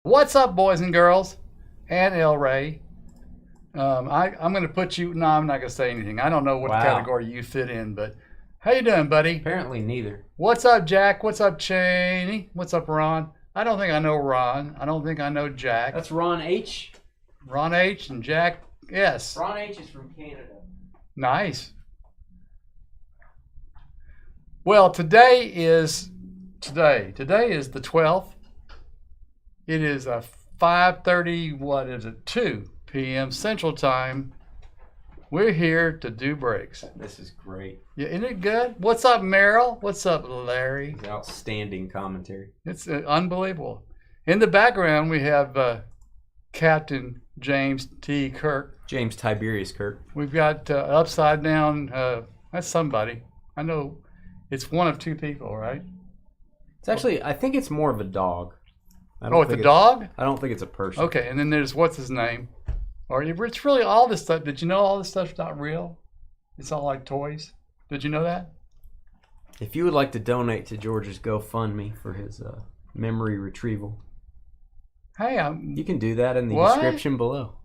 What's up, boys and girls, and El Ray? I'm going to put you. No, I'm not going to say anything. I don't know what category you fit in, but how you doing, buddy? Apparently neither. What's up, Jack? What's up, Cheney? What's up, Ron? I don't think I know Ron. I don't think I know Jack. That's Ron H. Ron H and Jack S. Ron H is from Canada. Nice. Well, today is the 12th. It is 5:30. 2 p.m. Central Time. We're here to do breaks. This is great. Yeah, isn't it good? What's up, Meryl? What's up, Larry? It's outstanding commentary. It's unbelievable. In the background, we have Captain James T. Kirk. James Tiberius Kirk. We've got upside down. That's somebody. I know it's one of two people, right? It's actually, I think it's more of a dog. It's a dog? I don't think it's a person. Okay, and then there's what's his name? Or it's really all this stuff. Did you know all this stuff's not real? It's all like toys. Did you know that? If you would like to donate to George's GoFundMe for his memory retrieval, hey, you can do that in the description below.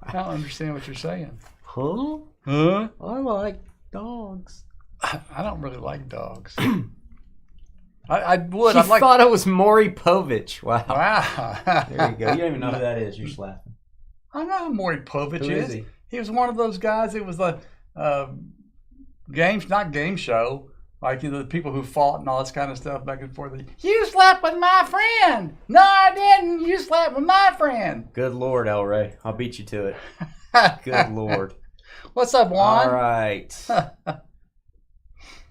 I don't understand what you're saying. Huh? Huh? I like dogs. I don't really like dogs. I would. She thought it was Maury Povich. Wow. Wow. There you go. You don't even know who that is. You're just laughing. I know who Maury Povich Who is. he? He was one of those guys. It was the not game show, like the people who fought and all this kind of stuff back and forth. You slept with my friend. No, I didn't. You slept with my friend. Good Lord, El Ray. I'll beat you to it. Good Lord. What's up, Juan? All right.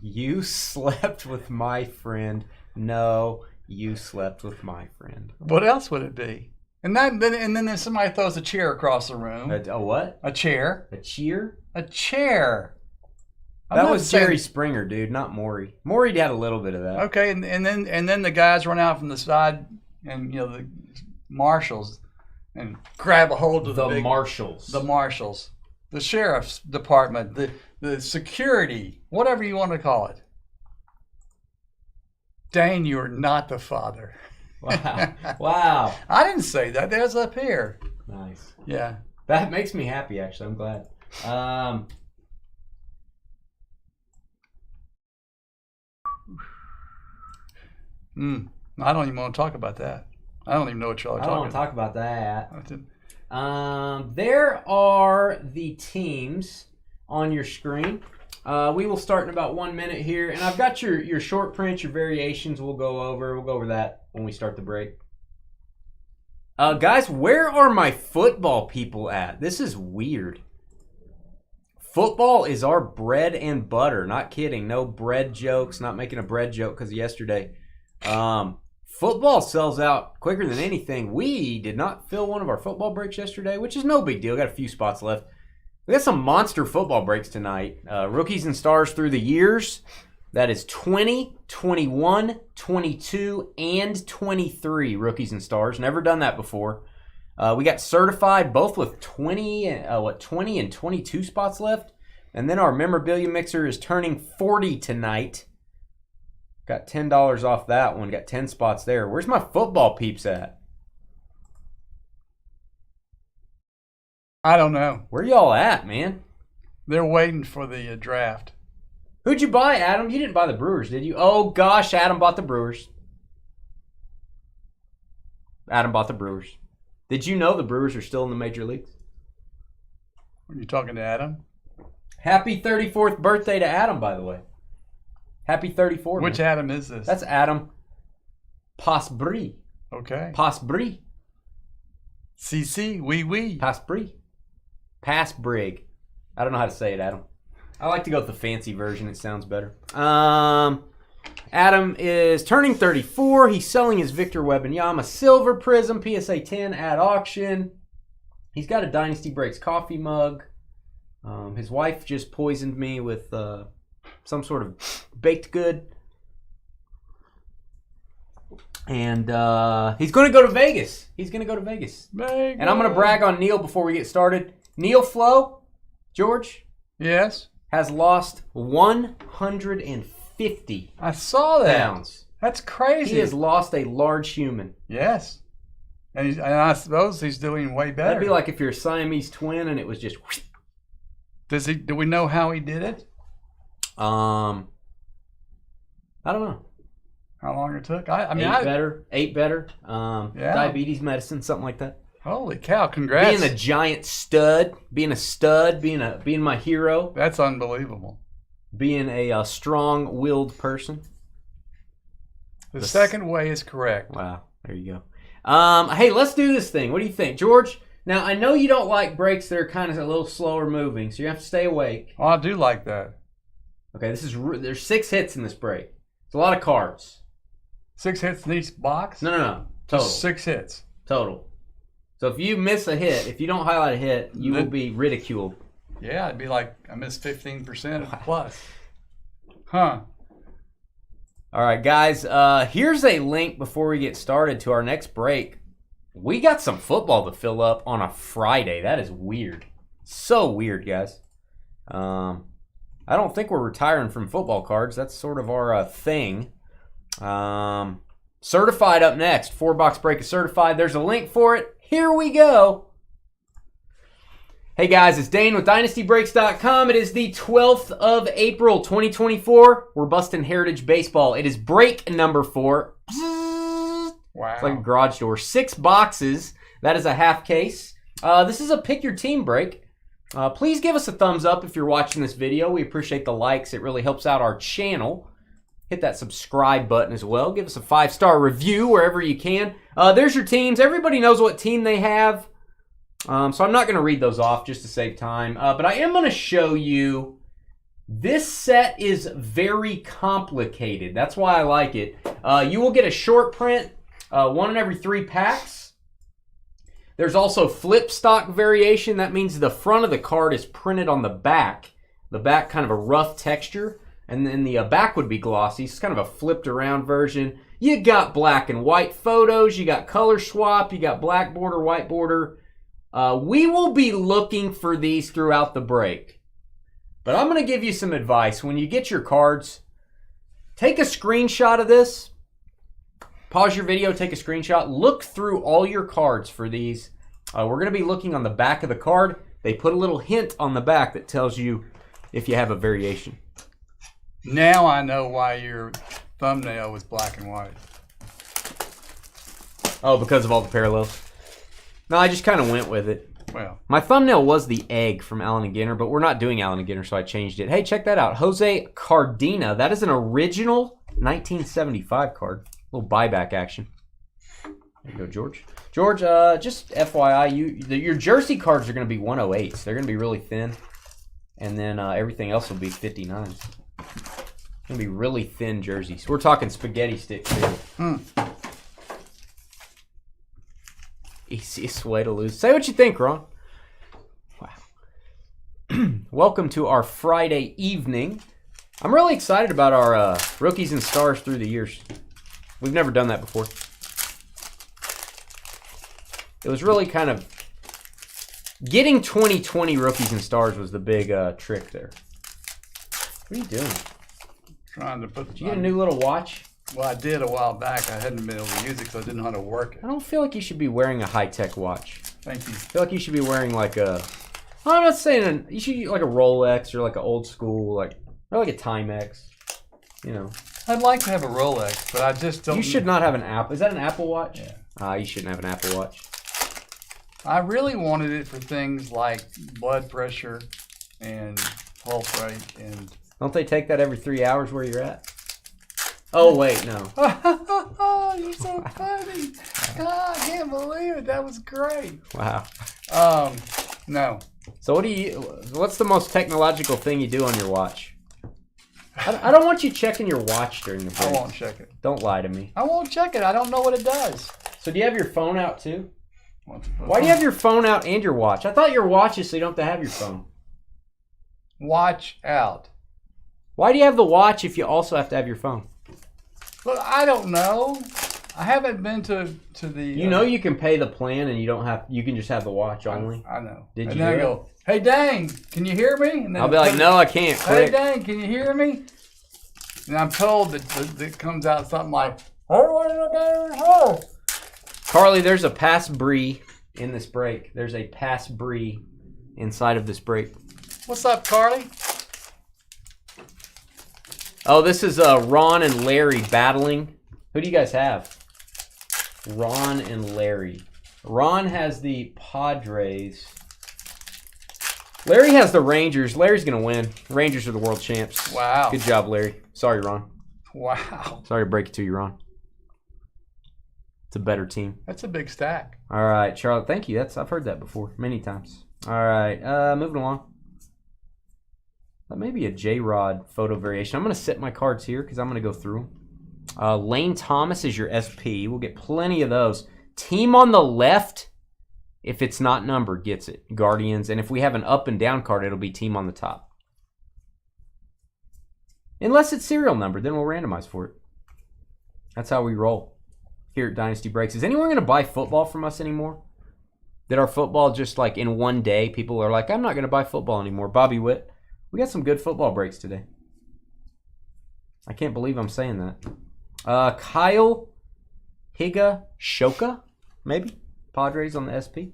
You slept with my friend. No, you slept with my friend. What else would it be? And then somebody throws a chair across the room. A what? A chair. A cheer? A chair. That was Jerry Springer, dude, not Maury. Maury had a little bit of that. Okay, and then the guys run out from the side, and the marshals, and grab a hold of the marshals. The marshals, the sheriff's department, the security, whatever you want to call it. Dane, you are not the father. Wow. Wow. I didn't say that. There's up here. Nice. Yeah. That makes me happy, actually. I'm glad. I don't even want to talk about that. I don't even know what y'all are talking about. I don't want to talk about that. There are the teams on your screen. We will start in about 1 minute here, and I've got your short prints, your variations. We'll go over that when we start the break. Guys, where are my football people at? This is weird. Football is our bread and butter. Not kidding. No bread jokes. Not making a bread joke because of yesterday. Football sells out quicker than anything. We did not fill one of our football breaks yesterday, which is no big deal. Got a few spots left. We got some monster football breaks tonight. Rookies and stars through the years. That is 20, 21, 22, and 23 rookies and stars. Never done that before. We got certified both with 20 and 22 spots left. And then our memorabilia mixer is turning 40 tonight. Got $10 off that one. Got 10 spots there. Where's my football peeps at? I don't know. Where y'all at, man? They're waiting for the draft. Who'd you buy, Adam? You didn't buy the Brewers, did you? Oh, gosh, Adam bought the Brewers. Adam bought the Brewers. Did you know the Brewers are still in the major leagues? Are you talking to Adam? Happy 34th birthday to Adam, by the way. Happy 34. Which man. Adam is this? That's Adam Pasbri. Okay. Pasbri. CC, oui. Pasbri. Passbrig. I don't know how to say it, Adam. I like to go with the fancy version. It sounds better. Adam is turning 34. He's selling his Victor Wembanyama Silver Prism PSA 10 at auction. He's got a Dynasty Breaks coffee mug. His wife just poisoned me with some sort of baked good. And he's going to go to Vegas. Vegas. And I'm going to brag on Neil before we get started. Neil Flo, George. Yes. Has lost 150 I saw that. pounds. That's crazy. He has lost a large human. Yes. And I suppose he's doing way better. That'd be like if you're a Siamese twin and it was just. Do we know how he did it? I don't know. How long it took? I mean, ate better. Diabetes medicine, something like that. Holy cow! Congrats. Being a giant stud, being my hero. That's unbelievable. Being a strong-willed person. The second way is correct. Wow, there you go. Hey, let's do this thing. What do you think, George? Now, I know you don't like breaks that are kind of a little slower moving, so you have to stay awake. Oh, I do like that. Okay, there's 6 hits in this break. It's a lot of cards. 6 hits in each box? No. Total. Just 6 hits. Total. So if you miss a hit, if you don't highlight a hit, you will be ridiculed. Yeah, it'd be like I missed 15% plus. Huh. All right, guys. Here's a link before we get started to our next break. We got some football to fill up on a Friday. That is weird. So weird, guys. I don't think we're retiring from football cards. That's sort of our thing. Certified up next. 4-box break is certified. There's a link for it. Here we go. Hey guys, it's Dane with DynastyBreaks.com. It is the 12th of April, 2024. We're busting Heritage Baseball. It is break number 4. Wow. It's like a garage door. 6 boxes. That is a half case. This is a pick your team break. Please give us a thumbs up if you're watching this video. We appreciate the likes. It really helps out our channel. Hit that subscribe button as well. Give us a 5-star review wherever you can. There's your teams. Everybody knows what team they have. So I'm not going to read those off just to save time. But I am going to show you. This set is very complicated. That's why I like it. You will get a short print, 1 in every 3 packs. There's also flip stock variation. That means the front of the card is printed on the back. The back kind of a rough texture. And then the back would be glossy. It's kind of a flipped around version. You got black and white photos. You got color swap. You got black border, white border. We will be looking for these throughout the break. But I'm going to give you some advice. When you get your cards, take a screenshot of this. Pause your video, take a screenshot. Look through all your cards for these. We're going to be looking on the back of the card. They put a little hint on the back that tells you if you have a variation. Now I know why your thumbnail was black and white. Oh, because of all the parallels? No, I just kind of went with it. Well, my thumbnail was the egg from Allen and Ginter, but we're not doing Allen and Ginter, so I changed it. Hey, check that out. Jose Cardina. That is an original 1975 card. A little buyback action. There you go, George. George, just FYI, your jersey cards are going to be 108s. They're going to be really thin. And then everything else will be 59s. It's going to be really thin jerseys. We're talking spaghetti sticks here. Easiest way to lose. Say what you think, Ron. Wow. Welcome to our Friday evening. I'm really excited about our rookies and stars through the years. We've never done that before. It was really kind of... Getting 2020 rookies and stars was the big trick there. What are you doing? Trying to put. Did you get a new little watch? Well, I did a while back. I hadn't been able to use it because I didn't know how to work it. I don't feel like you should be wearing a high-tech watch. Thank you. I feel like you should be wearing like a... I'm not saying... You should like a Rolex or like an old school, or like a Timex. You know. I'd like to have a Rolex, but I just don't... You should not have an Apple... Is that an Apple Watch? Yeah. You shouldn't have an Apple Watch. I really wanted it for things like blood pressure and pulse rate and... Don't they take that every 3 hours where you're at? Oh, wait, no. You're so funny. God, I can't believe it. That was great. Wow. No. So what's the most technological thing you do on your watch? I don't want you checking your watch during the break. I won't check it. Don't lie to me. I won't check it. I don't know what it does. So do you have your phone out too? Why do you have your phone out and your watch? I thought your watch is so you don't have to have your phone. Watch out. Why do you have the watch if you also have to have your phone? Look, I don't know. I haven't been to the... You know you can pay the plan and you can just have the watch only? I know. Did and you then do I go, hey, Dang, can you hear me? And then I'll be like, no, I can't. Hey, Dang, can you hear me? And I'm told that it comes out something like, oh, what did I do? Carly, there's a pass brie in this break. There's a pass brie inside of this break. What's up, Carly? Oh, this is Ron and Larry battling. Who do you guys have? Ron and Larry. Ron has the Padres. Larry has the Rangers. Larry's going to win. Rangers are the world champs. Wow. Good job, Larry. Sorry, Ron. Wow. Sorry to break it to you, Ron. It's a better team. That's a big stack. All right, Charlotte. Thank you. I've heard that before many times. All right, moving along. That may be a J-Rod photo variation. I'm going to set my cards here because I'm going to go through them. Lane Thomas is your SP. We'll get plenty of those. Team on the left, if it's not numbered, gets it. Guardians. And if we have an up and down card, it'll be team on the top. Unless it's serial numbered, then we'll randomize for it. That's how we roll here at Dynasty Breaks. Is anyone going to buy football from us anymore? Did our football just like in one day, people are like, I'm not going to buy football anymore. Bobby Witt. We got some good football breaks today. I can't believe I'm saying that. Kyle Higashioka, maybe? Padres on the SP.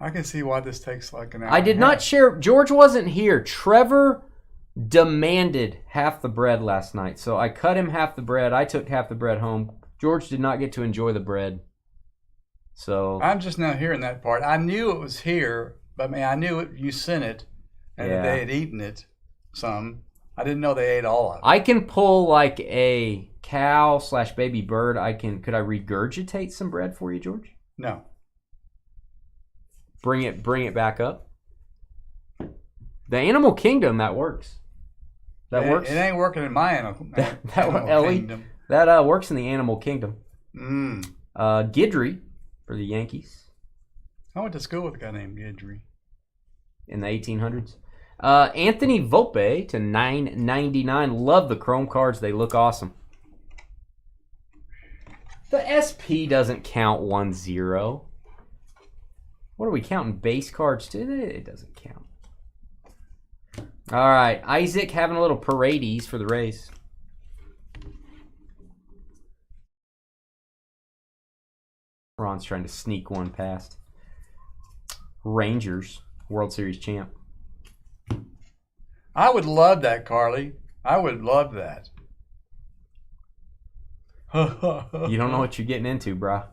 I can see why this takes like an hour. I did not share. George wasn't here. Trevor demanded half the bread last night. So I cut him half the bread. I took half the bread home. George did not get to enjoy the bread. So I'm just now hearing that part. I knew it was here, but I knew it, you sent it, and that they had eaten it some. I didn't know they ate all of it. I can pull like a cow/baby bird. Could I regurgitate some bread for you, George? No. Bring it back up. The animal kingdom, that works. That works. It ain't working in my animal kingdom. That works in the animal kingdom. Mm. Guidry for the Yankees. I went to school with a guy named Guidry. In the 1800s. Anthony Volpe to $9.99. Love the chrome cards. They look awesome. The SP doesn't count 1-0. What are we counting? Base cards too? It doesn't count. All right. Isaac having a little parades for the Rays. Ron's trying to sneak one past. Rangers, World Series champ. I would love that, Carly. I would love that. You don't know what you're getting into, brah.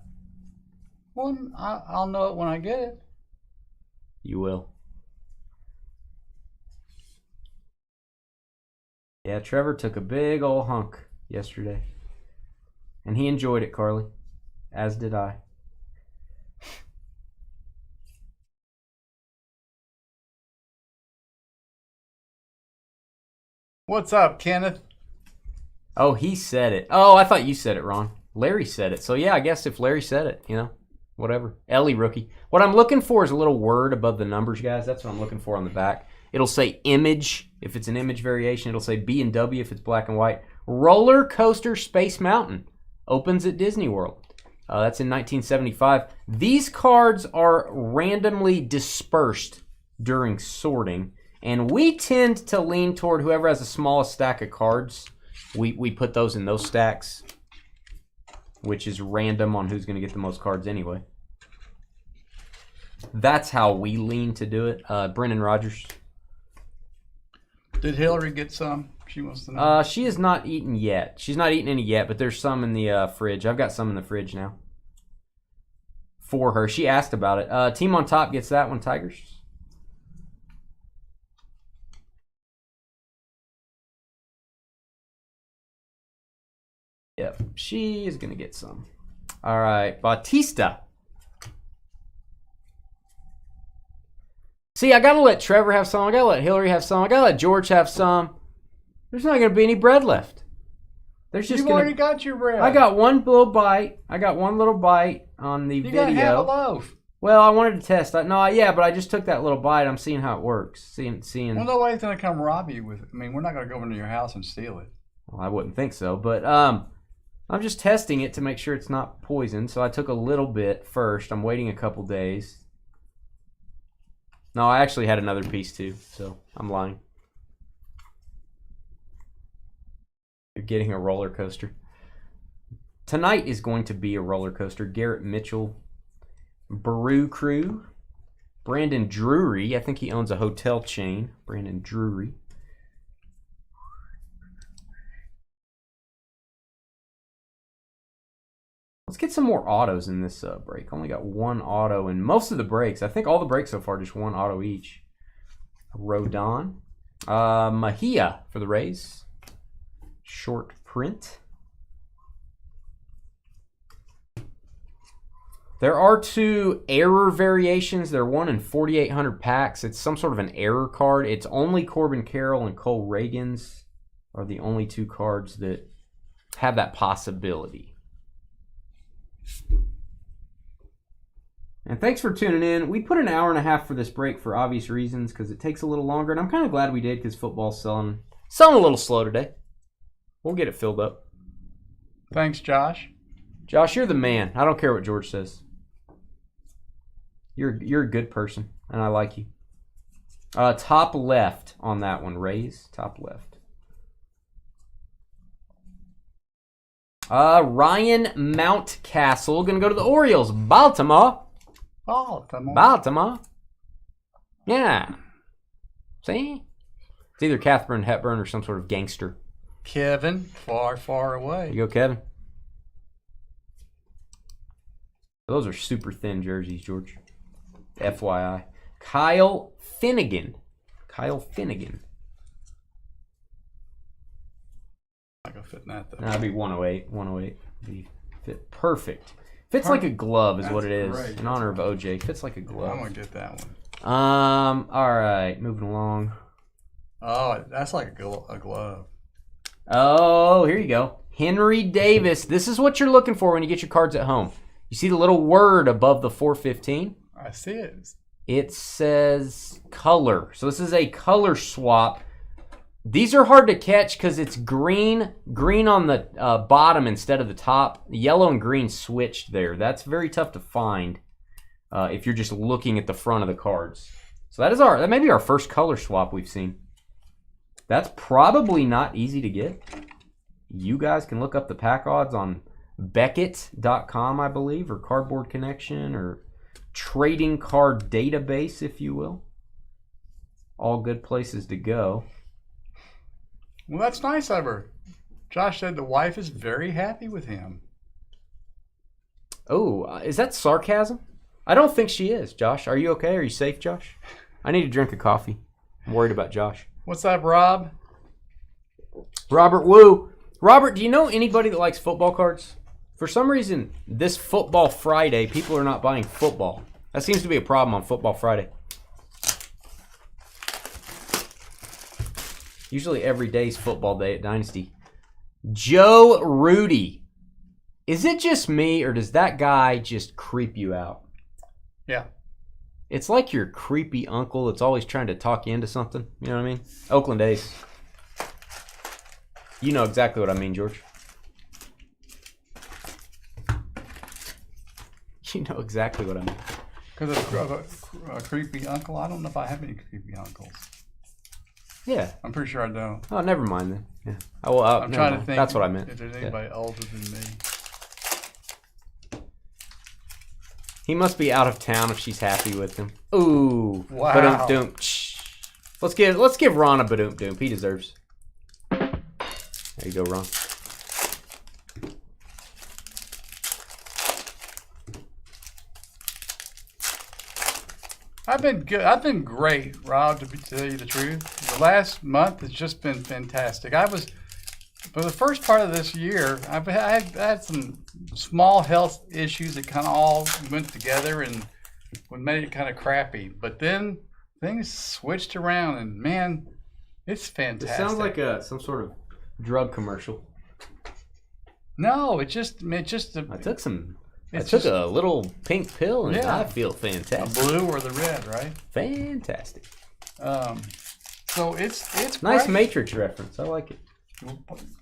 Well, I'll know it when I get it. You will. Yeah, Trevor took a big old hunk yesterday. And he enjoyed it, Carly. As did I. What's up, Kenneth? Oh, he said it. Oh, I thought you said it, Ron. Larry said it. So, yeah, I guess if Larry said it, whatever. Ellie rookie. What I'm looking for is a little word above the numbers, guys. That's what I'm looking for on the back. It'll say image. If it's an image variation, it'll say B&W if it's black and white. Roller Coaster Space Mountain. Opens at Disney World. That's in 1975. These cards are randomly dispersed during sorting. And we tend to lean toward whoever has the smallest stack of cards. We put those in those stacks, which is random on who's going to get the most cards anyway. That's how we lean to do it. Brendan Rodgers. Did Hillary get some? She wants to know. She has not eaten yet. She's not eaten any yet, but there's some in the fridge. I've got some in the fridge now for her. She asked about it. Team on top gets that one, Tigers. Yep, she is going to get some. All right, Bautista. See, I got to let Trevor have some. I got to let Hillary have some. I got to let George have some. There's not going to be any bread left. There's just You've already got your bread. I got one little bite. I got one little bite on the video. You got half a loaf. Well, I wanted to test. But I just took that little bite. I'm seeing how it works. Seeing. Well, nobody's going to come rob you with it. I mean, we're not going to go into your house and steal it. Well, I wouldn't think so, but I'm just testing it to make sure it's not poison. So I took a little bit first. I'm waiting a couple days. No, I actually had another piece too, so I'm lying. getting a roller coaster. Tonight is going to be a roller coaster. Garrett Mitchell, Brew Crew, Brandon Drury. I think he owns a hotel chain. Brandon Drury. Let's get some more autos in this break. Only got one auto in most of the breaks. I think all the breaks so far, just one auto each. Rodon. Mejia for the Rays. Short print. There are 2 error variations. They're 1 in 4,800 packs. It's some sort of an error card. It's only Corbin Carroll and Cole Reagans are the only 2 cards that have that possibility. And thanks for tuning in. We put an hour and a half for this break for obvious reasons because it takes a little longer, and I'm kind of glad we did because football's selling a little slow today. We'll get it filled up. Thanks, Josh. Josh, you're the man. I don't care what George says. You're a good person, and I like you. Top left on that one, Rays. Top left. Ryan Mountcastle going to go to the Orioles. Baltimore. Yeah. See? It's either Catherine Hepburn or some sort of gangster. Kevin, far, far away. There you go, Kevin. Those are super thin jerseys, George. FYI. Kyle Finnegan. Not gonna fit in that though. That'd be 108. 108. Be fit perfect. Fits like a glove is what it is. Great. In honor of OJ. Fits like a glove. I'm gonna get that one. Alright. Moving along. Oh, that's like a glove. Oh, here you go. Henry Davis. This is what you're looking for when you get your cards at home. You see the little word above the 415? I see it. It says color. So this is a color swap. These are hard to catch because it's green on the bottom instead of the top. Yellow and green switched there. That's very tough to find if you're just looking at the front of the cards. So that may be our first color swap we've seen. That's probably not easy to get. You guys can look up the pack odds on Beckett.com, I believe, or Cardboard Connection, or Trading Card Database, if you will. All good places to go. Well, that's nice of her. Josh said the wife is very happy with him. Oh, is that sarcasm? I don't think she is, Josh. Are you okay? Are you safe, Josh? I need to drink a coffee. I'm worried about Josh. What's up, Rob? Robert Wu. Robert, do you know anybody that likes football cards? For some reason, this Football Friday, people are not buying football. That seems to be a problem on Football Friday. Usually every day's football day at Dynasty. Joe Rudy. Is it just me, or does that guy just creep you out? Yeah. It's like your creepy uncle that's always trying to talk you into something. You know what I mean? Oakland A's. You know exactly what I mean, George. You know exactly what I mean. Because of a creepy uncle? I don't know if I have any creepy uncles. Yeah. I'm pretty sure I don't. Oh, never mind then. Yeah. I'm trying to think. That's what I meant. If there's anybody older than me. He must be out of town if she's happy with him. Ooh. Wow. Ba-dum-dum. Let's give Ron a ba-dum-dum. He deserves. There you go, Ron. I've been good. I've been great, Rob, to tell you the truth. The last month has just been fantastic. For the first part of this year, I had some small health issues that kind of all went together and made it kind of crappy. But then things switched around, and man, it's fantastic. It sounds like some sort of drug commercial. No, I took a little pink pill, and I feel fantastic. A blue or the red, right? Fantastic. So it's nice great. Matrix reference. I like it.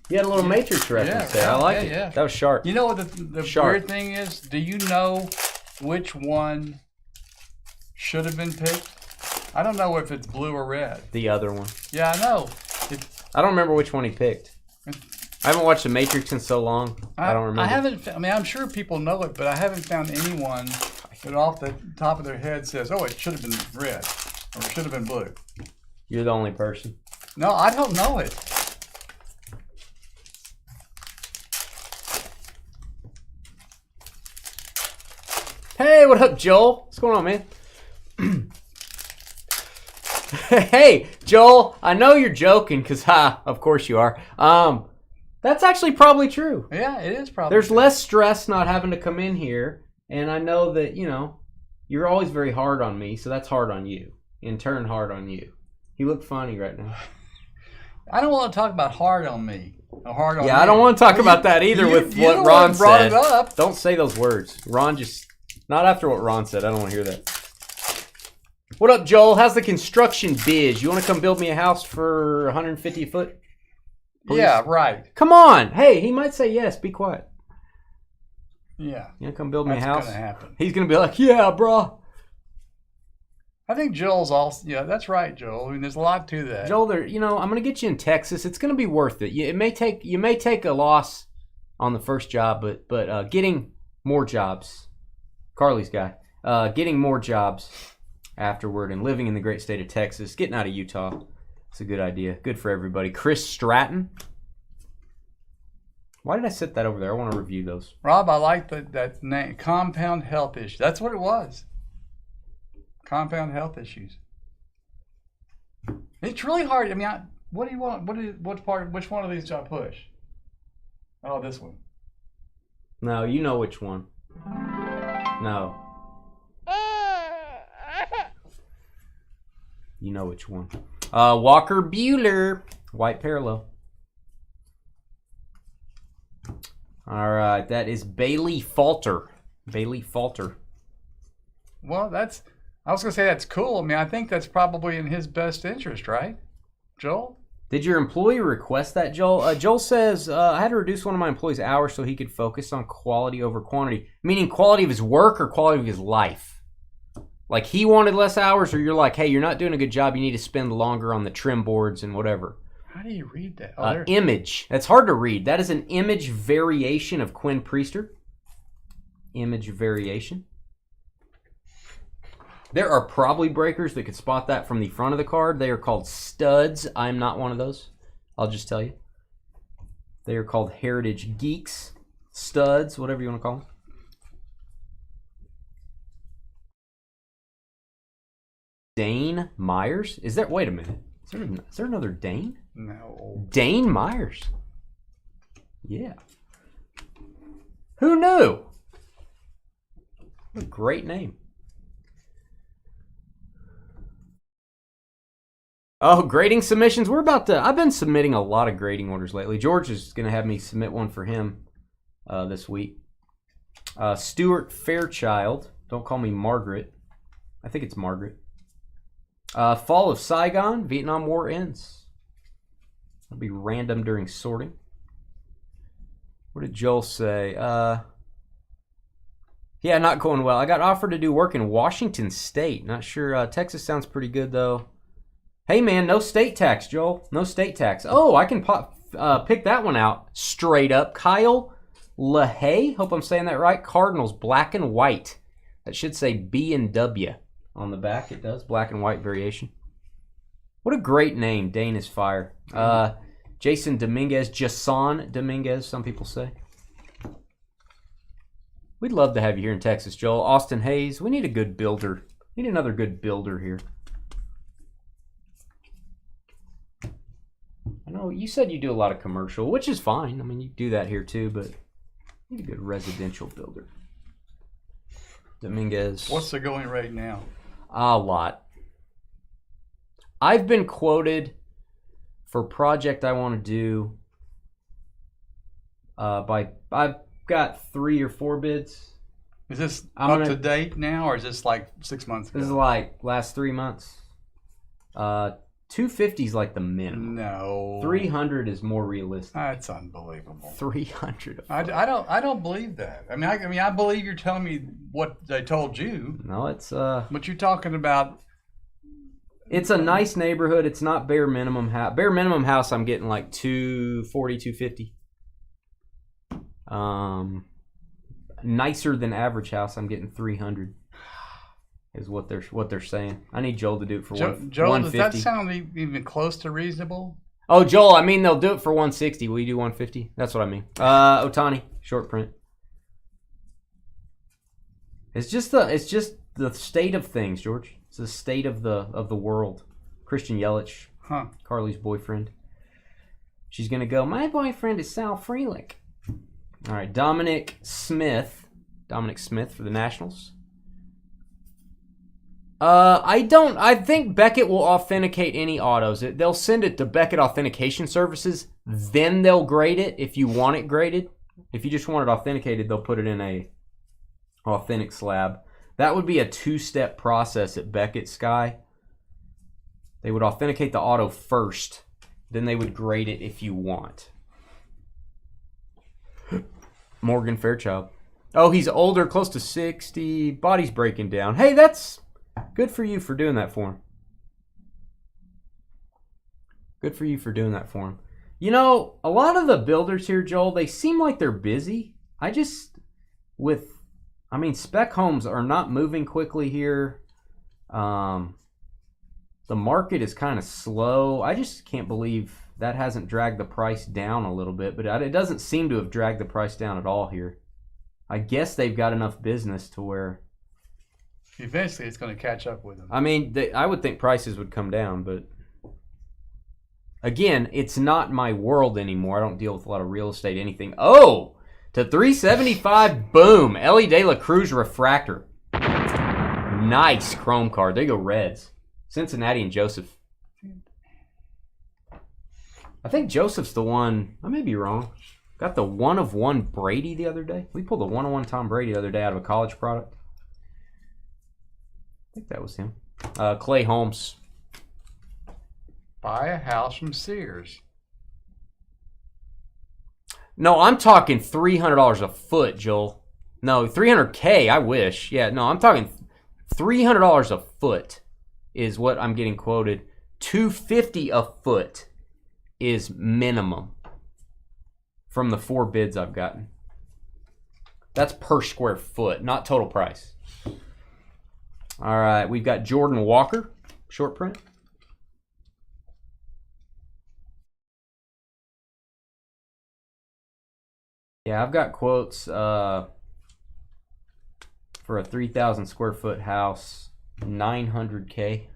You had a little Matrix reference there. I like it. Yeah. That was sharp. You know what the weird thing is? Do you know which one should have been picked? I don't know if it's blue or red. The other one. Yeah, I know. I don't remember which one he picked. I haven't watched The Matrix in so long. I don't remember. I haven't. I mean, I'm sure people know it, but I haven't found anyone that off the top of their head says, "Oh, it should have been red, or it should have been blue." You're the only person. No, I don't know it. Hey, what up, Joel? What's going on, man? Hey, Joel, I know you're joking, because, of course you are. That's actually probably true. Yeah, it is probably There's true. less stress not having to come in here, and I know that, you're always very hard on me, so that's hard on you. In turn, hard on you. You look funny right now. I don't want to talk about hard on me. Hard on Yeah, me. I don't want to talk about that either with you're what the Ron one brought said. it up. Don't say those words. Ron just... Not after what Ron said. I don't want to hear that. What up, Joel? How's the construction biz? You want to come build me a house for 150 a foot? Please? Yeah, right. Come on. Hey, he might say yes. Be quiet. Yeah. You want to come build me a house? That's going to happen. He's going to be like, yeah, bro. I think Joel's also... Yeah, that's right, Joel. I mean, there's a lot to that. Joel, I'm going to get you in Texas. It's going to be worth it. You may take a loss on the first job, but getting more jobs... Carly's guy, getting more jobs afterward and living in the great state of Texas, getting out of Utah. It's a good idea. Good for everybody. Chris Stratton. Why did I set that over there? I want to review those. Rob, I like that name. Compound health issue. That's what it was. Compound health issues. It's really hard. I mean, what do you want? Which one of these do I push? Oh, this one. No, you know which one. No. You know which one. Walker Bueller. White parallel. All right. That is Bailey Falter. Bailey Falter. Well, I was going to say that's cool. I mean, I think that's probably in his best interest, right? Joel? Did your employee request that, Joel? Joel says, I had to reduce one of my employees' hours so he could focus on quality over quantity. Meaning quality of his work or quality of his life? Like he wanted less hours, or you're like, hey, you're not doing a good job. You need to spend longer on the trim boards and whatever. How do you read that? Image. That's hard to read. That is an image variation of Quinn Priester. Image variation. There are probably breakers that could spot that from the front of the card. They are called studs. I'm not one of those. I'll just tell you. They are called Heritage Geeks. Studs, whatever you want to call them. Dane Myers? Wait a minute. Is there another Dane? No. Dane Myers. Yeah. Who knew? What a great name. Oh, grading submissions. I've been submitting a lot of grading orders lately. George is going to have me submit one for him this week. Stuart Fairchild. Don't call me Margaret. I think it's Margaret. Fall of Saigon. Vietnam War ends. It'll be random during sorting. What did Joel say? Yeah, not going well. I got offered to do work in Washington State. Not sure. Texas sounds pretty good, though. Hey, man, no state tax, Joel. No state tax. Oh, I can pick that one out straight up. Kyle LaHaye, hope I'm saying that right. Cardinals, black and white. That should say B and W on the back. It does. Black and white variation. What a great name. Dane is fire. Jason Dominguez, Jason Dominguez, some people say. We'd love to have you here in Texas, Joel. Austin Hayes, we need a good builder. We need another good builder here. I know you said you do a lot of commercial, which is fine. I mean, you do that here too, but you need a good residential builder. Dominguez. What's the going rate now? A lot. I've been quoted for a project I want to do I've got 3 or 4 bids. Is this up to date now, or is this like 6 months ago? This is like last 3 months. 250 is like the minimum. No. 300 is more realistic. That's unbelievable. 300. I don't believe that. I mean, I believe you're telling me what they told you. No, it's But you're talking about. It's a nice neighborhood. It's not bare minimum house. Bare minimum house, I'm getting like 240, 250. Nicer than average house, I'm getting 300. Is what they're saying. I need Joel to do it for Joel, 150. does that sound even close to reasonable? Oh, Joel, I mean they'll do it for 160. Will you do 150? That's what I mean. Otani, short print. It's just the state of things, George. It's the state of the world. Christian Yelich, Carly's boyfriend. She's gonna go. My boyfriend is Sal Frelick. All right, Dominic Smith for the Nationals. I think Beckett will authenticate any autos. They'll send it to Beckett Authentication Services. Then they'll grade it if you want it graded. If you just want it authenticated, they'll put it in a authentic slab. That would be a 2-step process at Beckett Sky. They would authenticate the auto first. Then they would grade it if you want. Morgan Fairchild. Oh, he's older, close to 60. Body's breaking down. Hey, that's good for you for doing that for him. Good for you for doing that for him. You know, a lot of the builders here, Joel, they seem like they're busy. Spec homes are not moving quickly here. The market is kind of slow. I just can't believe that hasn't dragged the price down a little bit, but it doesn't seem to have dragged the price down at all here. I guess they've got enough business to where eventually it's going to catch up with them. I mean, I would think prices would come down, but again, it's not my world anymore. I don't deal with a lot of real estate, anything. Oh, to 375, boom. Ellie De La Cruz refractor. Nice chrome card. There you go, Reds. Cincinnati and Joseph. I think Joseph's the one. I may be wrong. Got the 1/1 Brady the other day. We pulled a 1/1 Tom Brady the other day out of a college product. I think that was him. Clay Holmes. Buy a house from Sears. No, I'm talking $300 a foot, Joel. No, $300K. I wish. Yeah, no, I'm talking $300 a foot is what I'm getting quoted. $250 a foot is minimum from the 4 bids I've gotten. That's per square foot, not total price. All right, we've got Jordan Walker, short print. Yeah, I've got quotes for a 3,000 square foot house, $900K.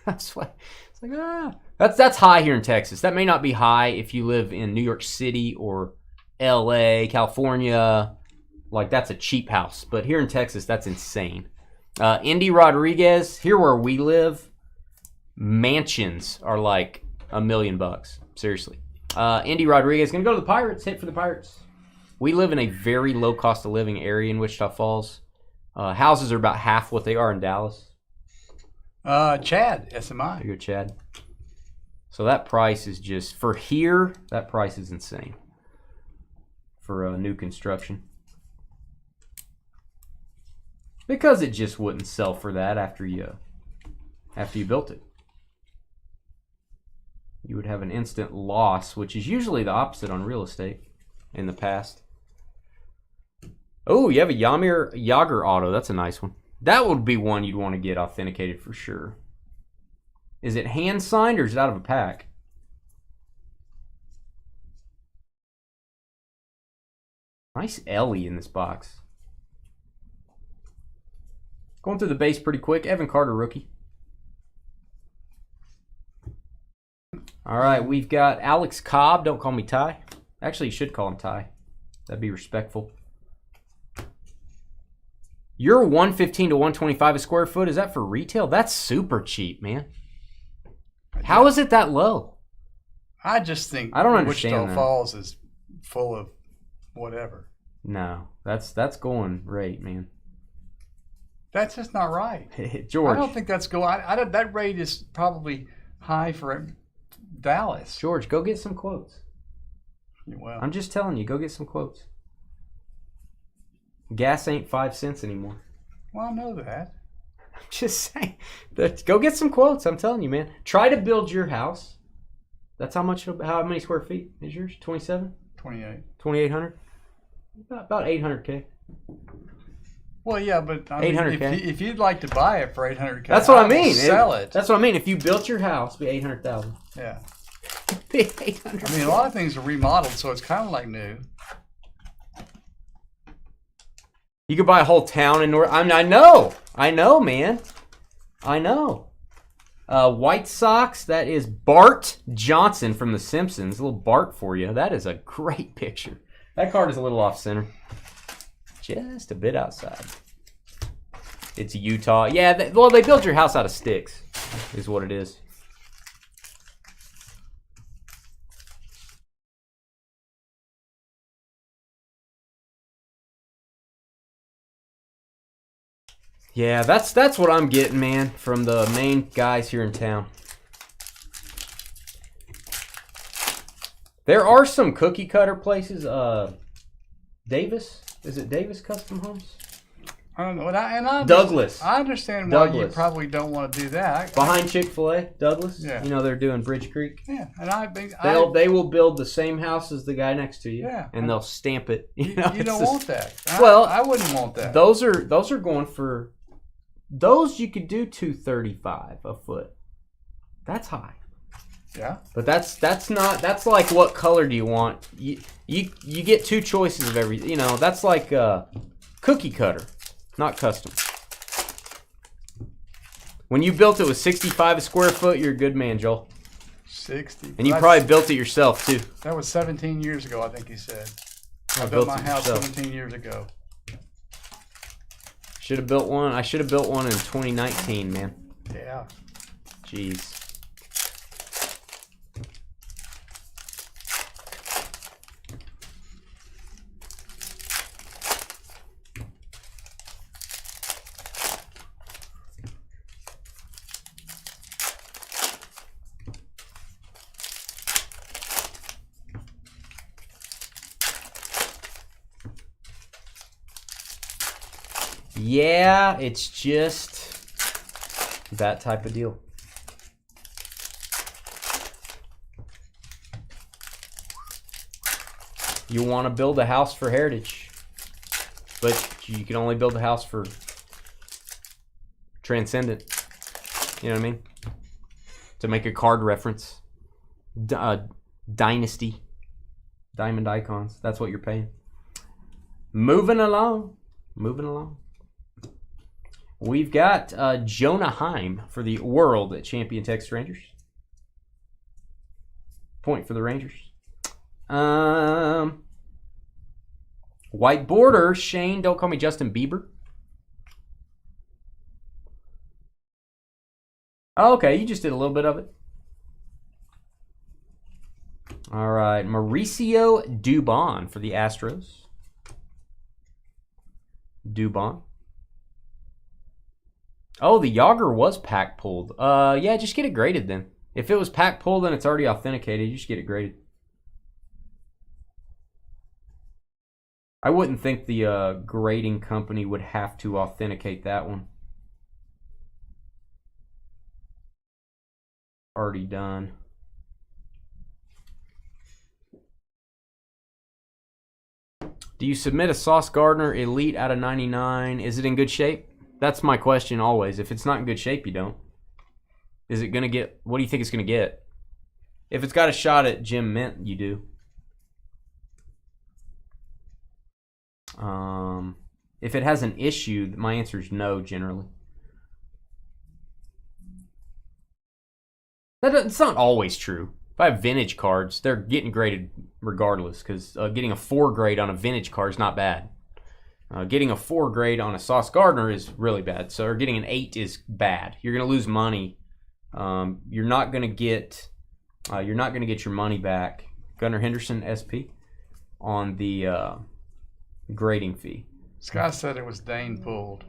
That's what it's like. That's high here in Texas. That may not be high if you live in New York City or LA, California. Like, that's a cheap house. But here in Texas, that's insane. Indy Rodriguez, here where we live, mansions are like $1 million. Seriously. Indy Rodriguez gonna go to the Pirates. Hit for the Pirates. We live in a very low cost of living area in Wichita Falls. Houses are about half what they are in Dallas. Chad, SMI. There you go, Chad. So that price is just, for here, that price is insane for new construction. Because it just wouldn't sell for that after you built it. You would have an instant loss, which is usually the opposite on real estate in the past. Oh, you have a Yamir Yager auto. That's a nice one. That would be one you'd want to get authenticated for sure. Is it hand signed or is it out of a pack? Nice Ellie in this box. Going through the base pretty quick. Evan Carter, rookie. All right, we've got Alex Cobb. Don't call me Ty. Actually, you should call him Ty. That'd be respectful. You're 115 to 125 a square foot. Is that for retail? That's super cheap, man. How is it that low? I just think I don't understand Wichita that. Falls is full of whatever. No, that's going rate, man. That's just not right. George. I don't think that's going. That rate is probably high for Dallas. George, go get some quotes. Well, I'm just telling you, go get some quotes. Gas ain't 5 cents anymore. well, I know that. I'm just saying. Go get some quotes. I'm telling you, man. Try to build your house. That's how many square feet is yours? 27? 28. 2,800? About 800K. Well, yeah, but I mean, 800K. if you'd like to buy it for 800K, That's what I mean. Sell it. That's what I mean. If you built your house, it'd be 800,000. Yeah. Be 800. I mean, a lot of things are remodeled, so it's kind of like new. You could buy a whole town in North. I mean, I know, man. I know. White Sox. That is Bart Johnson from The Simpsons. A little Bart for you. That is a great picture. That card is a little off center. Just a bit outside. It's Utah. Yeah, they built your house out of sticks, is what it is. Yeah, that's what I'm getting, man, from the main guys here in town. There are some cookie cutter places. Davis? Is it Davis Custom Homes? I don't know. Douglas. I understand why you probably don't want to do that. Behind Chick-fil-A, Douglas. Yeah. You know they're doing Bridge Creek. Yeah, and they will build the same house as the guy next to you. Yeah. And they'll stamp it. You don't want that. I wouldn't want that. Those are going for. Those you could do $235 a foot. That's high. Yeah. But that's like what color do you want? You get two choices of every. You know that's like cookie cutter, not custom. When you built it with 65 a square foot, you're a good man, Joel. 60. And you probably built it yourself too. That was 17 years ago, I think he said. I built my house 17 years ago. Should have built one. I should have built one in 2019, man. Yeah. Jeez. Yeah, it's just that type of deal. You want to build a house for heritage, but you can only build a house for transcendent. You know what I mean? To make a card reference. Dynasty. Diamond icons. That's what you're paying. Moving along. We've got Jonah Heim for the World Champion Texas Rangers. Point for the Rangers. White border, Shane, don't call me Justin Bieber. Oh, okay, you just did a little bit of it. All right, Mauricio Dubon for the Astros. Dubon. Oh, the Yager was pack pulled. Yeah, just get it graded then. If it was pack pulled and it's already authenticated, you just get it graded. I wouldn't think the grading company would have to authenticate that one. Already done. Do you submit a Sauce Gardner Elite out of 99? Is it in good shape? That's my question always. If it's not in good shape, you don't. Is it going to get... What do you think it's going to get? If it's got a shot at Gem Mint, you do. If it has an issue, my answer is no, generally. It's not always true. If I have vintage cards, they're getting graded regardless, because getting a 4 grade on a vintage card is not bad. Getting a 4 grade on a Sauce Gardner is really bad. So getting an 8 is bad. You're going to lose money. You're not going to get your money back. Gunnar Henderson SP on the grading fee. Scott said it was Dane pulled.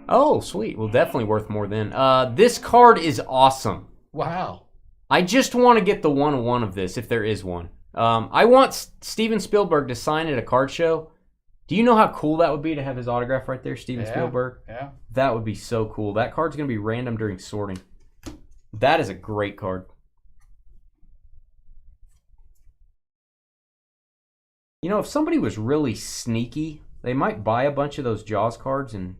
Oh, sweet. Well, definitely worth more than. This card is awesome. Wow. I just want to get the 1/1 of this, if there is one. I want Steven Spielberg to sign at a card show. Do you know how cool that would be to have his autograph right there, Steven Spielberg? Yeah. That would be so cool. That card's going to be random during sorting. That is a great card. You know, if somebody was really sneaky, they might buy a bunch of those Jaws cards and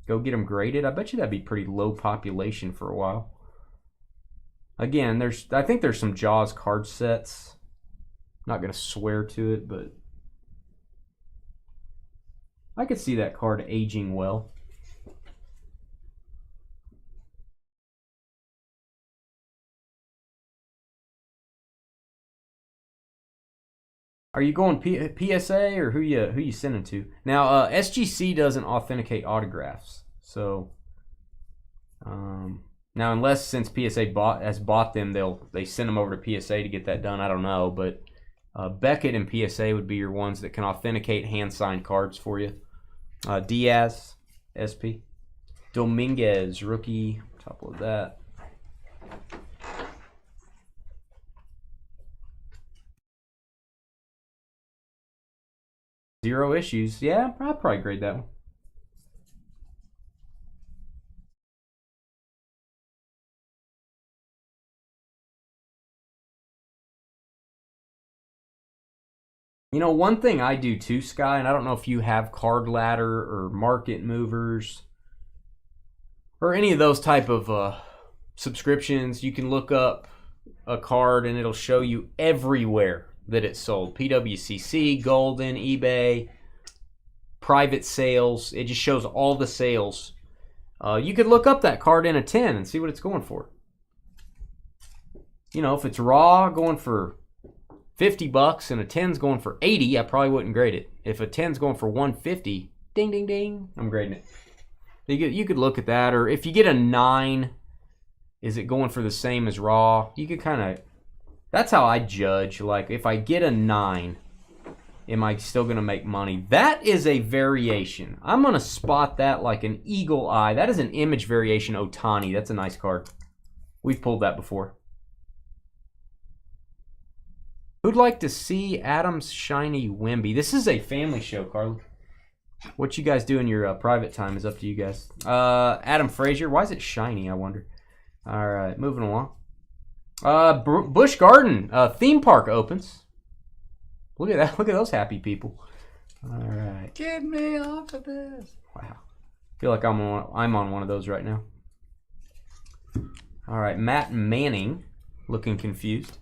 go get them graded. I bet you that'd be pretty low population for a while. Again, I think there's some Jaws card sets. I'm not going to swear to it, but I could see that card aging well. Are you going PSA or who you sending to? Now, SGC doesn't authenticate autographs, so now unless since PSA has bought them, they send them over to PSA to get that done. I don't know, but Beckett and PSA would be your ones that can authenticate hand signed cards for you. Diaz, SP, Dominguez, rookie, top of that. Zero issues. Yeah, I'll probably grade that one. You know, one thing I do too, Sky, and I don't know if you have Card Ladder or Market Movers or any of those type of subscriptions. You can look up a card and it'll show you everywhere that it's sold. PWCC, Golden, eBay, private sales. It just shows all the sales. You could look up that card in a 10 and see what it's going for. You know, if it's raw going for $50 and a 10's going for 80, I probably wouldn't grade it. If a 10's going for 150, ding, ding, ding, I'm grading it. You could look at that. Or if you get a 9, is it going for the same as raw? You could kind of... That's how I judge. Like, if I get a 9, am I still going to make money? That is a variation. I'm going to spot that like an eagle eye. That is an image variation Otani. That's a nice card. We've pulled that before. Who'd like to see Adam's shiny Wemby? This is a family show, Carly. What you guys do in your private time is up to you guys. Adam Frazier. Why is it shiny, I wonder? All right, moving along. Busch Garden theme park opens. Look at that. Look at those happy people. All right. Get me off of this. Wow. I feel like I'm on one of those right now. All right. Matt Manning looking confused.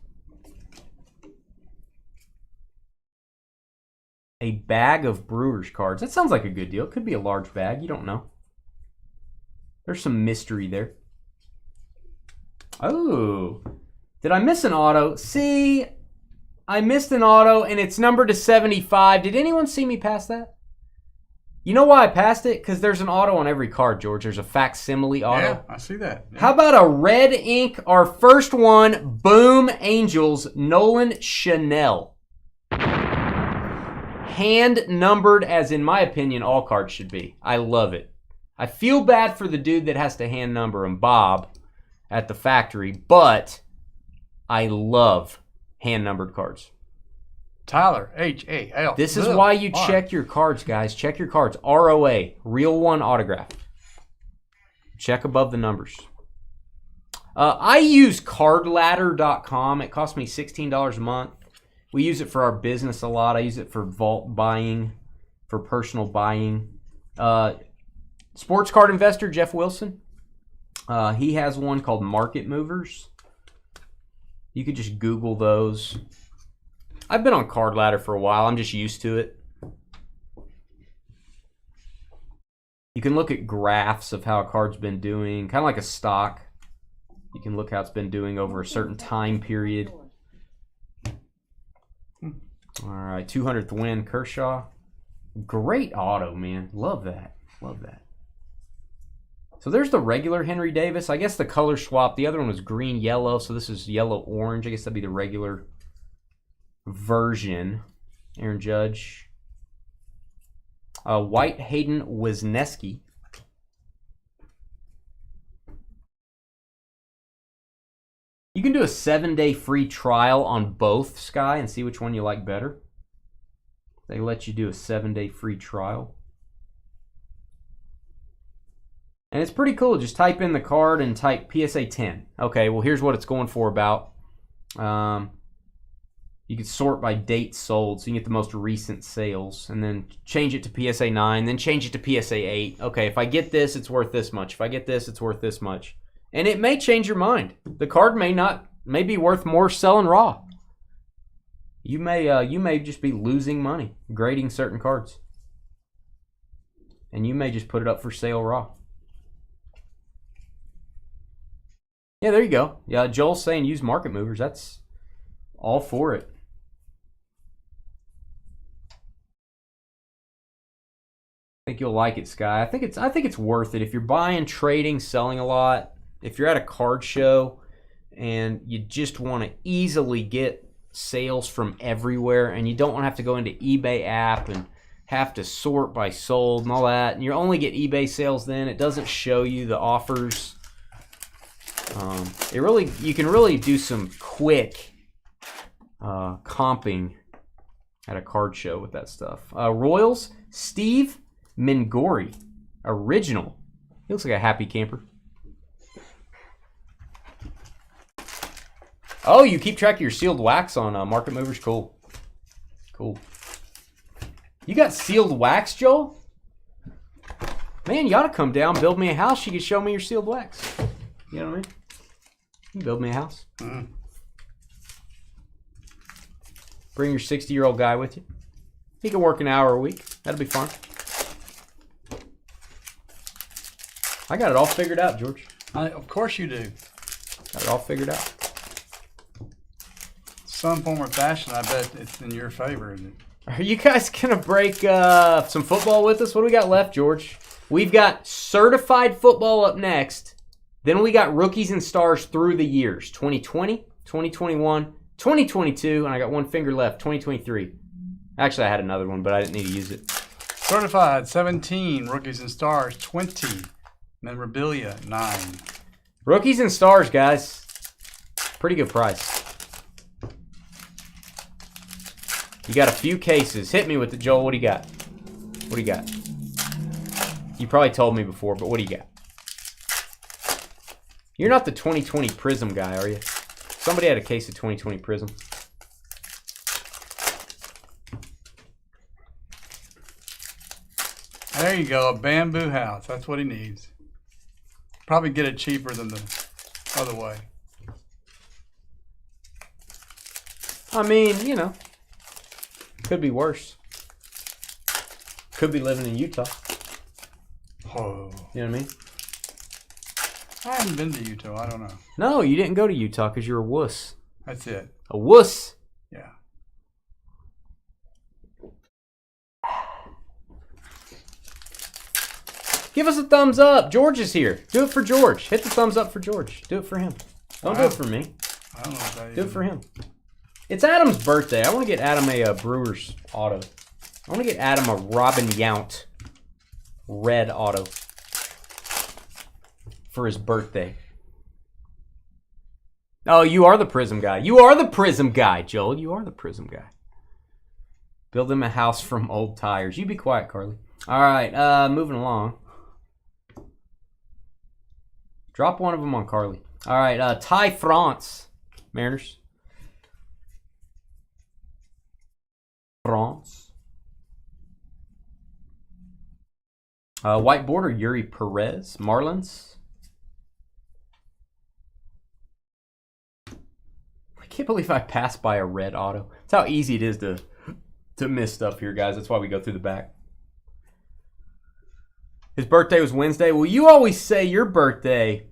A bag of Brewers cards. That sounds like a good deal. It could be a large bag. You don't know. There's some mystery there. Oh. Did I miss an auto? See, I missed an auto, and it's numbered to 75. Did anyone see me pass that? You know why I passed it? Because there's an auto on every card, George. There's a facsimile auto. Yeah, I see that. Yeah. How about a red ink, our first one, Boom Angels, Nolan Chanel. Hand numbered, as in my opinion, all cards should be. I love it. I feel bad for the dude that has to hand number him, Bob, at the factory, but I love hand-numbered cards. Tyler, H-A-L. This is why you check your cards, guys. Check your cards. ROA, Real One Autograph. Check above the numbers. I use cardladder.com. It costs me $16 a month. We use it for our business a lot. I use it for vault buying, for personal buying. Sports card investor Jeff Wilson. He has one called Market Movers. You could just Google those. I've been on Card Ladder for a while. I'm just used to it. You can look at graphs of how a card's been doing, kind of like a stock. You can look how it's been doing over a certain time period. All right, 200th win, Kershaw. Great auto, man. Love that. Love that. So there's the regular Henry Davis. I guess the color swap. The other one was green-yellow, so this is yellow-orange. I guess that'd be the regular version. Aaron Judge. White Hayden Wisniewski. You can do a 7-day free trial on both, Sky, and see which one you like better. They let you do a 7-day free trial. And it's pretty cool. Just type in the card and type PSA 10. Okay, well, here's what it's going for about. You could sort by date sold, so you can get the most recent sales, and then change it to PSA 9, then change it to PSA 8. Okay, if I get this, it's worth this much. If I get this, it's worth this much. And it may change your mind. The card may be worth more selling raw. You may just be losing money grading certain cards. And you may just put it up for sale raw. Yeah, there you go. Yeah, Joel's saying use market movers. That's all for it. I think you'll like it, Sky. I think it's worth it if you're buying, trading, selling a lot. If you're at a card show and you just want to easily get sales from everywhere, and you don't want to have to go into eBay app and have to sort by sold and all that, and you only get eBay sales, then it doesn't show you the offers. You can really do some quick comping at a card show with that stuff. Royals, Steve Mingori, original. He looks like a happy camper. Oh, you keep track of your sealed wax on Market Movers? Cool. Cool. You got sealed wax, Joel? Man, you ought to come down, build me a house. You can show me your sealed wax. You know what I mean? You can build me a house. Mm. Bring your 60-year-old guy with you. He can work an hour a week. That'll be fun. I got it all figured out, George. Of course you do. Got it all figured out. Some form or fashion, I bet it's in your favor, isn't it? Are you guys going to break some football with us? What do we got left, George? We've got certified football up next. Then we got rookies and stars through the years. 2020, 2021, 2022, and I got one finger left, 2023. Actually, I had another one, but I didn't need to use it. Certified, 17. Rookies and stars, 20. Memorabilia, 9. Rookies and stars, guys. Pretty good price. You got a few cases. Hit me with it, Joel. What do you got? What do you got? You probably told me before, but what do you got? You're not the 2020 Prism guy, are you? Somebody had a case of 2020 Prism. There you go, a bamboo house. That's what he needs. Probably get it cheaper than the other way. I mean, you know, could be worse. Could be living in Utah. Oh. You know what I mean? I haven't been to Utah. I don't know. No, you didn't go to Utah because you're a wuss. That's it. A wuss. Yeah. Give us a thumbs up. George is here. Do it for George. Hit the thumbs up for George. Do it for him. Don't do it for me. I don't know what that is. Do it for him. It's Adam's birthday. I want to get Adam a Brewers auto. I want to get Adam a Robin Yount red auto for his birthday. Oh, you are the Prism guy. You are the Prism guy, Joel. You are the Prism guy. Build him a house from old tires. You be quiet, Carly. All right, moving along. Drop one of them on Carly. All right, Ty France. Mariners. France. White border, Yuri Perez. Marlins. I can't believe I passed by a red auto. That's how easy it is to miss stuff here, guys. That's why we go through the back. His birthday was Wednesday. Well, you always say your birthday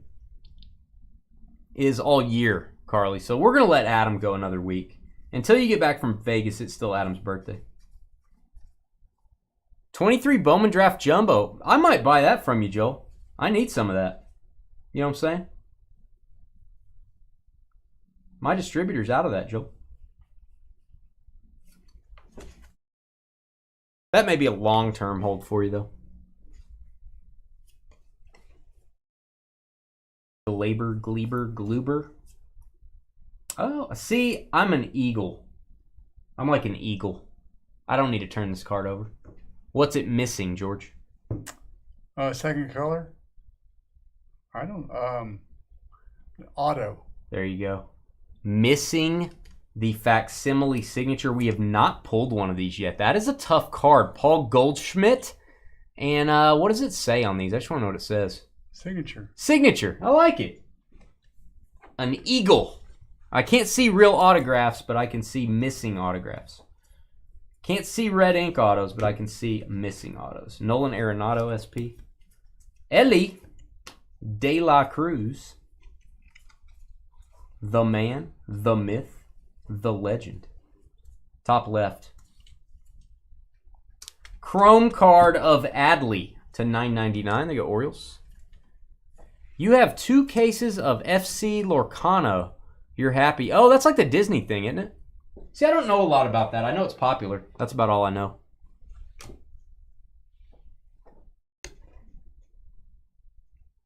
is all year, Carly. So we're going to let Adam go another week. Until you get back from Vegas, it's still Adam's birthday. 23 Bowman Draft Jumbo. I might buy that from you, Joel. I need some of that. You know what I'm saying? My distributor's out of that, Joel. That may be a long-term hold for you, though. Gluber. Oh, see, I'm an eagle. I'm like an eagle. I don't need to turn this card over. What's it missing, George? Second color? I don't, auto. There you go. Missing the facsimile signature. We have not pulled one of these yet. That is a tough card. Paul Goldschmidt. And what does it say on these? I just want to know what it says. Signature. Signature. I like it. An eagle. I can't see real autographs, but I can see missing autographs. Can't see red ink autos, but I can see missing autos. Nolan Arenado, SP. Ellie De La Cruz. The man, the myth, the legend. Top left. Chrome card of Adley to $9.99. They go Orioles. You have 2 cases of FC Lorcano. You're happy. Oh, that's like the Disney thing, isn't it? See, I don't know a lot about that. I know it's popular. That's about all I know.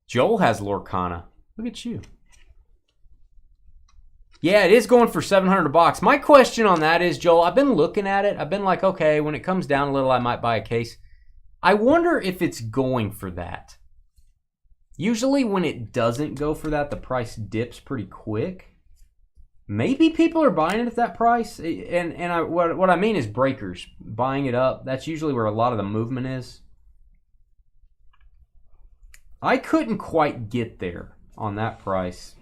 Joel has Lorcana. Look at you. Yeah, it is going for $700 a box. My question on that is, Joel, I've been looking at it. I've been like, okay, when it comes down a little, I might buy a case. I wonder if it's going for that. Usually when it doesn't go for that, the price dips pretty quick. Maybe people are buying it at that price. What I mean is breakers. Buying it up. That's usually where a lot of the movement is. I couldn't quite get there on that price.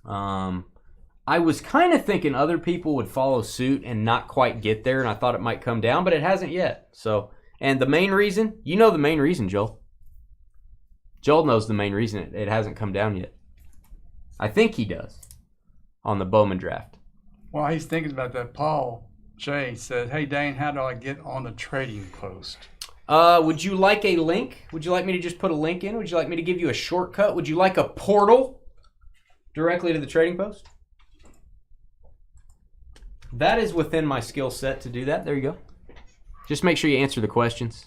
I was kind of thinking other people would follow suit and not quite get there, and I thought it might come down, but it hasn't yet. So, and the main reason, you know the main reason, Joel. Joel knows the main reason it hasn't come down yet. I think he does on the Bowman draft. While he's thinking about that, Paul J said, "Hey Dane, how do I get on the trading post?" Would you like a link? Would you like me to just put a link in? Would you like me to give you a shortcut? Would you like a portal directly to the trading post? That is within my skill set to do that. There you go. Just make sure you answer the questions.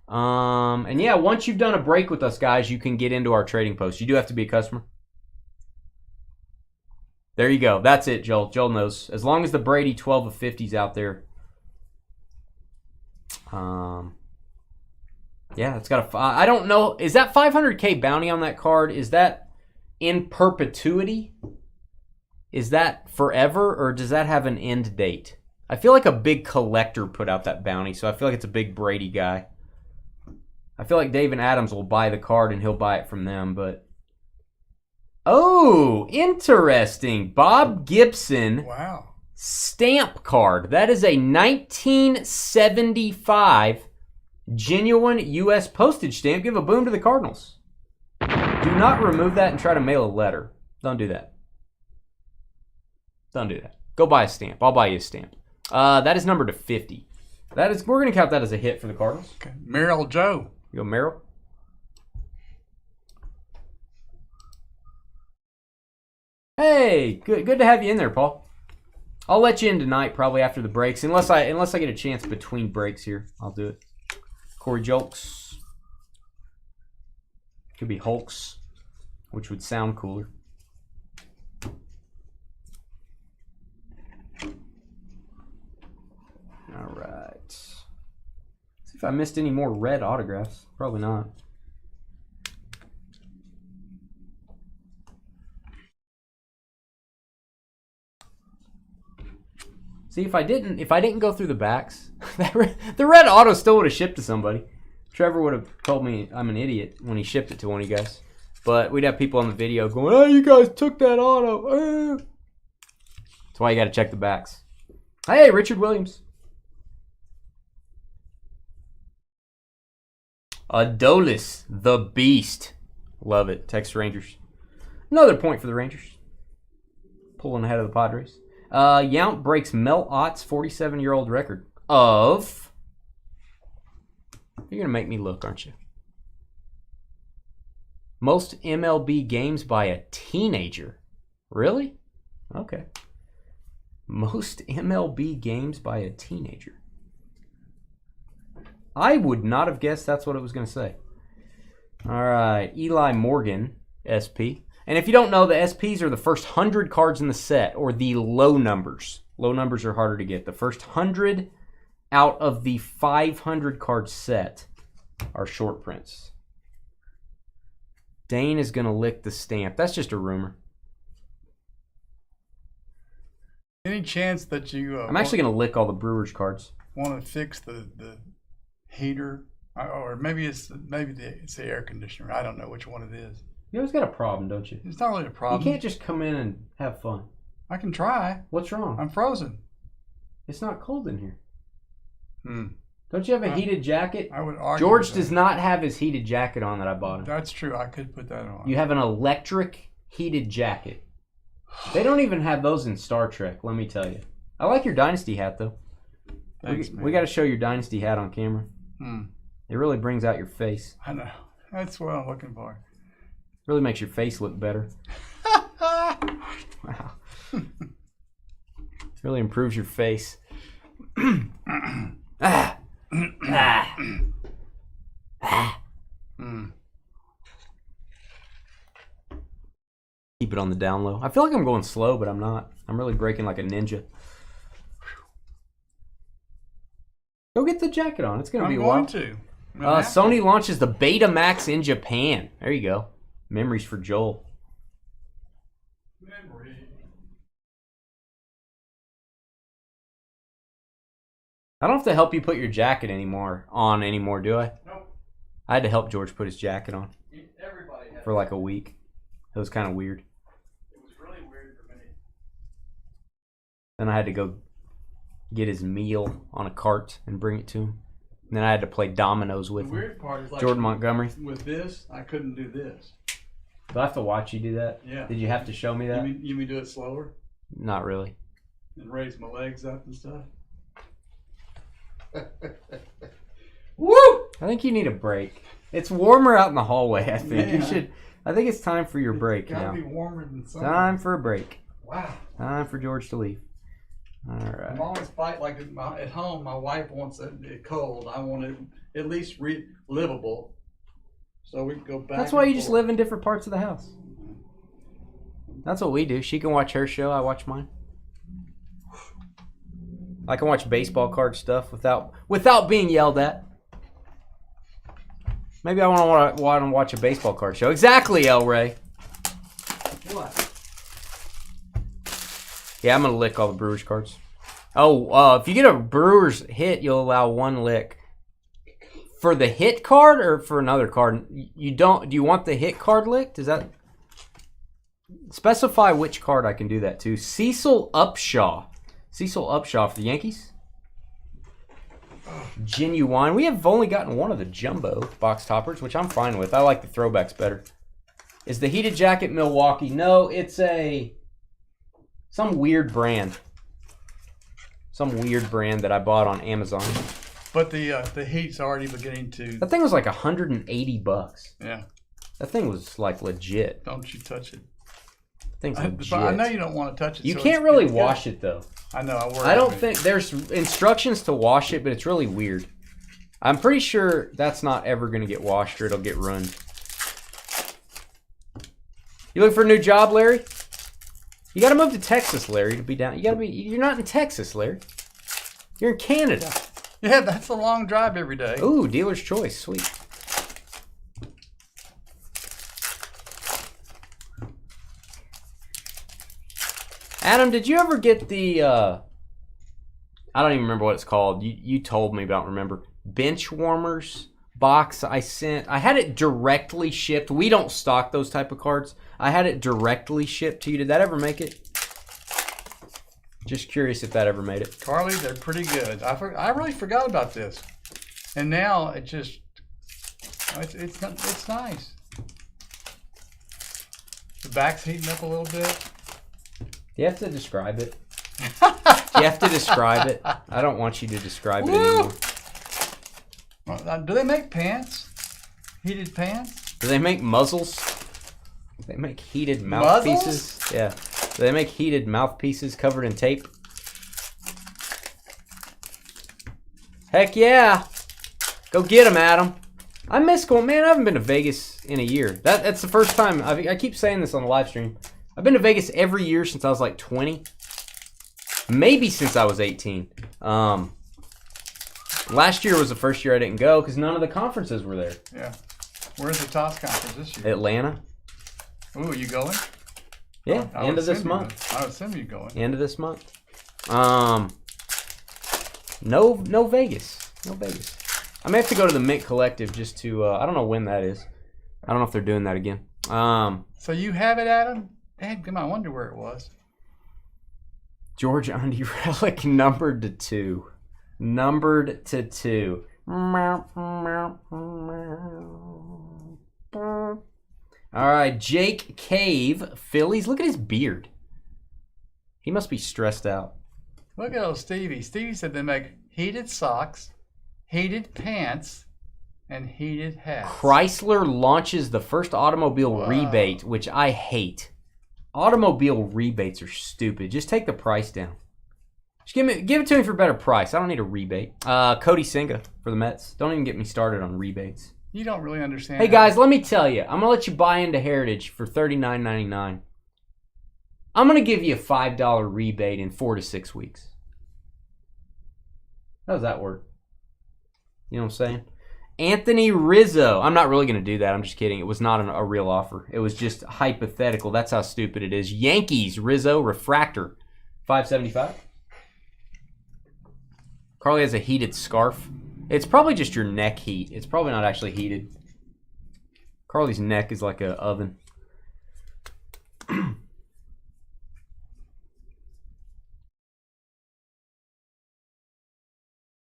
And yeah, once you've done a break with us, guys, you can get into our trading post. You do have to be a customer. There you go. That's it, Joel. Joel knows. As long as the Brady 12 of 50's out there. Yeah, it's got a... I don't know. Is that 500K bounty on that card? Is that in perpetuity? Is that forever, or does that have an end date? I feel like a big collector put out that bounty, so I feel like it's a big Brady guy. I feel like David Adams will buy the card and he'll buy it from them, but... Oh, interesting. Bob Gibson. Wow. Stamp card. That is a 1975 genuine U.S. postage stamp. Give a boom to the Cardinals. Do not remove that and try to mail a letter. Don't do that. Don't do that. Go buy a stamp. I'll buy you a stamp. That is numbered to 50. That is. We're going to count that as a hit for the Cardinals. Okay. Merrill Joe. You go Merrill. Hey, good to have you in there, Paul. I'll let you in tonight, probably after the breaks, unless I get a chance between breaks here. I'll do it. Corey Jolks. Could be Hulks, which would sound cooler. All right. See if I missed any more red autographs. Probably not. See, if I didn't go through the backs, the red auto still would have shipped to somebody. Trevor would have told me I'm an idiot when he shipped it to one of you guys. But we'd have people on the video going, "Oh, you guys took that auto." That's why you got to check the backs. Hey, Richard Williams. Adolis, the Beast. Love it. Texas Rangers. Another point for the Rangers. Pulling ahead of the Padres. Yount breaks Mel Ott's 47-year-old record of... You're going to make me look, aren't you? Most MLB games by a teenager. Really? Okay. Most MLB games by a teenager. I would not have guessed that's what it was going to say. All right. Eli Morgan, SP. And if you don't know, the SPs are the first 100 cards in the set, or the low numbers. Low numbers are harder to get. The first 100 out of the 500 card set are short prints. Dane is going to lick the stamp. That's just a rumor. Any chance that you? I'm actually gonna lick all the Brewers cards. Want to fix the heater, or maybe it's the air conditioner. I don't know which one it is. You always got a problem, don't you? It's not really a problem. You can't just come in and have fun. I can try. What's wrong? I'm frozen. It's not cold in here. Hmm. Don't you have a heated jacket? I would argue. George does not have his heated jacket on that I bought him. That's true. I could put that on. You have an electric heated jacket. They don't even have those in Star Trek, let me tell you. I like your Dynasty hat, though. Thanks, We got to show your Dynasty hat on camera. It really brings out your face. I know. That's what I'm looking for. Really makes your face look better. Wow. Really improves your face. Ah. Ah. Ah. Keep it on the down low. I feel like I'm going slow, but I'm not. I'm really breaking like a ninja. Go get the jacket on. It's going to be a while. I'm going to. Sony launches the Betamax in Japan. There you go. Memories for Joel. Memory. I don't have to help you put your jacket on anymore, do I? Nope. I had to help George put his jacket on Everybody had for like a week. It was kind of weird. It was really weird for me. Then I had to go get his meal on a cart and bring it to him. And then I had to play dominoes with The him. weird part is like Jordan Montgomery. with this, I couldn't do this. Do I have to watch you do that? Yeah. Did you have to show me that? You mean do it slower Not really. and raise my legs up and stuff? Woo! I think you need a break. It's warmer out in the hallway, I think. Yeah. You should. I think it's time for your break Gotta now. be warmer than summer. Time for a break. Wow. Time for George to leave. All I'm right. always fight like at home. My wife wants it cold. I want it at least livable, so we can go back. That's why you just live in different parts of the house. That's what we do. She can watch her show. I watch mine. I can watch baseball card stuff without being yelled at. Maybe I want to watch a baseball card show. Exactly, El Ray. What? Yeah, I'm gonna lick all the Brewers cards. Oh, if you get a Brewers hit, you'll allow one lick. For the hit card or for another card? You don't. Do you want the hit card licked? Is that specify which card I can do that to? Cecil Upshaw. Cecil Upshaw for the Yankees. Genuine. We have only gotten one of the jumbo box toppers, which I'm fine with. I like the throwbacks better. Is the heated jacket Milwaukee? No, it's some weird brand. Some weird brand that I bought on Amazon. But the heat's already beginning to. That thing was like $180. Yeah. That thing was like legit. Don't you touch it. Thing's legit. But I know you don't want to touch it. You so can't really wash it though. I know. I don't think there's instructions to wash it, but it's really weird. I'm pretty sure that's not ever going to get washed or it'll get ruined. You looking for a new job, Larry? You got to move to Texas, Larry, to be down. You're not in Texas, Larry. You're in Canada. Yeah, that's a long drive every day. Ooh, dealer's choice. Sweet. Adam, did you ever get the, I don't even remember what it's called. You told me, but I don't remember. Bench warmers box I sent. I had it directly shipped. We don't stock those type of cards. I had it directly shipped to you. Did that ever make it? Just curious if that ever made it. Carly, they're pretty good. I really forgot about this. And now it just, it's nice. The back's heating up a little bit. You have to describe it. You have to describe it. I don't want you to describe it anymore. Do they make pants? Heated pants? Do they make muzzles? Do they make heated mouthpieces? Muzzles? Yeah. Do they make heated mouthpieces covered in tape? Heck yeah. Go get them, Adam. I miss going. Man, I haven't been to Vegas in a year. That's the first time. I keep saying this on the live stream. I've been to Vegas every year since I was like 20. Maybe since I was 18. Last year was the first year I didn't go because none of the conferences were there. Yeah. Where's the TOS conference this year? Atlanta. Ooh, are you going? Yeah, I end of this would month. I would assume you're going. End of this month. No Vegas. No Vegas. I may have to go to the Mint Collective just to, I don't know when that is. I don't know if they're doing that again. So you have it, Adam? Dad, come on, I wonder where it was. George Undy Relic numbered to 2. Numbered to 2. All right, Jake Cave, Phillies. Look at his beard. He must be stressed out. Look at old Stevie. Stevie said they make heated socks, heated pants, and heated hats. Chrysler launches the first automobile rebate, which I hate. Automobile rebates are stupid. Just take the price down. Just give it to me for a better price. I don't need a rebate. Cody Senga for the Mets. Don't even get me started on rebates. You don't really understand. Hey guys, let me tell you. I'm gonna let you buy into Heritage for $39.99. I'm gonna give you a $5 rebate in 4 to 6 weeks. How does that work? You know what I'm saying? Anthony Rizzo. I'm not really going to do that. I'm just kidding. It was not a real offer. It was just hypothetical. That's how stupid it is. Yankees, Rizzo, refractor. $5.75. Carly has a heated scarf. It's probably just your neck heat. It's probably not actually heated. Carly's neck is like an oven.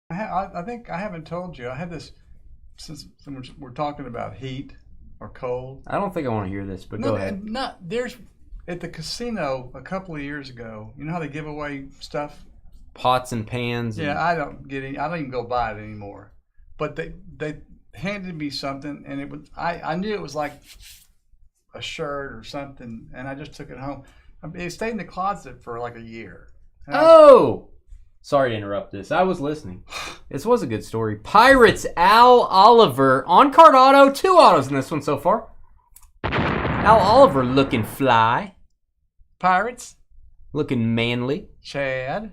I think I haven't told you. I had this, since we're talking about heat or cold. I don't think I want to hear this, but go ahead. There's at the casino a couple of years ago. You know how they give away stuff? Pots and pans. Yeah, I don't even go buy it anymore. But they handed me something, and it was I knew it was like a shirt or something, and I just took it home. It stayed in the closet for like a year. Sorry to interrupt this. I was listening. This was a good story. Pirates, Al Oliver. On-card auto. 2 autos in this one so far. Al Oliver looking fly. Pirates. Looking manly. Chad.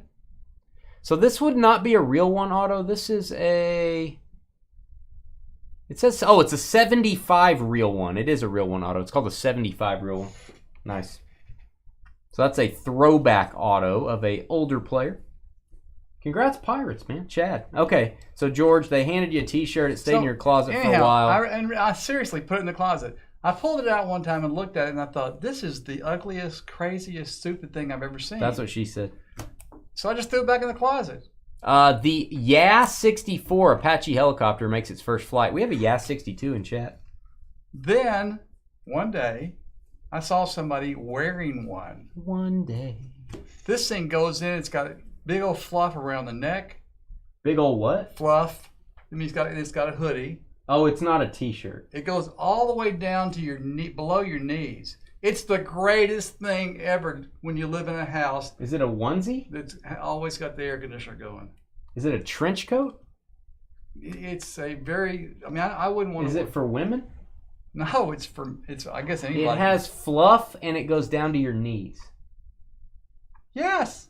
So this would not be a real one auto. This is a... It says... Oh, it's a 75 real one. It is a real one auto. It's called a 75 real one. Nice. So that's a throwback auto of a older player. Congrats, Pirates, man. Chad. Okay, so George, they handed you a T-shirt. It stayed in your closet for a while. I seriously put it in the closet. I pulled it out one time and looked at it, and I thought, this is the ugliest, craziest, stupid thing I've ever seen. That's what she said. So I just threw it back in the closet. The YA-64 Apache helicopter makes its first flight. We have a YA-62 in chat. Then, one day, I saw somebody wearing one. One day. This thing goes in. It's got big old fluff around the neck. Big old what? Fluff. I mean, it's got a hoodie. Oh, it's not a T-shirt. It goes all the way down to your knee, below your knees. It's the greatest thing ever when you live in a house. Is it a onesie? That's always got the air conditioner going. Is it a trench coat? It's a very. I mean, I wouldn't want to. Is it for women? No, it's for. It's. I guess anybody. It has fluff and it goes down to your knees. Yes.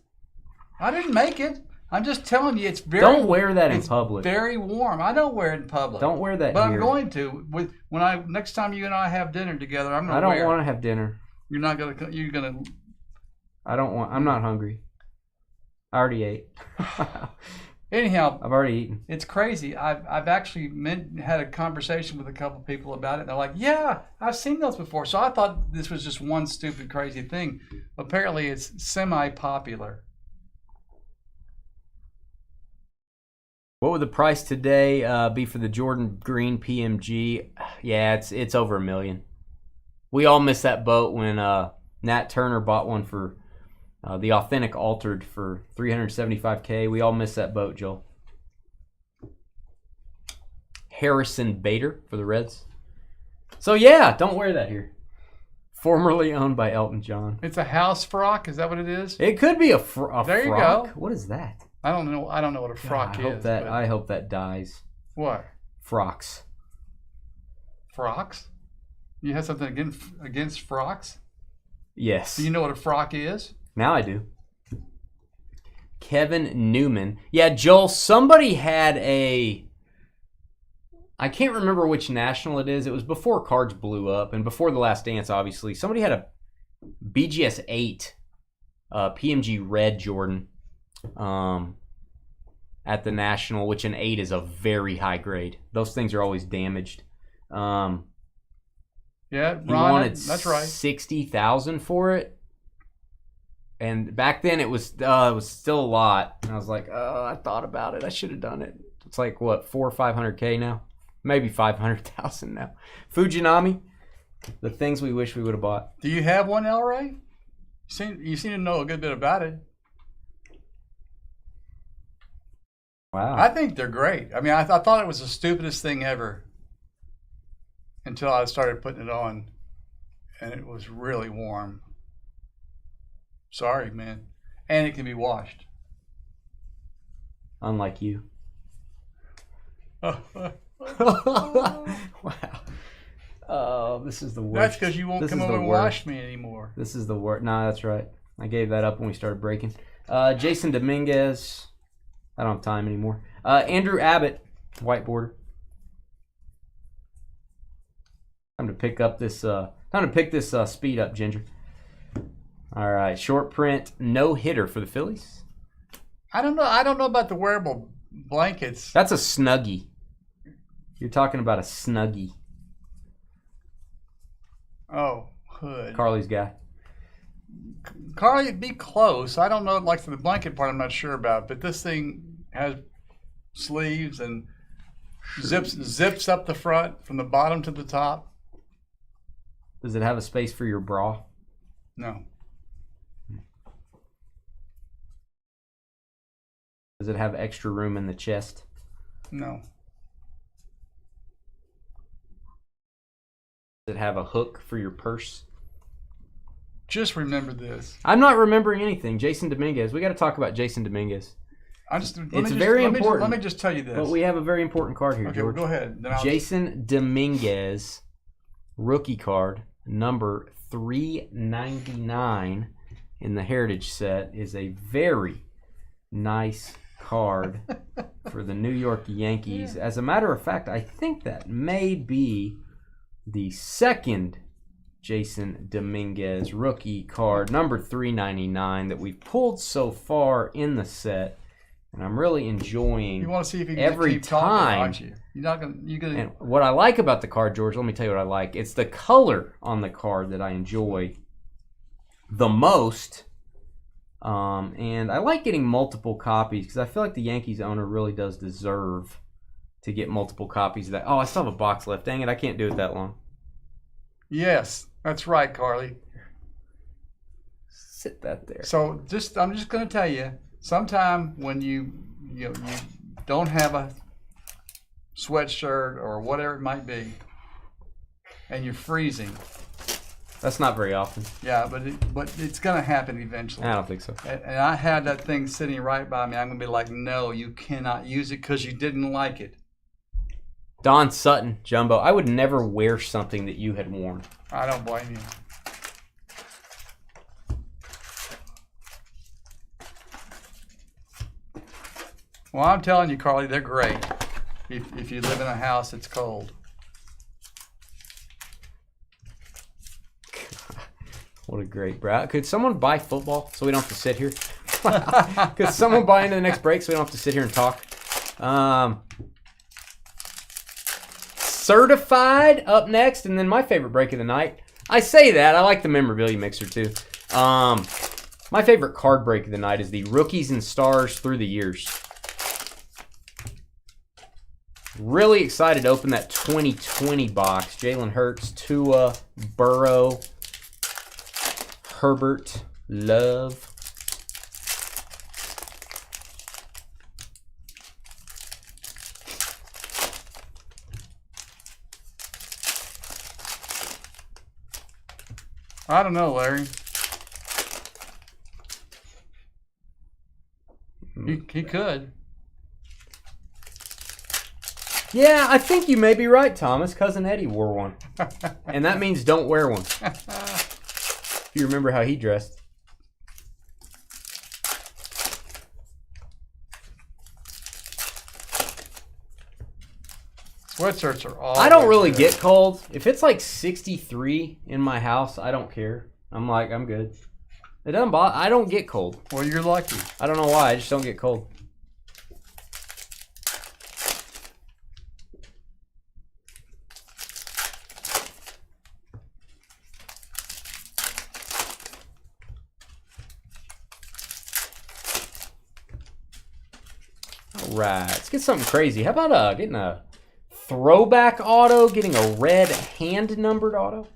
I didn't make it. I'm just telling you, it's very. Don't wear that in public. Very warm. I don't wear it in public. Don't wear that. But here. I'm going to. Next time you and I have dinner together, I'm going to. I don't want to have dinner. You're not going to. You're going to. I don't want. I'm not hungry. I already ate. Anyhow, I've already eaten. It's crazy. I've actually had a conversation with a couple people about it. And they're like, "Yeah, I've seen those before." So I thought this was just one stupid, crazy thing. Apparently, it's semi-popular. What would the price today be for the Jordan Green PMG? Yeah, it's over $1 million. We all missed that boat when Nat Turner bought one for the authentic altered for $375K. We all missed that boat, Joel. Harrison Bader for the Reds. So yeah, don't wear that here. Formerly owned by Elton John. It's a house frock. Is that what it is? It could be a frock. There you go. What is that? I don't know. I don't know what a frock is. I hope that dies. What? Frocks. Frocks? You have something against frocks? Yes. Do you know what a frock is? Now I do. Kevin Newman. Yeah, Joel, somebody had a... I can't remember which national it is. It was before cards blew up and before The Last Dance, obviously. Somebody had a BGS 8 PMG Red Jordan. at the National, which an 8 is a very high grade. Those things are always damaged. Yeah, He Ron, wanted that's right. 60,000 for it. And back then it was still a lot. And I was like, oh, I thought about it. I should have done it. It's like what, 400 or 500K now? Maybe 500,000 now. Fujinami, the things we wish we would have bought. Do you have one, El Ray? You seem to know a good bit about it. Wow. I think they're great. I mean, I thought it was the stupidest thing ever until I started putting it on, and it was really warm. Sorry, man. And it can be washed. Unlike you. Wow. Oh, this is the worst. That's because you won't come over and wash me anymore. This is the worst. No, that's right. I gave that up when we started breaking. Jason Dominguez. I don't have time anymore. Andrew Abbott, white border. Time to pick up this. Time to pick this speed up, Ginger. All right, short print, no hitter for the Phillies. I don't know about the wearable blankets. That's a Snuggie. You're talking about a Snuggie. Oh, hood. Carly's guy. Carly, be close. I don't know, like for the blanket part, I'm not sure about, but this thing has sleeves and zips up the front from the bottom to the top. Does it have a space for your bra? No. Does it have extra room in the chest? No. Does it have a hook for your purse? Just remember this. I'm not remembering anything. Jason Dominguez. We got to talk about Jason Dominguez. It's very important. Let me just tell you this. But we have a very important card here, Okay, George. well, go ahead. Jason Dominguez, rookie card, number 399 in the Heritage set, is a very nice card for the New York Yankees. As a matter of fact, I think that may be the second Jason Dominguez rookie card, number 399, that we've pulled so far in the set. And I'm really enjoying you want to see if you can every keep talking, time. aren't you? You're not gonna. You gonna. And what I like about the card, George, let me tell you what I like. It's the color on the card that I enjoy the most. And I like getting multiple copies because I feel like the Yankees owner really does deserve to get multiple copies of that. Oh, I still have a box left. Dang it, I can't do it that long. Yes, that's right, Carly. Sit that there. So I'm just going to tell you, sometime when you don't have a sweatshirt or whatever it might be, and you're freezing. That's not very often. Yeah, but it's going to happen eventually. I don't think so. And I had that thing sitting right by me. I'm going to be like, no, you cannot use it because you didn't like it. Don Sutton, Jumbo. I would never wear something that you had worn. I don't blame you. Well, I'm telling you, Carly, they're great. If you live in a house that's cold. What a great bro. Could someone buy football so we don't have to sit here? Could someone buy into the next break so we don't have to sit here and talk? Certified up next, and then my favorite break of the night. I say that. I like the memorabilia mixer too. My favorite card break of the night is the Rookies and Stars Through the Years. Really excited to open that 2020 box. Jalen Hurts, Tua, Burrow, Herbert, Love. I don't know, Larry. He could. Yeah, I think you may be right, Thomas. Cousin Eddie wore one. And that means don't wear one. If you remember how he dressed. Sweatshirts are all. I don't really get cold. If it's like 63 in my house, I don't care. I'm like, I'm good. It doesn't bother. I don't get cold. Well, you're lucky. I don't know why. I just don't get cold. All right, let's get something crazy. How about getting a throwback auto, getting a red hand-numbered auto?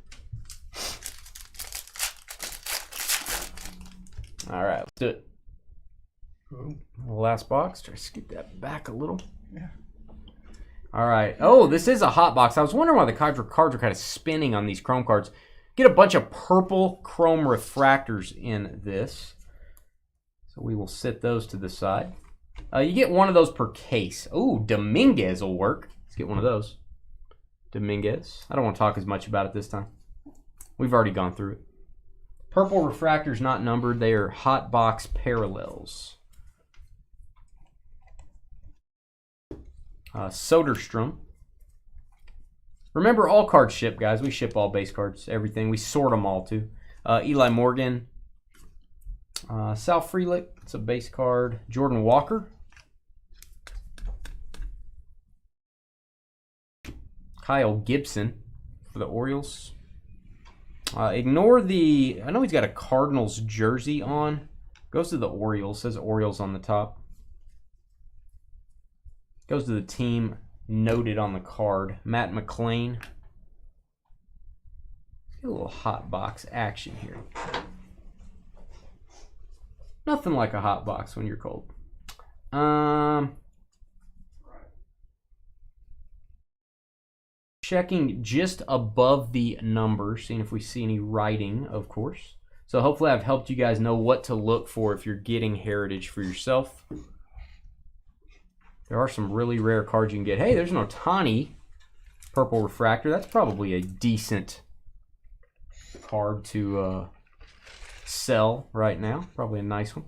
All right, let's do it. Ooh. Last box. Try to scoot that back a little. Yeah. All right. Oh, this is a hot box. I was wondering why the cards were kind of spinning on these chrome cards. Get a bunch of purple chrome refractors in this. So we will sit those to the side. You get one of those per case. Oh, Dominguez will work. Let's get one of those. Dominguez. I don't want to talk as much about it this time. We've already gone through it. Purple refractors not numbered. They are hot box parallels. Soderstrom. Remember, all cards ship, guys. We ship all base cards, everything. We sort them all, too. Eli Morgan. Sal Frelick. It's a base card. Jordan Walker. Kyle Gibson for the Orioles. Ignore the... I know he's got a Cardinals jersey on. Goes to the Orioles. Says Orioles on the top. Goes to the team noted on the card. Matt McClain. Get a little hot box action here. Nothing like a hot box when you're cold. Checking just above the number, seeing if we see any writing, of course. So hopefully I've helped you guys know what to look for if you're getting Heritage for yourself. There are some really rare cards you can get. Hey, there's an Ohtani purple refractor. That's probably a decent card to sell right now. Probably a nice one.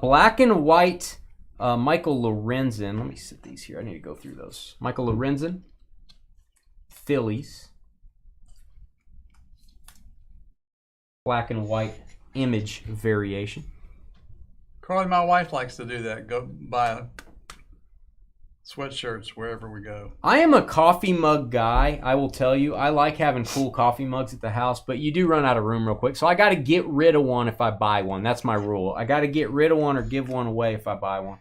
Black and white Michael Lorenzen. Let me sit these here. I need to go through those. Michael Lorenzen. Phillies. Black and white image variation. Carly, my wife likes to do that. Go buy sweatshirts wherever we go. I am a coffee mug guy, I will tell you. I like having cool coffee mugs at the house, but you do run out of room real quick. So I got to get rid of one if I buy one. That's my rule. I got to get rid of one or give one away if I buy one.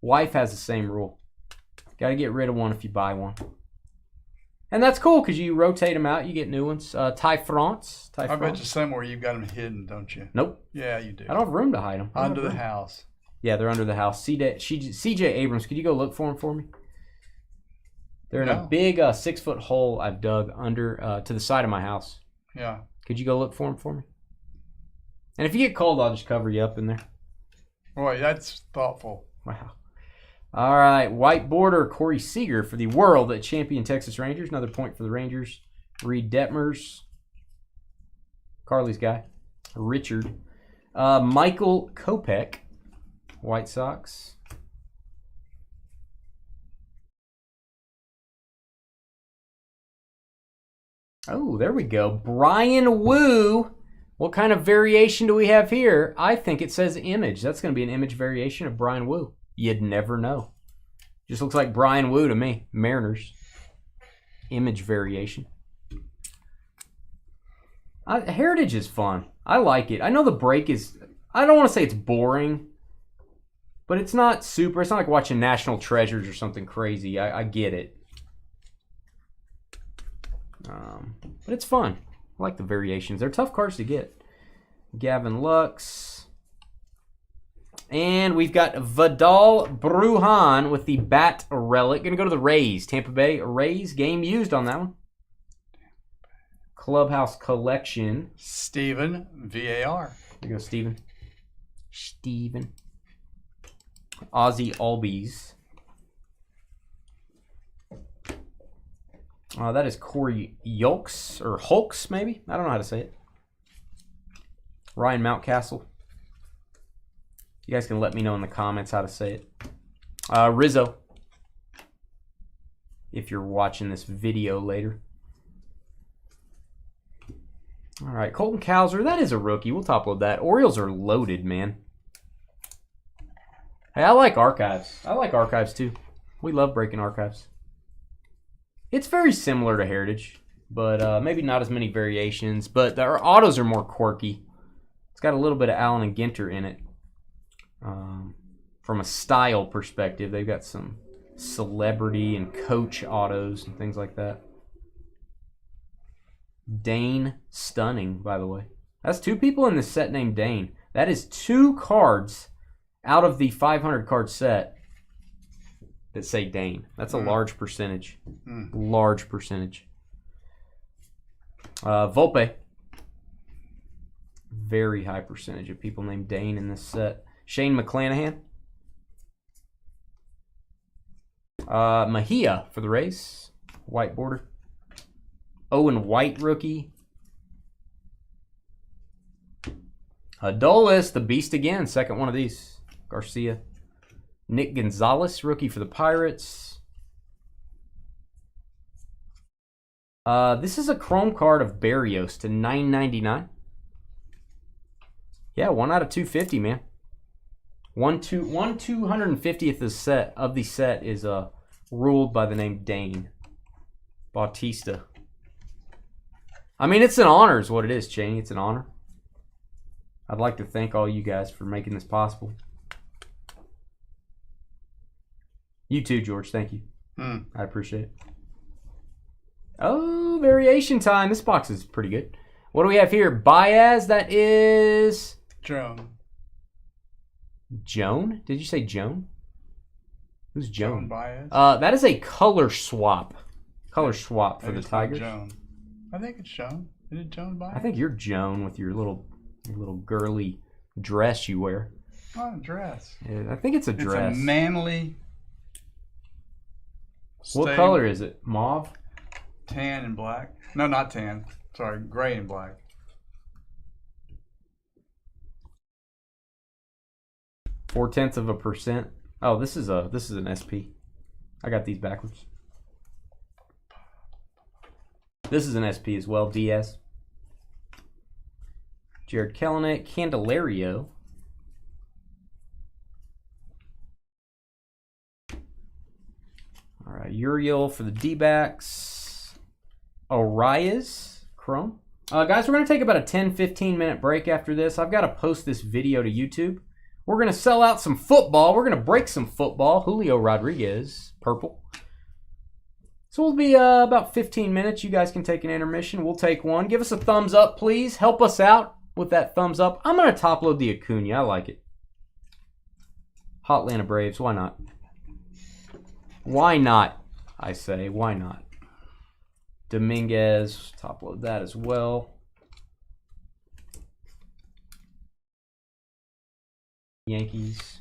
Wife has the same rule. Got to get rid of one if you buy one. And that's cool because you rotate them out. You get new ones. Ty France. I bet you somewhere you've got them hidden, don't you? Nope. Yeah, you do. I don't have room to hide them. Under the house. Yeah, they're under the house. CJ Abrams, could you go look for them for me? They're in a big 6-foot hole I've dug under to the side of my house. Yeah. Could you go look for them for me? And if you get cold, I'll just cover you up in there. Boy, that's thoughtful. Wow. All right, white border, Corey Seager for the world champion Texas Rangers. Another point for the Rangers. Reed Detmers. Carly's guy. Richard. Michael Kopech, White Sox. Oh, there we go. Brian Wu. What kind of variation do we have here? I think it says image. That's going to be an image variation of Brian Wu. You'd never know. Just looks like Brian Wu to me. Mariners. Image variation. Heritage is fun. I like it. I know the break is... I don't want to say it's boring, but it's not super... It's not like watching National Treasures or something crazy. I get it. But it's fun. I like the variations. They're tough cards to get. Gavin Lux... And we've got Vidal Brujan with the Bat Relic. Going to go to the Rays. Tampa Bay Rays. Game used on that one. Clubhouse Collection. Steven, VAR. There you go, Steven. Steven. Ozzy Albies. That is Corey Yolks, or Hulks, maybe? I don't know how to say it. Ryan Mountcastle. You guys can let me know in the comments how to say it. Rizzo. If you're watching this video later. All right, Colton Cowser, that is a rookie. We'll top load that. Orioles are loaded, man. Hey, I like archives. I like archives too. We love breaking archives. It's very similar to Heritage, but maybe not as many variations. But our autos are more quirky. It's got a little bit of Allen and Ginter in it. From a style perspective, they've got some celebrity and coach autos and things like that. Dane Stunning, by the way. That's 2 people in this set named Dane. That is 2 cards out of the 500 card set that say Dane. That's a large percentage. Large percentage. Volpe. Very high percentage of people named Dane in this set. Shane McClanahan. Mejia for the Rays. White border. Owen White rookie. Adolis, the beast again. Second one of these. Garcia. Nick Gonzalez, rookie for the Pirates. This is a chrome card of Barrios to 999. Yeah, 1 out of 250, man. 1/250th of the set is ruled by the name Dane Bautista. I mean, it's an honor is what it is, Cheney. It's an honor. I'd like to thank all you guys for making this possible. You too, George. Thank you. I appreciate it. Oh, variation time. This box is pretty good. What do we have here? Baez, that is... Joan. Joan? Did you say Joan? Who's Joan? Baez. That is a color swap. Color swap for the Tigers. Joan. I think it's Joan. Is it Joan Baez? I think you're Joan with your little girly dress you wear. Not a dress. Yeah, I think it's a dress. It's a manly... What color is it? Mauve? Tan and black. No, not tan. Sorry, gray and black. 0.4%. Oh, this is an SP. I got these backwards. This is an SP as well. Diaz. Jared Kelenic. Candelario. All right, Uriel for the D-backs. Arias, Chrome. Guys, we're going to take about a 10-15 minute break after this. I've got to post this video to YouTube. We're going to sell out some football. We're going to break some football. Julio Rodriguez, purple. So we'll be about 15 minutes. You guys can take an intermission. We'll take one. Give us a thumbs up, please. Help us out with that thumbs up. I'm going to top load the Acuna. I like it. Hot Atlanta Braves. Why not? Why not? I say, why not? Dominguez, top load that as well. Yankees.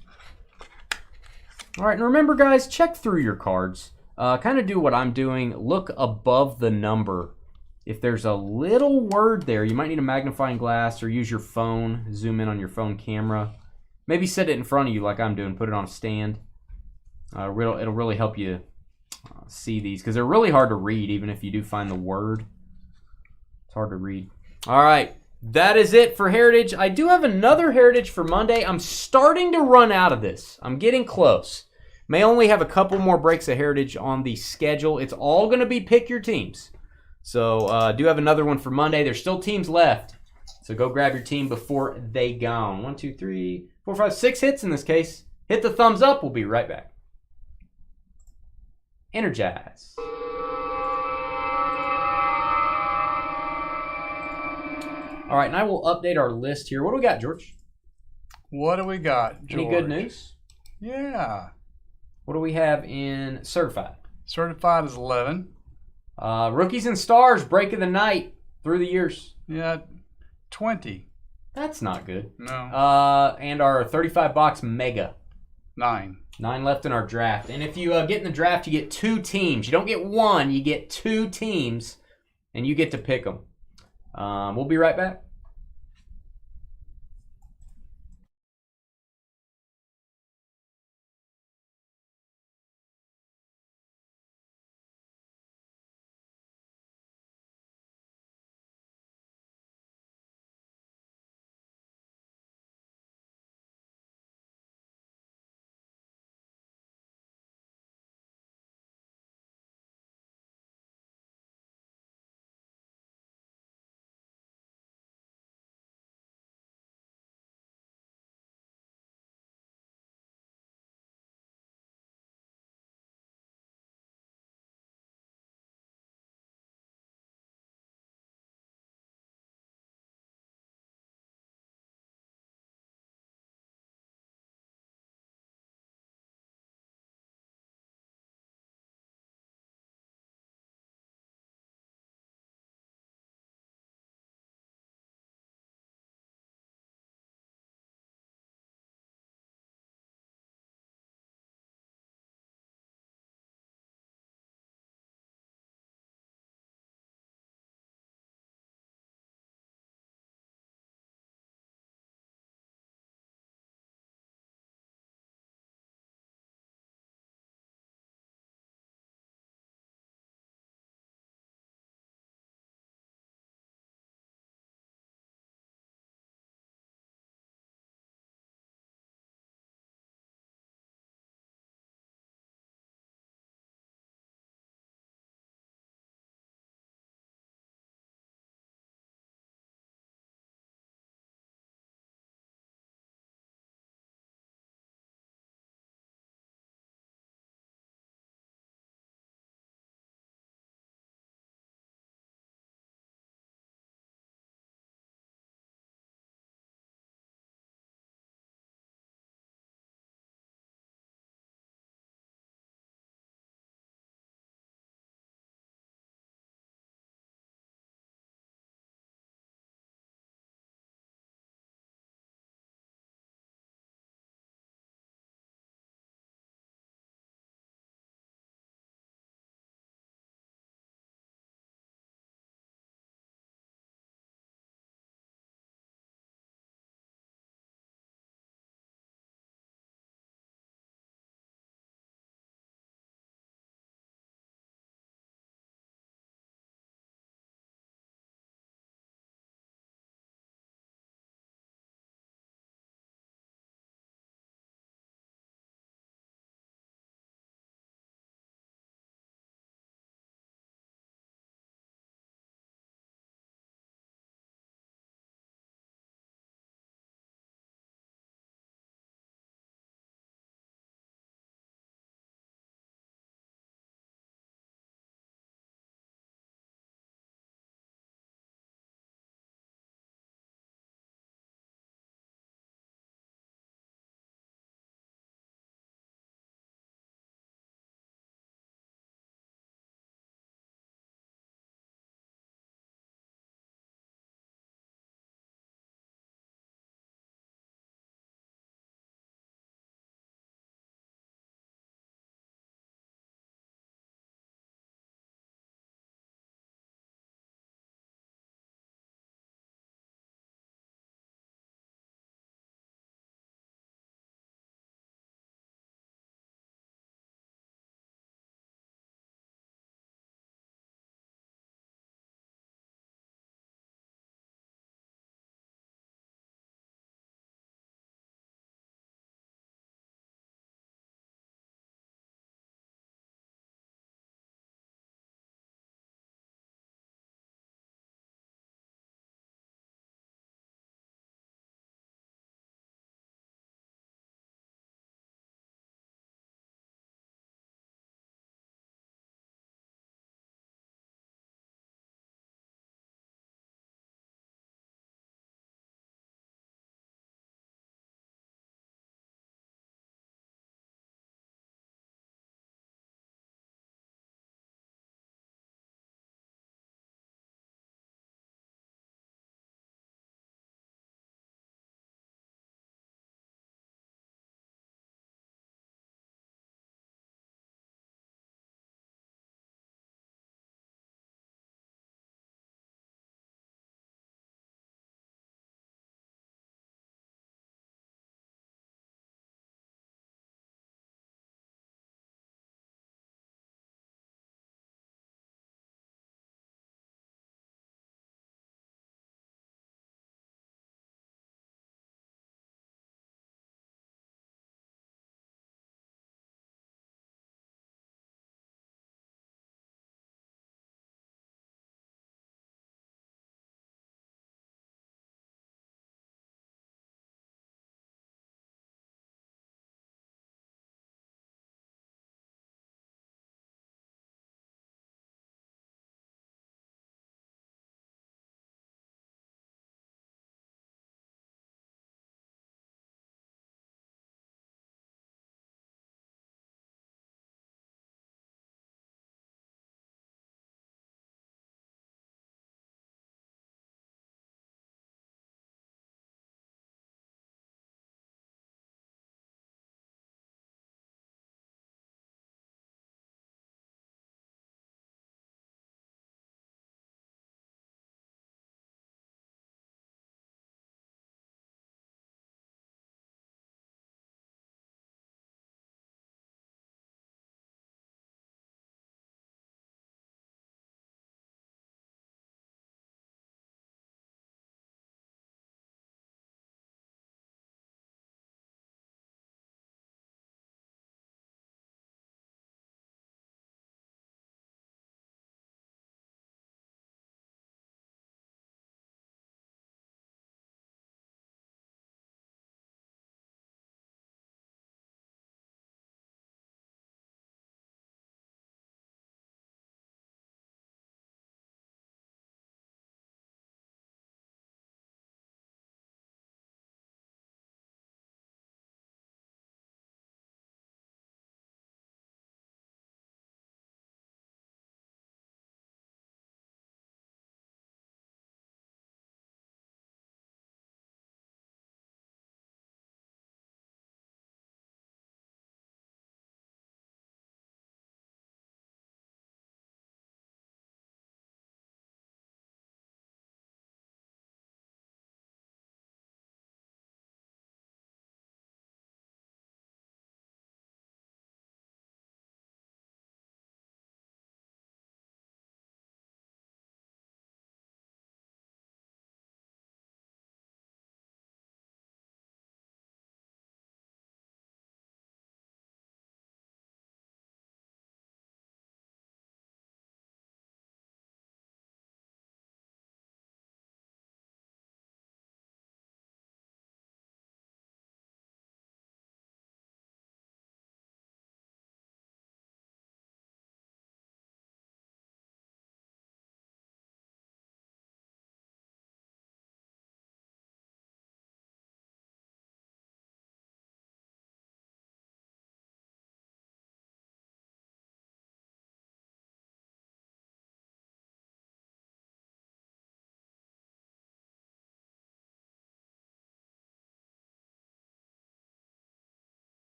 All right, and remember, guys, check through your cards. Kind of do what I'm doing. Look above the number. If there's a little word there, you might need a magnifying glass or use your phone. Zoom in on your phone camera. Maybe set it in front of you like I'm doing. Put it on a stand. It'll really help you see these because they're really hard to read even if you do find the word. It's hard to read. All right, that is it for Heritage. I do have another Heritage for Monday. I'm starting to run out of this. I'm getting close. May only have a couple more breaks of Heritage on the schedule. It's all going to be pick your teams. So I do have another one for Monday. There's still teams left. So go grab your team before they gone. 1, 2, 3, 4, 5, 6 hits in this case. Hit the thumbs up. We'll be right back. Energize. All right, and I will update our list here. What do we got, George? What do we got, George? Any good news? Yeah. What do we have in certified? Certified is 11. Rookies and stars, break of the night through the years. Yeah, 20. That's not good. No. And our 35 box mega. 9. 9 left in our draft. And if you get in the draft, you get 2 teams. You don't get one, you get 2 teams, and you get to pick them. We'll be right back.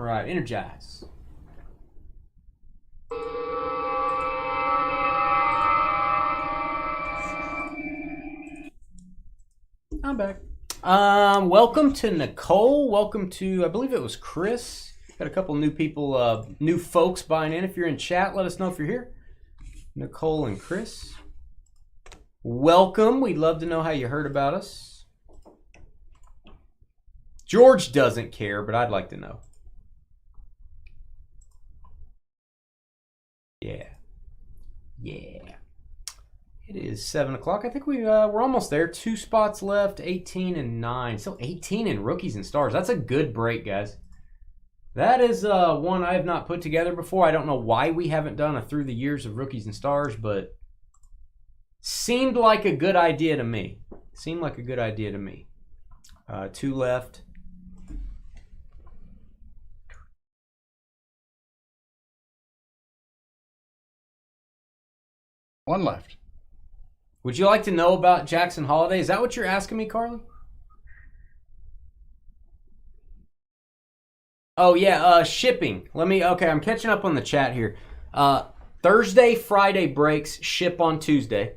right, energize. I'm back. Welcome to Nicole. Welcome to, I believe it was Chris. Got a couple new people, new folks buying in. If you're in chat, let us know if you're here. Nicole and Chris. Welcome. We'd love to know how you heard about us. George doesn't care, but I'd like to know. Yeah. Yeah. It is 7 o'clock. I think we're almost there. 2 spots left, 18 and 9. So 18 in rookies and stars. That's a good break, guys. That is one I have not put together before. I don't know why we haven't done a through the years of rookies and stars, but seemed like a good idea to me. 2 left. One left. Would you like to know about Jackson Holiday? Is that what you're asking me, Carly? Oh, yeah, shipping. Okay, I'm catching up on the chat here. Thursday, Friday breaks ship on Tuesday.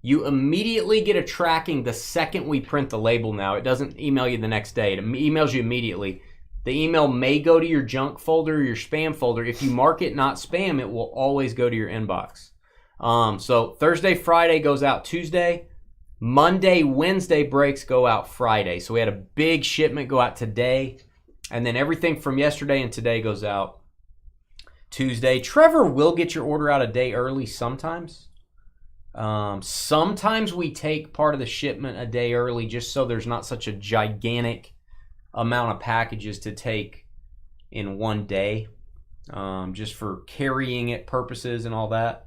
You immediately get a tracking the second we print the label now. It doesn't email you the next day. It emails you immediately. The email may go to your junk folder or your spam folder. If you mark it not spam, it will always go to your inbox. So Thursday, Friday goes out Tuesday. Monday, Wednesday breaks go out Friday. So we had a big shipment go out today. And then everything from yesterday and today goes out Tuesday. Trevor will get your order out a day early sometimes. Sometimes we take part of the shipment a day early just so there's not such a gigantic amount of packages to take in one day. Just for carrying it purposes and all that.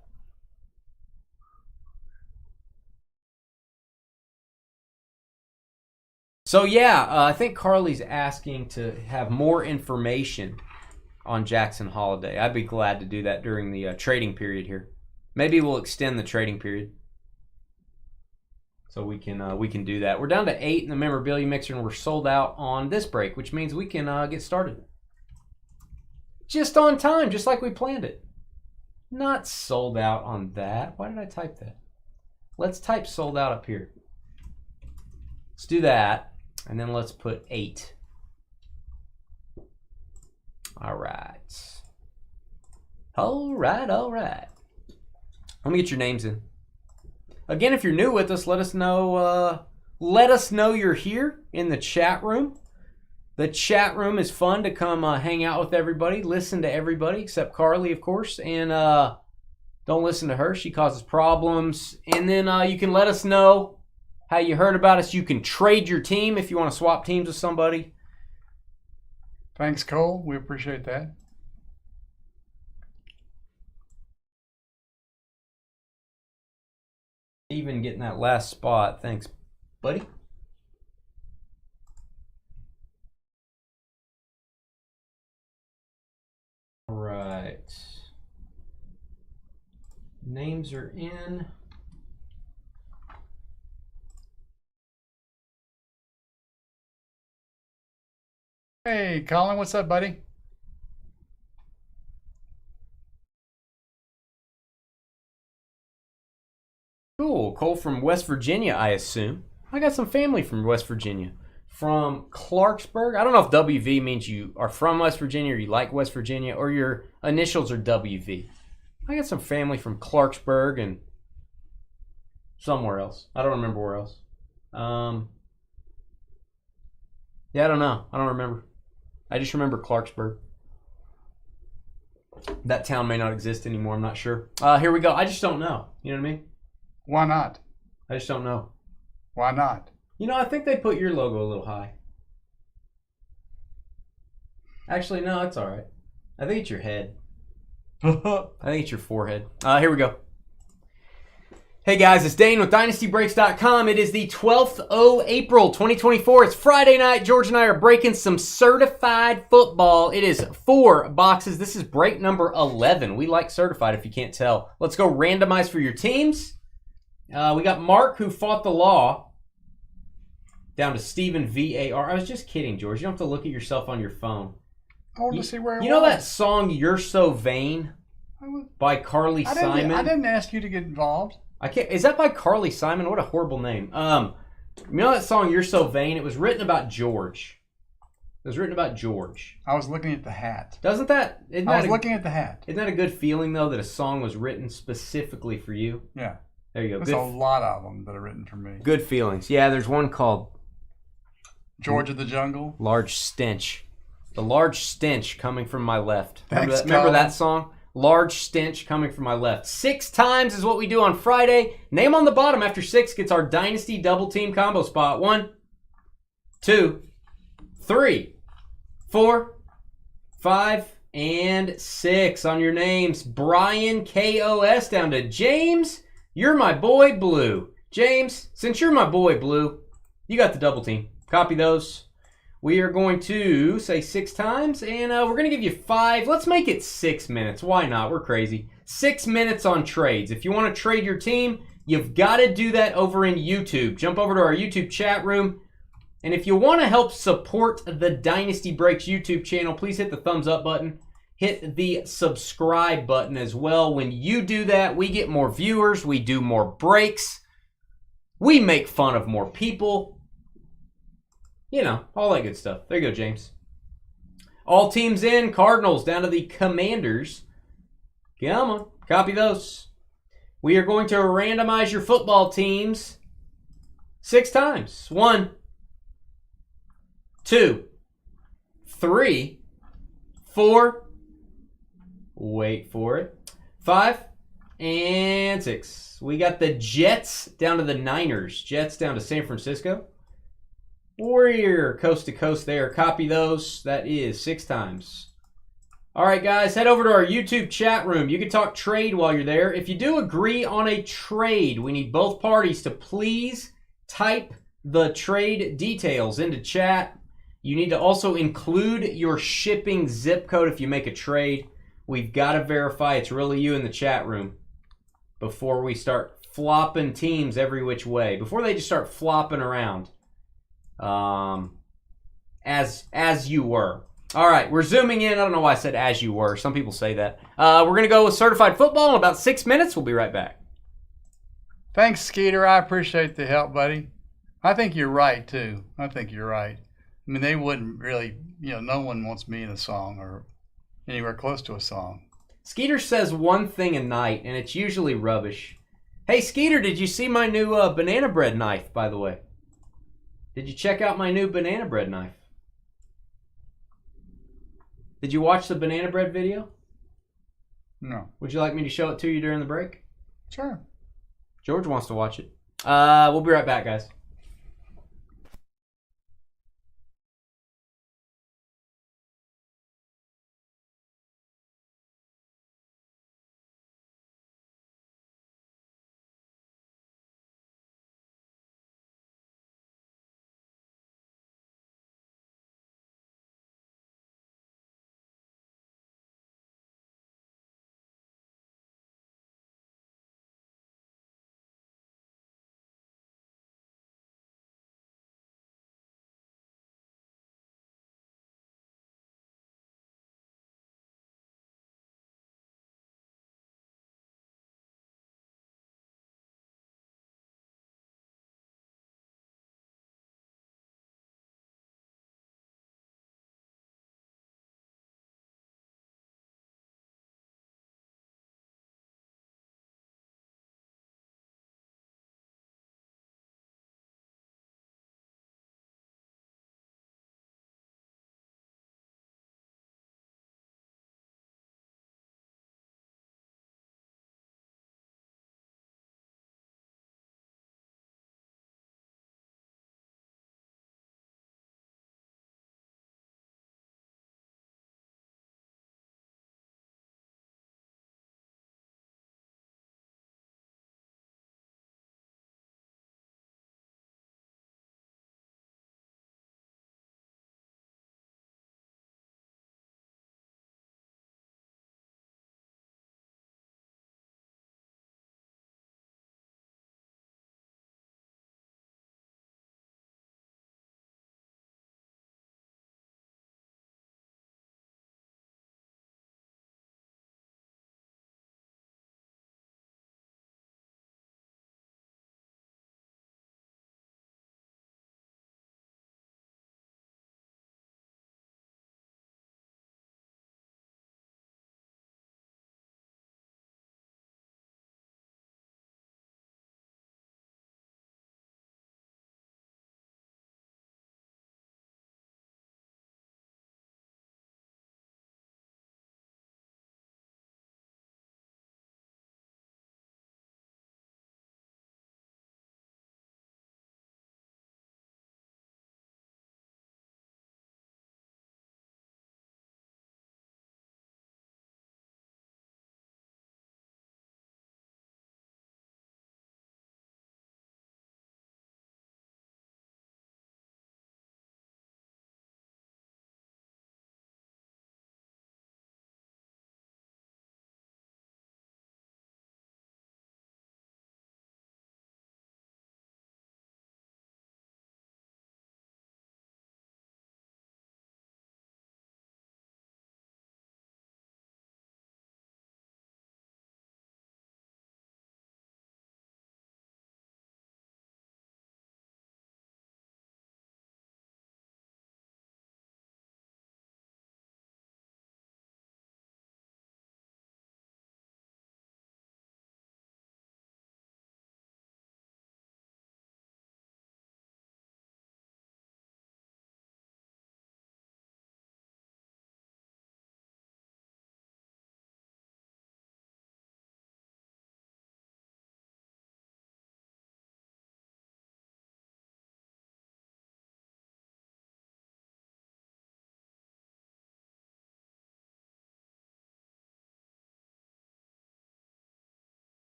So yeah, I think Carly's asking to have more information on Jackson Holiday. I'd be glad to do that during the trading period here. Maybe we'll extend the trading period so we can do that. We're down to 8 in the memorabilia mixer, and we're sold out on this break, which means we can get started just on time, just like we planned it. Not sold out on that. Why did I type that? Let's type sold out up here. Let's do that. And then let's put 8. All right. All right. Let me get your names in. Again, if you're new with us, let us know you're here in the chat room. The chat room is fun to come hang out with everybody, listen to everybody, except Carly, of course. And don't listen to her. She causes problems. And then you can let us know how you heard about us. You can trade your team if you want to swap teams with somebody. Thanks, Cole. We appreciate that. Even getting that last spot. Thanks, buddy. All right. Names are in. Hey, Colin, what's up, buddy? Cool. Cole from West Virginia, I assume. I got some family from West Virginia. From Clarksburg. I don't know if WV means you are from West Virginia or you like West Virginia or your initials are WV. I got some family from Clarksburg and somewhere else. I don't remember where else. Yeah, I don't know. I don't remember. I just remember Clarksburg. That town may not exist anymore. I'm not sure. Here we go. I just don't know. You know what I mean? Why not? I just don't know. Why not? You know, I think they put your logo a little high. Actually, no, it's all right. I think it's your head. I think it's your forehead. Here we go. Hey guys, it's Dane with DynastyBreaks.com. It is the 12th of April, 2024. It's Friday night. George and I are breaking some certified football. It is 4 boxes. This is break number 11. We like certified if you can't tell. Let's go randomize for your teams. We got Mark, who fought the law, down to Stephen VAR. I was just kidding, George. You don't have to look at yourself on your phone. I wanted to see where it was. You know that song "You're So Vain" by Carly Simon? I didn't ask you to get involved. I can't. Is that by Carly Simon? What a horrible name. You know that song "You're So Vain"? It was written about George. It was written about George. I was looking at the hat. Doesn't that? Looking at the hat. Isn't that a good feeling though that a song was written specifically for you? Yeah. There you go. There's a lot of them that are written for me. Good feelings. Yeah, there's one called George of the Jungle. Large Stench. The large stench coming from my left. Thanks, Remember that song? Large stench coming from my left. 6 times is what we do on Friday. Name on the bottom after 6 gets our Dynasty double team combo spot. 1, 2, 3, 4, 5, and 6 on your names. Brian KOS down to James. You're my boy Blue. James, since you're my boy Blue, you got the double team. Copy those. We are going to say 6 times, and we're going to give you 5. Let's make it 6 minutes. Why not? We're crazy. 6 minutes on trades. If you want to trade your team, you've got to do that over in YouTube. Jump over to our YouTube chat room. And if you want to help support the Dynasty Breaks YouTube channel, please hit the thumbs up button. Hit the subscribe button as well. When you do that, we get more viewers. We do more breaks. We make fun of more people. You know, all that good stuff. There you go, James. All teams in. Cardinals down to the Commanders. Come on. Copy those. We are going to randomize your football teams 6 times. 1, 2, 3, 4. Wait for it. 5 and 6. We got the Jets down to the Niners. Jets down to San Francisco. Warrior, coast to coast there. Copy those. That is 6 times. All right, guys, head over to our YouTube chat room. You can talk trade while you're there. If you do agree on a trade, we need both parties to please type the trade details into chat. You need to also include your shipping zip code if you make a trade. We've got to verify it's really you in the chat room before we start flopping teams every which way. Before they just start flopping around. As you were. All right, we're zooming in. I don't know why I said as you were. Some people say that. We're going to go with certified football in about 6 minutes. We'll be right back. Thanks, Skeeter. I appreciate the help, buddy. I think you're right, too. I think you're right. I mean, they wouldn't really, no one wants me in a song or anywhere close to a song. Skeeter says one thing a night, and it's usually rubbish. Hey, Skeeter, did you see my new banana bread knife, by the way? Did you check out my new banana bread knife? Did you watch the banana bread video? No. Would you like me to show it to you during the break? Sure. George wants to watch it. We'll be right back, guys.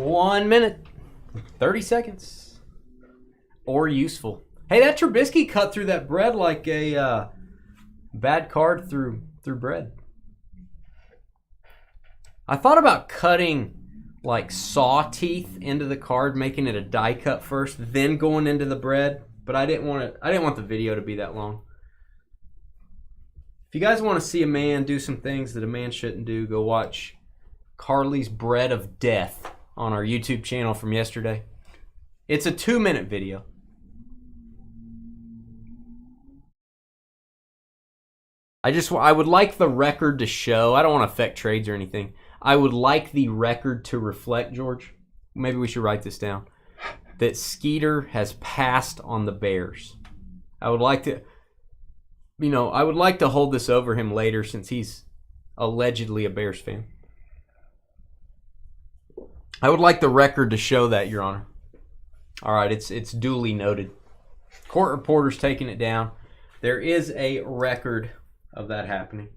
1 minute, 30 seconds. Or useful. Hey, that Trubisky cut through that bread like a bad card through bread. I thought about cutting like saw teeth into the card, making it a die cut first, then going into the bread. But I didn't want the video to be that long. If you guys want to see a man do some things that a man shouldn't do, go watch Carly's Bread of Death on our YouTube channel from yesterday. It's a 2-minute video. I would like the record to show, I don't want to affect trades or anything. I would like the record to reflect, George, maybe we should write this down, that Skeeter has passed on the Bears. I would like to, I would like to hold this over him later since he's allegedly a Bears fan. I would like the record to show that, Your Honor. All right, it's duly noted. Court reporter's taking it down. There is a record of that happening.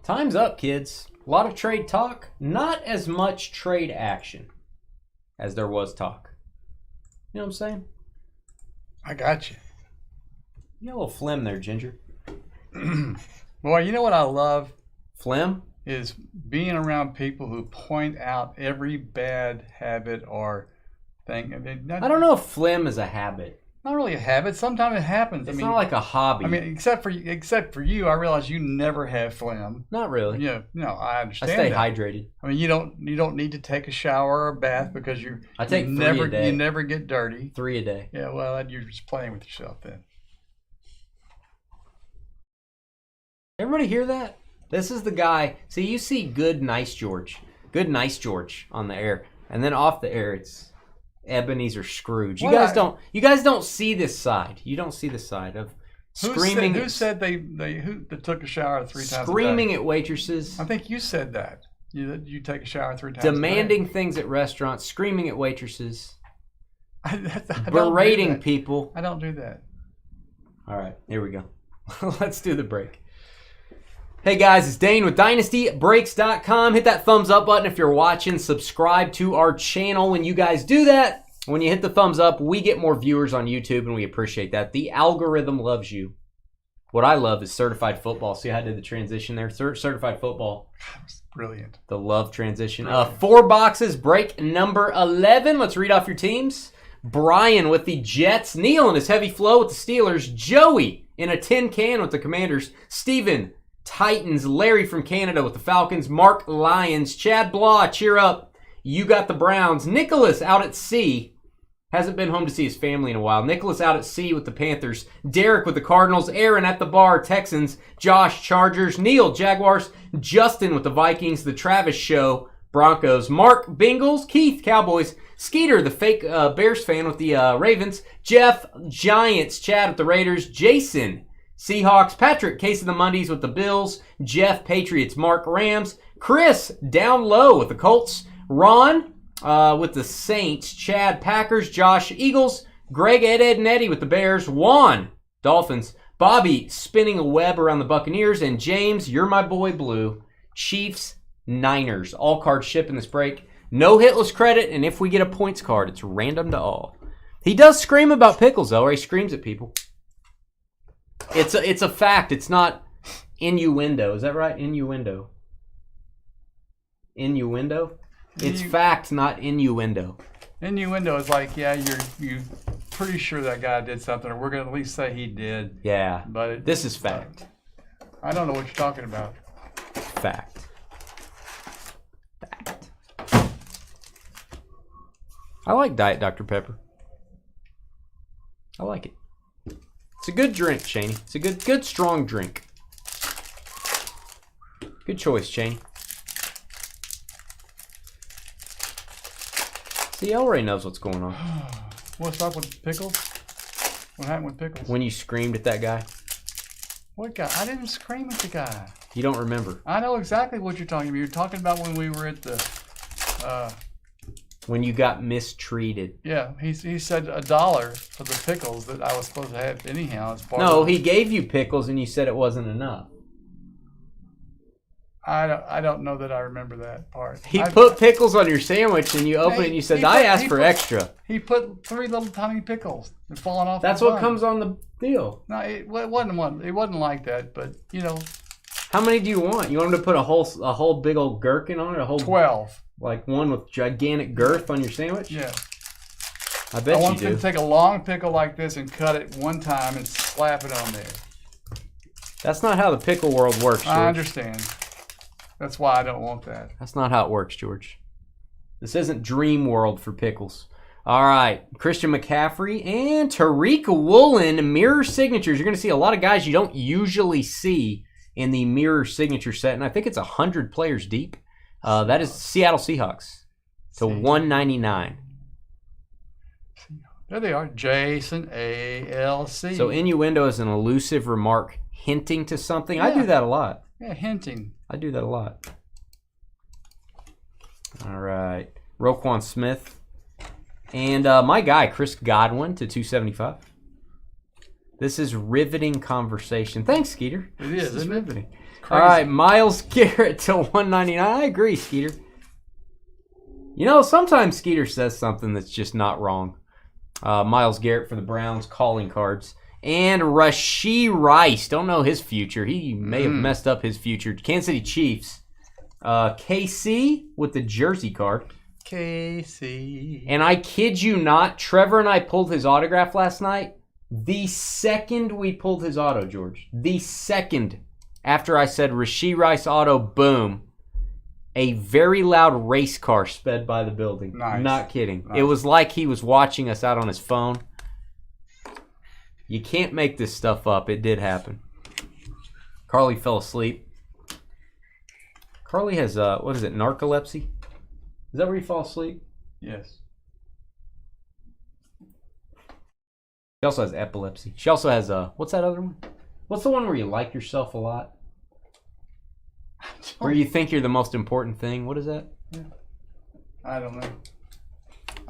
Time's up, kids. A lot of trade talk, not as much trade action as there was talk. You know what I'm saying? I got you. You got a little phlegm there, Ginger. Boy, you know what I love? Phlegm? Is being around people who point out every bad habit or thing. I don't know if phlegm is a habit. Not really a habit. Sometimes it happens. It's not like a hobby. I mean, except for you, I realize you never have phlegm. Not really. Yeah, no, I understand. I stay that. hydrated. I mean, you don't need to take a shower or a bath because I take you 3 a day. You never get dirty. 3 a day. Yeah, well, you're just playing with yourself then. Everybody hear that? This is the guy. See, you see Good Nice George on the air, and then off the air it's Ebenezer Scrooge. You guys don't see this side. You don't see the side of screaming. Who said they took a shower 3 times? Screaming at waitresses. I think you said that. You take a shower 3 times. Demanding things at restaurants. Screaming at waitresses. I berating people. I don't do that. All right, here we go. Let's do the break. Hey guys, it's Dane with DynastyBreaks.com. Hit that thumbs up button if you're watching. Subscribe to our channel. When you guys do that, when you hit the thumbs up, we get more viewers on YouTube, and we appreciate that. The algorithm loves you. What I love is certified football. See how I did the transition there? Certified football. Brilliant. The love transition. 4 boxes, break number 11. Let's read off your teams. Brian with the Jets. Neil in his heavy flow with the Steelers. Joey in a tin can with the Commanders. Steven, Titans. Larry from Canada with the Falcons. Mark, Lions. Chad Blah, cheer up. You got the Browns. Nicholas out at sea. Hasn't been home to see his family in a while. Nicholas out at sea with the Panthers. Derek with the Cardinals. Aaron at the bar. Texans. Josh, Chargers. Neil, Jaguars. Justin with the Vikings. The Travis Show. Broncos. Mark, Bengals. Keith, Cowboys. Skeeter, the fake Bears fan with the Ravens. Jeff, Giants. Chad with the Raiders. Jason, Seahawks. Patrick, Case of the Mondays with the Bills. Jeff, Patriots. Mark, Rams. Chris, down low with the Colts. Ron with the Saints. Chad, Packers. Josh, Eagles. Greg, Ed, and Eddie with the Bears. Juan, Dolphins. Bobby, spinning a web around the Buccaneers. And James, you're my boy Blue, Chiefs, Niners. All cards ship in this break. No hitless credit, and if we get a points card, it's random to all. He does scream about pickles, though, or he screams at people. It's a fact. It's not innuendo. Is that right? Innuendo. Innuendo? It's fact, not innuendo. Innuendo is like, yeah, you're pretty sure that guy did something, or we're going to at least say he did. Yeah, but this is fact. I don't know what you're talking about. Fact. I like Diet Dr. Pepper. I like it. It's a good drink, Cheney. It's a good strong drink. Good choice, Cheney. See, Elray knows what's going on. What's up with pickles? What happened with pickles? When you screamed at that guy. What guy? I didn't scream at the guy. You don't remember. I know exactly what you're talking about. You're talking about when we were at the... when you got mistreated. Yeah, he said $1 for the pickles that I was supposed to have anyhow. As part No, of he gave you pickles and you said it wasn't enough. I don't know that I remember that part. He put pickles on your sandwich and you opened it and you said, I asked for extra. He put 3 little tiny pickles. They're falling off. That's the what bun. comes on the deal. No, it wasn't one. It wasn't like that, but you know. How many do you want? You want him to put a whole big old gherkin on it? A whole 12. Like one with gigantic girth on your sandwich? Yeah. I bet you do. I want them to take a long pickle like this and cut it one time and slap it on there. That's not how the pickle world works, George. I understand. That's why I don't want that. That's not how it works, George. This isn't dream world for pickles. All right, Christian McCaffrey and Tariq Woolen mirror signatures. You're going to see a lot of guys you don't usually see in the mirror signature set, and I think it's 100 players deep. That is Seattle Seahawks to 199. There they are, Jason ALC. So innuendo is an elusive remark hinting to something. Yeah. I do that a lot. Yeah, hinting. I do that a lot. All right. Roquan Smith. And my guy, Chris Godwin to 275. This is riveting conversation. Thanks, Skeeter. It is, isn't riveting. It? All right, Myles Garrett to 199. I agree, Skeeter. You know, sometimes Skeeter says something that's just not wrong. Myles Garrett for the Browns calling cards. And Rashee Rice. Don't know his future. He may have messed up his future. Kansas City Chiefs. KC with the jersey card. KC. And I kid you not, Trevor and I pulled his autograph last night. The second we pulled his auto, George. The second after I said Rashee Rice auto, boom. A very loud race car sped by the building. Nice. Not kidding. Nice. It was like he was watching us out on his phone. You can't make this stuff up. It did happen. Carly fell asleep. Carly has, what is it, narcolepsy? Is that where you fall asleep? Yes. She also has epilepsy. She also has, what's that other one? What's the one where you like yourself a lot? Where you think you're the most important thing? What is that? Yeah. I don't know.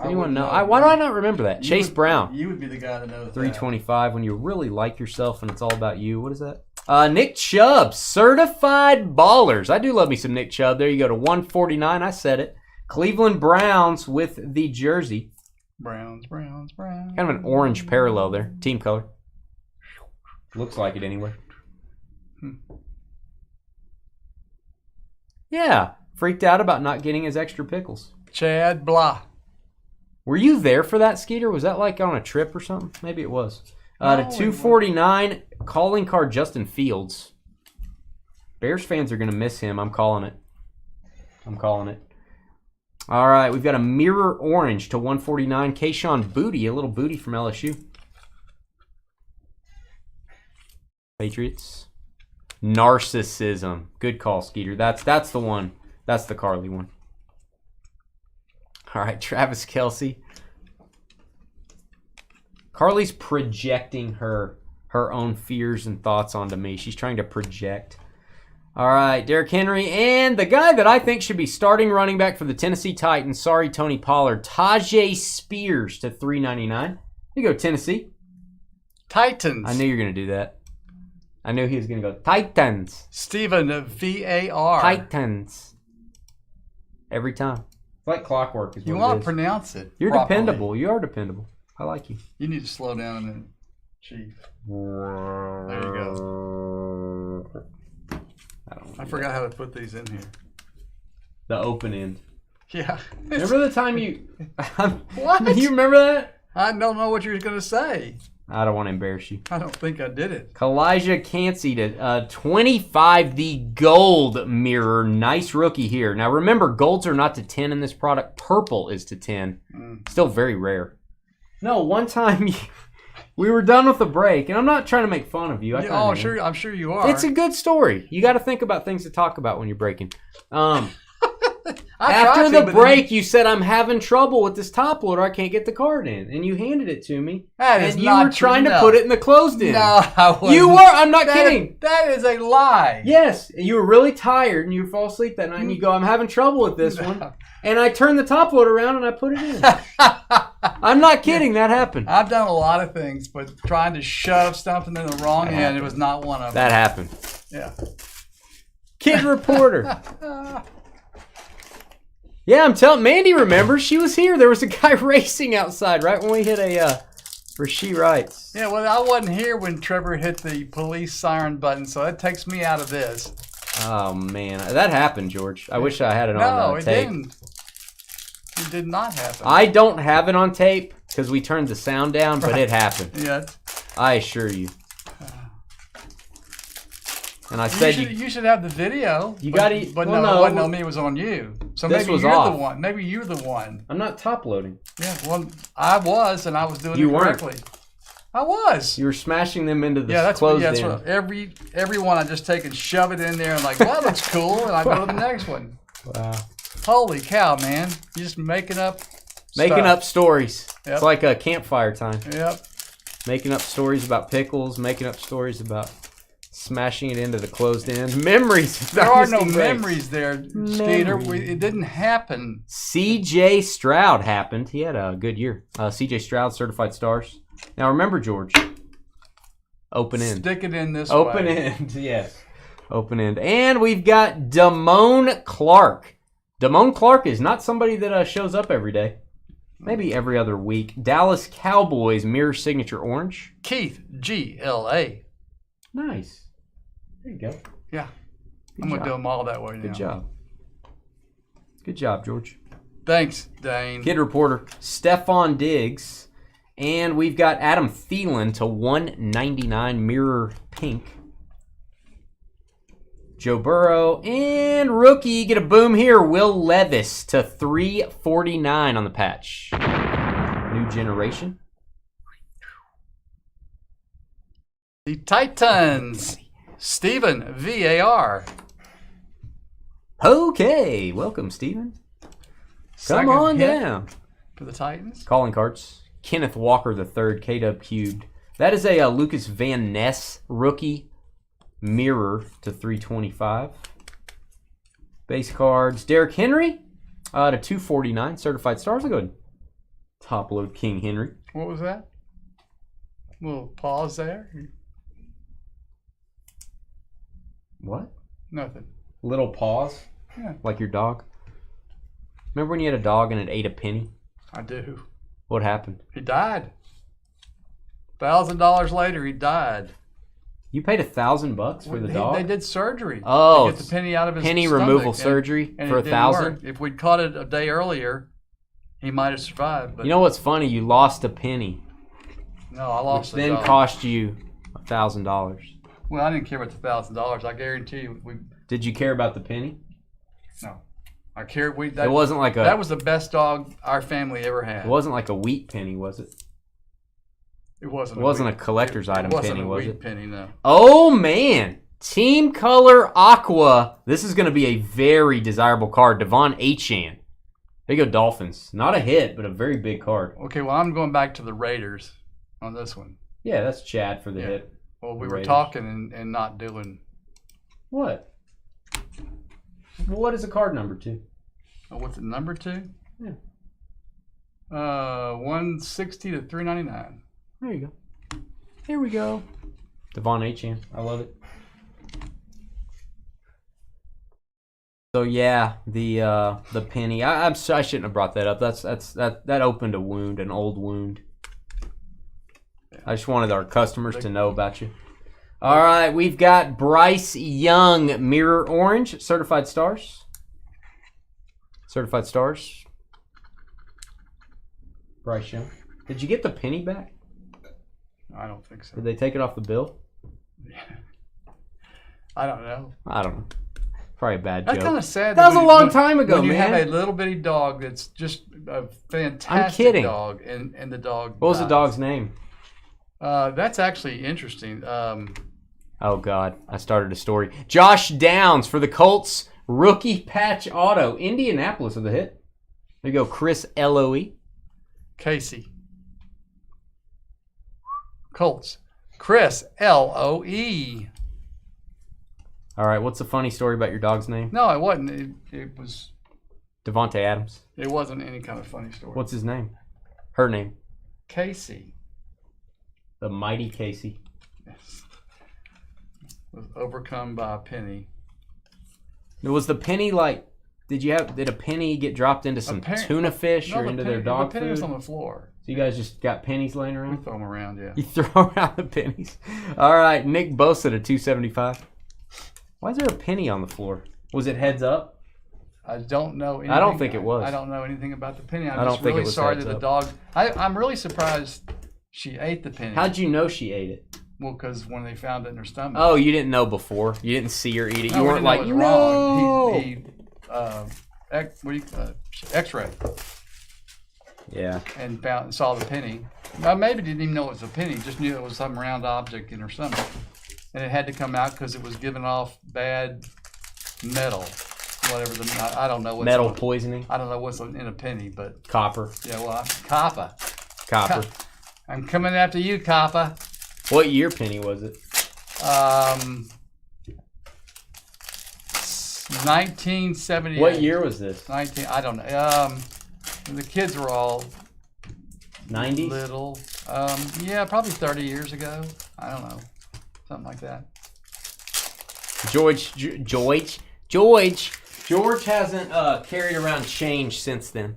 Anyone know? Why do I not remember that? Chase Brown. You would be the guy that knows 325 when you really like yourself and it's all about you. What is that? Nick Chubb, certified ballers. I do love me some Nick Chubb. There you go to 149. I said it. Cleveland Browns with the jersey. Browns. Kind of an orange parallel there. Team color. Looks like it anyway. Yeah. Freaked out about not getting his extra pickles. Chad Blah. Were you there for that, Skeeter? Was that like on a trip or something? Maybe it was. No, to 249, calling card Justin Fields. Bears fans are going to miss him. I'm calling it. All right, we've got a mirror orange to 149. Kayshon Booty, a little booty from LSU. Patriots. Narcissism. Good call, Skeeter. That's the one. That's the Carly one. All right, Travis Kelce. Carly's projecting her own fears and thoughts onto me. She's trying to project. All right, Derrick Henry. And the guy that I think should be starting running back for the Tennessee Titans. Sorry, Tony Pollard. Tajay Spears to 399. You go, Tennessee. Titans. I knew you were going to do that. I knew he was going to go Titans. Steven, VAR. Titans. Every time. It's like clockwork. You want to pronounce it. You're properly. dependable. You are dependable. I like you. You need to slow down a minute, Chief. There you go. I forgot how to put these in here. The open end. Yeah. Remember the time you... What? You remember that? I don't know what you're going to say. I don't want to embarrass you. I don't think I did it. Kalijah Cansey to 25, the gold mirror. Nice rookie here. Now remember, golds are not to 10 in this product. Purple is to 10. Still very rare. No, one time we were done with the break, and I'm not trying to make fun of you. I'm sure you are. It's a good story. You got to think about things to talk about when you're breaking. I After the break, you said, I'm having trouble with this top loader. I can't get the card in. And you handed it to me. That is and not you were trying to put it in the closed in. No, I wasn't. You were. I'm not kidding. That is a lie. Yes. And you were really tired and you fall asleep that night and you go, I'm having trouble with this one. And I turned the top loader around and I put it in. I'm not kidding. That happened. I've done a lot of things, but trying to shove something in the wrong end, it was not one of them. That happened. Yeah. Kid reporter. Yeah, I'm telling. Mandy remembers. She was here. There was a guy racing outside right when we hit a. Where she writes. Yeah, well, I wasn't here when Trevor hit the police siren button, so that takes me out of this. Oh man, that happened, George. I wish I had it on tape. No, it didn't. It did not happen. I don't have it on tape because we turned the sound down, but it happened. Yeah. I assure you. And I said you should have the video. You got to. But well, no, it wasn't on me. It was on you. So this maybe was you're off. the one. Maybe you're the one. I'm not top loading. Yeah. Well, I was, and I was doing You it correctly. weren't. I was. You were smashing them into the that's closed that's in. Right. Every one I just take and shove it in there and like, well, that looks cool, and I go to the next one. Wow. Holy cow, man! You're just making up. Up stories. Yep. It's like a campfire time. Yep. Making up stories about pickles. Making up stories about smashing it into the closed end. Memories. There are no memories there, Skeeter. It didn't happen. C.J. Stroud happened. He had a good year. C.J. Stroud, certified stars. Now remember, George. Open end. Stick it in this Open way. end, yes. Open end. And we've got Damone Clark. Damone Clark is not somebody that shows up every day. Maybe every other week. Dallas Cowboys mirror signature orange. Keith GLA. Nice. There you go. Yeah. Good I'm going to job. do them all that way now. Good job. Good job, George. Thanks, Dane. Kid reporter, Stephon Diggs. And we've got Adam Thielen to 199 mirror pink. Joe Burrow. And rookie, get a boom here. Will Levis to 349 on the patch. New generation. The Titans. Steven VAR. Okay. Welcome, Steven. Come Second on hit down. for the Titans. Calling cards. Kenneth Walker III, K-Dub cubed. That is a Lucas Van Ness rookie mirror to 325. Base cards. Derrick Henry to 249. Certified stars. I'll go ahead. Top load King Henry. What was that? Little pause there. What? Nothing. Little pause? Yeah. Like your dog? Remember when you had a dog and it ate a penny? I do. What happened? He died. $1,000 later, he died. You paid $1,000 for the dog? They did surgery. Oh, to get the penny out of his penny stomach, removal surgery and for it didn't $1,000. work. If we'd caught it a day earlier, he might have survived. But You know what's funny? You lost a penny, no, I lost which it. then cost you $1,000. Well, I didn't care about the $1,000. I guarantee you, Did you care about the penny? no. I cared. It wasn't like that was the best dog our family ever had. It wasn't like a wheat penny, was it? It wasn't. It wasn't a collector's item penny, was it? Penny, no. Oh man, Team Color Aqua. This is going to be a very desirable card. Devon Achane. There you go, Dolphins. Not a hit, but a very big card. Okay, well, I'm going back to the Raiders on this one. Yeah, that's Chad for the Yeah. hit. Well, we The were Raiders. talking and not doing. What? What is a card number 2? Oh, what's it, number 2? Yeah. 160 to 399. There you go. Here we go. Devon Achane. I love it. So yeah, the penny. I shouldn't have brought that up. That opened a wound, an old wound. Yeah. I just wanted our customers to know about you. All right, we've got Bryce Young, mirror orange, certified stars. Certified stars. Bryce Young. Did you get the penny back? I don't think so. Did they take it off the bill? I don't know. I don't know. Probably a bad That's joke. kind of sad. That was a when long time ago, when you man. have a little bitty dog that's just a fantastic I'm kidding. dog, and the dog. What was the dies. dog's name? That's actually interesting. Oh, God. I started a story. Josh Downs for the Colts. Rookie patch auto. Indianapolis with a hit. There you go, Chris Loe. Casey. Colts. Chris Loe. All right, what's the funny story about your dog's name? No, it wasn't. It was. Devontae Adams. It wasn't any kind of funny story. What's his name? Her name. Casey. The mighty Casey. Yes. Was overcome by a penny. Was the penny like? Did a penny get dropped into some tuna fish or into their dog food? The penny was on food? the floor. So you guys just got pennies laying We around? throw them around, yeah. You throw around the pennies. All right, Nick Bosa to 275. Why is there a penny on the floor? Was it heads up? I don't know anything. I don't think it was. I don't know anything about the penny. I don't just think really it was sorry heads that the up. dog. I'm really surprised she ate the penny. How'd you know she ate it? Well, because when they found it in her stomach. Oh, you didn't know before. You didn't see her eat it. No, You we weren't didn't like, know it was no. wrong. X-ray Yeah. and saw the penny. Maybe didn't even know it was a penny. Just knew it was some round object in her stomach, and it had to come out because it was giving off bad metal, whatever I don't know what's Metal poisoning. I don't know what's in a penny, but Copper. yeah, well, copper. Copper. I'm coming after you, copper. What year penny was it? 1978. What year was this? 19. I don't know. The kids were all 90s? little. Yeah, probably 30 years ago. I don't know, something like that. George hasn't carried around change since then.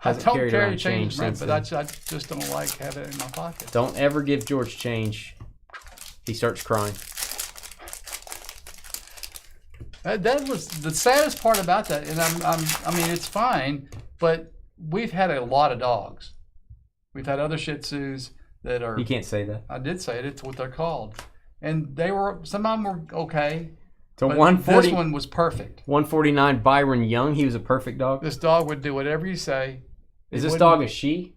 I Hasn't don't carried carry around change, since but I then. just don't like having it in my pocket. Don't ever give George change. He starts crying. That was the saddest part about that, and I mean, it's fine, but we've had a lot of dogs. We've had other Shih Tzus that are. You can't say that. I did say it. It's what they're called, and some of them were okay. To But 140, this one was perfect. 149 Byron Young. He was a perfect dog. This dog would do whatever you say. Is this dog a she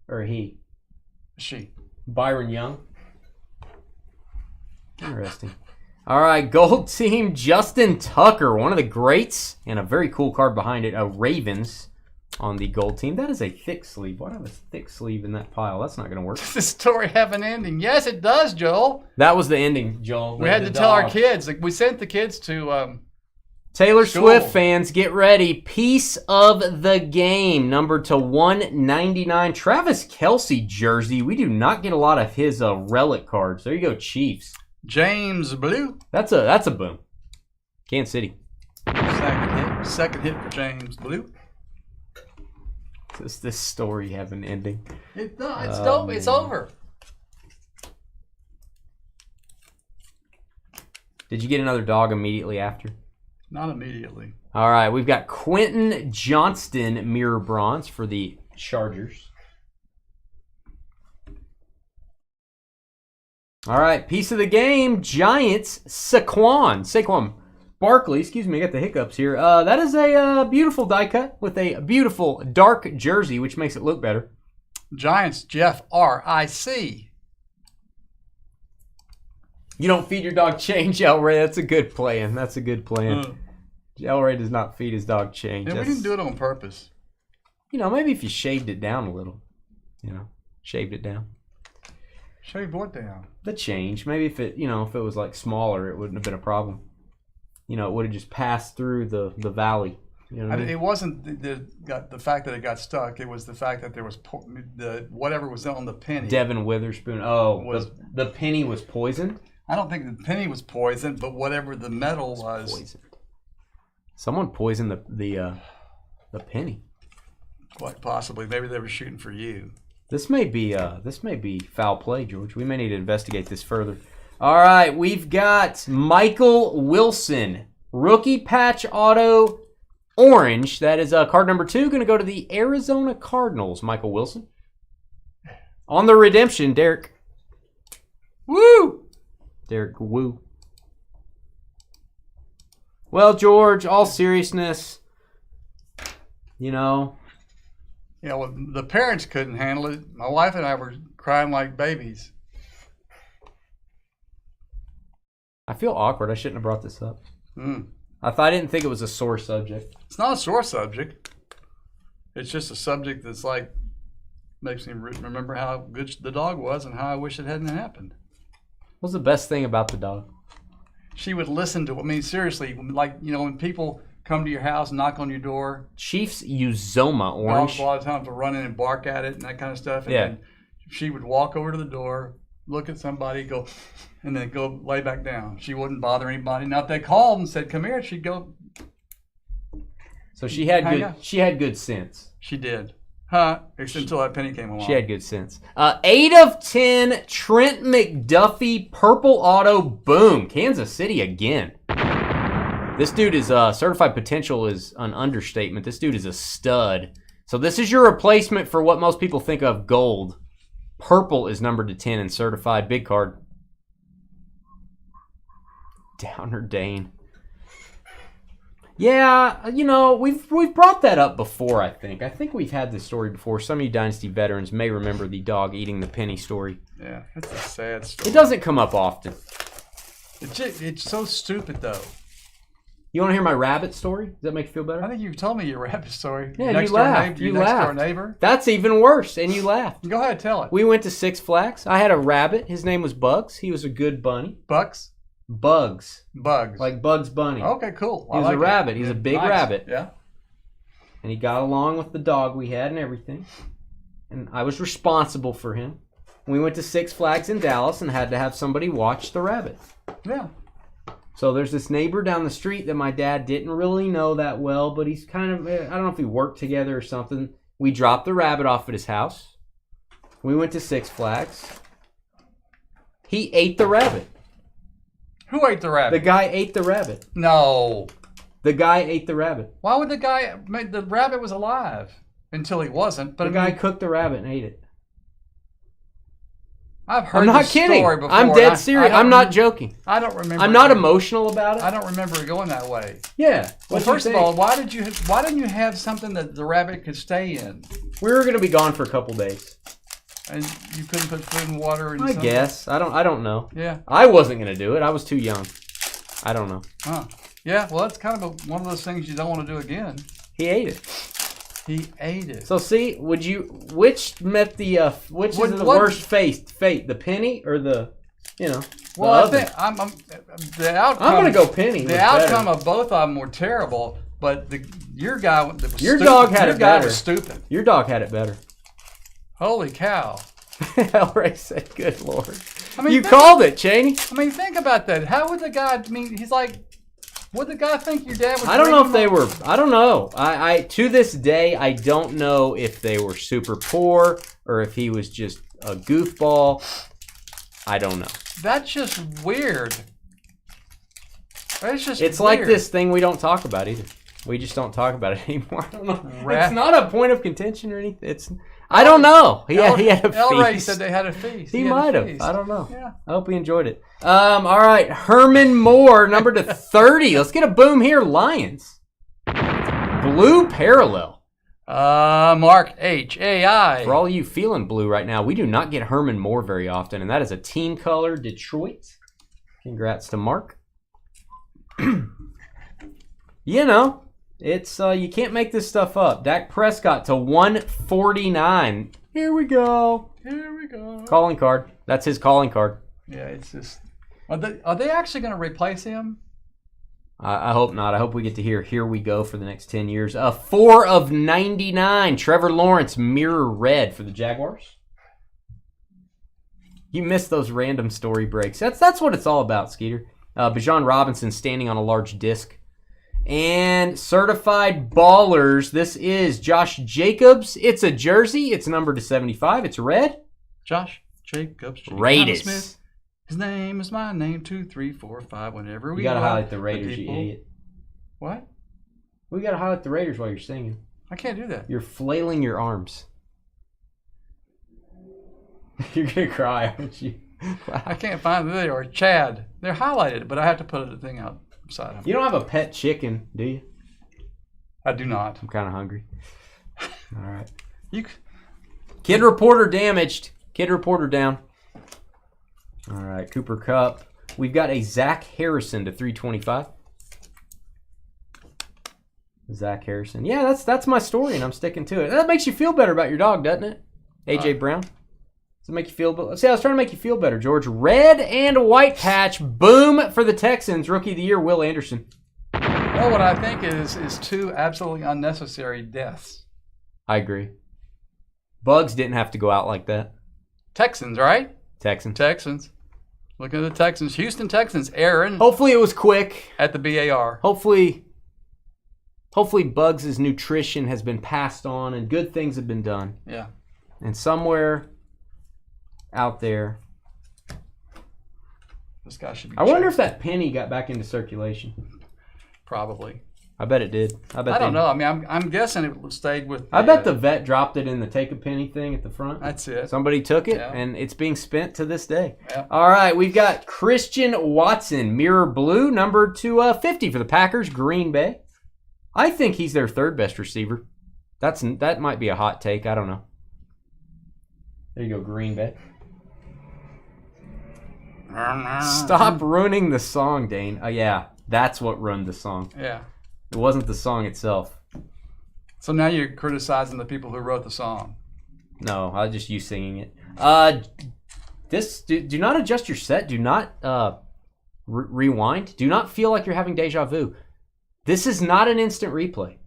or a he? She. Byron Young. Interesting. All right, gold team Justin Tucker, one of the greats, and a very cool card behind it, Ravens on the gold team. That is a thick sleeve. Why do I have a thick sleeve in that pile? That's not going to work. Does this story have an ending? Yes, it does, Joel. That was the ending, Joel. We had to tell our kids. Like, we sent the kids to Taylor school. Swift fans, get ready. Piece of the game, number to 199. Travis Kelce jersey. We do not get a lot of his relic cards. There you go, Chiefs. James Blue. That's a boom. Kansas City. Second hit for James Blue. Does this story have an ending? It's over. Did you get another dog immediately after? Not immediately. All right, we've got Quentin Johnston mirror bronze for the Chargers. All right, piece of the game, Giants, Saquon Barkley, excuse me, I got the hiccups here. That is a beautiful die cut with a beautiful dark jersey, which makes it look better. Giants, Jeff R.I.C. You don't feed your dog change, El Ray. That's a good plan. El Ray does not feed his dog change. And we didn't do it on purpose. Maybe if you shaved it down a little. Shaved it down. Shaved what down? The change. Maybe if it was like smaller, it wouldn't have been a problem. It would have just passed through the valley. You know what I mean? It wasn't the fact that it got stuck. It was the fact that there was whatever was on the penny. Devin Witherspoon. Oh, the penny was poisoned? I don't think the penny was poisoned, but whatever the metal was. Poisoned. Someone poisoned the penny. Quite possibly. Maybe they were shooting for you. This may be foul play, George. We may need to investigate this further. All right, we've got Michael Wilson, rookie patch auto, orange. That is card number 2. Going to go to the Arizona Cardinals. Michael Wilson. On the redemption, Derek. Woo! Derek Woo. Well, George, all seriousness, Yeah, well, the parents couldn't handle it. My wife and I were crying like babies. I feel awkward. I shouldn't have brought this up. I didn't think it was a sore subject. It's not a sore subject. It's just a subject that's like makes me remember how good the dog was and how I wish it hadn't happened. What's the best thing about the dog? She would listen to. I mean, seriously, like when people come to your house and knock on your door. Chief's Uzoma Orange. A lot of times will run in and bark at it and that kind of stuff. And Yeah. then she would walk over to the door, look at somebody, go, and then go lay back down. She wouldn't bother anybody. Now if they called and said, "Come here," she'd go. So she had Hang good. up. She had good sense. She did, huh? Until that penny came along. She had good sense. 8 of 10. Trent McDuffie, purple auto, boom. Kansas City again. This dude is certified potential is an understatement. This dude is a stud. So this is your replacement for what most people think of gold. Purple is numbered to 10 and certified. Big card. Downer Dane. Yeah, we've brought that up before, I think. I think we've had this story before. Some of you Dynasty veterans may remember the dog eating the penny story. Yeah, that's a sad story. It doesn't come up often. It's so stupid, though. You want to hear my rabbit story? Does that make you feel better? I think you told me your rabbit story. Yeah, Next you door laughed. Neighbor, You next door laughed. neighbor. That's even worse, and you laughed. Go ahead, tell it. We went to Six Flags. I had a rabbit. His name was Bugs. He was a good bunny. Bucks? Bugs. Bugs. Like Bugs Bunny. Okay, cool. He was a rabbit. He's a big rabbit. Yeah. And he got along with the dog we had and everything. And I was responsible for him. We went to Six Flags in Dallas and had to have somebody watch the rabbit. Yeah. So there's this neighbor down the street that my dad didn't really know that well, but he's kind of, I don't know if we worked together or something. We dropped the rabbit off at his house. We went to Six Flags. He ate the rabbit. Who ate the rabbit? The guy ate the rabbit. No. The guy ate the rabbit. Why would the guy? The rabbit was alive until he wasn't. But The guy cooked the rabbit and ate it. I've heard I'm not this kidding. story before. I'm dead serious. I'm not joking. I don't remember. I'm not emotional about it. I don't remember it going that way. Yeah. Well, first of all, why didn't you have something that the rabbit could stay in? We were going to be gone for a couple days. And you couldn't put food and water in. I guess. I don't know. Yeah. I wasn't going to do it. I was too young. I don't know. Huh. Yeah. Well, that's kind of one of those things you don't want to do again. He ate it. He ate it. So see, which met the which is the worst fate? The penny or the Well, I think the outcome. I'm gonna go penny. The outcome of both of them were terrible, but your guy that was Your stupid, dog had your it guy better. was stupid. Your dog had it better. Holy cow! Elray said, "Good Lord." I mean, You called it, Cheney. I mean, think about that. How would the guy? I mean, he's like, would the guy think your dad was? I don't know if they were. I don't know. I to this day I don't know if they were super poor or if he was just a goofball. I don't know. That's just weird. That's just. It's weird. like this thing we don't talk about either. We just don't talk about it anymore. I don't know. Rat- It's not a point of contention or anything. It's. I don't know. He had a Elray feast. said they had a feast. He had a might have. feast. I don't know. Yeah. I hope he enjoyed it. All right. Herman Moore, number to 30. Let's get a boom here. Lions. Blue parallel. Mark H.A.I. For all you feeling blue right now, we do not get Herman Moore very often, and that is a team color Detroit. Congrats to Mark. It's you can't make this stuff up. Dak Prescott to 149. Here we go. Calling card. That's his calling card. Yeah, it's just. Are they actually going to replace him? I hope not. I hope we get to hear "Here we go" for the next 10 years. 4 of 99. Trevor Lawrence, mirror red for the Jaguars. You missed those random story breaks. That's what it's all about, Skeeter. Bijan Robinson standing on a large disc. And certified ballers. This is Josh Jacobs. It's a jersey. It's numbered to 75. It's red. Josh Jacobs. Raiders. Smith. His name is my name. 2, 3, 4, 5. Whenever we. You gotta highlight the Raiders, you idiot. What? We gotta highlight the Raiders while you're singing. I can't do that. You're flailing your arms. You're gonna cry, aren't you? I can't find who they are. Chad. They're highlighted, but I have to put a thing out beside them. You don't have a pet chicken, do you? I do not. I'm kind of hungry. All right. Kid reporter damaged. Kid reporter down. All right. Cooper Kupp. We've got a Zach Harrison to 325. Zach Harrison. Yeah, that's my story, and I'm sticking to it. That makes you feel better about your dog, doesn't it? AJ Brown. Does it make you feel better? See, I was trying to make you feel better, George. Red and white patch. Boom for the Texans. Rookie of the year, Will Anderson. Well, what I think is 2 absolutely unnecessary deaths. I agree. Bugs didn't have to go out like that. Texans, right? Texans. Look at the Texans. Houston Texans. Aaron. Hopefully it was quick. At the BAR. Hopefully Bugs' nutrition has been passed on and good things have been done. Yeah. And somewhere out there, this guy should be. I wonder if that penny got back into circulation. Probably. I bet it did. I don't know. I mean, I'm guessing it stayed with. I bet the vet dropped it in the take a penny thing at the front. That's it. Somebody took it, and it's being spent to this day. Yeah. All right, we've got Christian Watson, mirror blue, number 250 for the Packers, Green Bay. I think he's their 3rd best receiver. That might be a hot take. I don't know. There you go, Green Bay. Stop ruining the song, Dane. Oh, yeah, that's what ruined the song. Yeah. It wasn't the song itself. So now you're criticizing the people who wrote the song. No, I was just you singing it. Do not adjust your set. Do not rewind. Do not feel like you're having deja vu. This is not an instant replay.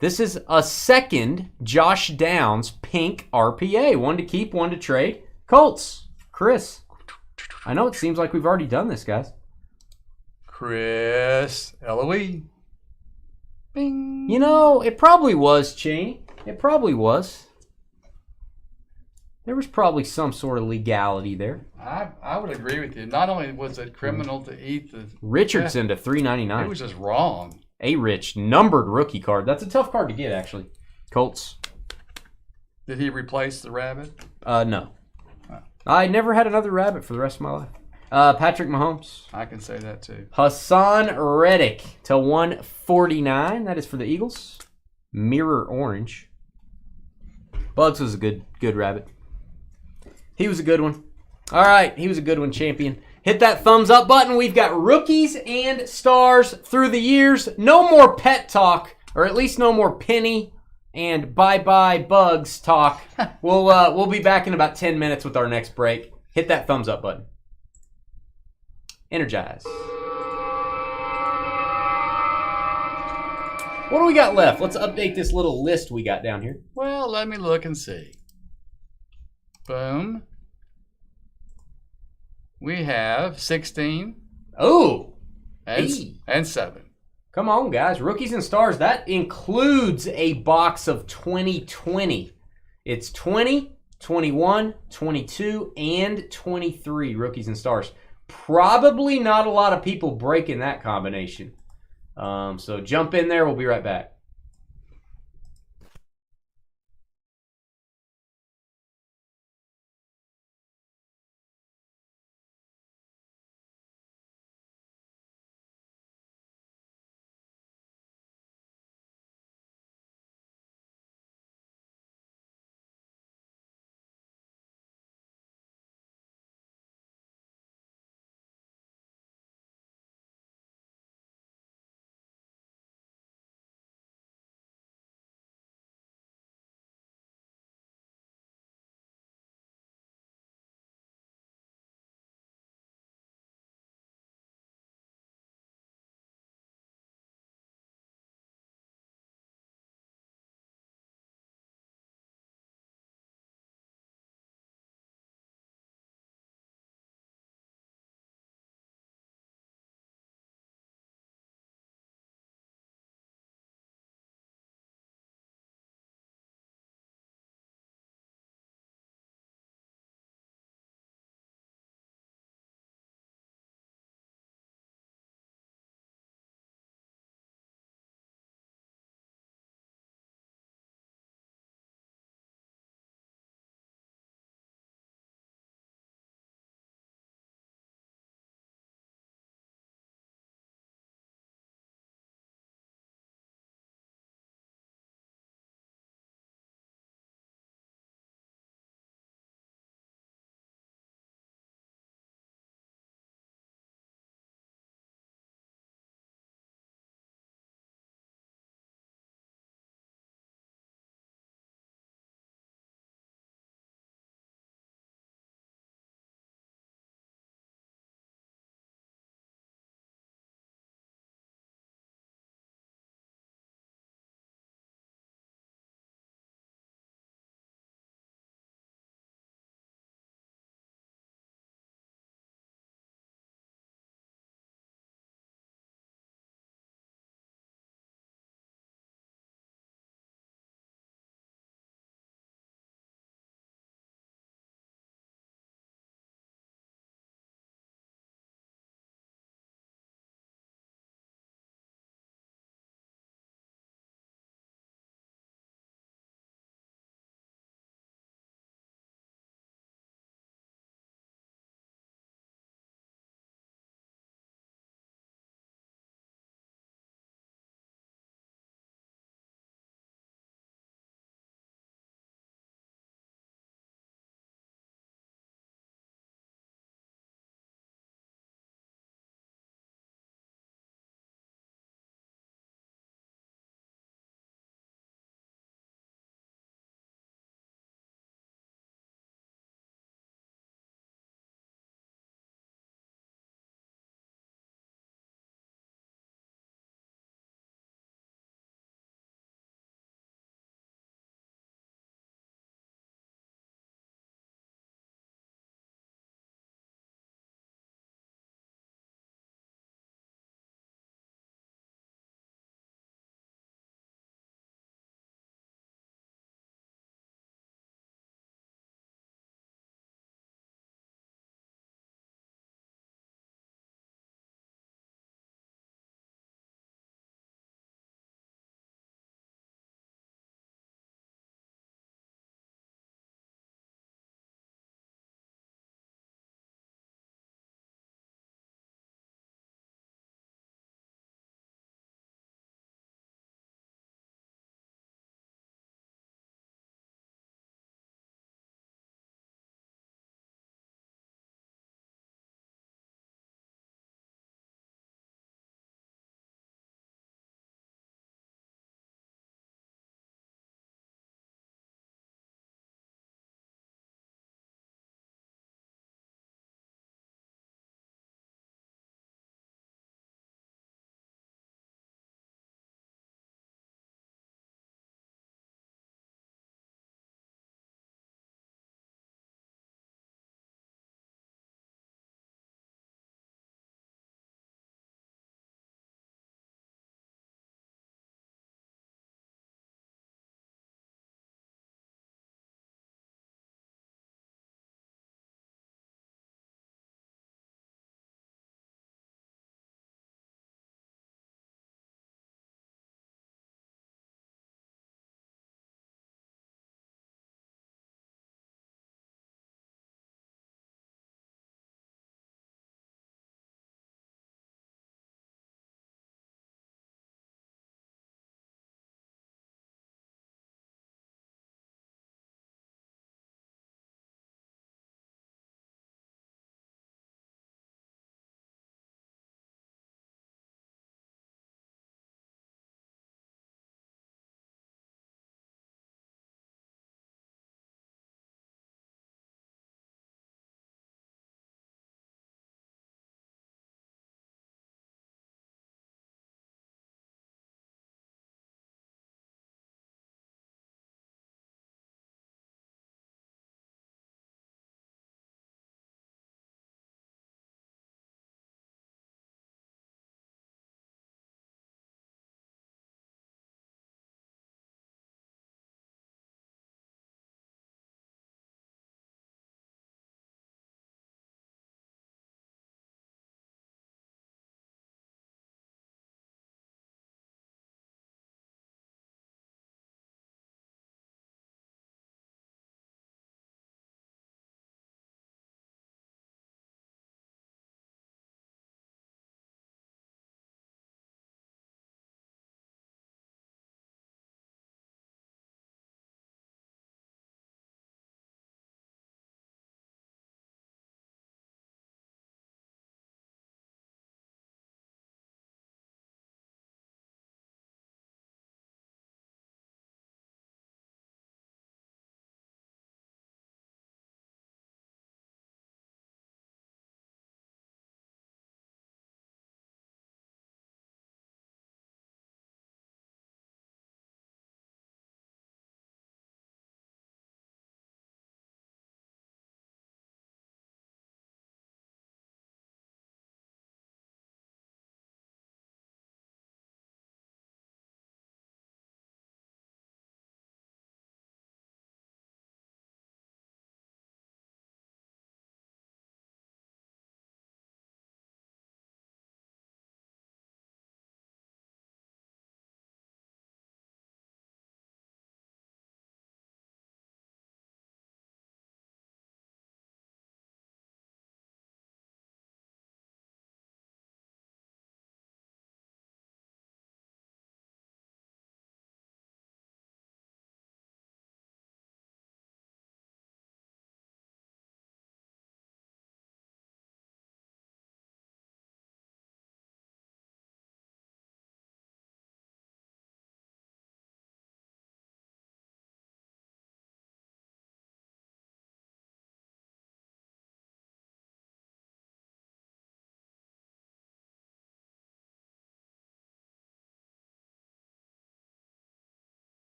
This is a second Josh Downs pink RPA. 1 to keep, 1 to trade. Colts. Chris. I know it seems like we've already done this, guys. Chris. LOE. Bing. You know, it probably was, Cheney. It probably was. There was probably some sort of legality there. I would agree with you. Not only was it criminal to eat the Richardson to $3.99. It was just wrong. A Rich numbered rookie card. That's a tough card to get, actually. Colts. Did he replace the rabbit? No. I never had another rabbit for the rest of my life. Patrick Mahomes. I can say that too. Hassan Reddick to 149. That is for the Eagles. Mirror orange. Bugs was a good rabbit. He was a good one. All right, he was a good one, champion. Hit that thumbs up button. We've got rookies and stars through the years. No more pet talk, or at least no more penny and bye-bye Bugs talk. We'll be back in about 10 minutes with our next break. Hit that thumbs up button. Energize. What do we got left? Let's update this little list we got down here. Well, let me look and see. Boom. We have 16. Oh. And 7. Come on, guys. Rookies and stars. That includes a box of 2020. It's 20, 21, 22, and 23 rookies and stars. Probably not a lot of people breaking that combination. So jump in there. We'll be right back.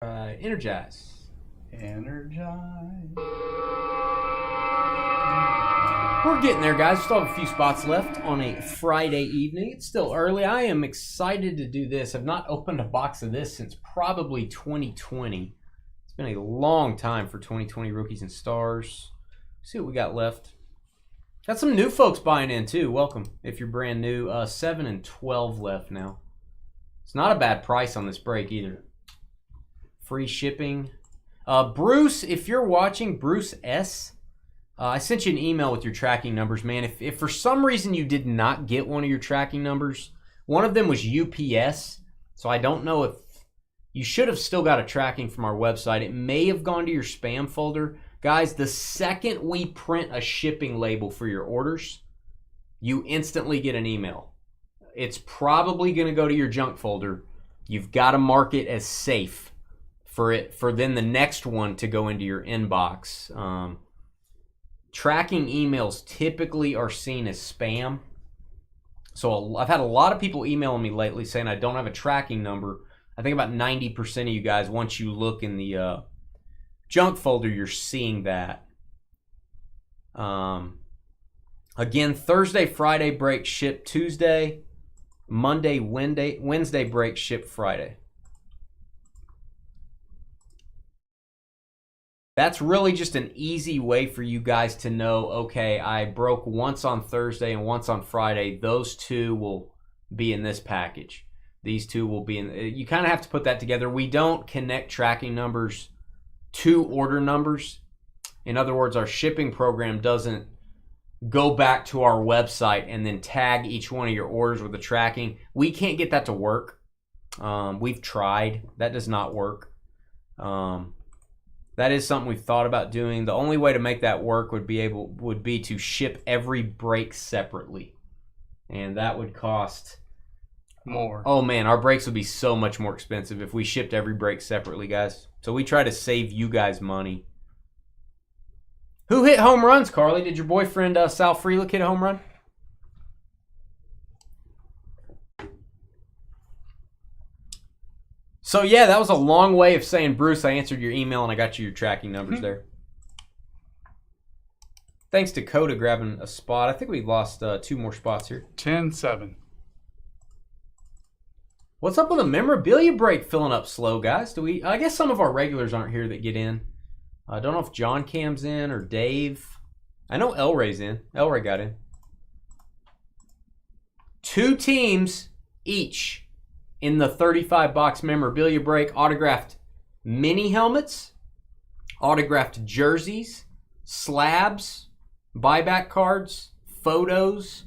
Energize. Energize. We're getting there, guys. We still have a few spots left on a Friday evening. It's still early. I am excited to do this. I've not opened a box of this since probably 2020. It's been a long time for 2020 Rookies and Stars. Let's see what we got left. Got some new folks buying in, too. Welcome, if you're brand new. 7 and 12 left now. It's not a bad price on this break, either. Free shipping. Bruce, if you're watching, Bruce S., I sent you an email with your tracking numbers, man. If for some reason you did not get one of your tracking numbers, one of them was UPS, so I don't know if you should have still got a tracking from our website. It may have gone to your spam folder. Guys, the second we print a shipping label for your orders, you instantly get an email. It's probably going to go to your junk folder. You've got to mark it as safe for then the next one to go into your inbox. Tracking emails typically are seen as spam. So I've had a lot of people emailing me lately saying I don't have a tracking number. I think about 90% of you guys, once you look in the junk folder, you're seeing that. Again, Thursday, Friday break ship Tuesday. Monday, Wednesday break ship Friday. That's really just an easy way for you guys to know, okay, I broke once on Thursday and once on Friday. Those two will be in this package. These two will be in. You kind of have to put that together. We don't connect tracking numbers to order numbers. In other words, our shipping program doesn't go back to our website and then tag each one of your orders with the tracking. We can't get that to work. We've tried. That does not work. That is something we've thought about doing. The only way to make that work would be to ship every break separately. And that would cost more. Oh man, our breaks would be so much more expensive if we shipped every break separately, guys. So we try to save you guys money. Who hit home runs, Carly? Did your boyfriend Sal Freelick hit a home run? So yeah, that was a long way of saying, Bruce, I answered your email and I got you your tracking numbers there. Thanks to Coda grabbing a spot. I think we lost 2 more spots here. 10-7. What's up with a memorabilia break filling up slow, guys? I guess some of our regulars aren't here that get in. I don't know if John Cam's in or Dave. I know Elray's in. Elray got in. 2 teams each in the 35-box memorabilia break. Autographed mini helmets, autographed jerseys, slabs, buyback cards, photos,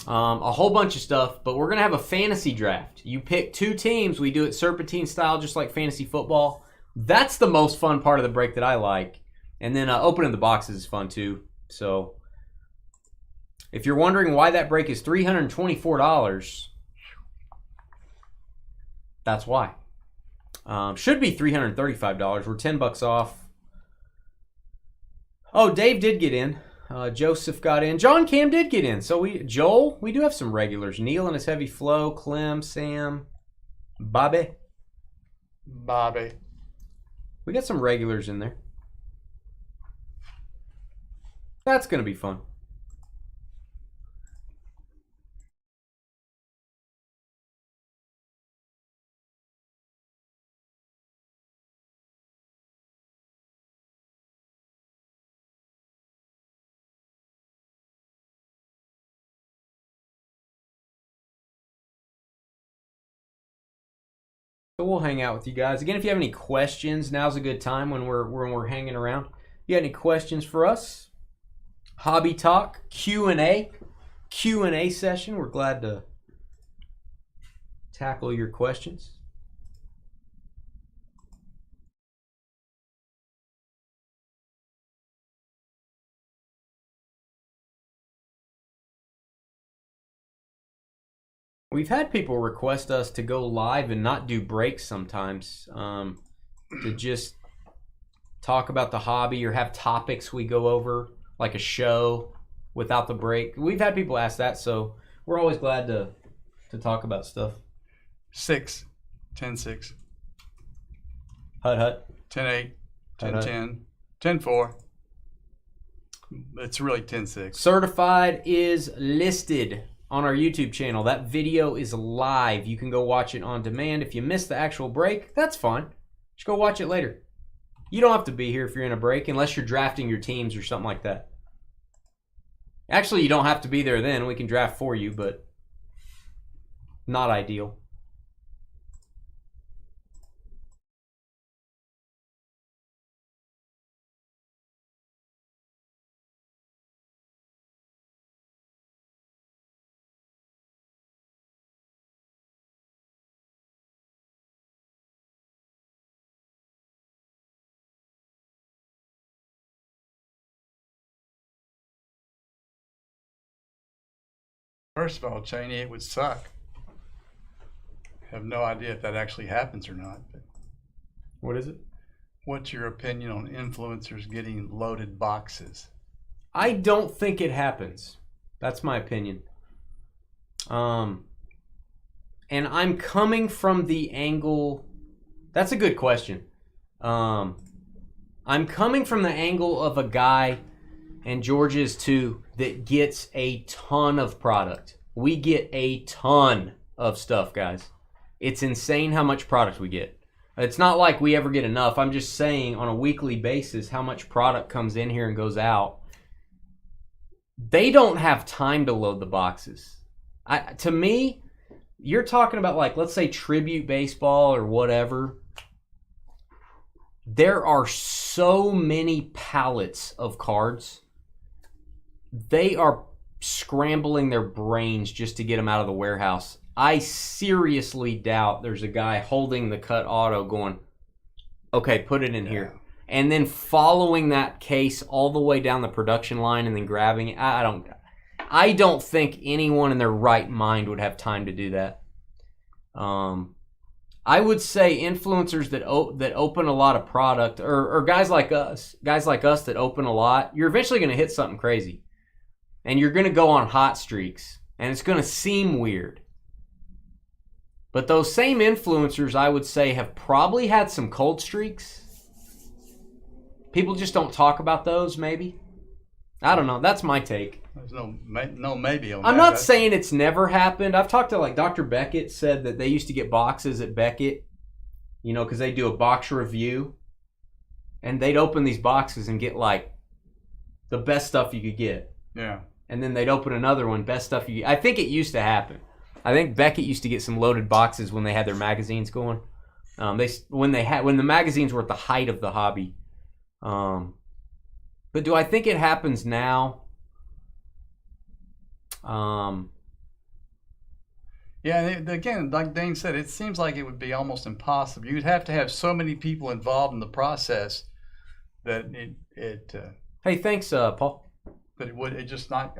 a whole bunch of stuff. But we're going to have a fantasy draft. You pick 2 teams. We do it serpentine style, just like fantasy football. That's the most fun part of the break that I like. And then opening the boxes is fun too. So if you're wondering why that break is $324, that's why. Should be $335. We're $10 off. Oh, Dave did get in. Joseph got in. John Cam did get in. So we do have some regulars. Neil and his heavy flow. Clem, Sam, Bobby. We got some regulars in there. That's going to be fun. So we'll hang out with you guys. Again, if you have any questions, now's a good time when we're hanging around. If you got any questions for us? Hobby talk, Q&A session. We're glad to tackle your questions. We've had people request us to go live and not do breaks sometimes, to just talk about the hobby or have topics we go over, like a show without the break. We've had people ask that, so we're always glad to talk about stuff. 10-6. Hut Hut. 10-8, Hut Hut. 10-10, 10-4. It's really 10-6. Certified is listed on our YouTube channel. That video is live. You can go watch it on demand. If you missed the actual break, that's fine. Just go watch it later. You don't have to be here if you're in a break unless you're drafting your teams or something like that. Actually, you don't have to be there then. We can draft for you, but not ideal. First of all, Cheney, it would suck. I have no idea if that actually happens or not. But What is it? what's your opinion on influencers getting loaded boxes? I don't think it happens. That's my opinion. And I'm coming from the angle. That's a good question. I'm coming from the angle of a guy, and George is too, that gets a ton of product. We get a ton of stuff, guys. It's insane how much product we get. It's not like we ever get enough. I'm just saying on a weekly basis how much product comes in here and goes out. They don't have time to load the boxes. To me, you're talking about, like, let's say tribute baseball or whatever. There are so many pallets of cards. They are scrambling their brains just to get them out of the warehouse. I seriously doubt there's a guy holding the cut auto going, okay, put it in here. And then following that case all the way down the production line and then grabbing it. I don't think anyone in their right mind would have time to do that. I would say influencers that open a lot of product, or guys like us that open a lot, you're eventually going to hit something crazy. And you're going to go on hot streaks. And it's going to seem weird. But those same influencers, I would say, have probably had some cold streaks. People just don't talk about those, maybe. I don't know. That's my take. There's no maybe on that. I'm not saying it's never happened. I've talked to, like, Dr. Beckett said that they used to get boxes at Beckett, you know, because they do a box review. And they'd open these boxes and get, like, the best stuff you could get. Yeah. And then they'd open another one, best stuff you get. I think it used to happen. I think Beckett used to get some loaded boxes when they had their magazines going. When the magazines were at the height of the hobby. But do I think it happens now? Yeah, again, like Dane said, it seems like it would be almost impossible. You'd have to have so many people involved in the process that hey, thanks, Paul. But it just not.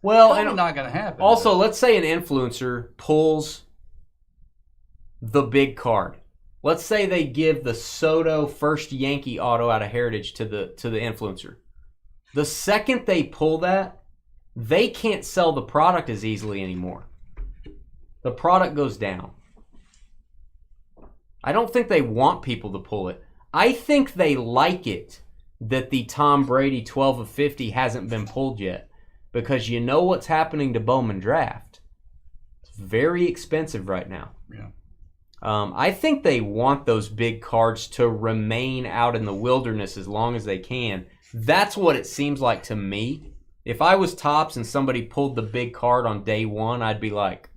Well, not going to happen. Also, let's say an influencer pulls the big card. Let's say they give the Soto first Yankee auto out of Heritage to the influencer. The second they pull that, they can't sell the product as easily anymore. The product goes down. I don't think they want people to pull it. I think they like it that the Tom Brady 12 of 50 hasn't been pulled yet. Because you know what's happening to Bowman Draft. It's very expensive right now. Yeah. I think they want those big cards to remain out in the wilderness as long as they can. That's what it seems like to me. If I was Topps and somebody pulled the big card on day one, I'd be like,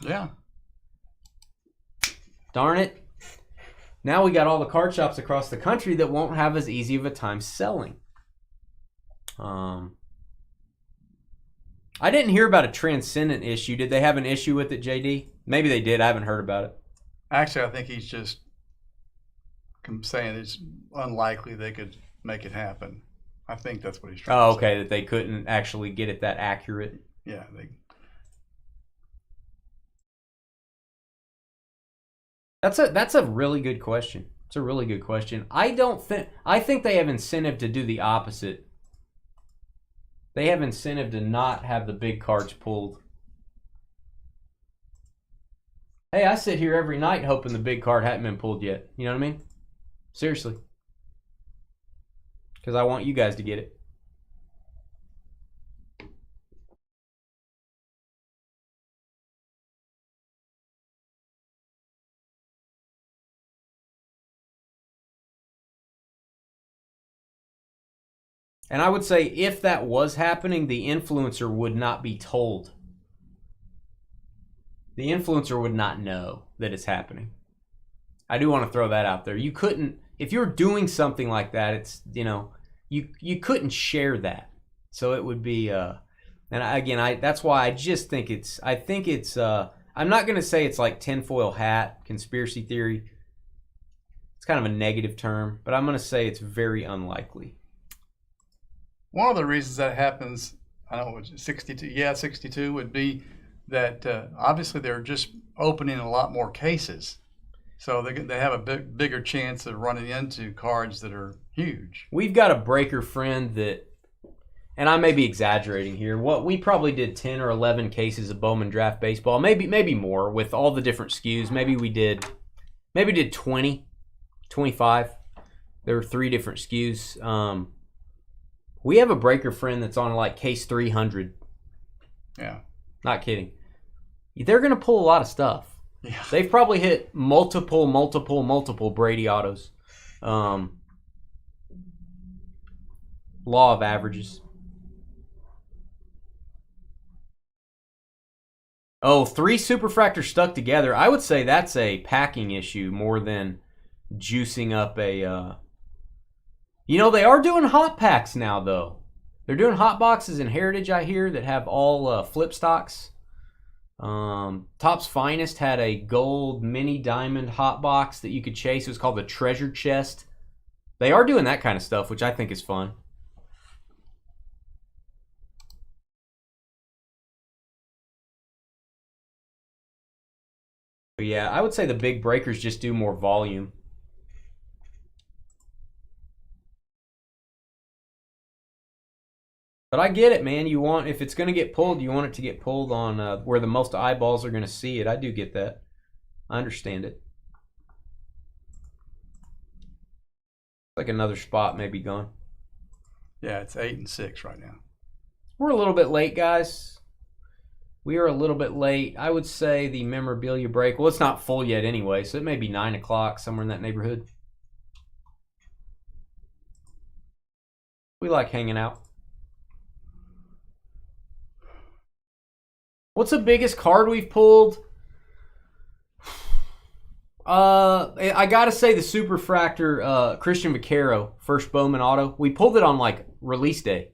yeah, darn it. Now we got all the card shops across the country that won't have as easy of a time selling. I didn't hear about a Transcendent issue. Did they have an issue with it, JD? Maybe they did. I haven't heard about it. Actually, I think he's just saying it's unlikely they could make it happen. I think that's what he's trying to say. Okay, that they couldn't actually get it that accurate. Yeah. That's a really good question. It's a really good question. I think they have incentive to do the opposite. They have incentive to not have the big cards pulled. Hey, I sit here every night hoping the big card hadn't been pulled yet. You know what I mean? Seriously. Because I want you guys to get it. And I would say if that was happening, the influencer would not be told. The influencer would not know that it's happening. I do want to throw that out there. You couldn't, if you're doing something like that, it's, you couldn't share that. So it would be, that's why I just think I'm not going to say it's like tinfoil hat, conspiracy theory. It's kind of a negative term, but I'm going to say it's very unlikely. One of the reasons that happens, I don't know, 62 would be that obviously they're just opening a lot more cases. So they have a bigger chance of running into cards that are huge. We've got a breaker friend that, and I may be exaggerating here, we probably did 10 or 11 cases of Bowman Draft Baseball, maybe more with all the different SKUs. Maybe we did 20, 25. There were 3 different SKUs. We have a breaker friend that's on like case 300. Yeah. Not kidding. They're going to pull a lot of stuff. Yeah. They've probably hit multiple Brady autos. Law of averages. Oh, 3 superfractors stuck together. I would say that's a packing issue more than juicing up a... they are doing hot packs now, though. They're doing hot boxes in Heritage, I hear, that have all flip stocks. Topps Finest had a gold mini diamond hot box that you could chase. It was called the Treasure Chest. They are doing that kind of stuff, which I think is fun. But yeah, I would say the big breakers just do more volume. But I get it, man. If it's going to get pulled, you want it to get pulled on where the most eyeballs are going to see it. I do get that. I understand it. Like another spot may be gone. Yeah, it's 8 and 6 right now. We're a little bit late, guys. We are a little bit late. I would say the memorabilia break, well, it's not full yet anyway, so it may be 9 o'clock, somewhere in that neighborhood. We like hanging out. What's the biggest card we've pulled? I gotta say the Superfractor Christian Vaquero first Bowman auto. We pulled it on like release day.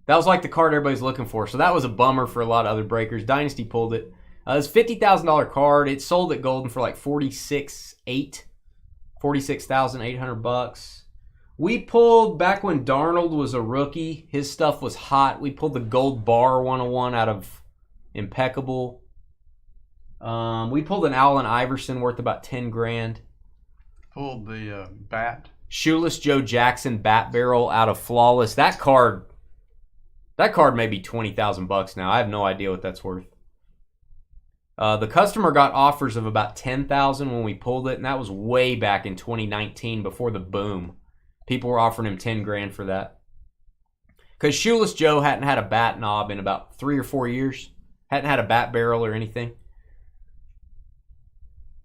That was like the card everybody's looking for. So that was a bummer for a lot of other breakers. Dynasty pulled it. It's a $50,000 card. It sold at Golden for like $46,800. We pulled back when Darnold was a rookie. His stuff was hot. We pulled the Gold Bar 101 out of Impeccable. We pulled an Allen Iverson worth about 10 grand. Pulled the bat. Shoeless Joe Jackson bat barrel out of Flawless. That card may be $20,000 now. I have no idea what that's worth. The customer got offers of about $10,000 when we pulled it, and that was way back in 2019 before the boom. People were offering him 10 grand for that. Because Shoeless Joe hadn't had a bat knob in about 3 or 4 years. Hadn't had a bat barrel or anything.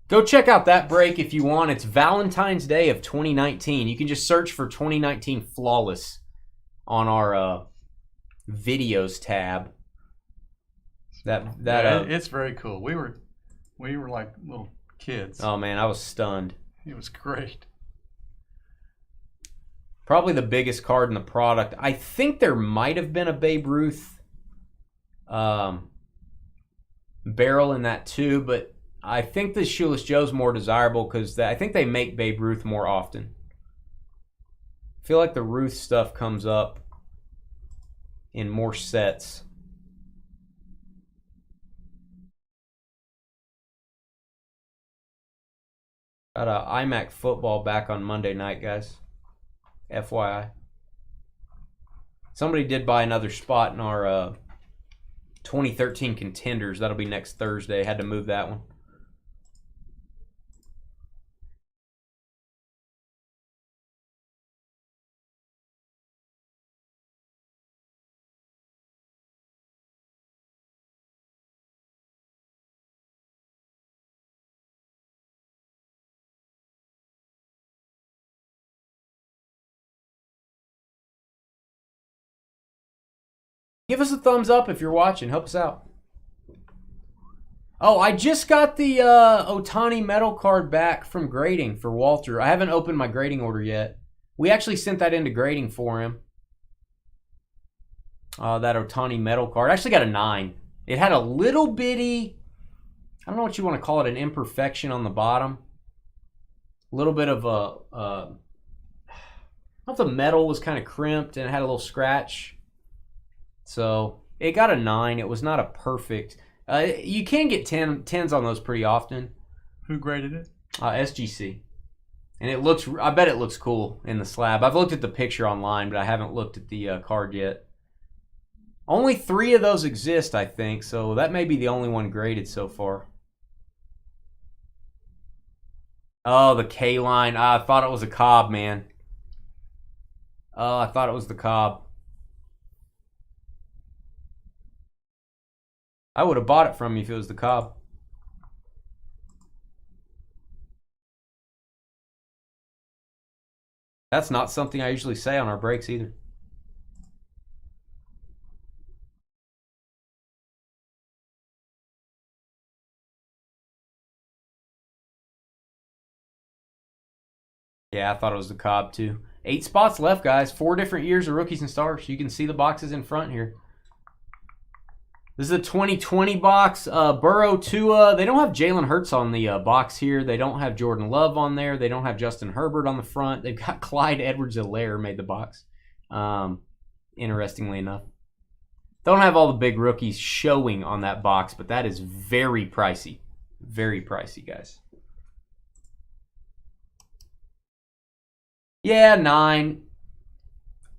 Go check out that break if you want. It's Valentine's Day of 2019. You can just search for 2019 Flawless on our videos tab. It's very cool. We were like little kids. Oh man, I was stunned. It was great. Probably the biggest card in the product. I think there might have been a Babe Ruth barrel in that too, but I think the Shoeless Joe's more desirable because I think they make Babe Ruth more often. I feel like the Ruth stuff comes up in more sets. Got a iMac football back on Monday night, guys. FYI. Somebody did buy another spot in our 2013 contenders. That'll be next Thursday. Had to move that one. Give us a thumbs up if you're watching. Help us out. Oh, I just got the Ohtani metal card back from grading for Walter. I haven't opened my grading order yet. We actually sent that into grading for him. That Ohtani metal card. I actually got a 9. It had a little bitty, I don't know what you want to call it, an imperfection on the bottom. A little bit of I thought the metal was kind of crimped and it had a little scratch. So it got a 9. It was not a perfect. You can get 10s on those pretty often. Who graded it? SGC. And it looks, I bet it looks cool in the slab. I've looked at the picture online, but I haven't looked at the card yet. Only 3 of those exist, I think, so that may be the only one graded so far. Oh, the K line. I thought it was a Cobb, man. Oh, I thought it was the Cobb. I would have bought it from you if it was the Cobb. That's not something I usually say on our breaks either. Yeah, I thought it was the Cobb too. 8 spots left, guys. 4 different years of rookies and stars. You can see the boxes in front here. This is a 2020 box. Burrow, Tua. They don't have Jalen Hurts on the box here. They don't have Jordan Love on there. They don't have Justin Herbert on the front. They've got Clyde Edwards-Helaire made the box. Interestingly enough. Don't have all the big rookies showing on that box, but that is very pricey. Very pricey, guys. Yeah, 9.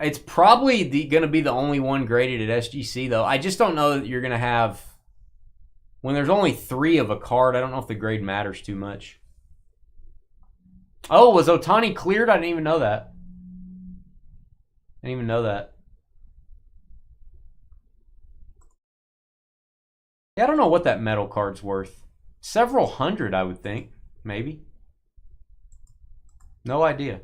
It's probably going to be the only one graded at SGC, though. I just don't know that you're going to have... When there's only 3 of a card, I don't know if the grade matters too much. Oh, was Ohtani cleared? I didn't even know that. Didn't even know that. Yeah, I don't know what that metal card's worth. Several hundred, I would think. Maybe. No idea.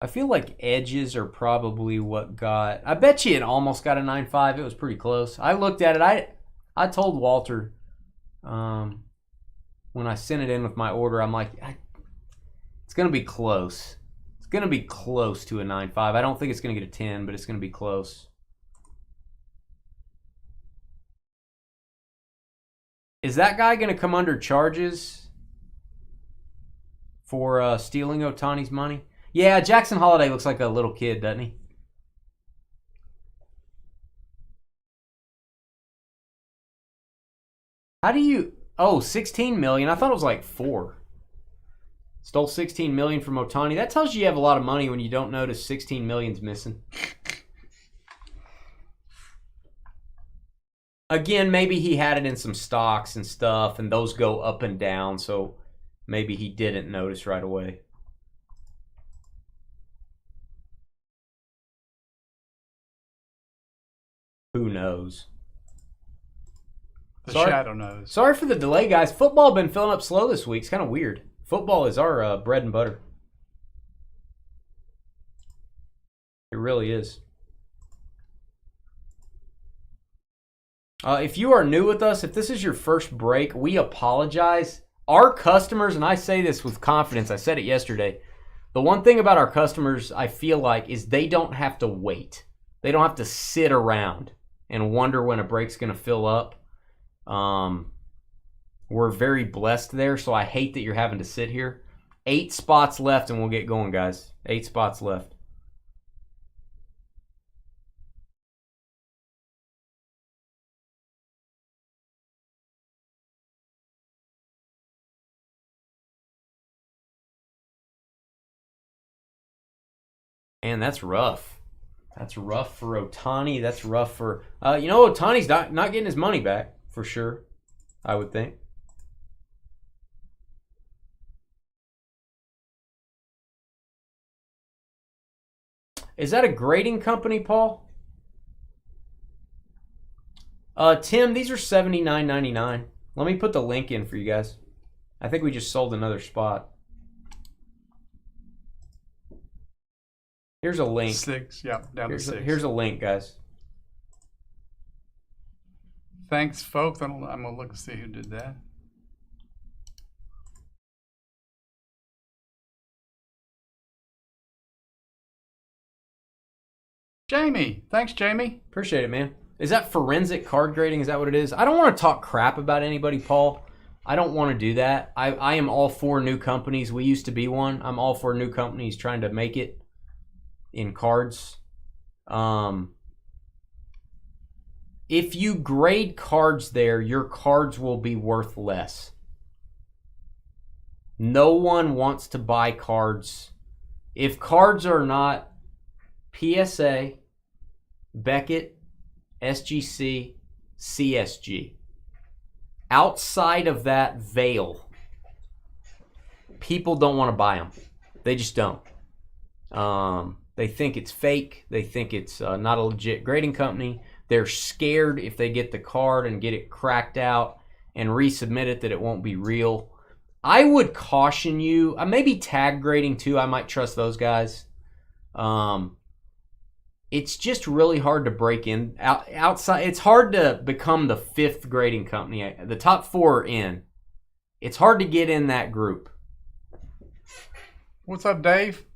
I feel like edges are probably what got... I bet you it almost got a 9.5. It was pretty close. I looked at it. I told Walter when I sent it in with my order, I'm like, it's going to be close. It's going to be close to a 9.5. I don't think it's going to get a 10, but it's going to be close. Is that guy going to come under charges for stealing Ohtani's money? Yeah, Jackson Holiday looks like a little kid, doesn't he? How do you... Oh, 16 million. I thought it was like 4. Stole 16 million from Ohtani. That tells you have a lot of money when you don't notice 16 million's missing. Again, maybe he had it in some stocks and stuff, and those go up and down, so maybe he didn't notice right away. Who knows? The shadow knows. Sorry for the delay, guys. Football been filling up slow this week. It's kind of weird. Football is our bread and butter. It really is. If you are new with us, if this is your first break, we apologize. Our customers, and I say this with confidence, I said it yesterday, the one thing about our customers, I feel like, is they don't have to wait. They don't have to sit around and wonder when a break's going to fill up. We're very blessed there, so I hate that you're having to sit here. 8 spots left, and we'll get going, guys. 8 spots left. Man, that's rough. That's rough for Ohtani. That's rough for... Ohtani's not getting his money back, for sure, I would think. Is that a grading company, Paul? Tim, these are $79.99. Let me put the link in for you guys. I think we just sold another spot. Here's a link. 6, yeah, down to 6. Here's a link, guys. Thanks, folks. I'm gonna look and see who did that. Jamie. Thanks, Jamie. Appreciate it, man. Is that forensic card grading? Is that what it is? I don't want to talk crap about anybody, Paul. I don't want to do that. I am all for new companies. We used to be one. I'm all for new companies trying to make it in cards. If you grade cards there, your cards will be worth less. No one wants to buy cards. If cards are not PSA, Beckett, SGC, CSG, outside of that veil, people don't want to buy them. They just don't. They think it's fake. They think it's not a legit grading company. They're scared if they get the card and get it cracked out and resubmit it that it won't be real. I would caution you, maybe tag grading too. I might trust those guys. It's just really hard to break in outside. It's hard to become the 5th grading company. The top 4 are in. It's hard to get in that group. What's up, Dave?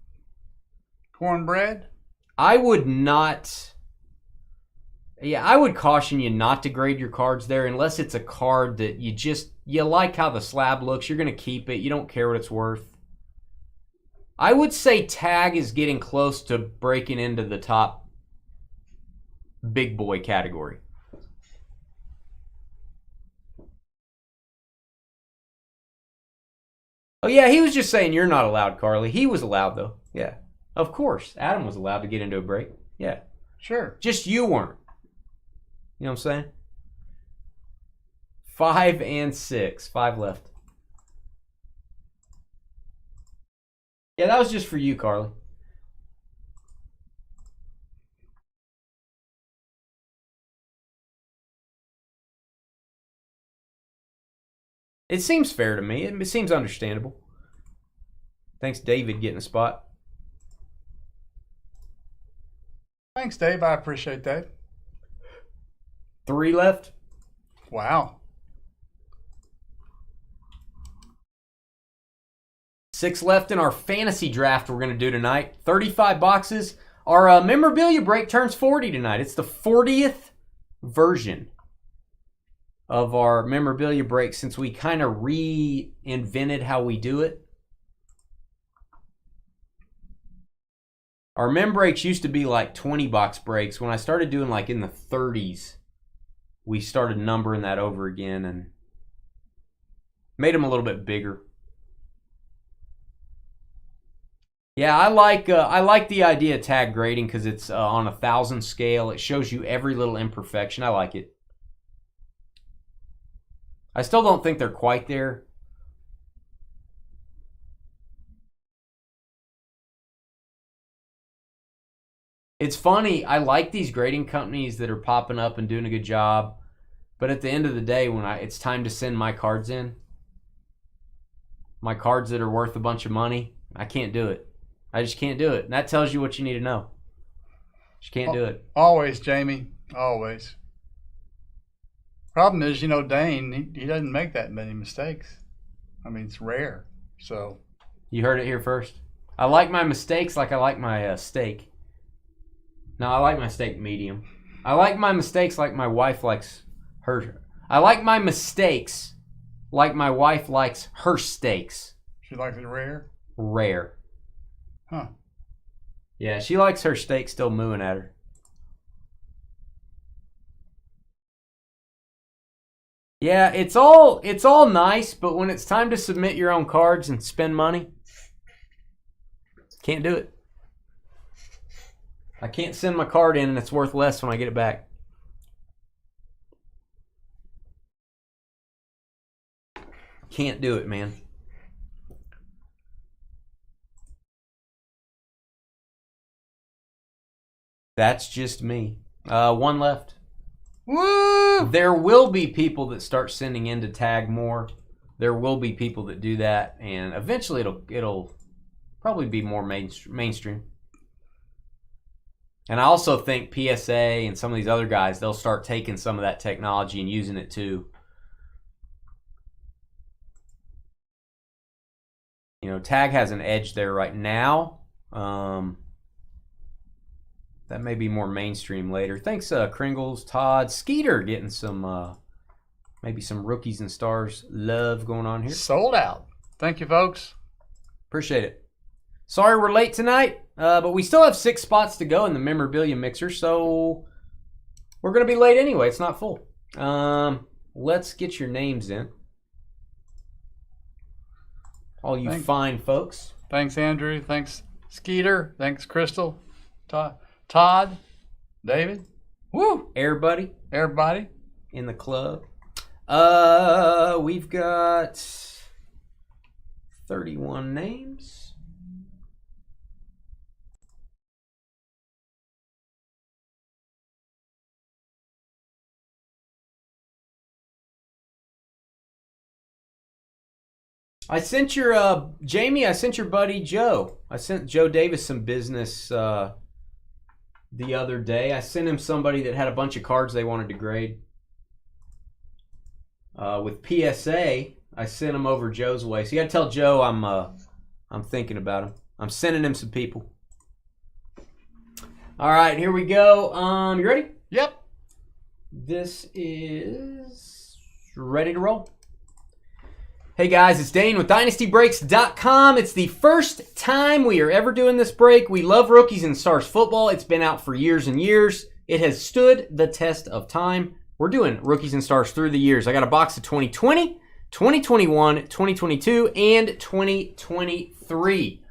Cornbread? I would not. Yeah, I would caution you not to grade your cards there unless it's a card that you like how the slab looks. You're going to keep it. You don't care what it's worth. I would say tag is getting close to breaking into the top big boy category. Oh yeah, he was just saying you're not allowed, Carly. He was allowed though. Yeah. Of course. Adam was allowed to get into a break. Yeah. Sure. Just you weren't. You know what I'm saying? 5 and 6. 5 left. Yeah, that was just for you, Carly. It seems fair to me. It seems understandable. Thanks, David, getting a spot. Thanks, Dave. I appreciate that. 3 left. Wow. 6 left in our fantasy draft we're going to do tonight. 35 boxes. Our memorabilia break turns 40 tonight. It's the 40th version of our memorabilia break since we kind of reinvented how we do it. Our mem breaks used to be like 20 box breaks. When I started doing like in the 30s, we started numbering that over again and made them a little bit bigger. Yeah, I like the idea of tag grading because it's on 1,000 scale. It shows you every little imperfection. I like it. I still don't think they're quite there. It's funny. I like these grading companies that are popping up and doing a good job. But at the end of the day, when it's time to send my cards in, my cards that are worth a bunch of money, I can't do it. I just can't do it. And that tells you what you need to know. Just can't do it. Always, Jamie. Always. Problem is, Dane, he doesn't make that many mistakes. I mean, it's rare. So you heard it here first. I like my mistakes like I like my steak. No, I like my steak medium. I like my mistakes like my wife likes her. I like my mistakes like my wife likes her steaks. She likes it rare? Rare. Huh. Yeah, she likes her steak still mooing at her. Yeah, it's all nice, but when it's time to submit your own cards and spend money, can't do it. I can't send my card in and it's worth less when I get it back. Can't do it, man. That's just me. One left. Woo! There will be people that start sending in to tag more. There will be people that do that, and eventually it'll probably be more mainstream. And I also think PSA and some of these other guys, they'll start taking some of that technology and using it too. You know, tag has an edge there right now. That may be more mainstream later. Thanks, Kringles, Todd, Skeeter, getting some maybe some rookies and stars love going on here. Sold out. Thank you, folks. Appreciate it. Sorry we're late tonight, but we still have 6 spots to go in the memorabilia mixer, so we're going to be late anyway. It's not full. Let's get your names in. All you fine folks. Thanks, Andrew. Thanks, Skeeter. Thanks, Crystal. Todd. David. Woo! Everybody in the club. We've got 31 names. I sent your Jamie. I sent your buddy Joe. I sent Joe Davis some business the other day. I sent him somebody that had a bunch of cards they wanted to grade. With PSA, I sent him over Joe's way. So you gotta tell Joe I'm thinking about him. I'm sending him some people. All right, here we go. You ready? Yep. This is ready to roll. Hey guys, it's Dane with DynastyBreaks.com. It's the first time we are ever doing this break. We love Rookies and Stars football. It's been out for years and years. It has stood the test of time. We're doing Rookies and Stars through the years. I got a box of 2020, 2021, 2022, and 2023.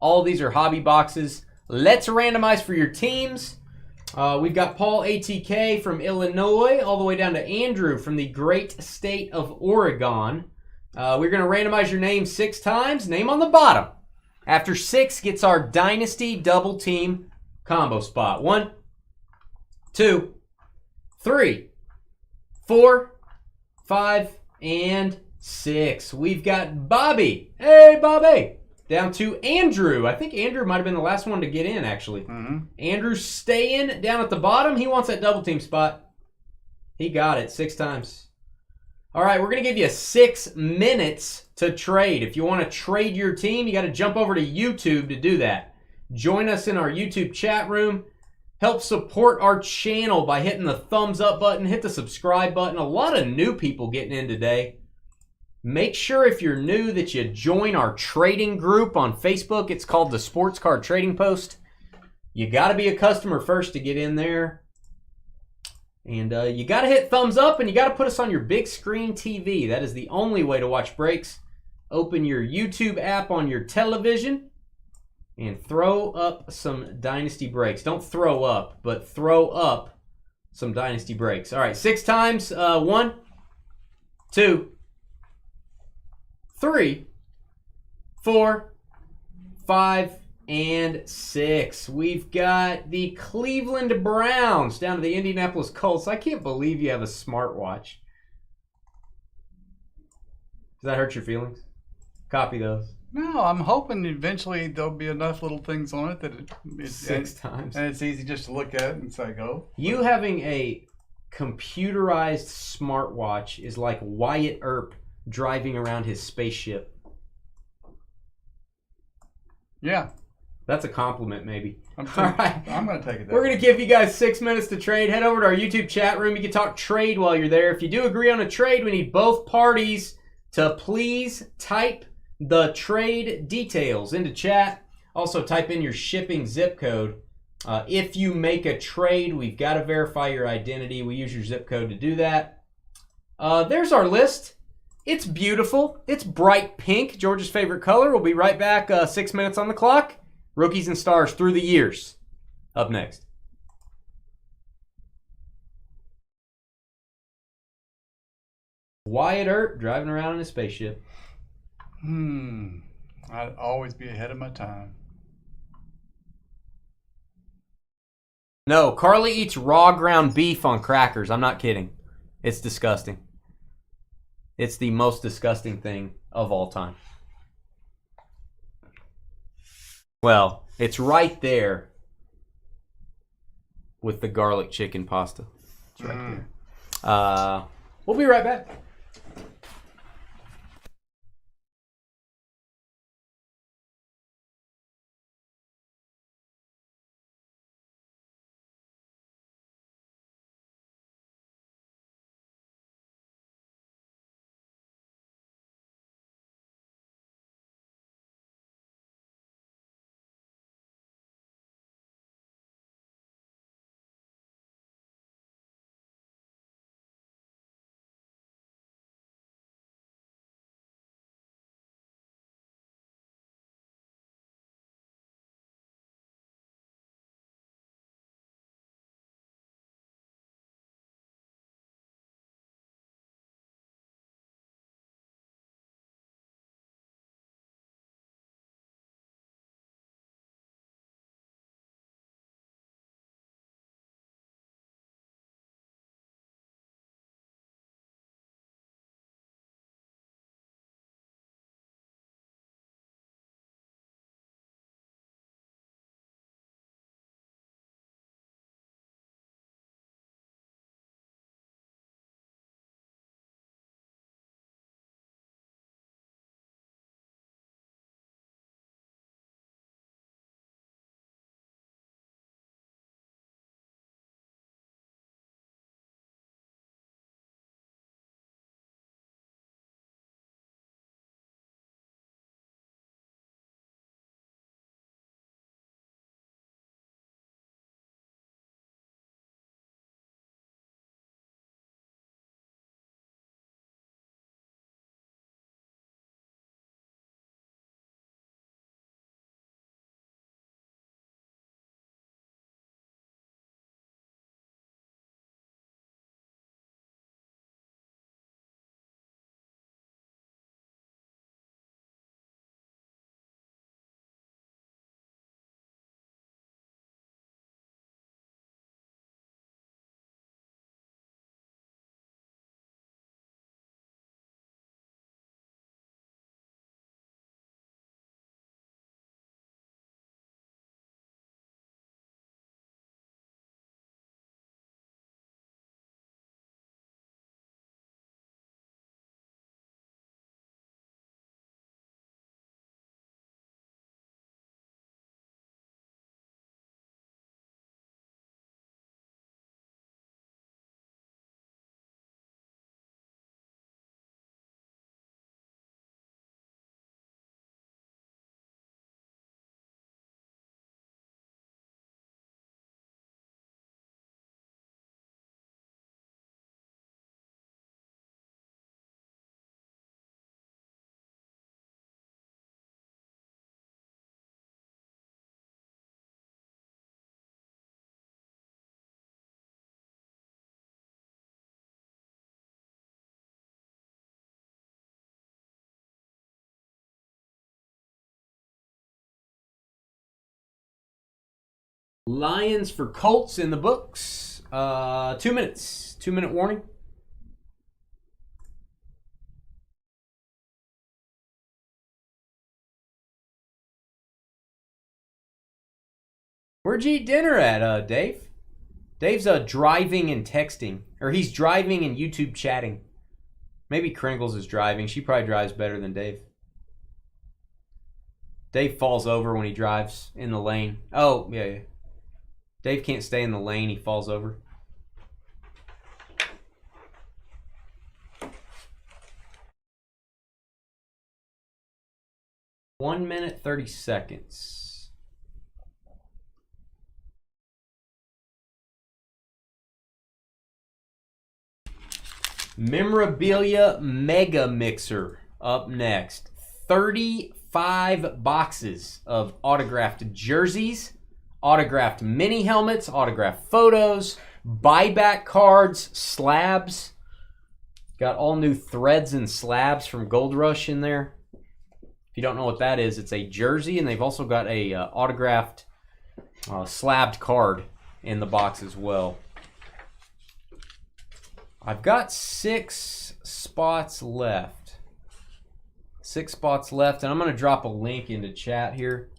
All these are hobby boxes. Let's randomize for your teams. We've got Paul ATK from Illinois all the way down to Andrew from the great state of Oregon. We're going to randomize your name 6 times. Name on the bottom. After 6 gets our Dynasty double team combo spot. 1, 2, 3, 4, 5, and 6. We've got Bobby. Hey, Bobby. Down to Andrew. I think Andrew might have been the last one to get in, actually. Mm-hmm. Andrew's staying down at the bottom. He wants that double team spot. He got it 6 times. All right, we're going to give you 6 minutes to trade. If you want to trade your team, you got to jump over to YouTube to do that. Join us in our YouTube chat room. Help support our channel by hitting the thumbs up button, hit the subscribe button. A lot of new people getting in today. Make sure if you're new that you join our trading group on Facebook. It's called the Sports Card Trading Post. You got to be a customer first to get in there. And you got to hit thumbs up, and you got to put us on your big screen TV. That is the only way to watch breaks. Open your YouTube app on your television and throw up some Dynasty Breaks. Don't throw up, but throw up some Dynasty Breaks. All right, 6 times. 1, 2, 3, 4, 5, and 6. We've got the Cleveland Browns down to the Indianapolis Colts. I can't believe you have a smartwatch. Does that hurt your feelings? Copy those. No, I'm hoping eventually there'll be enough little things on it that it's 6 times. And it's easy just to look at it and say, go. You having a computerized smartwatch is like Wyatt Earp driving around his spaceship. Yeah. That's a compliment, maybe. All right. I'm going to take it that We're going to give you guys 6 minutes to trade. Head over to our YouTube chat room. You can talk trade while you're there. If you do agree on a trade, we need both parties to please type the trade details into chat. Also, type in your shipping zip code. If you make a trade, we've got to verify your identity. We use your zip code to do that. There's our list. It's beautiful. It's bright pink, George's favorite color. We'll be right back. 6 minutes on the clock. Rookies and Stars through the years. Up next. Wyatt Earp driving around in a spaceship. I'd always be ahead of my time. No, Carly eats raw ground beef on crackers. I'm not kidding. It's disgusting. It's the most disgusting thing of all time. Well, it's right there with the garlic chicken pasta. It's right there. We'll be right back. Lions for Colts in the books. 2 minutes. 2-minute warning. Where'd you eat dinner at, Dave? Dave's driving and texting. Or he's driving and YouTube chatting. Maybe Kringles is driving. She probably drives better than Dave. Dave falls over when he drives in the lane. Oh, yeah. Dave can't stay in the lane. He falls over. One minute, 30 seconds. Memorabilia Mega Mixer up next. 35 boxes of autographed jerseys, autographed mini helmets, autographed photos, buyback cards, slabs. Got all new threads and slabs from Gold Rush in there. If you don't know what that is, it's a jersey, and they've also got a autographed slabbed card in the box as well. I've got 6 spots left. 6 spots left, and I'm going to drop a link into chat here.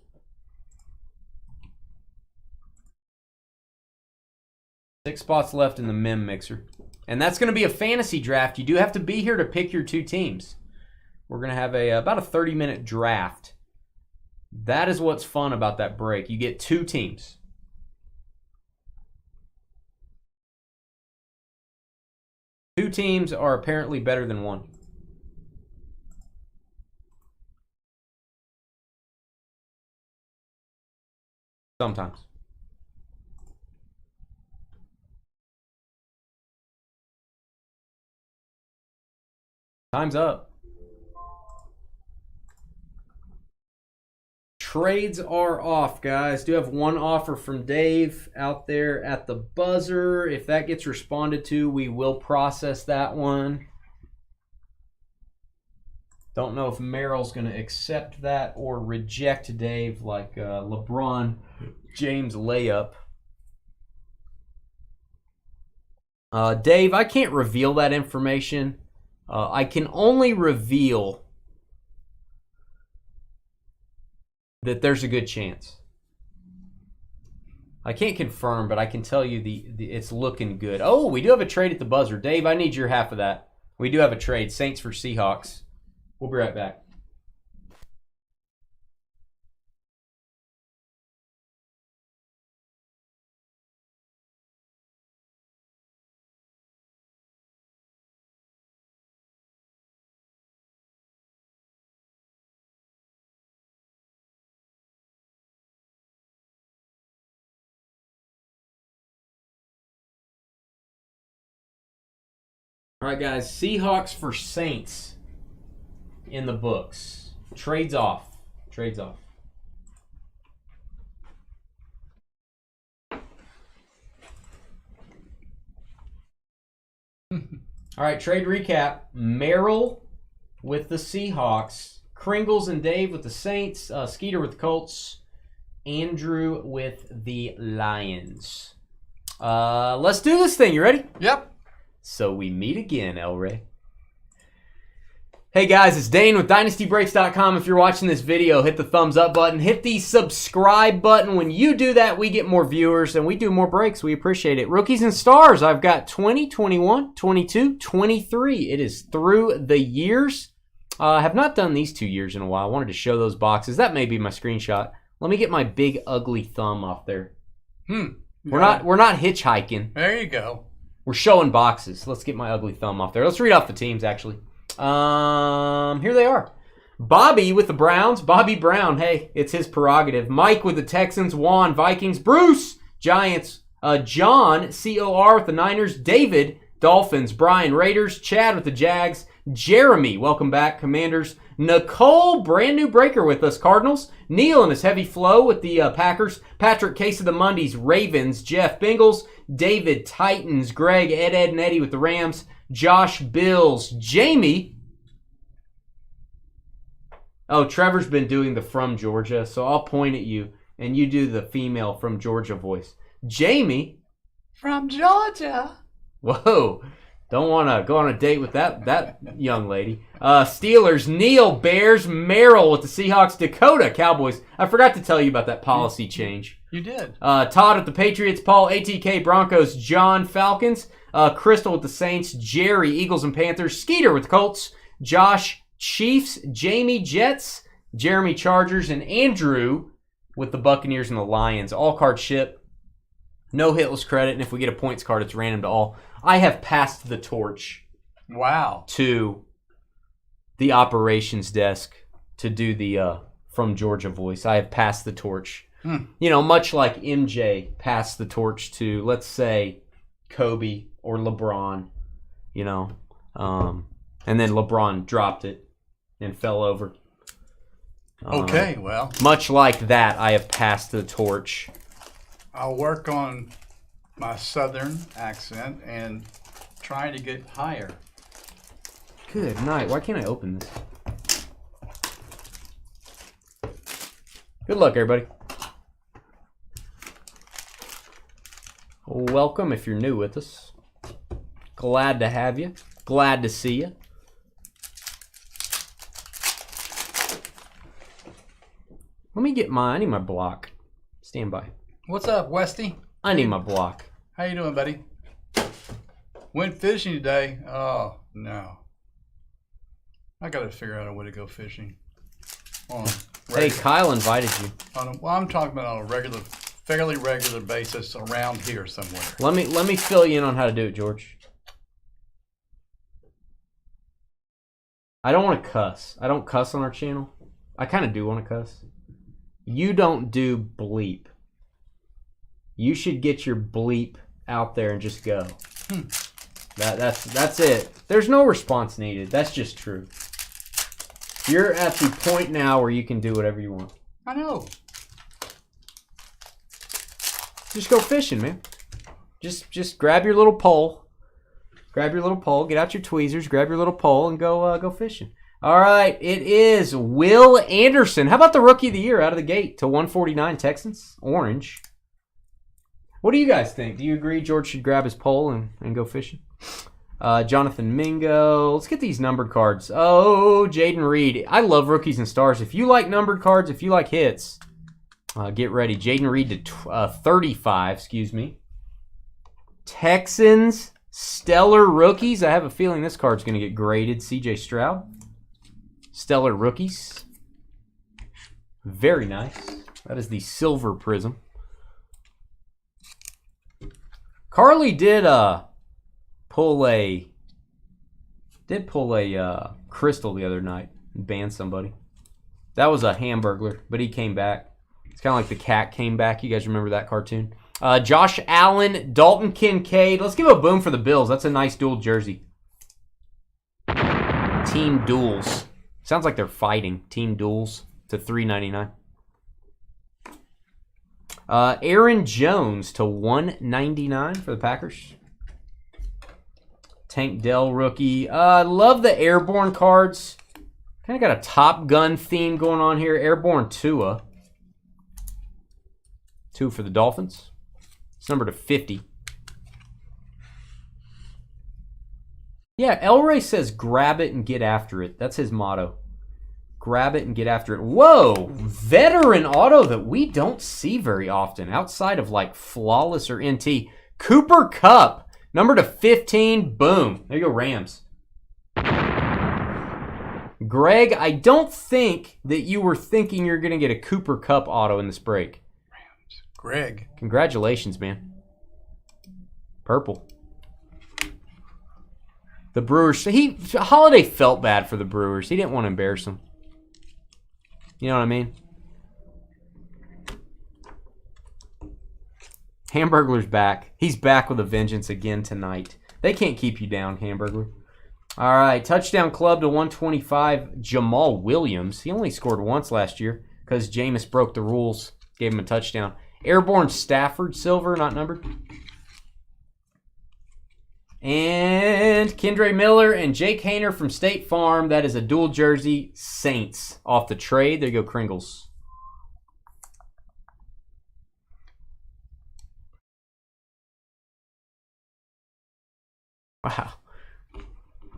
Six spots left in the mem mixer. And that's going to be a fantasy draft. You do have to be here to pick your 2 teams. We're going to have about a 30-minute draft. That is what's fun about that break. You get 2 teams. Two teams are apparently better than one. Sometimes. Time's up. Trades are off, guys. Do have one offer from Dave out there at the buzzer. If that gets responded to, we will process that one. Don't know if Merrill's going to accept that or reject Dave like LeBron James layup. Dave, I can't reveal that information. I can only reveal that there's a good chance. I can't confirm, but I can tell you it's looking good. Oh, we do have a trade at the buzzer. Dave, I need your half of that. We do have a trade. Saints for Seahawks. We'll be right back. All right, guys. Seahawks for Saints in the books. Trades off. Trades off. All right, trade recap. Merrill with the Seahawks. Kringles and Dave with the Saints. Skeeter with the Colts. Andrew with the Lions. Let's do this thing. You ready? Yep. So we meet again, El Rey. Hey guys, it's Dane with DynastyBreaks.com. If you're watching this video, hit the thumbs up button. Hit the subscribe button. When you do that, we get more viewers and we do more breaks. We appreciate it. Rookies and stars, I've got 20, 21, 22, 23. It is through the years. I have not done these 2 years in a while. I wanted to show those boxes. That may be my screenshot. Let me get my big ugly thumb off there. We're not hitchhiking. There you go. We're showing boxes. Let's get my ugly thumb off there. Let's read off the teams, actually. Here they are. Bobby with the Browns. Bobby Brown. Hey, it's his prerogative. Mike with the Texans. Juan, Vikings. Bruce, Giants. John, COR with the Niners. David, Dolphins. Brian, Raiders. Chad with the Jags. Jeremy, welcome back, Commanders. Nicole, brand new breaker with us, Cardinals. Neil and his heavy flow with the Packers. Patrick, Case of the Mondays, Ravens. Jeff, Bengals. David, Titans. Greg, Ed, and Eddie with the Rams. Josh, Bills. Jamie. Oh, Trevor's been doing the from Georgia, so I'll point at you, and you do the female from Georgia voice. Jamie. From Georgia. Whoa. Don't want to go on a date with that young lady. Steelers, Neil, Bears, Merrill with the Seahawks, Dakota, Cowboys. I forgot to tell you about that policy change. You did. Todd with the Patriots, Paul, ATK, Broncos, John, Falcons, Crystal with the Saints, Jerry, Eagles and Panthers, Skeeter with the Colts, Josh, Chiefs, Jamie, Jets, Jeremy, Chargers, and Andrew with the Buccaneers and the Lions. All card ship. No hitless credit, and if we get a points card, it's random to all. I have passed the torch. Wow. To the operations desk to do the from Georgia voice. I have passed the torch. You know, much like MJ passed the torch to, let's say, Kobe or LeBron, you know. And then LeBron dropped it and fell over. Okay, well. Much like that, I have passed the torch. I'll work on my southern accent and trying to get higher. Good night. Why can't I open this? Good luck, everybody. welcome if you're new with us. Glad to have you. Glad to see you. Let me get I need my block. Stand by. What's up, Westy? I need my block. How you doing, buddy? Went fishing today. Oh, no. I got to figure out a way to go fishing. Hey, Kyle invited you. Well, I'm talking about on a fairly regular basis around here somewhere. Let me fill you in on how to do it, George. I don't want to cuss. I don't cuss on our channel. I kind of do want to cuss. You don't do bleep. You should get your bleep out there and just go. That's it. There's no response needed. That's just true. You're at the point now where you can do whatever you want. I know. Just go fishing, man. Just grab your little pole. Grab your little pole. Get out your tweezers. Grab your little pole and go fishing. All right, it is Will Anderson. How about the Rookie of the Year out of the gate to 149 Texans? Orange. What do you guys think? Do you agree George should grab his pole and go fishing? Jonathan Mingo. Let's get these numbered cards. Oh, Jaden Reed. I love rookies and stars. If you like numbered cards, if you like hits, get ready. Jaden Reed to 35, excuse me. Texans, stellar rookies. I have a feeling this card's going to get graded. CJ Stroud. Stellar rookies. Very nice. That is the silver prism. Carly did pull a crystal the other night and ban somebody. That was a Hamburglar, but he came back. It's kind of like the cat came back. You guys remember that cartoon? Josh Allen, Dalton Kincaid. Let's give a boom for the Bills. That's a nice dual jersey. Team duels. Sounds like they're fighting. Team duels to $3.99. Aaron Jones to $1.99 for the Packers. Tank Dell rookie. I love the airborne cards. Kind of got a Top Gun theme going on here. Airborne Tua. 2 for the Dolphins. It's numbered to 50. Yeah, Elray says grab it and get after it. That's his motto. Grab it and get after it. Whoa! Veteran auto that we don't see very often outside of like Flawless or NT. Cooper Kupp, number to 15. Boom. There you go, Rams. Greg, I don't think that you were thinking you're going to get a Cooper Kupp auto in this break. Rams. Greg. Congratulations, man. Purple. The Brewers. Holiday felt bad for the Brewers. He didn't want to embarrass them. You know what I mean? Hamburglar's back. He's back with a vengeance again tonight. They can't keep you down, Hamburglar. All right, touchdown club to 125, Jamal Williams. He only scored once last year because Jameis broke the rules, gave him a touchdown. Airborne Stafford, silver, not numbered. And Kendre Miller and Jake Haener from State Farm. That is a dual jersey. Saints off the trade. There you go, Kringles.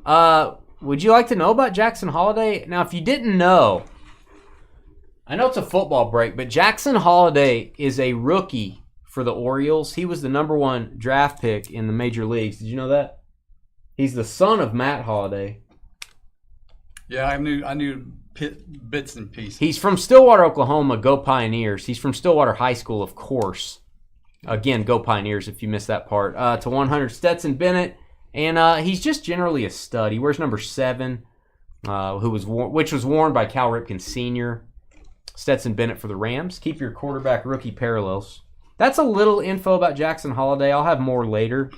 Wow. Would you like to know about Jackson Holliday? Now, if you didn't know, I know it's a football break, but Jackson Holliday is a rookie for the Orioles. He was the #1 draft pick in the major leagues. Did you know that? He's the son of Matt Holliday. Yeah, I knew bits and pieces. He's from Stillwater, Oklahoma. Go Pioneers. He's from Stillwater High School, of course. Again, go Pioneers if you missed that part. To 100, Stetson Bennett. And he's just generally a stud. He wears number 7, which was worn by Cal Ripken Sr. Stetson Bennett for the Rams. Keep your quarterback rookie parallels. That's a little info about Jackson Holliday. I'll have more later,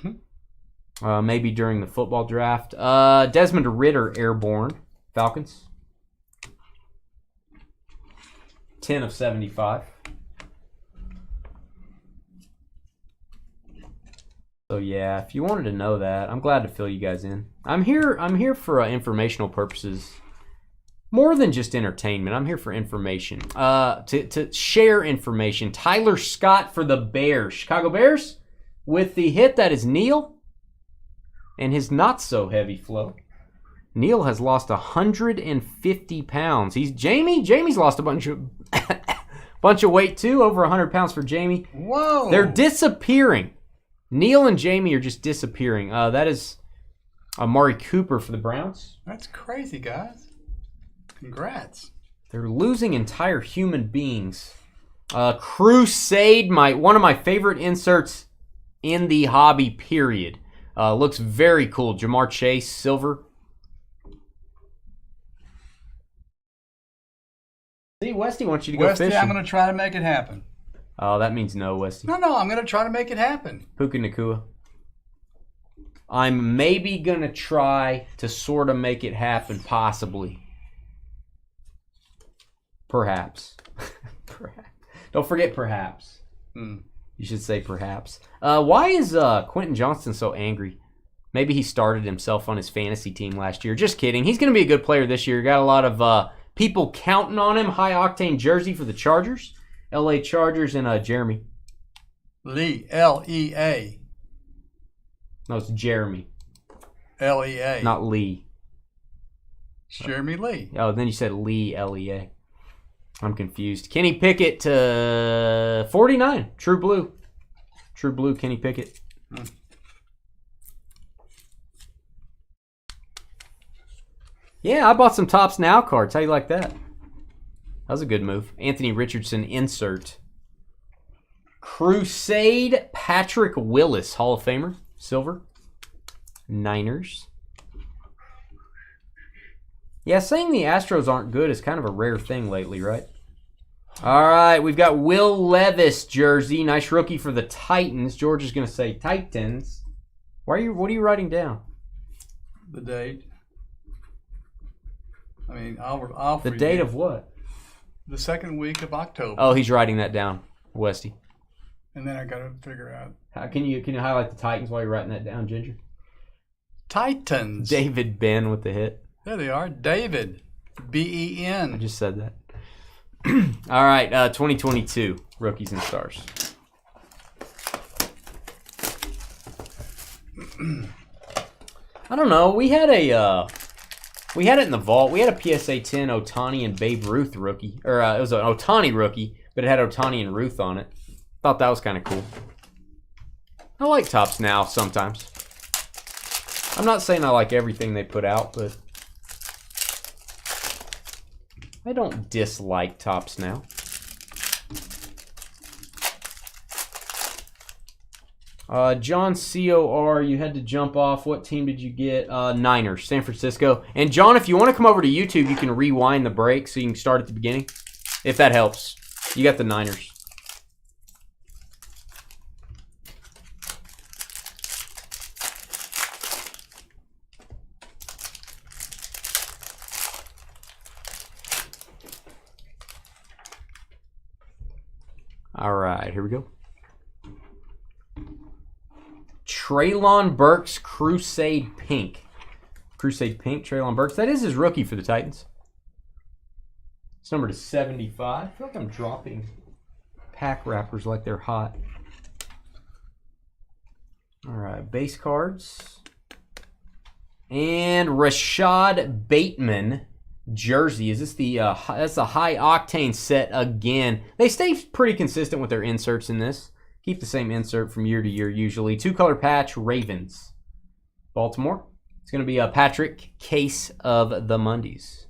maybe during the football draft. Desmond Ridder, airborne, Falcons. 10 of 75. So yeah, if you wanted to know that, I'm glad to fill you guys in. I'm here for informational purposes. More than just entertainment. I'm here for information. To share information. Tyler Scott for the Bears. Chicago Bears? with the hit that is Neil and his not so heavy flow. Neil has lost 150 pounds. Jamie's lost a bunch of weight too, over 100 pounds for Jamie. Whoa. They're disappearing. Neil and Jamie are just disappearing. That is Amari Cooper for the Browns. That's crazy, guys. Congrats. They're losing entire human beings. Crusade, one of my favorite inserts in the hobby, period. Looks very cool. Jamar Chase, silver. See, Westy wants you to go Westy, fishing. I'm going to try to make it happen. Oh, that means no, Westy. No, I'm going to try to make it happen. Puka Nakua. I'm maybe going to try to sort of make it happen, possibly. Perhaps. Perhaps. Don't forget perhaps. You should say perhaps. Why is Quentin Johnston so angry? Maybe he started himself on his fantasy team last year. Just kidding. He's going to be a good player this year. Got a lot of people counting on him. High-octane jersey for the Chargers. L.A. Chargers and Jeremy. Lee. L-E-A. No, it's Jeremy. L-E-A. Not Lee. It's Jeremy Lee. Oh, then you said Lee, L-E-A. I'm confused. Kenny Pickett to 49. True Blue. True Blue, Kenny Pickett. Yeah, I bought some Topps Now cards. How you like that? That was a good move. Anthony Richardson insert. Crusade Patrick Willis, Hall of Famer. Silver. Niners. Yeah, saying the Astros aren't good is kind of a rare thing lately, right? All right, we've got Will Levis jersey. Nice rookie for the Titans. George is going to say Titans. What are you writing down? The date. I mean, I'll The date of what? The second week of October. Oh, he's writing that down, Westy. And then I got to figure out. How can you highlight the Titans while you're writing that down, Ginger? Titans. David Ben with the hit. There they are. David. I B-E-N. just said that. All right, 2022 Rookies and Stars. I don't know. We had it in the vault. We had a PSA 10 Ohtani and Babe Ruth rookie, or it was an Ohtani rookie, but it had Ohtani and Ruth on it. Thought that was kind of cool. I like Topps Now sometimes. I'm not saying I like everything they put out, but I don't dislike Topps Now. John C.O.R., you had to jump off. What team did you get? Niners, San Francisco. And John, if you want to come over to YouTube, you can rewind the break so you can start at the beginning. If that helps. You got the Niners. All right, here we go. Treylon Burks, Crusade Pink. Crusade Pink, Treylon Burks. That is his rookie for the Titans. It's numbered to 75. I feel like I'm dropping pack wrappers like they're hot. All right, base cards. And Rashad Bateman jersey. Is this that's the high octane set again? They stay pretty consistent with their inserts in this. Keep the same insert from year to year usually. 2-color patch, Ravens. Baltimore. It's going to be a Patrick Case of the Mondays.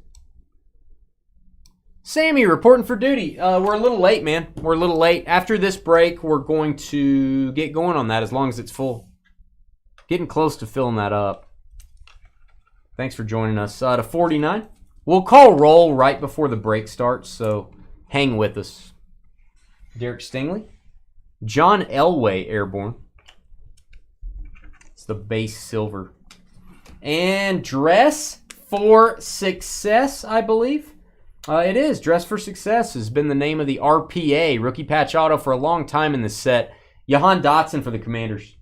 Sammy reporting for duty. We're a little late, man. We're a little late. After this break, we're going to get going on that as long as it's full. Getting close to filling that up. Thanks for joining us. To 49. We'll call roll right before the break starts, so hang with us. Derek Stingley. John Elway, airborne. It's the base silver. And Dress for Success, I believe. It is. Dress for Success has been the name of the RPA, rookie patch auto, for a long time in this set. Jahan Dotson for the Commanders.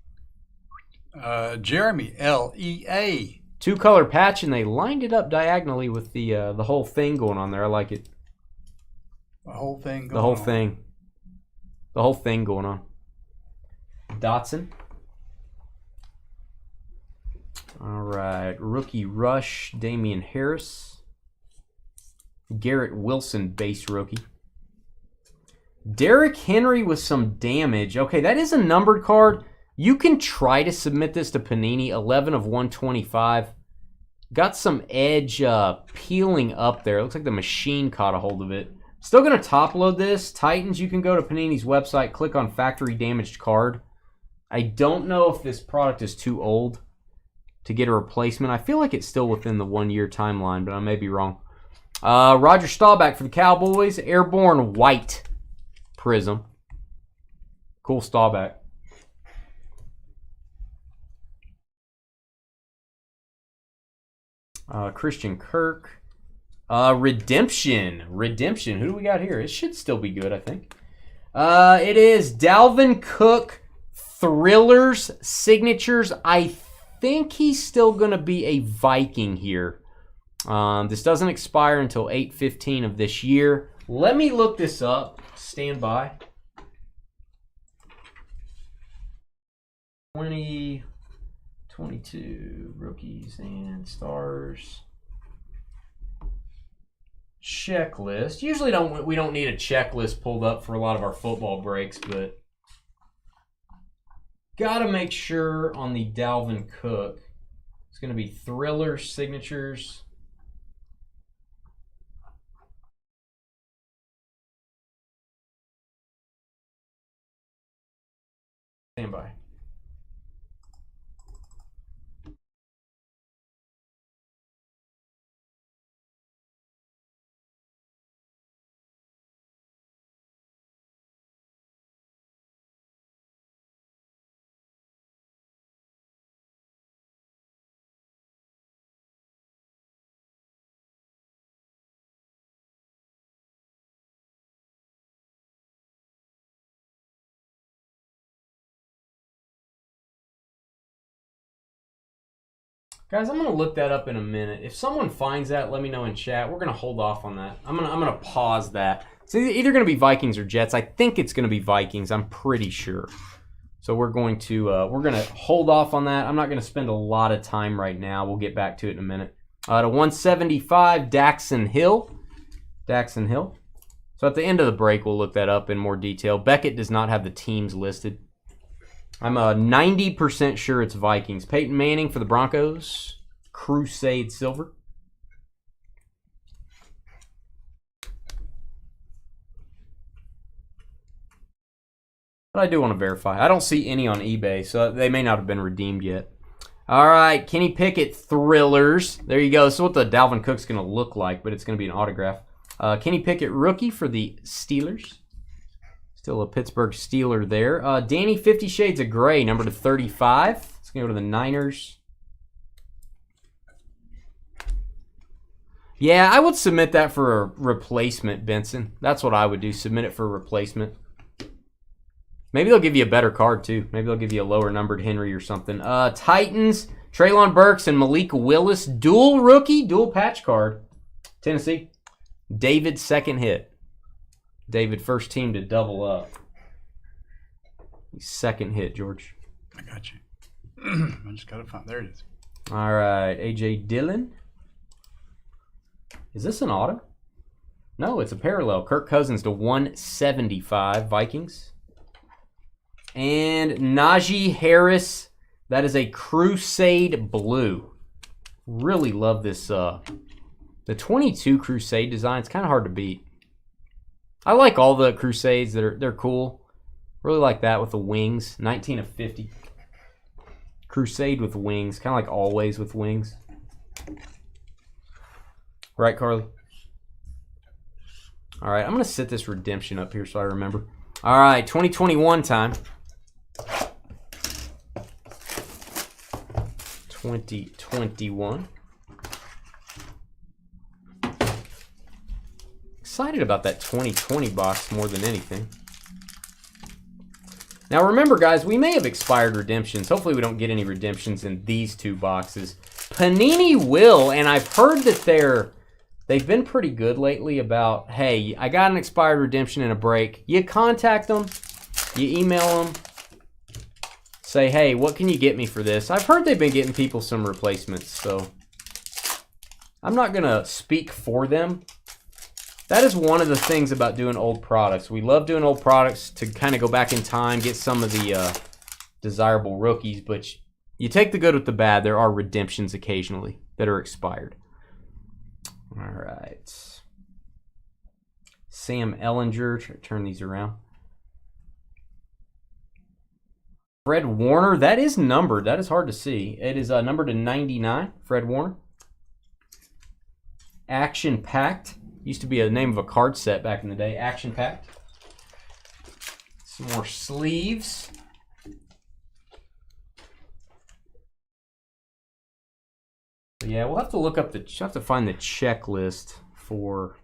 Jeremy, L-E-A. 2-color patch, and they lined it up diagonally with the whole thing going on there. I like it. The whole thing going on. The whole thing. The whole thing going on. Dotson. right, Rookie Rush, Damian Harris. Garrett Wilson, base rookie. Derrick Henry with some damage. Okay, that is a numbered card. You can try to submit this to Panini. 11 of 125. Got some edge peeling up there. Looks like the machine caught a hold of it. Still going to top load this. Titans, you can go to Panini's website, click on factory damaged card. I don't know if this product is too old to get a replacement. I feel like it's still within the 1 year timeline, but I may be wrong. Roger Staubach for the Cowboys. Airborne White Prism. Cool Staubach. Christian Kirk. Redemption. Who do we got here? It should still be good, I think. It is Dalvin Cook Thrillers Signatures. I think he's still going to be a Viking here. This doesn't expire until 8/15 of this year. Let me look this up. Stand by. 2022 rookies and stars. Checklist. Usually we don't need a checklist pulled up for a lot of our football breaks, but gotta make sure on the Dalvin Cook. It's gonna be Thriller Signatures. Stand by. Guys, I'm going to look that up in a minute. If someone finds that, let me know in chat. We're going to hold off on that. I'm going to pause that. It's either going to be Vikings or Jets. I think it's going to be Vikings. I'm pretty sure. So we're going to hold off on that. I'm not going to spend a lot of time right now. We'll get back to it in a minute. To 175, Daxon Hill. So at the end of the break, we'll look that up in more detail. Beckett does not have the teams listed. I'm 90% sure it's Vikings. Peyton Manning for the Broncos. Crusade Silver. But I do want to verify. I don't see any on eBay, so they may not have been redeemed yet. All right, Kenny Pickett Thrillers. There you go. So what the Dalvin Cook's going to look like, but it's going to be an autograph. Kenny Pickett rookie for the Steelers. Still a Pittsburgh Steeler there. Danny 50 Shades of Gray, number to 35. Let's go to the Niners. Yeah, I would submit that for a replacement, Benson. That's what I would do. Submit it for a replacement. Maybe they'll give you a better card, too. Maybe they'll give you a lower numbered Henry or something. Titans, Treylon Burks and Malik Willis. Dual rookie, dual patch card. Tennessee. David, second hit. David, first team to double up. Second hit, George. I got you. I just got to find. There it is. All right, A.J. Dillon. Is this an auto? No, it's a parallel. Kirk Cousins to 175, Vikings. And Najee Harris. That is a Crusade Blue. Really love this. The 22 Crusade design. It's kind of hard to beat. I like all the Crusades. They're cool. Really like that with the wings. 19 of 50. Crusade with wings. Kind of like always with wings. Right, Carly? All right, I'm going to set this redemption up here so I remember. All right, 2021 time. 2021. Excited about that 2020 box more than anything. Now remember, guys, we may have expired redemptions. Hopefully we don't get any redemptions in these two boxes. Panini will, and I've heard that they've been pretty good lately about, hey, I got an expired redemption in a break. You contact them, you email them, say, hey, what can you get me for this? I've heard they've been getting people some replacements, so I'm not going to speak for them. That is one of the things about doing old products. We love doing old products to kind of go back in time, get some of the desirable rookies, but you take the good with the bad. There are redemptions occasionally that are expired. All right. Sam Ellinger. Try to turn these around. Fred Warner. That is numbered. That is hard to see. It is numbered to 99. Fred Warner. Action Packed. Used to be a name of a card set back in the day. Action Packed. Some more sleeves. So yeah, we'll have to look up find the checklist for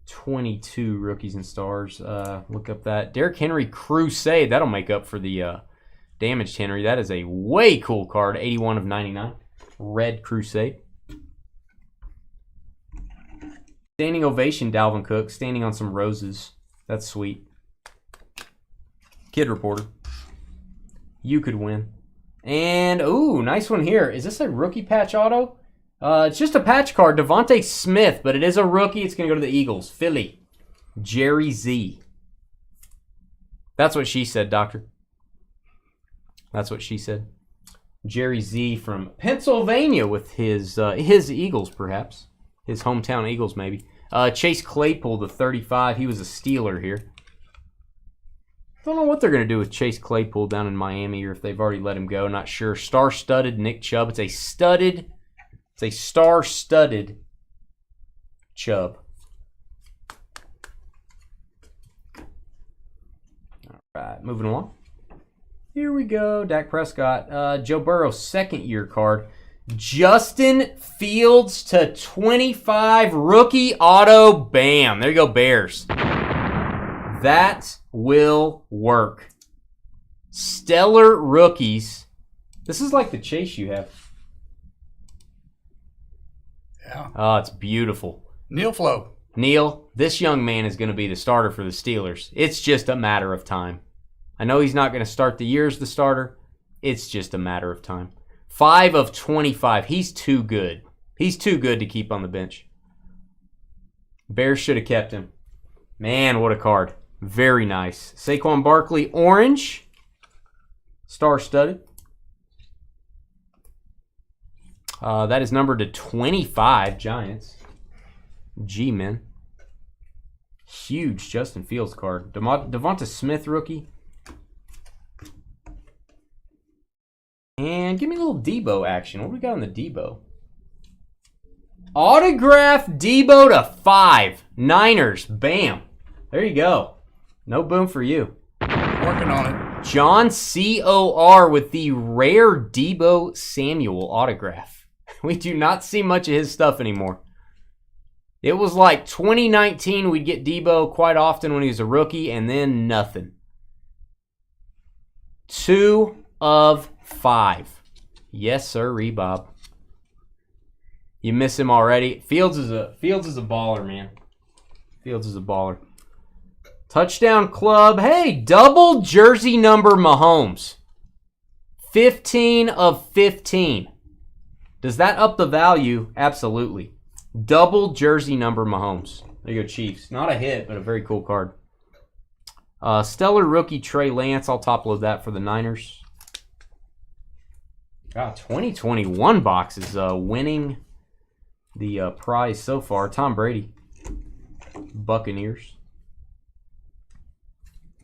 22 rookies and stars. Look up that Derrick Henry Crusade. That'll make up for the damaged Henry. That is a way cool card. 81 of 99. Red Crusade. Standing ovation, Dalvin Cook. Standing on some roses. That's sweet. Kid Reporter. You could win. And, ooh, nice one here. Is this a rookie patch auto? It's just a patch card. Devontae Smith, but it is a rookie. It's going to go to the Eagles. Philly. Jerry Z. That's what she said, doctor. That's what she said. Jerry Z from Pennsylvania with his Eagles, perhaps. His hometown Eagles, maybe. Chase Claypool, the 35. He was a Steeler here. Don't know what they're going to do with Chase Claypool down in Miami, or if they've already let him go. Not sure. Star-studded Nick Chubb. It's a star-studded Chubb. All right, moving along. Here we go. Dak Prescott. Joe Burrow's second-year card. Justin Fields to 25 rookie auto. Bam. There you go, Bears. That will work. Stellar rookies. This is like the chase you have. Yeah. Oh, it's beautiful. Neil Flo. Neil, this young man is going to be the starter for the Steelers. It's just a matter of time. I know he's not going to start the year as the starter. It's just a matter of time. 5 of 25. He's too good. He's too good to keep on the bench. Bears should have kept him. Man, what a card. Very nice. Saquon Barkley, orange. Star-studded. That is numbered to 25, Giants. G-Men. Huge Justin Fields card. Devonta Smith, rookie. And give me a little Debo action. What do we got on the Debo? Autograph Debo to 5. Niners. Bam. There you go. No boom for you. Working on it. John C.O.R. with the rare Debo Samuel autograph. We do not see much of his stuff anymore. It was like 2019, we'd get Debo quite often when he was a rookie, and then nothing. 2 of 5. Yes, sir, Bob. You miss him already. Fields is a baller, man. Fields is a baller. Touchdown Club. Hey, double jersey number Mahomes. 15 of 15. Does that up the value? Absolutely. Double jersey number Mahomes. There you go, Chiefs. Not a hit, but a very cool card. Stellar rookie Trey Lance. I'll top load that for the Niners. God, 2021 box is winning the prize so far. Tom Brady. Buccaneers.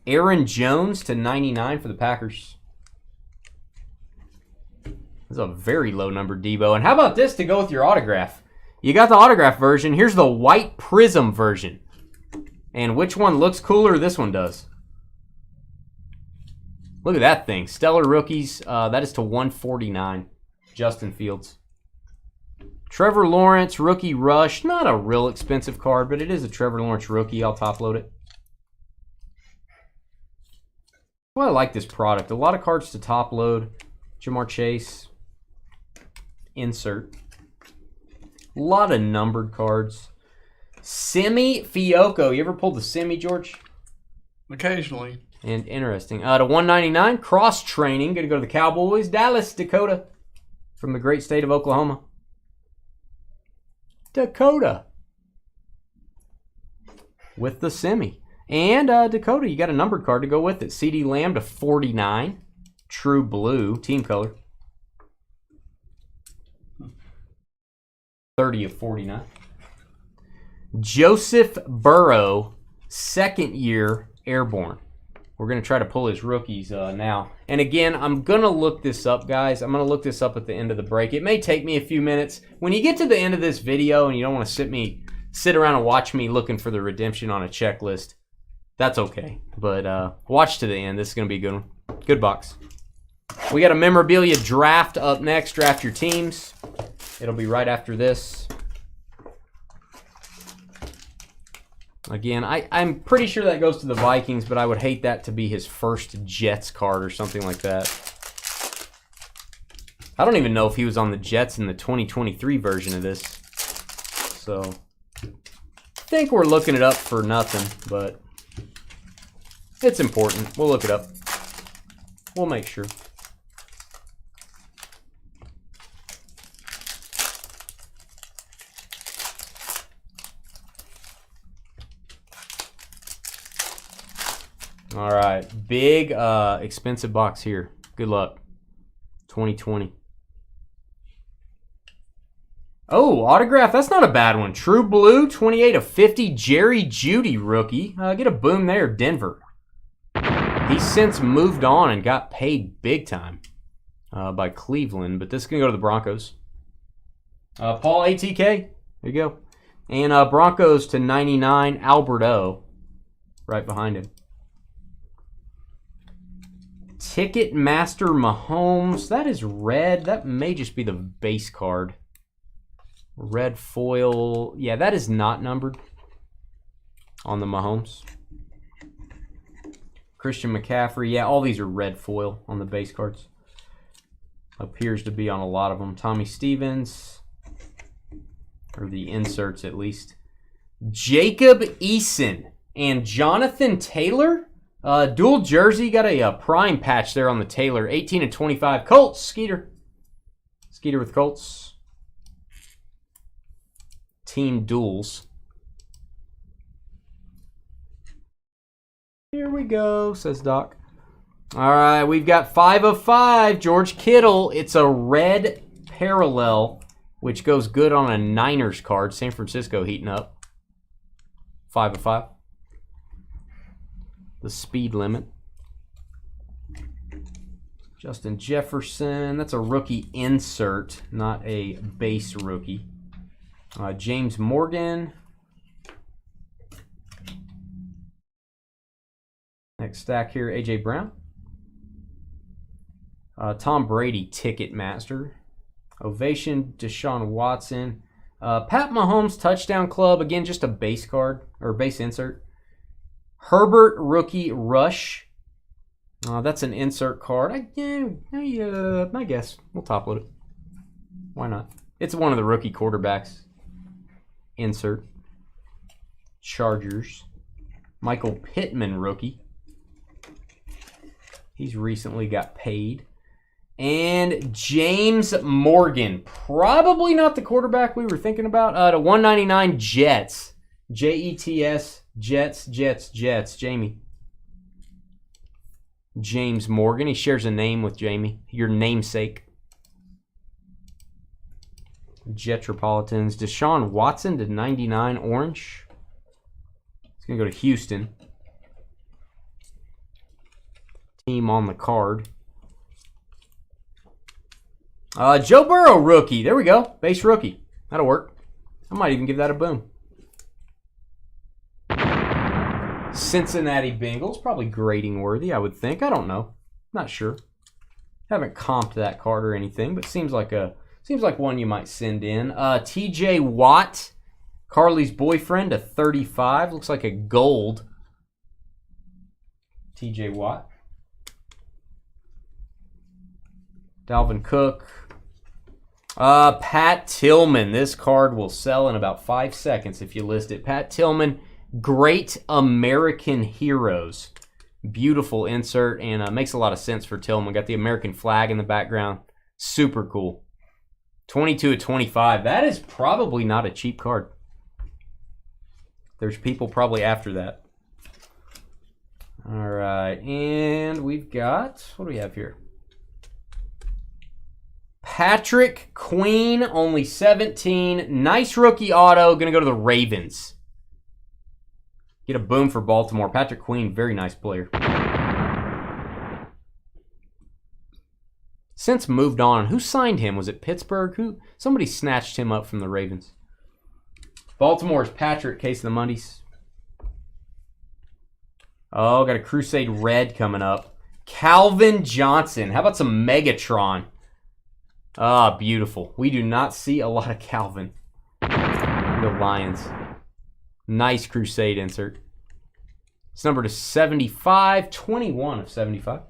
Aaron Jones to 99 for the Packers. This is a very low number Debo. And how about this to go with your autograph? You got the autograph version. Here's the white prism version. And which one looks cooler? This one does. Look at that thing. Stellar rookies. That is to 149. Justin Fields. Trevor Lawrence, rookie rush. Not a real expensive card, but it is a Trevor Lawrence rookie. I'll top load it. Well, I like this product. A lot of cards to top load. Jamar Chase. Insert. A lot of numbered cards. Semi Fioco. You ever pulled the Semi, George? Occasionally. and interesting. To 199, cross training. Going to go to the Cowboys. Dallas, Dakota, from the great state of Oklahoma. Dakota with the semi. And Dakota, you got a numbered card to go with it. CD Lamb to 49. True blue, team color. 30 of 49. Joseph Burrow, second year airborne. We're going to try to pull his rookies now. And again, I'm going to look this up, guys. I'm going to look this up at the end of the break. It may take me a few minutes. When you get to the end of this video and you don't want to sit around and watch me looking for the redemption on a checklist, that's okay. But watch to the end. This is going to be a good one. Good box. We got a memorabilia draft up next. Draft your teams. It'll be right after this. Again, I'm pretty sure that goes to the Vikings, but I would hate that to be his first Jets card or something like that. I don't even know if he was on the Jets in the 2023 version of this. So, I think we're looking it up for nothing, but it's important. We'll look it up. We'll make sure. All right, big expensive box here. Good luck. 2020. Oh, autograph. That's not a bad one. True blue, 28 of 50. Jerry Jeudy rookie. Get a boom there, Denver. He's since moved on and got paid big time by Cleveland, but this is going to go to the Broncos. Paul ATK. There you go. And Broncos to 99, Alberto right behind him. Ticketmaster Mahomes. That is red. That may just be the base card. Red foil. Yeah, that is not numbered on the Mahomes. Christian McCaffrey. Yeah, all these are red foil on the base cards. Appears to be on a lot of them. Tommy Stevens. Or the inserts at least. Jacob Eason and Jonathan Taylor. Dual jersey. Got a prime patch there on the Taylor. 18 and 25. Colts. Skeeter. Skeeter with Colts. Team duels. Here we go, says Doc. All right, we've got 5 of 5. George Kittle. It's a red parallel, which goes good on a Niners card. San Francisco heating up. 5 of 5. The speed limit. Justin Jefferson. That's a rookie insert, not a base rookie. James Morgan. Next stack here, A.J. Brown. Tom Brady, Ticketmaster. Ovation, Deshaun Watson. Pat Mahomes, Touchdown Club. Again, just a base card, or base insert. Herbert, Rookie Rush. That's an insert card. I guess. We'll top load it. Why not? It's one of the rookie quarterbacks. Insert. Chargers. Michael Pittman, rookie. He's recently got paid. And James Morgan. Probably not the quarterback we were thinking about. To 199 Jets. Jets. Jets. Jamie. James Morgan. He shares a name with Jamie. Your namesake. Jetropolitans. Deshaun Watson to 99 orange. It's going to go to Houston. Team on the card. Joe Burrow rookie. There we go. Base rookie. That'll work. I might even give that a boom. Cincinnati Bengals. Probably grading worthy, I would think. I don't know. Not sure. Haven't comped that card or anything, but seems like one you might send in. TJ Watt. Carly's boyfriend, a 35. Looks like a gold. TJ Watt. Dalvin Cook. Pat Tillman. This card will sell in about 5 seconds if you list it. Pat Tillman, Great American Heroes. Beautiful insert, and makes a lot of sense for Tillman. Got the American flag in the background. Super cool. 22/25. That is probably not a cheap card. There's people probably after that. All right, and we've got, what do we have here? Patrick Queen, only 17. Nice rookie auto. Going to go to the Ravens. Get a boom for Baltimore. Patrick Queen, very nice player. Since moved on, who signed him? Was it Pittsburgh? Who? Somebody snatched him up from the Ravens. Baltimore's Patrick, case of the Mondays. Oh, got a Crusade Red coming up. Calvin Johnson. How about some Megatron? Ah, beautiful. We do not see a lot of Calvin. The Lions. Nice Crusade insert. It's numbered to 75. 21/75.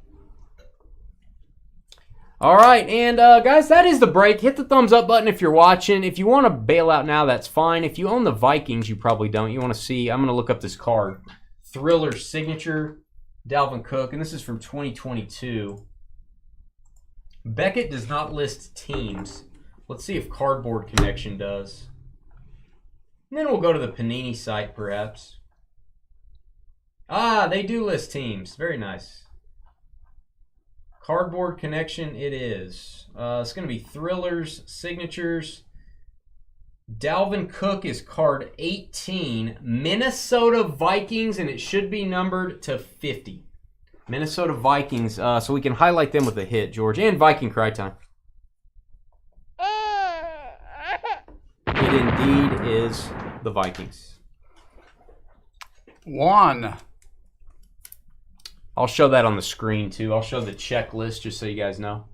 All right, and guys, that is the break. Hit the thumbs up button if you're watching. If you want to bail out now, that's fine. If you own the Vikings, you probably don't. You want to see, I'm going to look up this card. Thriller Signature, Dalvin Cook, and this is from 2022. Beckett does not list teams. Let's see if Cardboard Connection does. And then we'll go to the Panini site, perhaps. Ah, they do list teams. Very nice. Cardboard Connection it is. It's going to be Thrillers, Signatures. Dalvin Cook is card 18. Minnesota Vikings, and it should be numbered to 50. Minnesota Vikings, so we can highlight them with a hit, George. And Viking Cry Time. It indeed is the Vikings. One. I'll show that on the screen too. I'll show the checklist just so you guys know.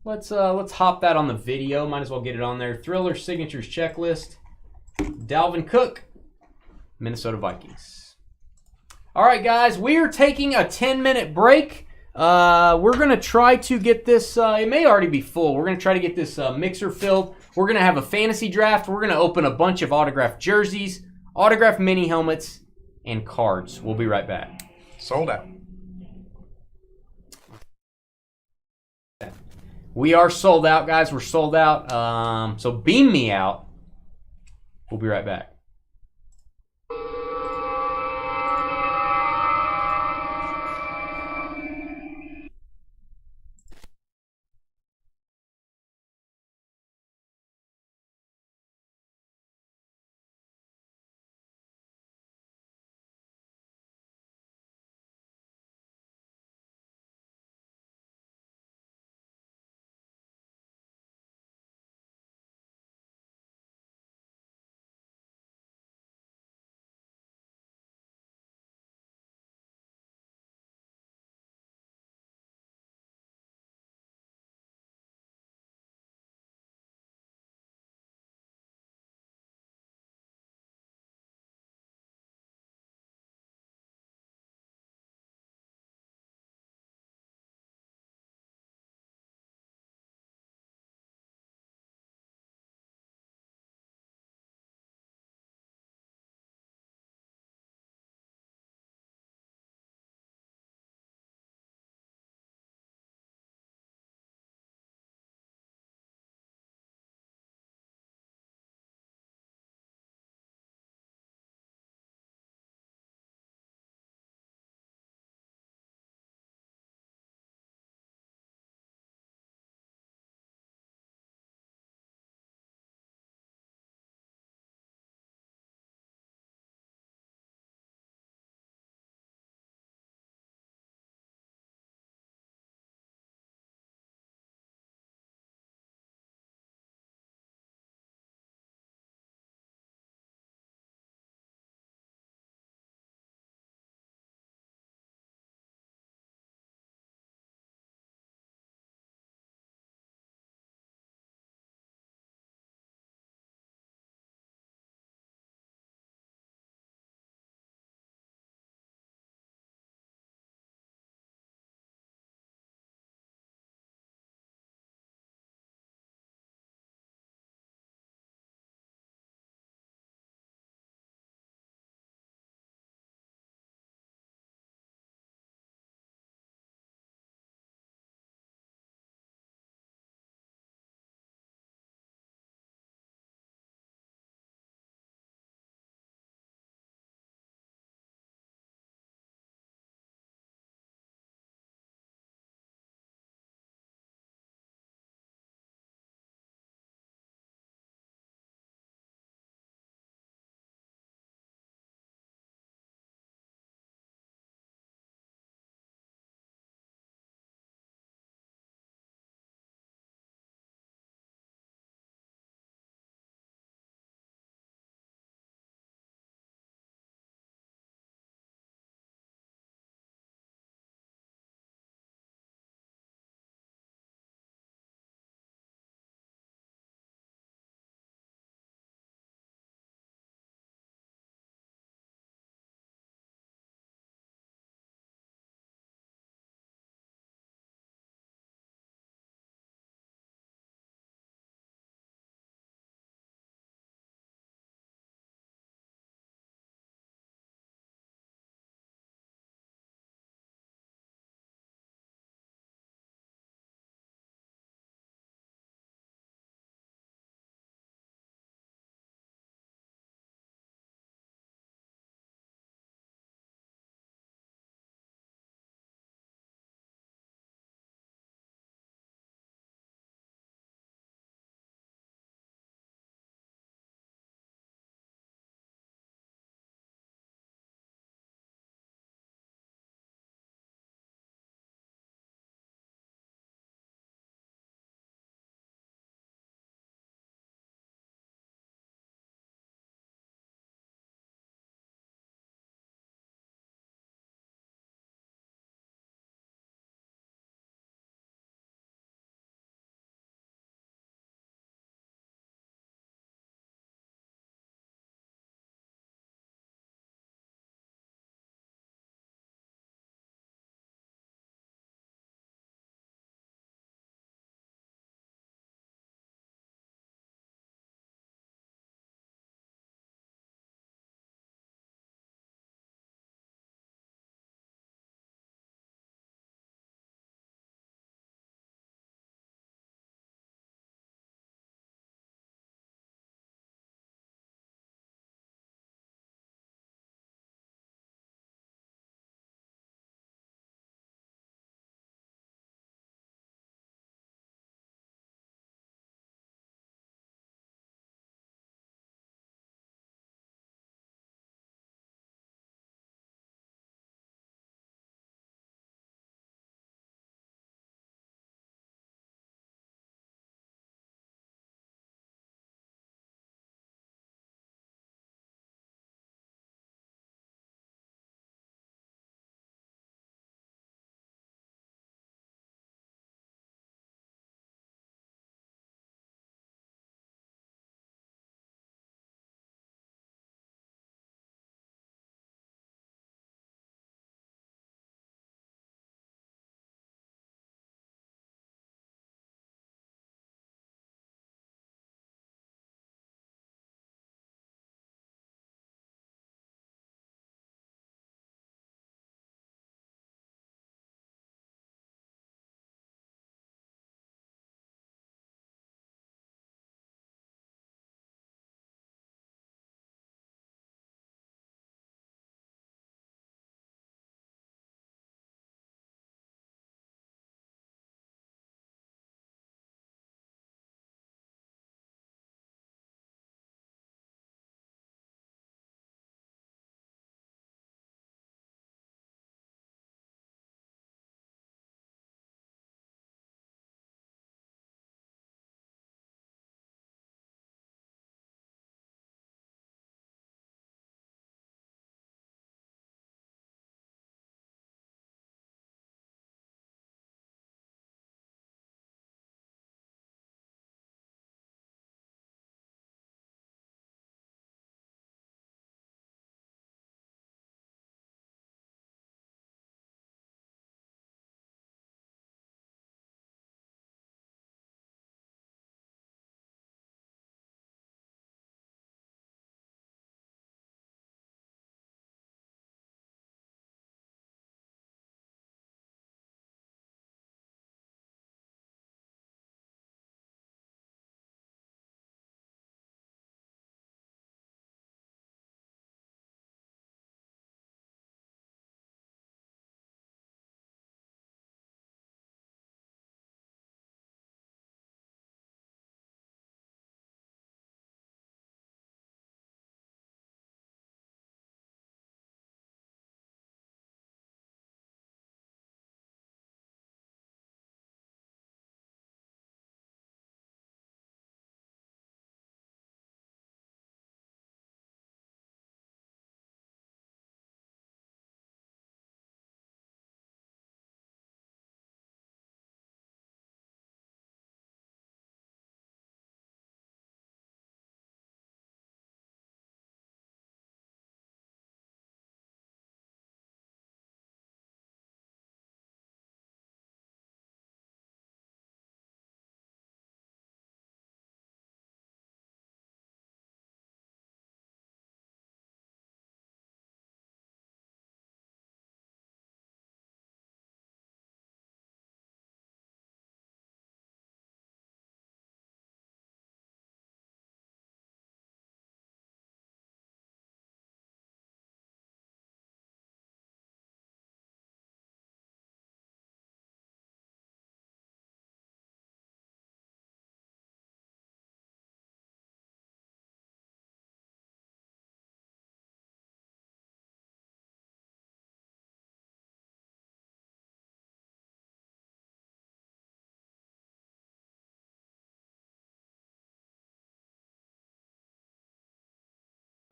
Let's hop that on the video. Might as well get it on there. Thriller Signatures checklist. Dalvin Cook, Minnesota Vikings. All right, guys, we are taking a 10-minute break. We're going to try to get this, it may already be full. We're going to try to get this mixer filled. We're going to have a fantasy draft. We're going to open a bunch of autographed jerseys, autographed mini helmets, and cards. We'll be right back. Sold out. We are sold out, guys. We're sold out. So beam me out. We'll be right back.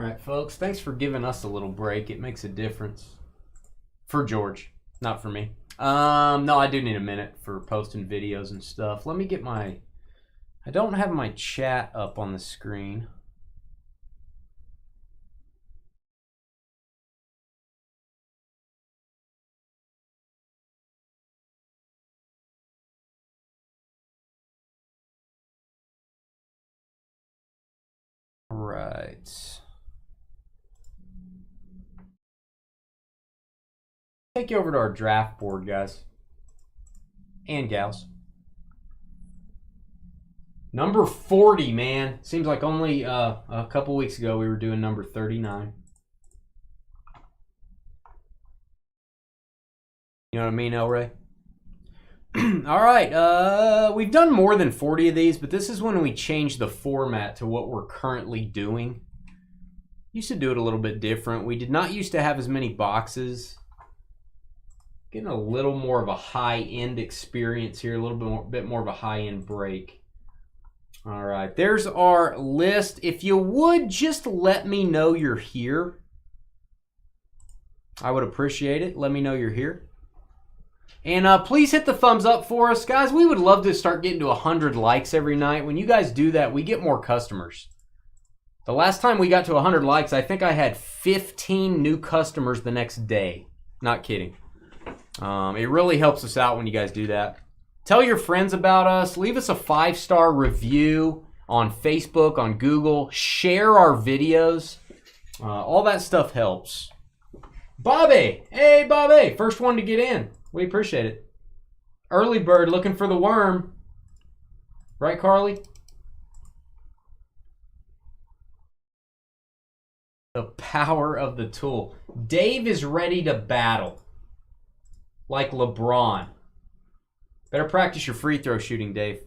All right, folks. Thanks for giving us a little break. It makes a difference. For George, not for me. No, I do need a minute for posting videos and stuff. Let me get my... I don't have my chat up on the screen. Right. Take you over to our draft board, guys. And gals. Number 40, man. Seems like only a couple weeks ago we were doing number 39. You know what I mean, El Ray? All right, we've done more than 40 of these, but this is when we changed the format to what we're currently doing. Used to do it a little bit different. We did not used to have as many boxes. Getting a little more of a high-end experience here, a little bit more of a high-end break. All right, there's our list. If you would just let me know you're here, I would appreciate it. Let me know you're here. And please hit the thumbs up for us. Guys, we would love to start getting to 100 likes every night. When you guys do that, we get more customers. The last time we got to 100 likes, I think I had 15 new customers the next day. Not kidding. It really helps us out when you guys do that. Tell your friends about us. Leave us a 5-star review on Facebook, on Google. Share our videos. All that stuff helps. Bobby! Hey, Bobby! First one to get in. We appreciate it. Early bird looking for the worm. Right, Carly? The power of the tool. Dave is ready to battle. Like LeBron. Better practice your free throw shooting, Dave.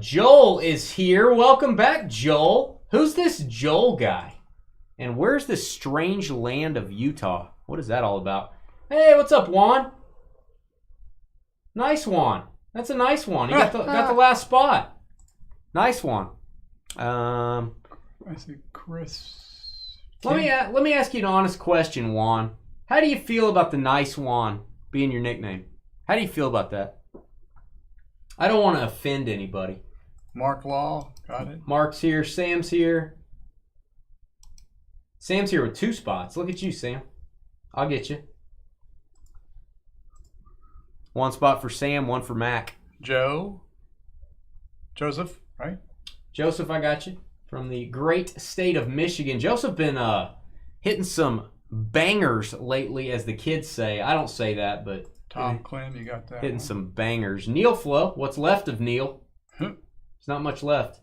Joel is here. Welcome back, Joel. Who's this Joel guy? And where's this strange land of Utah? What is that all about? Hey, what's up, Juan? Nice Juan. That's a nice one. He got the last spot. Nice one. I see Chris. Let me ask you an honest question, Juan. How do you feel about the nice Juan being your nickname? How do you feel about that? I don't want to offend anybody. Mark Law, got it. Mark's here. Sam's here. Sam's here with 2 spots. Look at you, Sam. I'll get you. 1 spot for Sam, 1 for Mac. Joseph, right? Joseph, I got you. From the great state of Michigan. Joseph been hitting some bangers lately, as the kids say. I don't say that, but Tom Clem, you got that. Hitting some bangers. Neil Flo, what's left of Neil? There's not much left.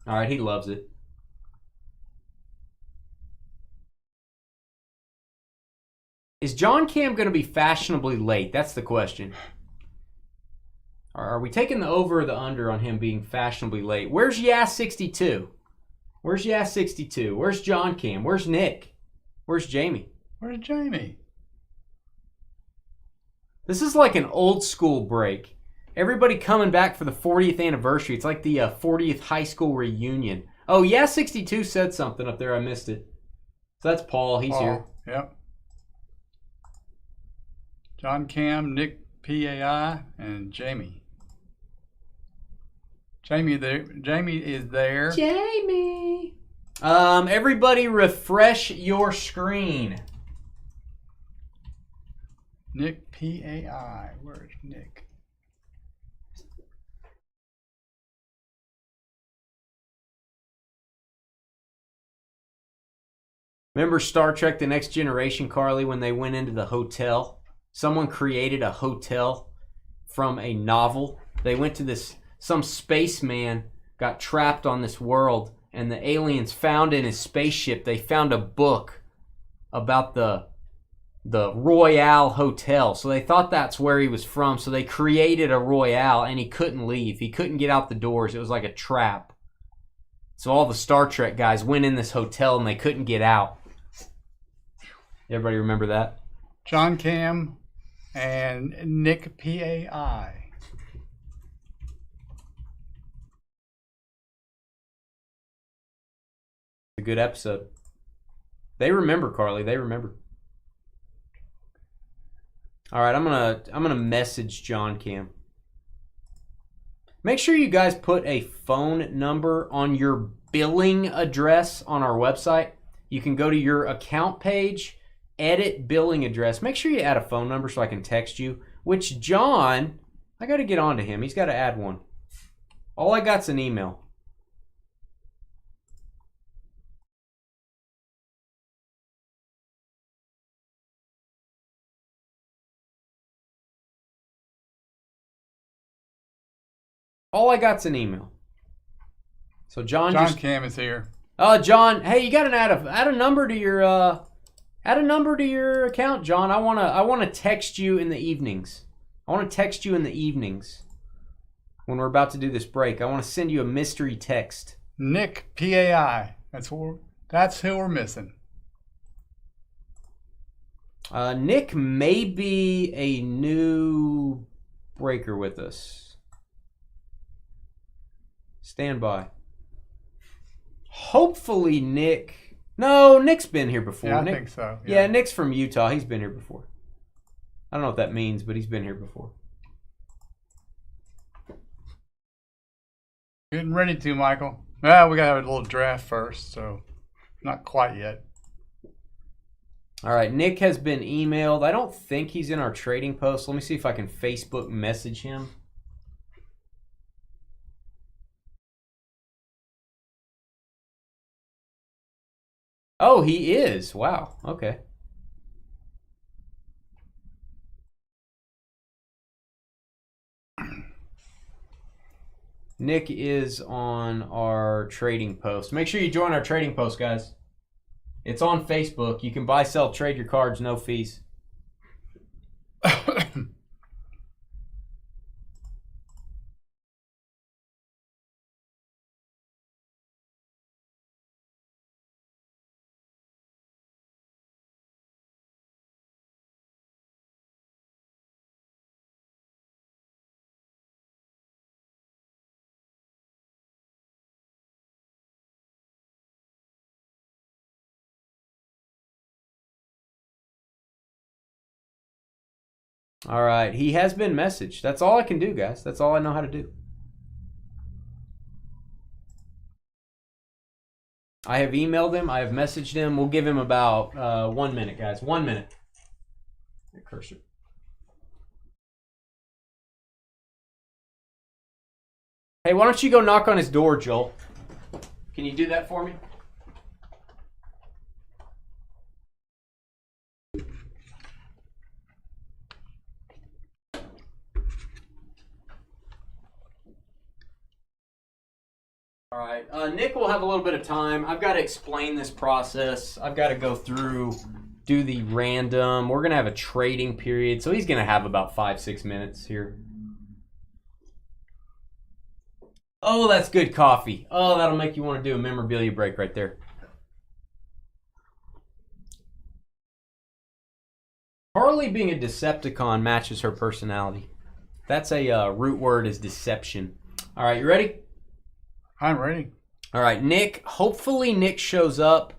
All right, he loves it. Is John Cam going to be fashionably late? That's the question. Are we taking the over or the under on him being fashionably late? Where's Yas62? Where's Yas62? Where's John Cam? Where's Nick? Where's Jamie? Where's Jamie? This is like an old school break. Everybody coming back for the 40th anniversary. It's like the 40th high school reunion. Oh, Yas62 said something up there. I missed it. So that's Paul. He's here. Yep. John Cam, Nick PAI, and Jamie. Jamie is there. Jamie. Everybody refresh your screen. Nick PAI. Where's Nick? Remember Star Trek The Next Generation, Carly, when they went into the hotel? Someone created a hotel from a novel. They went to this, some spaceman got trapped on this world, and the aliens found in his spaceship, they found a book about the Royale Hotel. So they thought that's where he was from. So they created a Royale, and he couldn't leave. He couldn't get out the doors. It was like a trap. So all the Star Trek guys went in this hotel, and they couldn't get out. Everybody remember that? John Cam and Nick PAI. A good episode. They remember, Carly. They remember. All right, I'm gonna message John Cam. Make sure you guys put a phone number on your billing address on our website. You can go to your account page, edit billing address. Make sure you add a phone number so I can text you. Which John, I got to get on to him. He's got to add one. All I got's an email. All I got's an email. So John Cam is here. John, hey, you got to add a number to your account, John. I wanna text you in the evenings. I want to text you in the evenings when we're about to do this break. I want to send you a mystery text. Nick PAI. That's who we're missing. Nick may be a new breaker with us. Stand by. Hopefully Nick... No, Nick's been here before. Yeah, I Nick, think so. Yeah, Nick's from Utah. He's been here before. I don't know what that means, but he's been here before. Getting ready to, Michael. Well, we got to have a little draft first, so not quite yet. All right, Nick has been emailed. I don't think he's in our trading post. Let me see if I can Facebook message him. Oh, he is. Wow. Okay. Nick is on our trading post. Make sure you join our trading post, guys. It's on Facebook. You can buy, sell, trade your cards, no fees. All right, he has been messaged. That's all I can do, guys. That's all I know how to do. I have emailed him. I have messaged him. We'll give him about 1 minute, guys. 1 minute. Cursor. Hey, why don't you go knock on his door, Joel? Can you do that for me? All right, Nick will have a little bit of time. I've got to explain this process. I've got to go through, do the random. We're going to have a trading period, so he's going to have about 5-6 minutes here. Oh, that's good coffee. Oh, that'll make you want to do a memorabilia break right there. Harley being a Decepticon matches her personality. That's a root word is deception. All right, you ready? I'm ready. All right, Nick. Hopefully Nick shows up.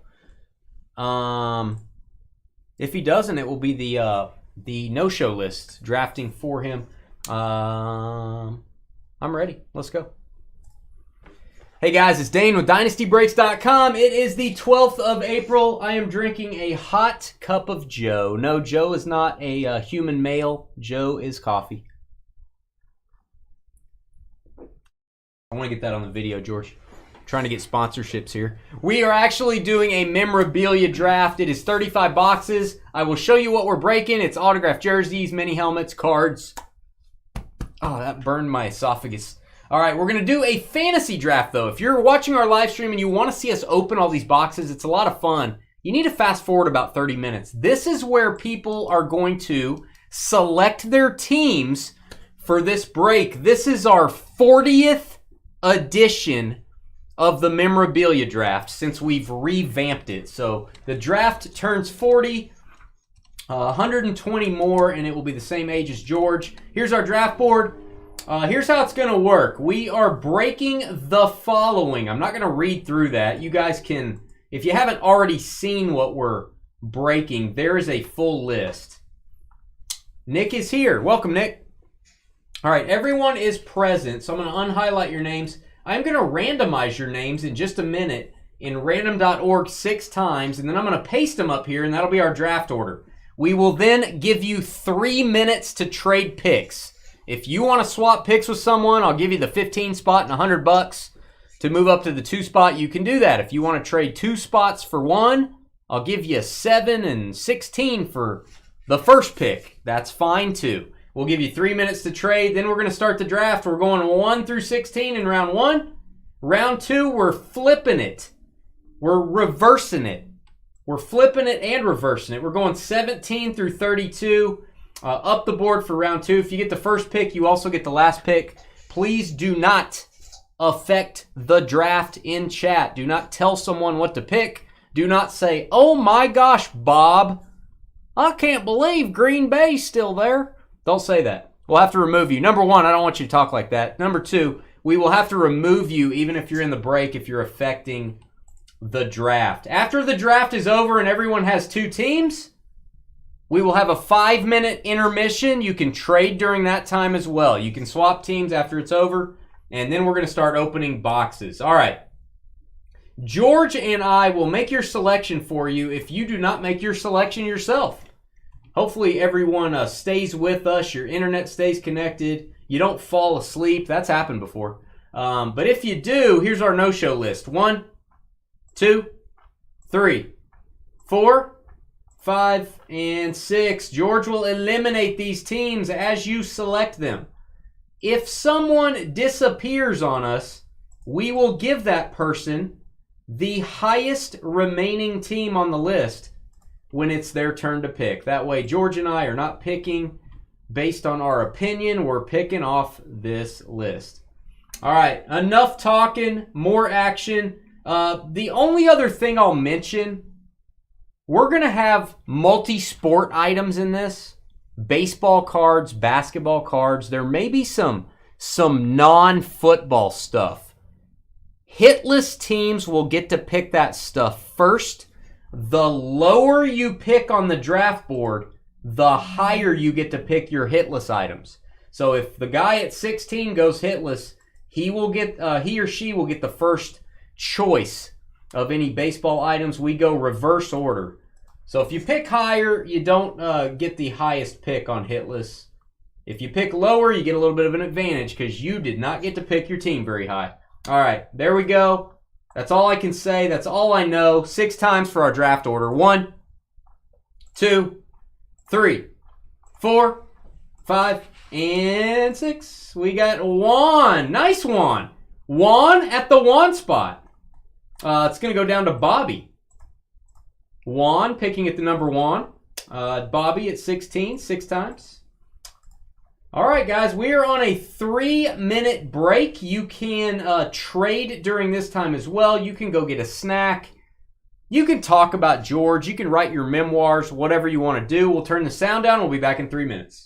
If he doesn't, it will be the no-show list drafting for him. I'm ready. Let's go. Hey guys, it's Dane with DynastyBreaks.com. It is the 12th of April. I am drinking a hot cup of Joe. No, Joe is not a human male. Joe is coffee. I want to get that on the video, George. I'm trying to get sponsorships here. We are actually doing a memorabilia draft. It is 35 boxes. I will show you what we're breaking. It's autographed jerseys, mini helmets, cards. Oh, that burned my esophagus. All right, we're going to do a fantasy draft, though. If you're watching our live stream and you want to see us open all these boxes, it's a lot of fun. You need to fast forward about 30 minutes. This is where people are going to select their teams for this break. This is our 40th edition of the memorabilia draft since we've revamped it. So the draft turns 40, 120 more, and it will be the same age as George. Here's our draft board. Here's how it's going to work. We are breaking the following. I'm not going to read through that. You guys can if you haven't already seen what we're breaking, there is a full list. Nick is here. Welcome, Nick. All right, everyone is present, so I'm going to unhighlight your names. I'm going to randomize your names in just a minute in random.org 6 times, and then I'm going to paste them up here, and that'll be our draft order. We will then give you 3 minutes to trade picks. If you want to swap picks with someone, I'll give you the 15 spot and $100 to move up to the 2 spot. You can do that. If you want to trade 2 spots for 1, I'll give you 7 and 16 for the first pick. That's fine too. We'll give you 3 minutes to trade. Then we're going to start the draft. We're going 1 through 16 in round 1. Round 2, we're flipping it. We're reversing it. We're flipping it and reversing it. We're going 17 through 32 up the board for round 2. If you get the first pick, you also get the last pick. Please do not affect the draft in chat. Do not tell someone what to pick. Do not say, "Oh my gosh, Bob, I can't believe Green Bay's still there." Don't say that. We'll have to remove you. Number 1, I don't want you to talk like that. Number 2, we will have to remove you even if you're in the break if you're affecting the draft. After the draft is over and everyone has 2 teams, we will have a 5-minute intermission. You can trade during that time as well. You can swap teams after it's over, and then we're going to start opening boxes. All right. George and I will make your selection for you if you do not make your selection yourself. Hopefully everyone stays with us. Your internet stays connected. You don't fall asleep. That's happened before. But if you do, here's our no-show list. 1, 2, 3, 4, 5, and 6. George will eliminate these teams as you select them. If someone disappears on us, we will give that person the highest remaining team on the list when it's their turn to pick. That way, George and I are not picking based on our opinion. We're picking off this list. All right, enough talking, more action. The only other thing I'll mention, we're going to have multi-sport items in this. Baseball cards, basketball cards. There may be some non-football stuff. Hitless teams will get to pick that stuff first. The lower you pick on the draft board, the higher you get to pick your hitless items. So if the guy at 16 goes hitless, he or she will get the first choice of any baseball items. We go reverse order. So if you pick higher, you don't get the highest pick on hitless. If you pick lower, you get a little bit of an advantage because you did not get to pick your team very high. All right, there we go. That's all I can say. That's all I know. 6 times for our draft order. 1, 2, 3, 4, 5, and 6. We got Juan. Nice Juan. Juan at the Juan spot. It's going to go down to Bobby. Juan picking at the number 1. Bobby at 16, 6 times. All right, guys, we are on a 3-minute break. You can trade during this time as well. You can go get a snack. You can talk about George. You can write your memoirs, whatever you want to do. We'll turn the sound down. We'll be back in 3 minutes.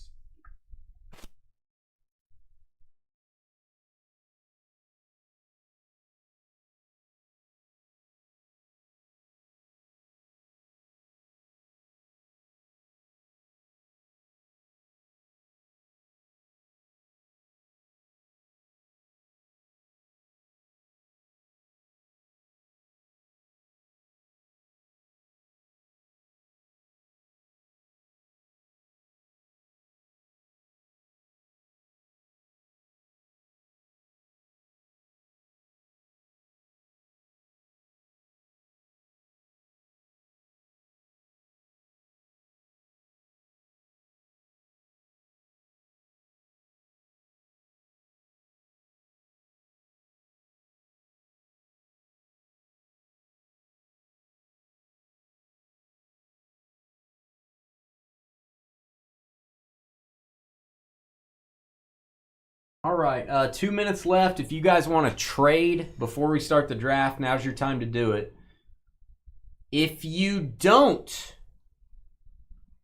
All right, 2 minutes left. If you guys want to trade before we start the draft, now's your time to do it. If you don't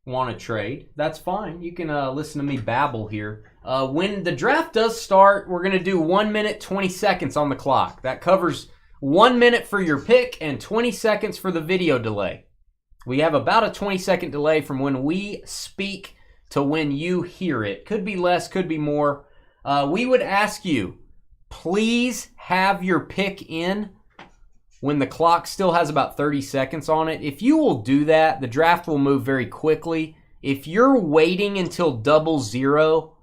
want to trade, that's fine. You can listen to me babble here. When the draft does start, we're going to do 1 minute, 20 seconds on the clock. That covers 1 minute for your pick and 20 seconds for the video delay. We have about a 20-second delay from when we speak to when you hear it. Could be less, could be more. We would ask you, please have your pick in when the clock still has about 30 seconds on it. If you will do that, the draft will move very quickly. If you're waiting until 00,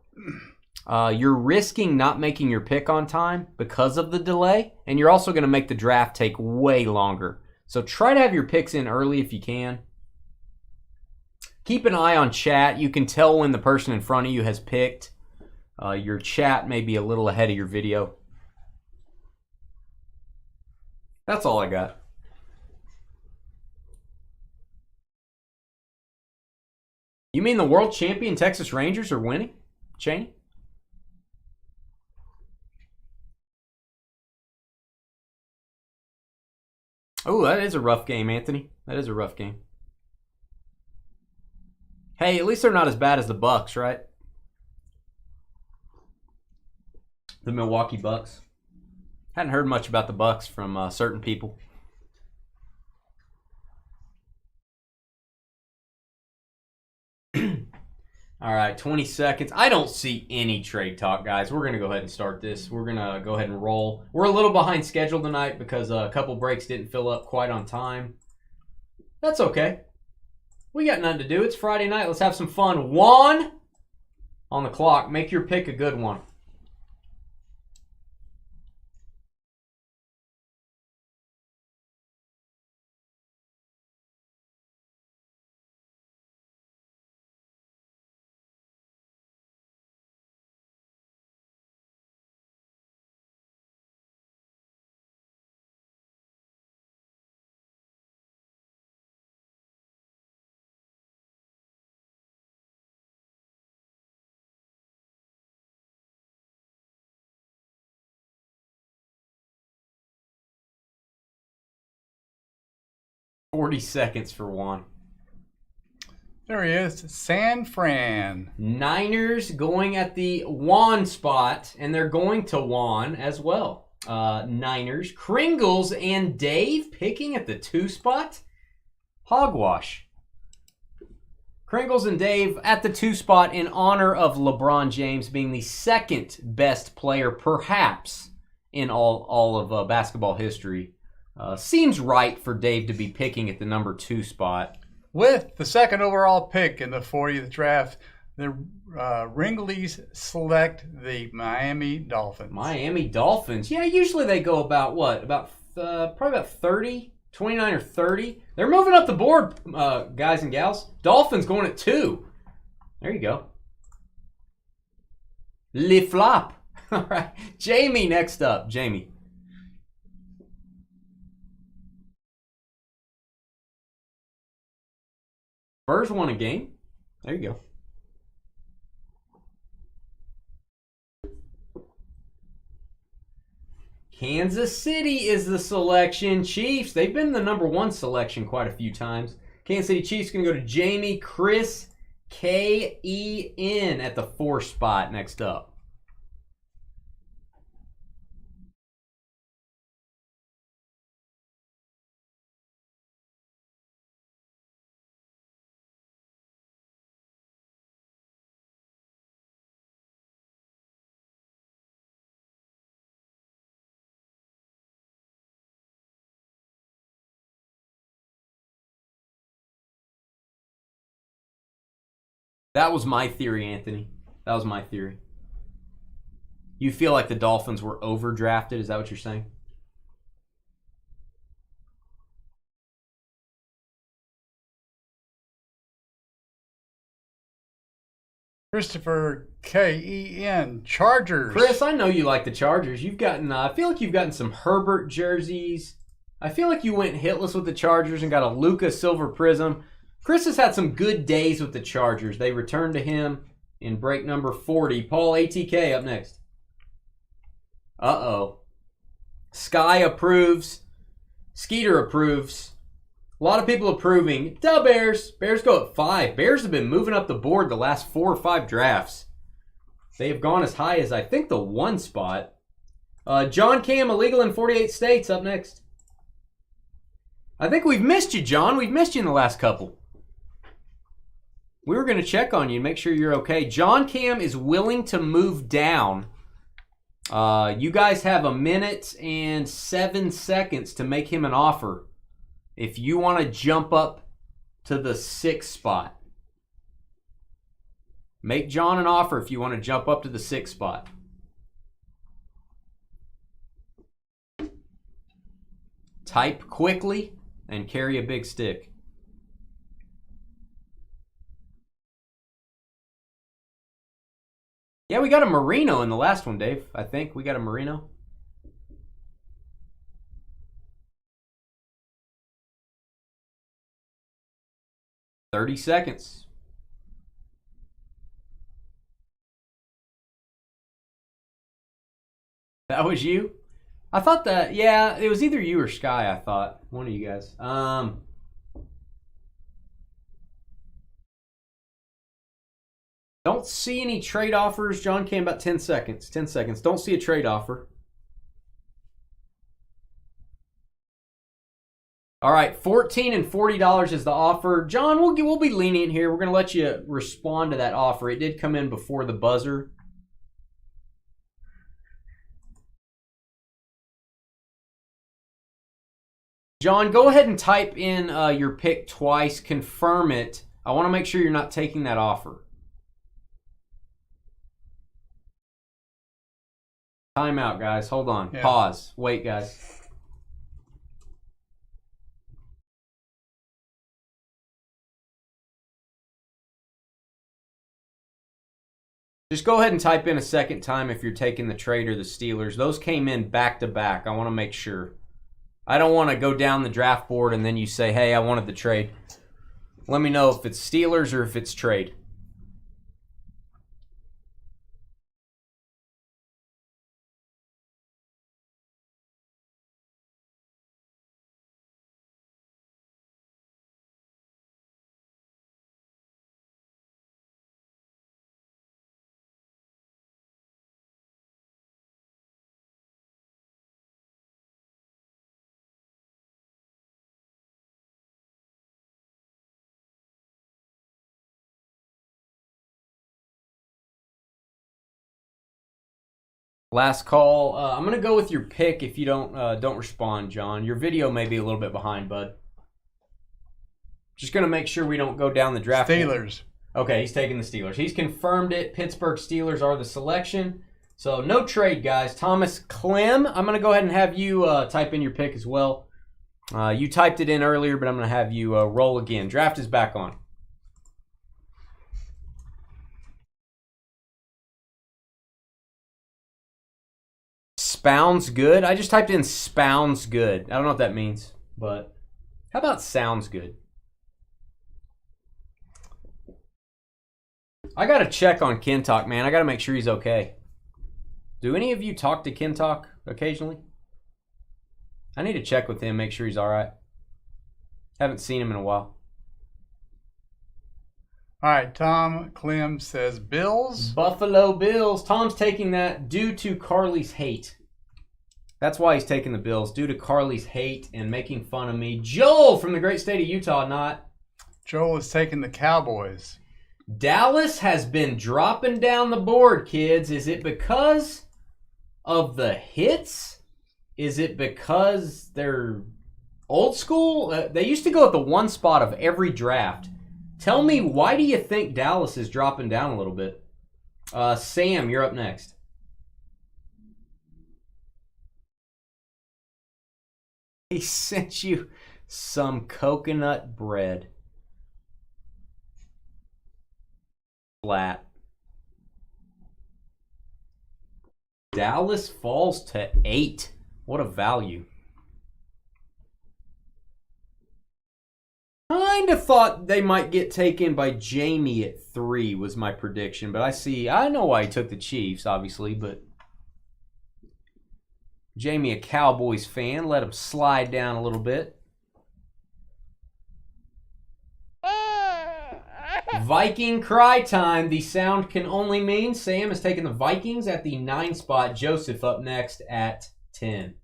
you're risking not making your pick on time because of the delay, and you're also going to make the draft take way longer. So try to have your picks in early if you can. Keep an eye on chat. You can tell when the person in front of you has picked. Your chat may be a little ahead of your video. That's all I got. You mean the world champion Texas Rangers are winning, Cheney? Oh, that is a rough game, Anthony. That is a rough game. Hey, at least they're not as bad as the Bucks, right? The Milwaukee Bucks. Hadn't heard much about the Bucks from certain people. All right, 20 seconds. I don't see any trade talk, guys. We're going to go ahead and start this. We're going to go ahead and roll. We're a little behind schedule tonight because a couple breaks didn't fill up quite on time. That's okay. We got nothing to do. It's Friday night. Let's have some fun. 1 on the clock. Make your pick a good one. $40 seconds for Juan. There he is, San Fran. Niners going at the Juan spot, and they're going to Juan as well. Niners. Kringles and Dave picking at the 2 spot. Hogwash. Kringles and Dave at the 2 spot in honor of LeBron James being the second best player, perhaps, in all of basketball history. Seems right for Dave to be picking at the number 2 spot. With the second overall pick in the 40th draft, the Ringleys select the Miami Dolphins. Miami Dolphins. Yeah, usually they go about what? Probably about 30, 29 or 30. They're moving up the board, guys and gals. Dolphins going at 2. There you go. Le flop. All right. Jamie next up. Jamie. Spurs won a game. There you go. Kansas City is the selection. Chiefs, they've been the number 1 selection quite a few times. Kansas City Chiefs going to go to Jamie. Chris, K-E-N at the 4 spot next up. That was my theory, Anthony. That was my theory. You feel like the Dolphins were overdrafted? Is that what you're saying? Christopher, K-E-N, Chargers. Chris, I know you like the Chargers. You've gotten, I feel like you've gotten some Herbert jerseys. I feel like you went hitless with the Chargers and got a Luka Silver Prism. Chris has had some good days with the Chargers. They returned to him in break number 40. Paul ATK up next. Uh-oh. Sky approves. Skeeter approves. A lot of people approving. Duh, Bears. Bears go at 5. Bears have been moving up the board the last 4 or 5 drafts. They have gone as high as, I think, the 1 spot. John Cam, illegal in 48 states, up next. I think we've missed you, John. We've missed you in the last couple. We were going to check on you and make sure you're okay. John Cam is willing to move down. You guys have 1 minute and 7 seconds to make him an offer if you want to jump up to the 6th spot. Make John an offer if you want to jump up to the 6th spot. Type quickly and carry a big stick. Yeah, we got a Merino in the last one, Dave. I think we got a Merino. $30 seconds. That was you? I thought that, yeah, it was either you or Sky, I thought. One of you guys. Don't see any trade offers. John Cam, about 10 seconds. 10 seconds. Don't see a trade offer. All right, $14 and $40 is the offer. John, we'll be lenient here. We're going to let you respond to that offer. It did come in before the buzzer. John, go ahead and type in your pick twice. Confirm it. I want to make sure you're not taking that offer. Time out, guys. Hold on. Yeah. Pause. Wait, guys. Just go ahead and type in a second time if you're taking the trade or the Steelers. Those came in back to back. I want to make sure. I don't want to go down the draft board and then you say, hey, I wanted the trade. Let me know if it's Steelers or if it's trade. Last call. I'm going to go with your pick if you don't respond, John. Your video may be a little bit behind, bud. Just going to make sure we don't go down the draft. Steelers. Okay, he's taking the Steelers. He's confirmed it. Pittsburgh Steelers are the selection. So no trade, guys. Thomas Clem, I'm going to go ahead and have you type in your pick as well. You typed it in earlier, but I'm going to have you roll again. Draft is back on. Sounds good. I just typed in sounds good. I don't know what that means, but how about sounds good? I got to check on Kentalk, man. I got to make sure he's okay. Do any of you talk to Kentalk occasionally? I need to check with him, make sure he's all right. Haven't seen him in a while. All right, Tom Clem says Bills. Buffalo Bills. Tom's taking that due to Carly's hate. That's why he's taking the Bills, due to Carly's hate and making fun of me. Joel from the great state of Utah, not. Joel is taking the Cowboys. Dallas has been dropping down the board, kids. Is it because of the hits? Is it because they're old school? They used to go at the 1 spot of every draft. Tell me, why do you think Dallas is dropping down a little bit? Sam, you're up next. He sent you some coconut bread. Flat. Dallas falls to 8. What a value. Kind of thought they might get taken by Jamie at 3 was my prediction, but I know why he took the Chiefs, obviously, but Jamie, a Cowboys fan, let him slide down a little bit. Viking cry time. The sound can only mean Sam is taking the Vikings at the 9 spot. Joseph up next at 10.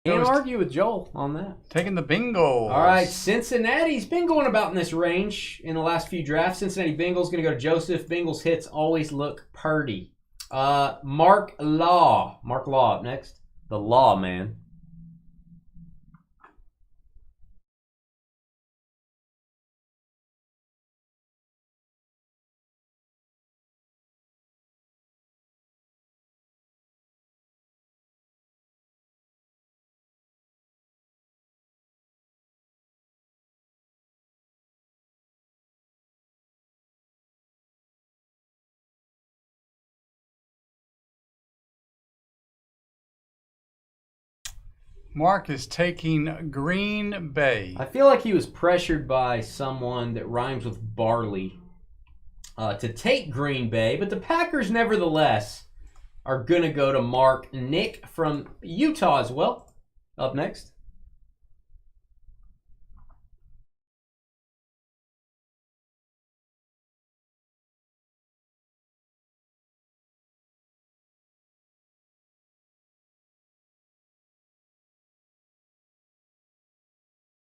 Can't argue with Joel on that. Taking the Bengals. All right, Cincinnati's been going about in this range in the last few drafts. Cincinnati Bengals going to go to Joseph. Bengals hits always look purty. Mark Law up next. The Law Man. Mark is taking Green Bay. I feel like he was pressured by someone that rhymes with barley to take Green Bay, but the Packers nevertheless are going to go to Mark. Nick from Utah as well, up next.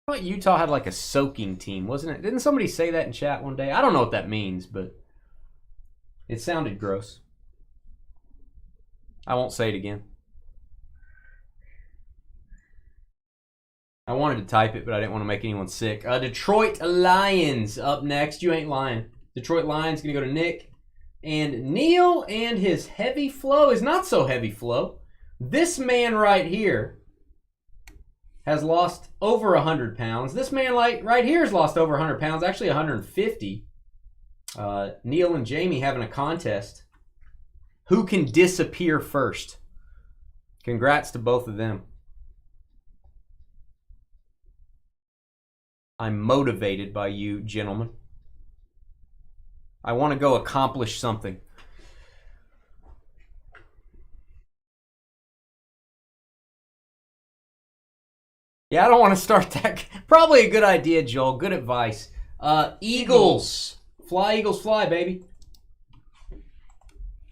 I thought Utah had like a soaking team, wasn't it? Didn't somebody say that in chat one day? I don't know what that means, but it sounded gross. I won't say it again. I wanted to type it, but I didn't want to make anyone sick. Detroit Lions up next. You ain't lying. Detroit Lions going to go to Nick. And Neil and his heavy flow is not so heavy flow. This man right here has lost over 100 pounds. This man right here has lost over 100 pounds, actually 150. Neil and Jamie having a contest. Who can disappear first? Congrats to both of them. I'm motivated by you, gentlemen. I want to go accomplish something. Yeah, I don't want to start that. Probably a good idea, Joel. Good advice. Eagles. Fly, Eagles, fly, baby.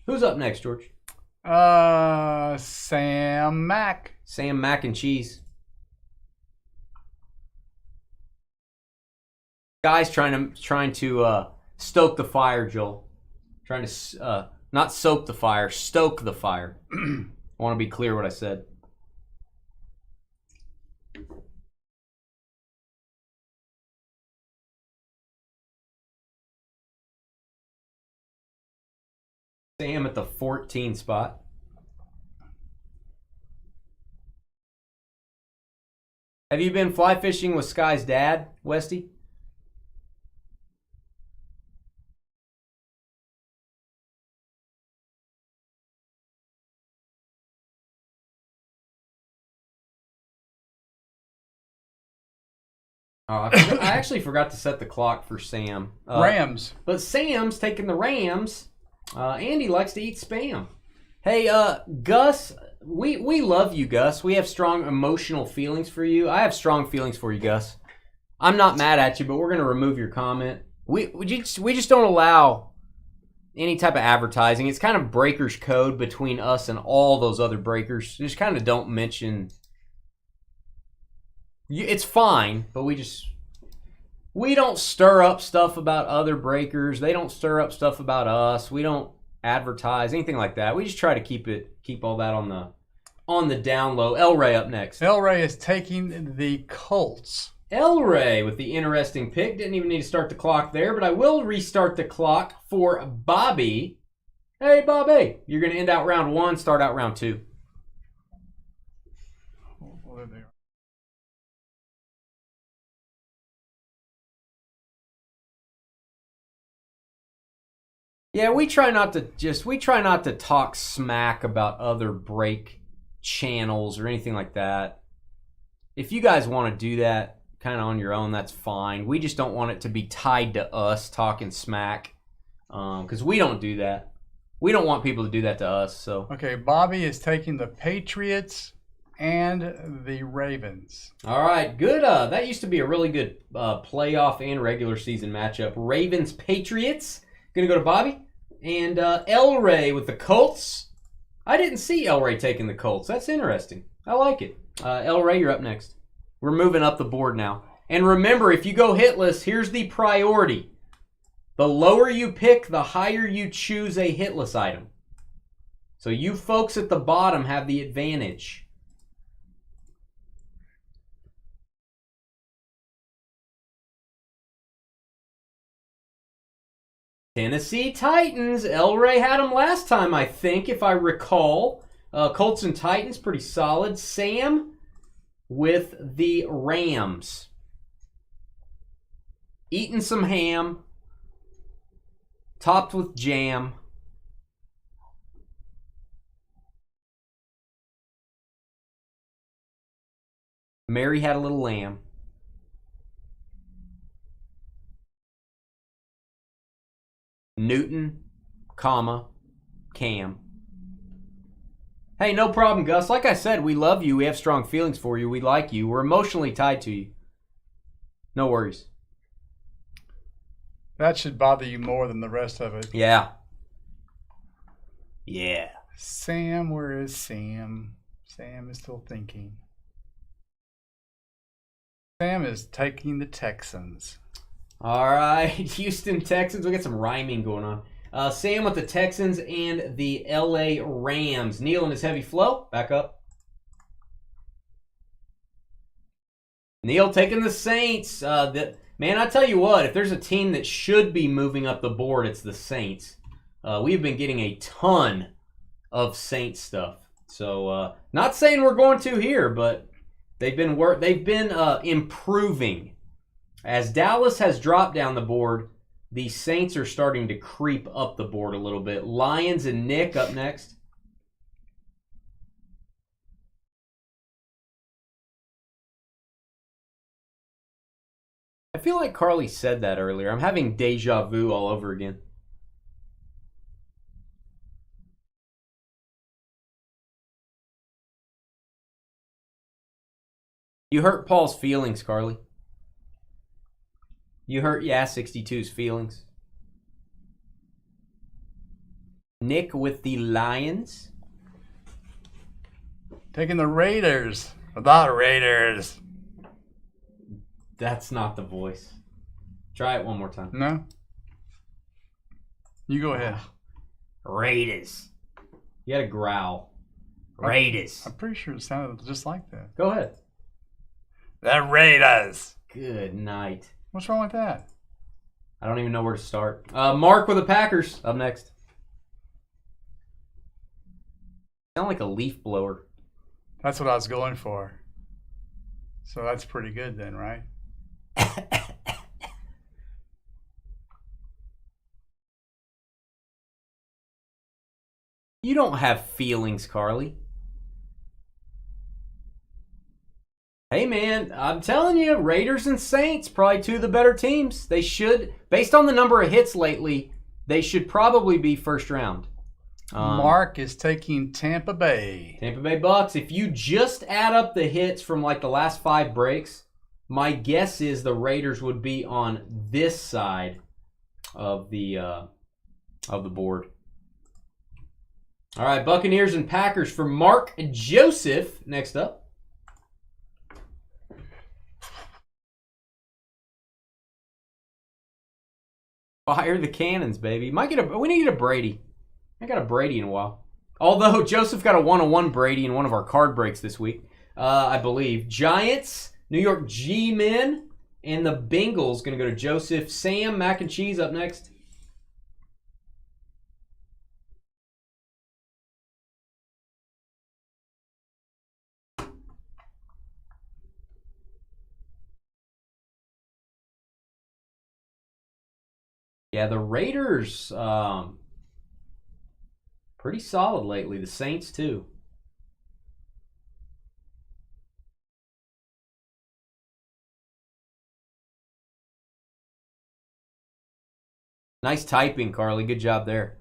Who's up next, George? Sam Mack. Sam Mac and Cheese. Guys trying to stoke the fire, Joel. Trying to not soak the fire, stoke the fire. I want to be clear what I said. Sam at the 14 spot. Have you been fly fishing with Sky's dad, Westy? I actually forgot to set the clock for Sam. Rams. But Sam's taking the Rams. Andy likes to eat Spam. Hey, Gus, we love you, Gus. We have strong emotional feelings for you. I have strong feelings for you, Gus. I'm not mad at you, but we're going to remove your comment. We just don't allow any type of advertising. It's kind of breaker's code between us and all those other breakers. Just kind of don't mention. It's fine, but we don't stir up stuff about other breakers. They don't stir up stuff about us. We don't advertise anything like that. We just try to keep all that on the down low. El Ray up next. El Ray is taking the Colts. El Ray with the interesting pick. Didn't even need to start the clock there, but I will restart the clock for Bobby. Hey, Bobby. You're going to end out round 1, start out round 2. Oh, there they are. Yeah, we try not to talk smack about other break channels or anything like that. if you guys want to do that kind of on your own, that's fine. We just don't want it to be tied to us talking smack, because we don't do that. We don't want people to do that to us. So Okay, Bobby is taking the Patriots and the Ravens. all right, good. That used to be a really good playoff and regular season matchup. Ravens Patriots gonna go to Bobby, and El Ray with the Colts. I didn't see El Ray taking the Colts. That's interesting. I like it. El Ray, you're up next. We're moving up the board now. And remember, if you go hitless, here's the priority. The lower you pick, the higher you choose a hitless item. So you folks at the bottom have the advantage. Tennessee Titans. El Ray had them last time, I think, if I recall. Colts and Titans, pretty solid. Sam with the Rams. Eating some ham. Topped with jam. Mary had a little lamb. Newton, comma, Cam. Hey, no problem, Gus. Like I said, we love you. We have strong feelings for you. We like you. We're emotionally tied to you. No worries. That should bother you more than the rest of it. Yeah. Yeah. Sam, where is Sam? Sam is still thinking. Sam is taking the Texans. All right. Houston Texans. We got some rhyming going on. Sam with the Texans and the LA Rams. Neil in his heavy flow. Back up. Neil taking the Saints. Man, I tell you what, if there's a team that should be moving up the board, it's the Saints. We've been getting a ton of Saints stuff. So, not saying we're going to here, but they've been improving. As Dallas has dropped down the board, the Saints are starting to creep up the board a little bit. Lions and Nick up next. I feel like Carly said that earlier. I'm having deja vu all over again. You hurt Paul's feelings, Carly. You hurt 62's feelings. Nick with the Lions. Taking the Raiders. The Raiders. That's not the voice. Try it one more time. No? You go ahead. Raiders. You gotta growl. Raiders. I'm pretty sure it sounded just like that. Go ahead. The Raiders. Good night. What's wrong with that? I don't even know where to start. Mark with the Packers up next. Sound like a leaf blower. That's what I was going for. So that's pretty good then, right? You don't have feelings, Carly. Hey, man, I'm telling you, Raiders and Saints, probably two of the better teams. They should, based on the number of hits lately, they should probably be first round. Mark is taking Tampa Bay. Tampa Bay Bucks. If you just add up the hits from like the last 5 breaks, my guess is the Raiders would be on this side of the board. All right, Buccaneers and Packers for Mark Joseph. Next up. Fire the cannons, baby. We need to get a Brady. I got a Brady in a while. Although Joseph got a 101 Brady in one of our card breaks this week, I believe. Giants, New York G-Men, and the Bengals going to go to Joseph. Sam, mac and cheese up next. Yeah, the Raiders, pretty solid lately. The Saints, too. Nice typing, Carly. Good job there.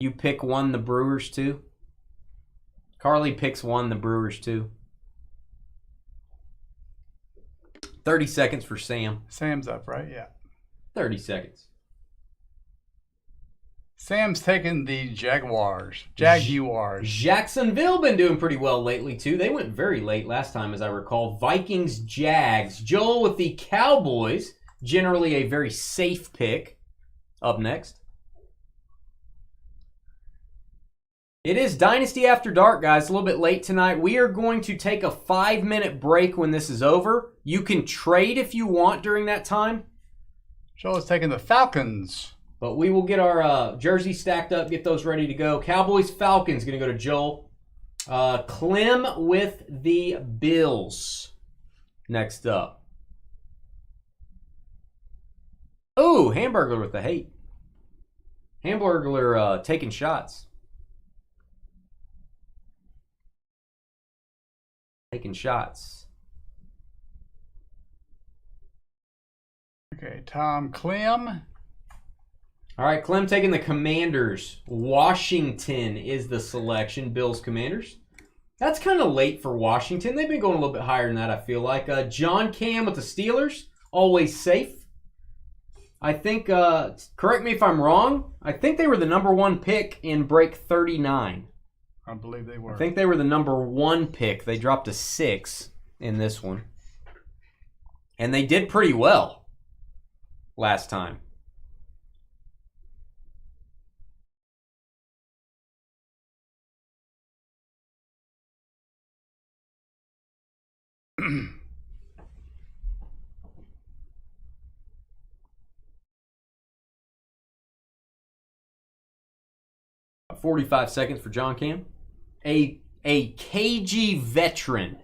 You pick one, the Brewers too. Carly picks one, the Brewers too. 30 seconds for Sam. Sam's up, right? Yeah. 30 seconds. Sam's taking the Jaguars. Jaguars. Jacksonville been doing pretty well lately too. They went very late last time, as I recall. Vikings, Jags. Joel with the Cowboys. Generally a very safe pick. Up next. It is Dynasty After Dark, guys. A little bit late tonight. We are going to take a 5-minute break when this is over. You can trade if you want during that time. Joel's taking the Falcons. But we will get our jerseys stacked up, get those ready to go. Cowboys, Falcons, going to go to Joel. Clem with the Bills. Next up. Ooh, Hamburglar with the hate. Hamburglar taking shots. Taking shots. Okay, Tom Clem. All right, Clem taking the Commanders. Washington is the selection. Bills, Commanders. That's kind of late for Washington. They've been going a little bit higher than that, I feel like. John Cam with the Steelers. Always safe. I think, correct me if I'm wrong, I think they were the number 1 pick in break 39. I believe they were. I think they were the number 1 pick. They dropped to 6 in this one. And they did pretty well last time. About 45 seconds for John Cam. A KG veteran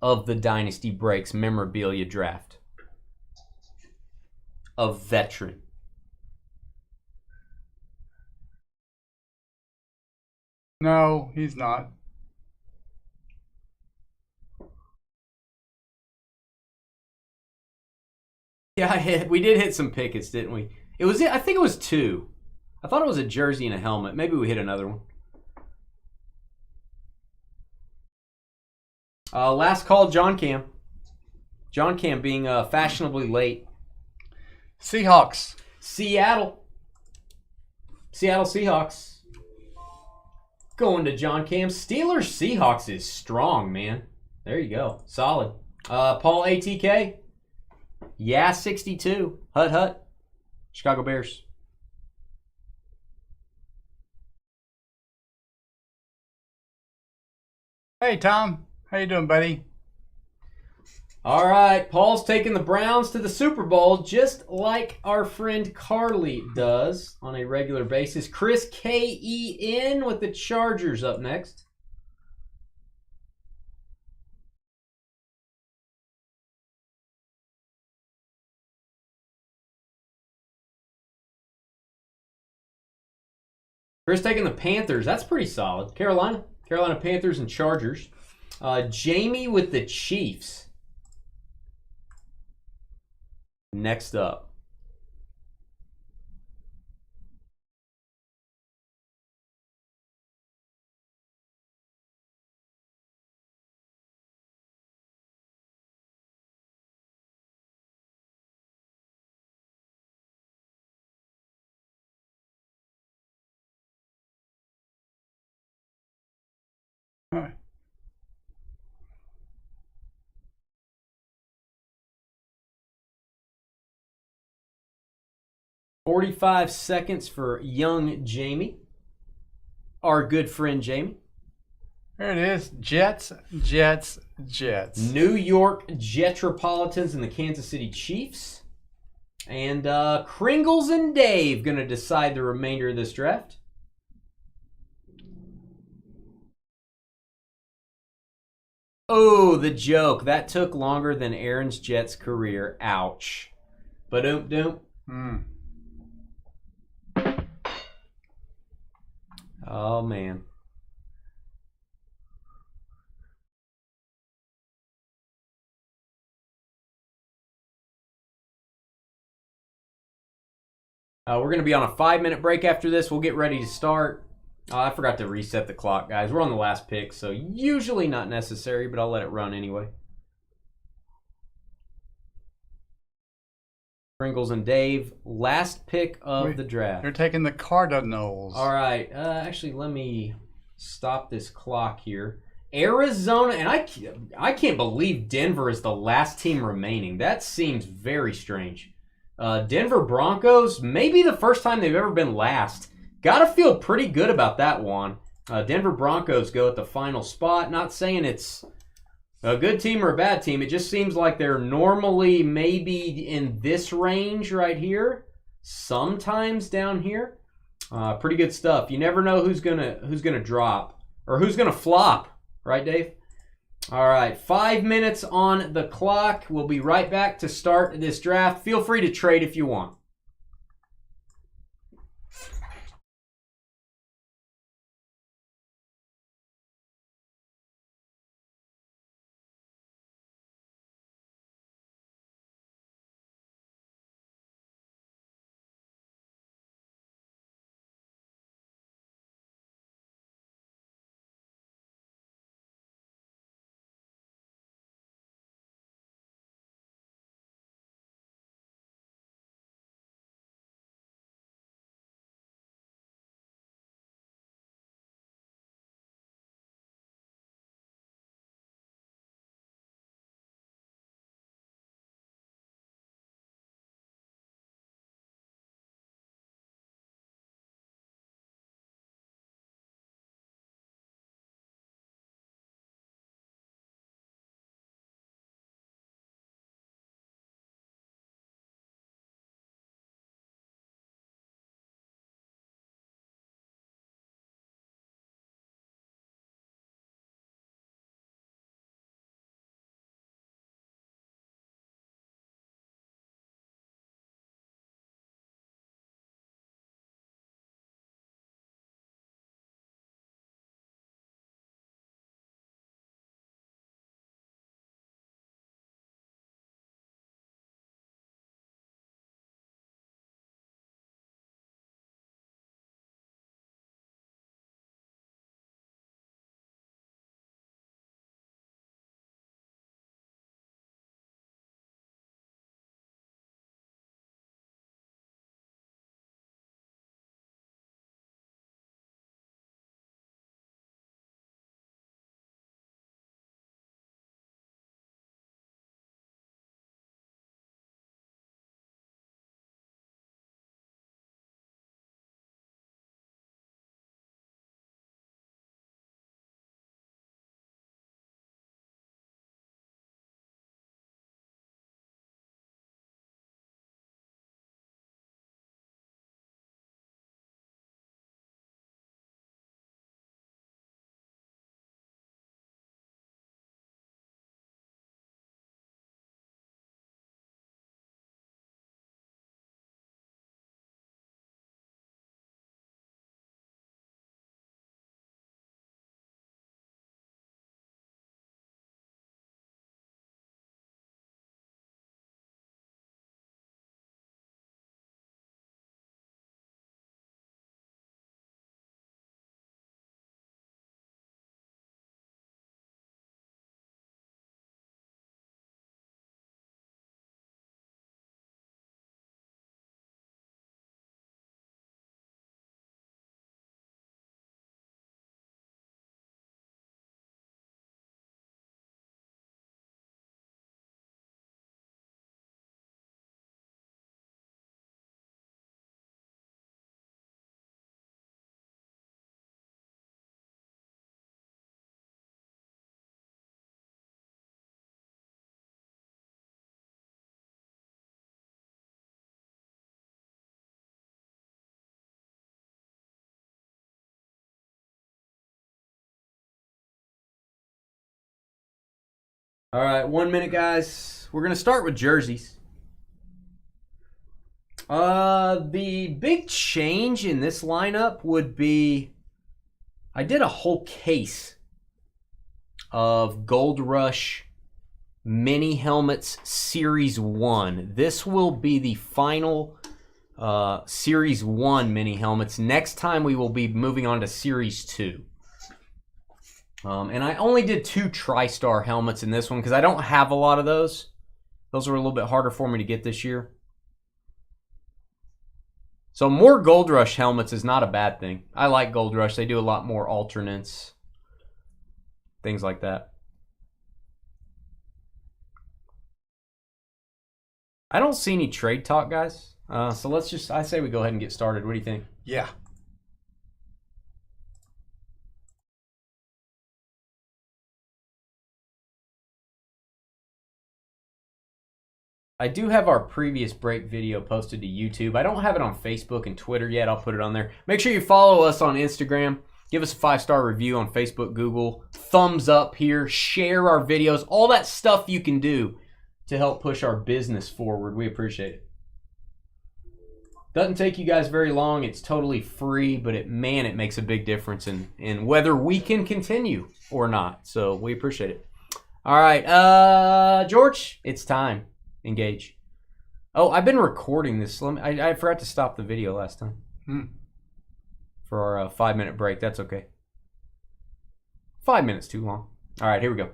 of the Dynasty Breaks memorabilia draft. A veteran. No, he's not. Yeah, we did hit some pickets, didn't we? I think it was 2. I thought it was a jersey and a helmet. Maybe we hit another one. Last call, John Cam. John Cam being fashionably late. Seahawks. Seattle Seahawks. Going to John Cam. Steelers Seahawks is strong, man. There you go. Solid. Paul ATK. Yeah, 62. Hut. Chicago Bears. Hey, Tom. How you doing, buddy? All right. Paul's taking the Browns to the Super Bowl just like our friend Carly does on a regular basis. Chris KEN with the Chargers up next. Chris taking the Panthers. That's pretty solid. Carolina Panthers and Chargers. Jamie with the Chiefs. Next up. All right. $45 seconds for young Jamie. Our good friend Jamie. There it is. Jets. New York Jetropolitans and the Kansas City Chiefs. And Kringles and Dave going to decide the remainder of this draft. Oh, the joke. That took longer than Aaron's Jets career. Ouch. Ba-doom-doom. Oh, man. We're going to be on a 5-minute break after this. We'll get ready to start. I forgot to reset the clock, guys. We're on the last pick, so usually not necessary, but I'll let it run anyway. Pringles and Dave, last pick of the draft. You're taking the Cardinals. All right. Actually, let me stop this clock here. Arizona, and I can't believe Denver is the last team remaining. That seems very strange. Denver Broncos, maybe the first time they've ever been last. Got to feel pretty good about that one. Denver Broncos go at the final spot. Not saying it's a good team or a bad team. It just seems like they're normally maybe in this range right here. Sometimes down here. Pretty good stuff. You never know who's gonna drop or who's gonna flop. Right, Dave? All right, 5 minutes on the clock. We'll be right back to start this draft. Feel free to trade if you want. All right, 1 minute, guys. We're going to start with jerseys. The big change in this lineup would be I did a whole case of Gold Rush Mini Helmets Series 1. This will be the final Series 1 mini helmets. Next time we will be moving on to Series 2. And I only did 2 TriStar helmets in this one because I don't have a lot of those. Those were a little bit harder for me to get this year. So more Gold Rush helmets is not a bad thing. I like Gold Rush. They do a lot more alternates. Things like that. I don't see any trade talk, guys. So let's just, I say we go ahead and get started. What do you think? Yeah. I do have our previous break video posted to YouTube. I don't have it on Facebook and Twitter yet. I'll put it on there. Make sure you follow us on Instagram. Give us a 5-star review on Facebook, Google. Thumbs up here. Share our videos. All that stuff you can do to help push our business forward. We appreciate it. Doesn't take you guys very long. It's totally free, but it makes a big difference in whether we can continue or not. So we appreciate it. All right, George, it's time. Engage. Oh, I've been recording this. I forgot to stop the video last time. For our 5-minute break. That's okay. 5 minutes too long. All right, here we go.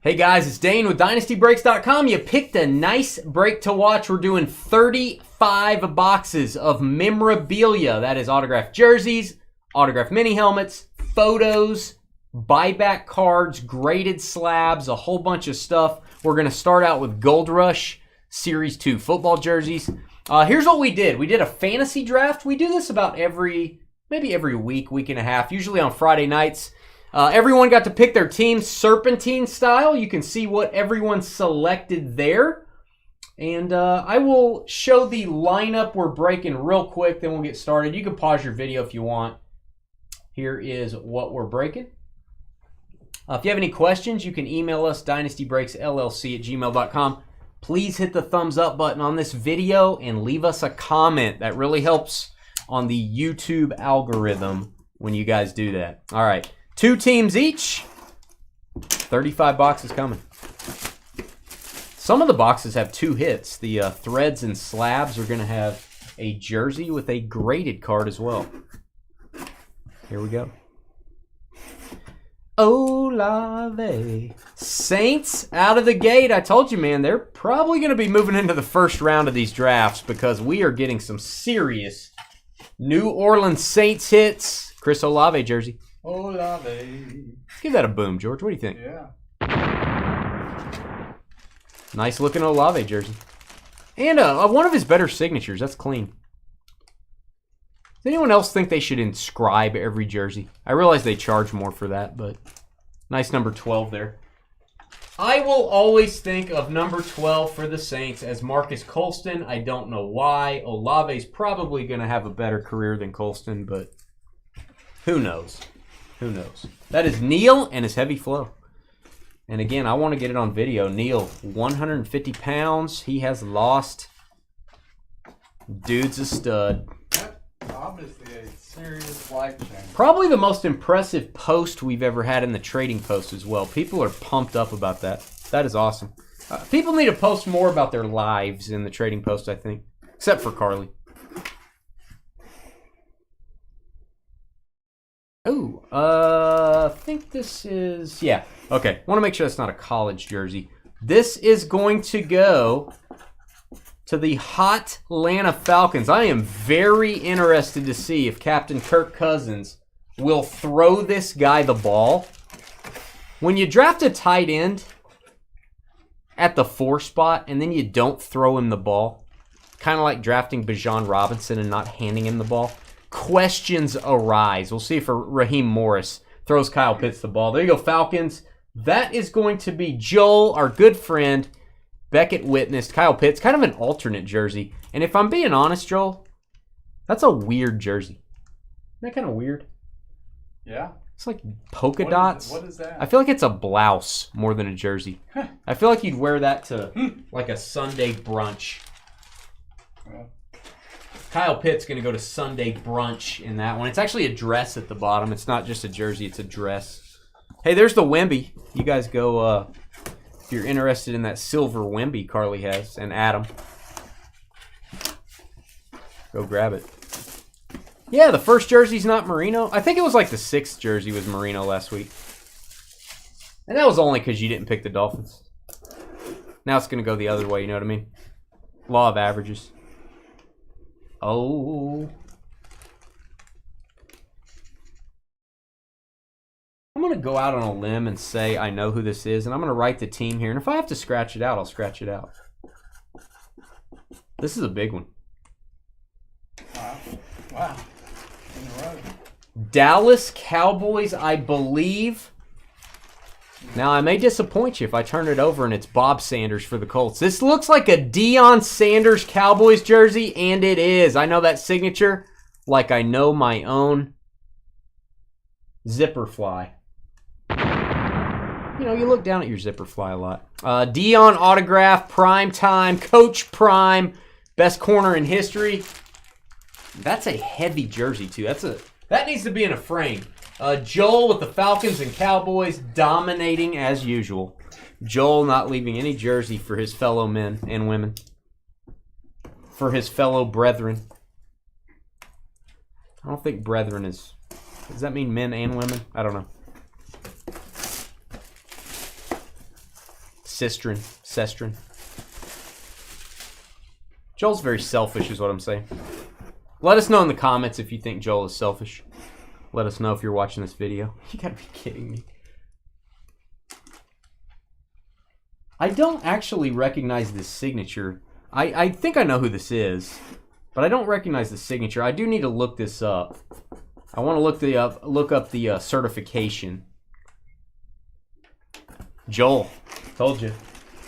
Hey guys, it's Dane with DynastyBreaks.com. You picked a nice break to watch. We're doing 35 boxes of memorabilia. That is autographed jerseys, autographed mini helmets, photos, buyback cards, graded slabs, a whole bunch of stuff. We're going to start out with Gold Rush Series 2 football jerseys. Here's what we did. We did a fantasy draft. We do this about maybe every week, week and a half, usually on Friday nights. Everyone got to pick their team serpentine style. You can see what everyone selected there. And I will show the lineup we're breaking real quick, then we'll get started. You can pause your video if you want. Here is what we're breaking. If you have any questions, you can email us, dynastybreaksllc@gmail.com. Please hit the thumbs up button on this video and leave us a comment. That really helps on the YouTube algorithm when you guys do that. All right, 2 teams each. 35 boxes coming. Some of the boxes have 2 hits. The threads and slabs are going to have a jersey with a graded card as well. Here we go. Olave. Saints out of the gate. I told you, man, they're probably going to be moving into the first round of these drafts because we are getting some serious New Orleans Saints hits. Chris Olave jersey. Olave. Give that a boom, George. What do you think? Yeah. Nice looking Olave jersey. And one of his better signatures. That's clean. Does anyone else think they should inscribe every jersey? I realize they charge more for that, but nice number 12 there. I will always think of number 12 for the Saints as Marcus Colston. I don't know why. Olave's probably going to have a better career than Colston, but who knows? Who knows? That is Neil and his heavy flow. And again, I want to get it on video. Neil, 150 pounds. He has lost. Dude's a stud. Obviously a serious life change. Probably the most impressive post we've ever had in the trading post as well. People are pumped up about that. That is awesome. People need to post more about their lives in the trading post, I think. Except for Carly. Oh, I think this is... Yeah, okay. Want to make sure that's not a college jersey. This is going to go to the hot Atlanta Falcons. I am very interested to see if Captain Kirk Cousins will throw this guy the ball. When you draft a tight end at the 4 spot and then you don't throw him the ball, kind of like drafting Bijan Robinson and not handing him the ball, questions arise. We'll see if Raheem Morris throws Kyle Pitts the ball. There you go, Falcons. That is going to be Joel, our good friend. Beckett witnessed Kyle Pitts, kind of an alternate jersey. And if I'm being honest, Joel, that's a weird jersey. Isn't that kind of weird? Yeah. It's like polka dots. What is that? I feel like it's a blouse more than a jersey. I feel like you'd wear that to like a Sunday brunch. Yeah. Kyle Pitt's going to go to Sunday brunch in that one. It's actually a dress at the bottom. It's not just a jersey, it's a dress. Hey, there's the Wemby. You guys go... if you're interested in that silver Wemby Carly has, and Adam. Go grab it. Yeah, the first jersey's not Merino. I think it was like the 6th jersey was Merino last week. And that was only because you didn't pick the Dolphins. Now it's going to go the other way, you know what I mean? Law of averages. Oh. I'm going to go out on a limb and say I know who this is, and I'm going to write the team here. And if I have to scratch it out, I'll scratch it out. This is a big one. Wow. In a row. Dallas Cowboys, I believe. Now, I may disappoint you if I turn it over and it's Bob Sanders for the Colts. This looks like a Deion Sanders Cowboys jersey, and it is. I know that signature like I know my own zipper fly. You know, you look down at your zipper fly a lot. Deion autograph, prime time, Coach Prime, best corner in history. That's a heavy jersey, too. That needs to be in a frame. Joel with the Falcons and Cowboys dominating as usual. Joel not leaving any jersey for his fellow men and women. For his fellow brethren. I don't think brethren is... Does that mean men and women? I don't know. Sestrin. Joel's very selfish is what I'm saying. Let us know in the comments if you think Joel is selfish. Let us know if you're watching this video. You gotta be kidding me. I don't actually recognize this signature. I think I know who this is, but I don't recognize the signature. I do need to look this up. I want to look up the certification. Joel, told you.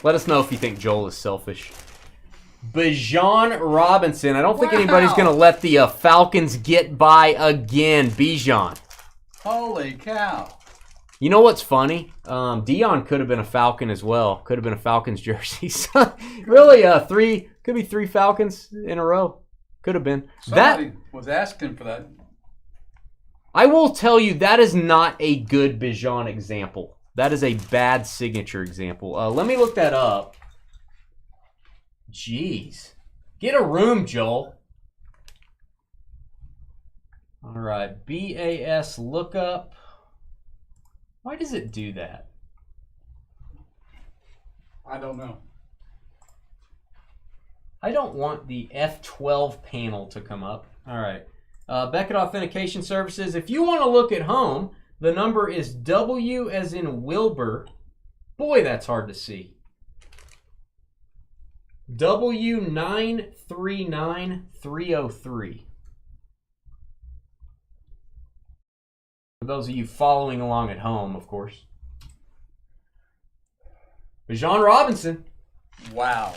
Let us know if you think Joel is selfish. Bijan Robinson. I don't think anybody's going to let the Falcons get by again. Bijan. Holy cow. You know what's funny? Deion could have been a Falcon as well. Could have been a Falcons jersey. Really, could be 3 Falcons in a row. Could have been. Somebody was asking for that. I will tell you, that is not a good Bijan example. That is a bad signature example. Let me look that up. Jeez. Get a room, Joel. All right. BAS lookup. Why does it do that? I don't know. I don't want the F12 panel to come up. All right. Beckett Authentication Services. If you want to look at home, the number is W as in Wilbur. Boy, that's hard to see. W939303. For those of you following along at home, of course. Bijan Robinson. Wow.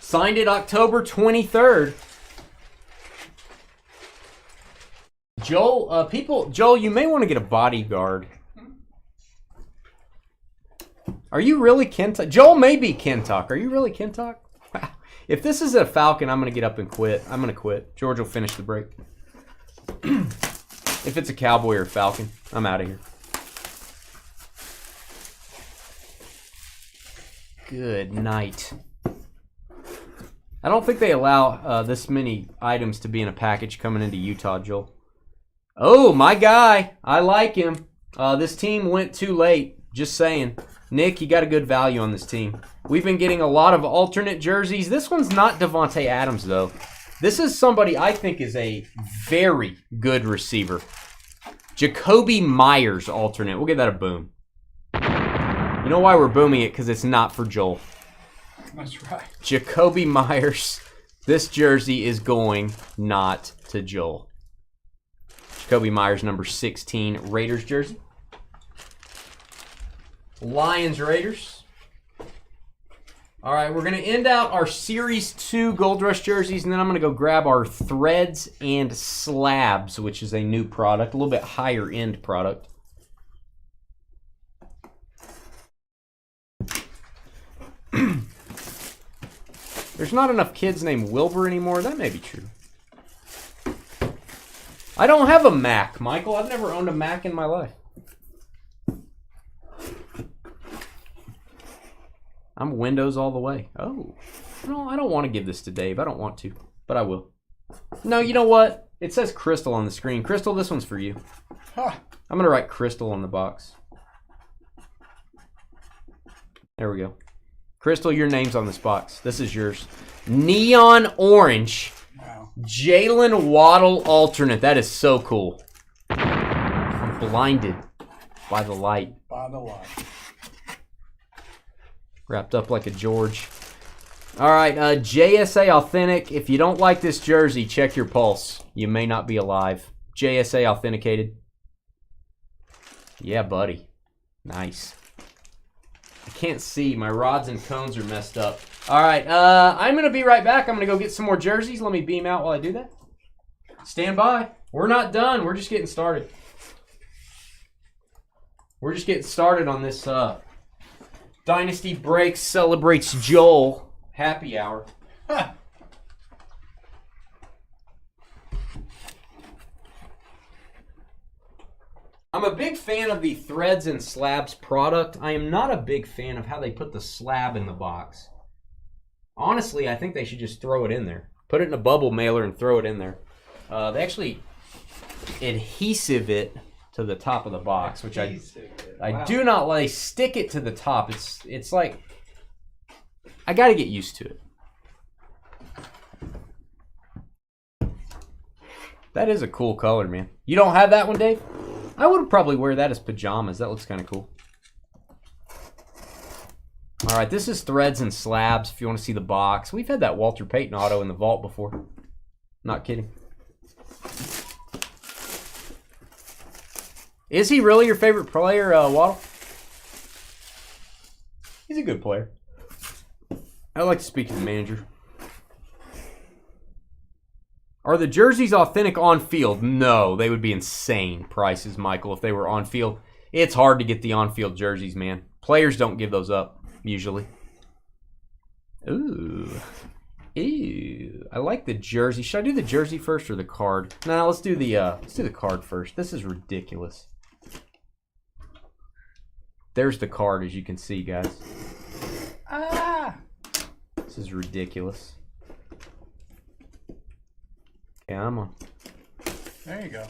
Signed it October 23rd. Joel, you may want to get a bodyguard. Are you really Kentuck? Joel may be Kentuck. Are you really Kentuck? Wow. If this is a Falcon, I'm going to get up and quit. I'm going to quit. George will finish the break. If it's a Cowboy or a Falcon, I'm out of here. Good night. I don't think they allow this many items to be in a package coming into Utah, Joel. Oh, my guy. I like him. This team went too late. Just saying. Nick, you got a good value on this team. We've been getting a lot of alternate jerseys. This one's not Devontae Adams, though. This is somebody I think is a very good receiver. Jacoby Myers alternate. We'll give that a boom. You know why we're booming it? Because it's not for Joel. That's right. Jacoby Myers. This jersey is going not to Joel. Jacoby Myers, number 16, Raiders jersey. Lions Raiders. All right, we're going to end out our Series 2 Gold Rush jerseys, and then I'm going to go grab our Threads and Slabs, which is a new product, a little bit higher end product. There's not enough kids named Wilbur anymore. That may be true. I don't have a Mac, Michael. I've never owned a Mac in my life. I'm Windows all the way. Oh. No, I don't want to give this to Dave. I don't want to, but I will. No, you know what? It says Crystal on the screen. Crystal, this one's for you. Huh. I'm going to write Crystal on the box. There we go. Crystal, your name's on this box. This is yours. Neon Orange. Wow. Jalen Waddle alternate. That is so cool. I'm blinded by the light. By the light. Wrapped up like a George. All right, JSA Authentic. If you don't like this jersey, check your pulse. You may not be alive. JSA Authenticated. Yeah, buddy. Nice. I can't see. My rods and cones are messed up. All right, I'm going to be right back. I'm going to go get some more jerseys. Let me beam out while I do that. Stand by. We're not done. We're just getting started. We're just getting started on this Dynasty Breaks celebrates Joel happy hour. Huh. I'm a big fan of the Threads and Slabs product. I am not a big fan of how they put the slab in the box. Honestly, I think they should just throw it in there. Put it in a bubble mailer and throw it in there. They actually adhesive it to the top of the box, which I do not like. Stick it to the top. It's like, I got to get used to it. That is a cool color, man. You don't have that one, Dave? I would probably wear that as pajamas. That looks kind of cool. All right, this is Threads and Slabs if you want to see the box. We've had that Walter Payton auto in the vault before. Not kidding. Is he really your favorite player, Waddle? He's a good player. I'd like to speak to the manager. Are the jerseys authentic on field? No, they would be insane prices, Michael, if they were on field. It's hard to get the on-field jerseys, man. Players don't give those up, usually. Ooh. Ew. I like the jersey. Should I do the jersey first or the card? No, let's do the card first. This is ridiculous. There's the card, as you can see, guys. Ah! This is ridiculous. Come on. There you go.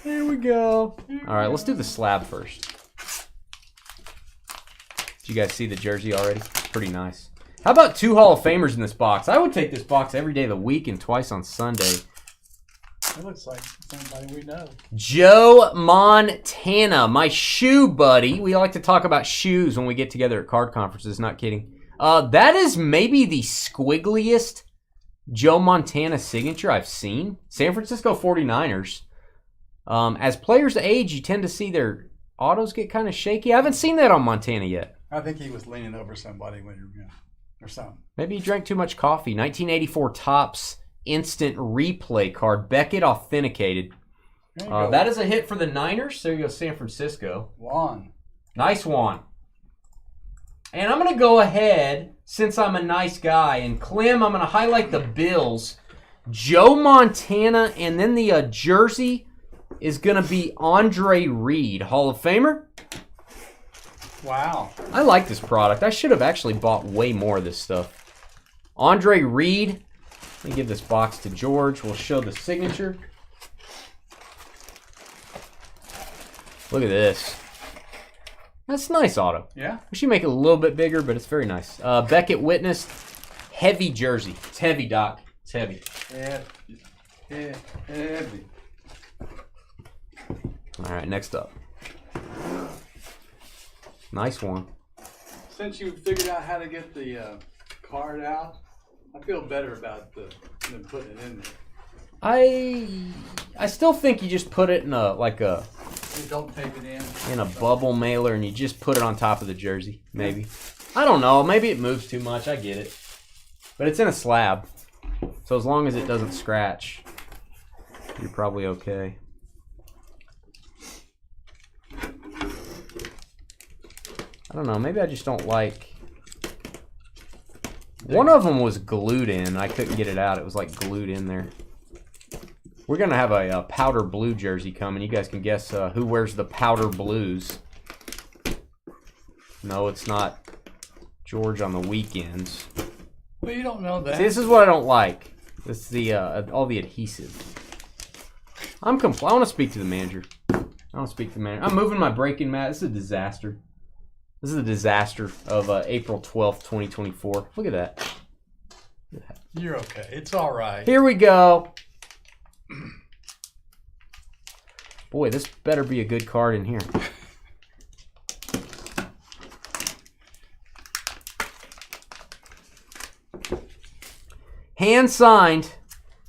There we go. All right, let's do the slab first. Did you guys see the jersey already? Pretty nice. How about 2 Hall of Famers in this box? I would take this box every day of the week and twice on Sunday. It looks like somebody we know. Joe Montana, my shoe buddy. We like to talk about shoes when we get together at card conferences. Not kidding. That is maybe the squiggliest Joe Montana signature I've seen. San Francisco 49ers. As players age, you tend to see their autos get kind of shaky. I haven't seen that on Montana yet. I think he was leaning over somebody when you're or something. Maybe he drank too much coffee. 1984 Topps Instant Replay card. Beckett Authenticated. That is a hit for the Niners. There you go, San Francisco. Juan. Nice one. And I'm going to go ahead, since I'm a nice guy, and Clem, I'm going to highlight the Bills. Joe Montana, and then the jersey is going to be Andre Reed, Hall of Famer. Wow. I like this product. I should have actually bought way more of this stuff. Andre Reed. Let me give this box to George. We'll show the signature. Look at this. That's a nice auto. Yeah. We should make it a little bit bigger, but it's very nice. Beckett witnessed. Heavy jersey. It's heavy, Doc. It's heavy. Heavy. All right, next up. Nice one. Since you figured out how to get the card out, I feel better about than putting it in there. I still think you just put it in You don't tape it in a bubble mailer and you just put it on top of the jersey, maybe. I don't know. Maybe it moves too much. I get it. But it's in a slab. So as long as it doesn't scratch, you're probably okay. I don't know. Maybe I just don't like... One of them was glued in. I couldn't get it out. It was like glued in there. We're going to have a powder blue jersey coming. You guys can guess who wears the powder blues. No, it's not George on the weekends. Well, you don't know that. See, this is what I don't like. This is the all the adhesive. I want to speak to the manager. I'm moving my breaking mat. This is a disaster. This is a disaster of April 12th, 2024. Look at that. You're okay. It's all right. Here we go. Boy, this better be a good card in here. Hand signed.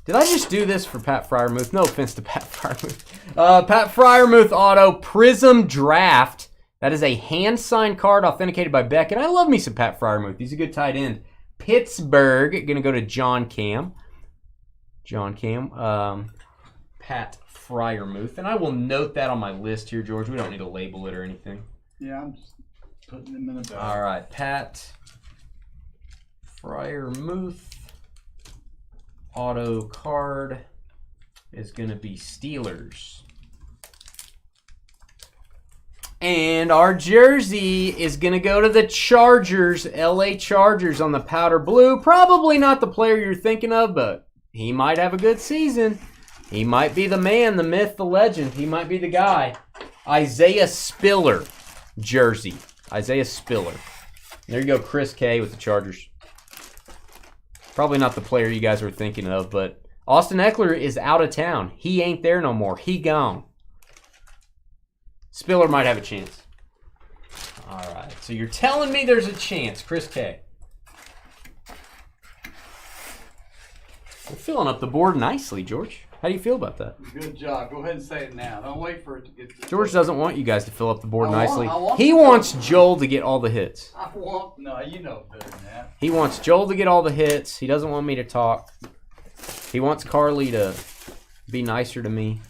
Did I just do this for Pat Fryermuth? No offense to Pat Fryermuth. Pat Fryermuth auto Prism Draft. That is a hand signed card authenticated by Beckett. I love me some Pat Fryermuth. He's a good tight end. Pittsburgh. Gonna go to John Cam. Pat Fryermuth. And I will note that on my list here, George. We don't need to label it or anything. Yeah, I'm just putting them in a bag. All right, Pat Fryermuth. Auto card is going to be Steelers. And our jersey is going to go to the Chargers, LA Chargers on the powder blue. Probably not the player you're thinking of, but he might have a good season. He might be the man, the myth, the legend. He might be the guy. Isaiah Spiller jersey. Isaiah Spiller. There you go, Chris K with the Chargers. Probably not the player you guys were thinking of, but Austin Eckler is out of town. He ain't there no more. He gone. Spiller might have a chance. All right, so you're telling me there's a chance, Chris K. We're filling up the board nicely, George. How do you feel about that? Good job. Go ahead and say it now. Don't wait for it to get to George doesn't want you guys to fill up the board nicely. want He wants Joel to get all the hits. No, you know better than that. He wants Joel to get all the hits. He doesn't want me to talk. He wants Carly to be nicer to me.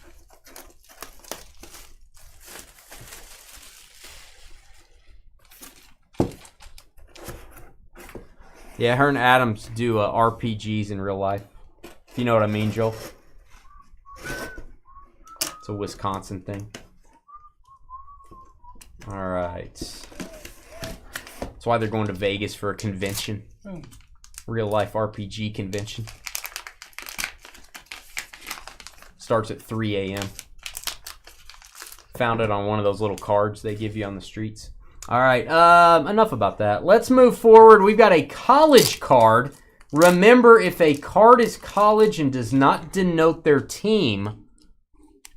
Yeah, her and Adams do RPGs in real life. If you know what I mean, Joel. It's a Wisconsin thing. All right. That's why they're going to Vegas for a convention. Real life RPG convention. Starts at 3 a.m. Found it on one of those little cards they give you on the streets. All right, enough about that. Let's move forward. We've got a college card. Remember, if a card is college and does not denote their team,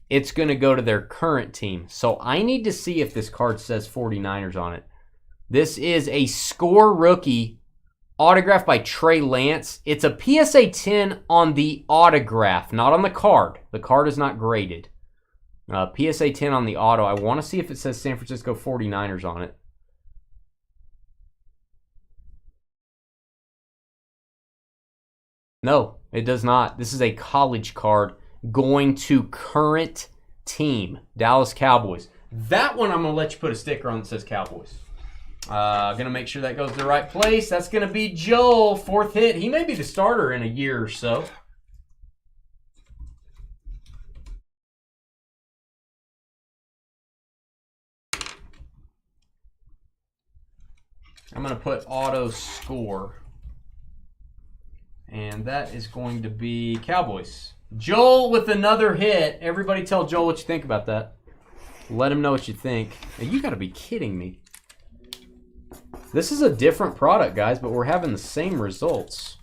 it's going to go to their current team. So I need to see if this card says 49ers on it. This is a score rookie autographed by Trey Lance. It's a PSA 10 on the autograph, not on the card. The card is not graded. PSA 10 on the auto. I want to see if it says San Francisco 49ers on it. No, it does not. This is a college card going to current team, Dallas Cowboys. That one I'm going to let you put a sticker on that says Cowboys. Going to make sure that goes to the right place. That's going to be Joel, fourth hit. He may be the starter in a year or so. I'm going to put auto score. And that is going to be Cowboys. Joel with another hit. Everybody tell Joel what you think about that. Let him know what you think. Now, you got to be kidding me. This is a different product, guys, but we're having the same results.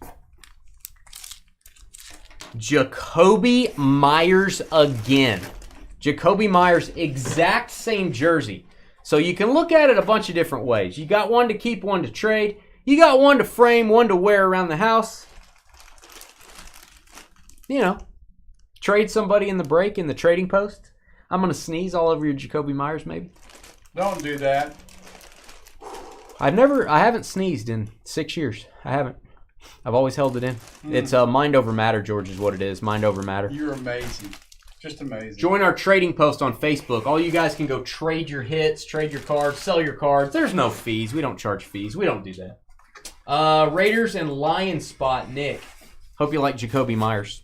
Jacoby Myers again. Jacoby Myers, exact same jersey. So you can look at it a bunch of different ways. You got one to keep, one to trade. You got one to frame, one to wear around the house. You know, trade somebody in the break in the trading post. I'm going to sneeze all over your Jacoby Myers, maybe. Don't do that. I haven't sneezed in 6 years. I haven't. I've always held it in. It's mind over matter, George, is what it is. Mind over matter. You're amazing. Just amazing. Join our trading post on Facebook. All you guys can go trade your hits, trade your cards, sell your cards. There's no fees. We don't charge fees. We don't do that. Raiders and Lions spot, Nick. Hope you like Jacoby Myers.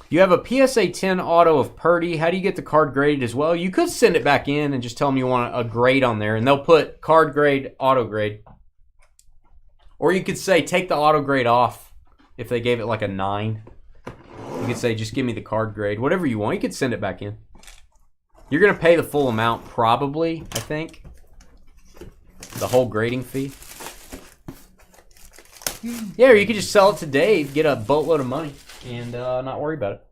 You have a PSA 10 auto of Purdy. How do you get the card graded as well? You could send it back in and just tell them you want a grade on there, and they'll put card grade, auto grade. Or you could say, take the auto grade off if they gave it like a 9. You could say, just give me the card grade. Whatever you want. You could send it back in. You're going to pay the full amount, probably, I think. The whole grading fee. Yeah, or you could just sell it to Dave, get a boatload of money, and not worry about it.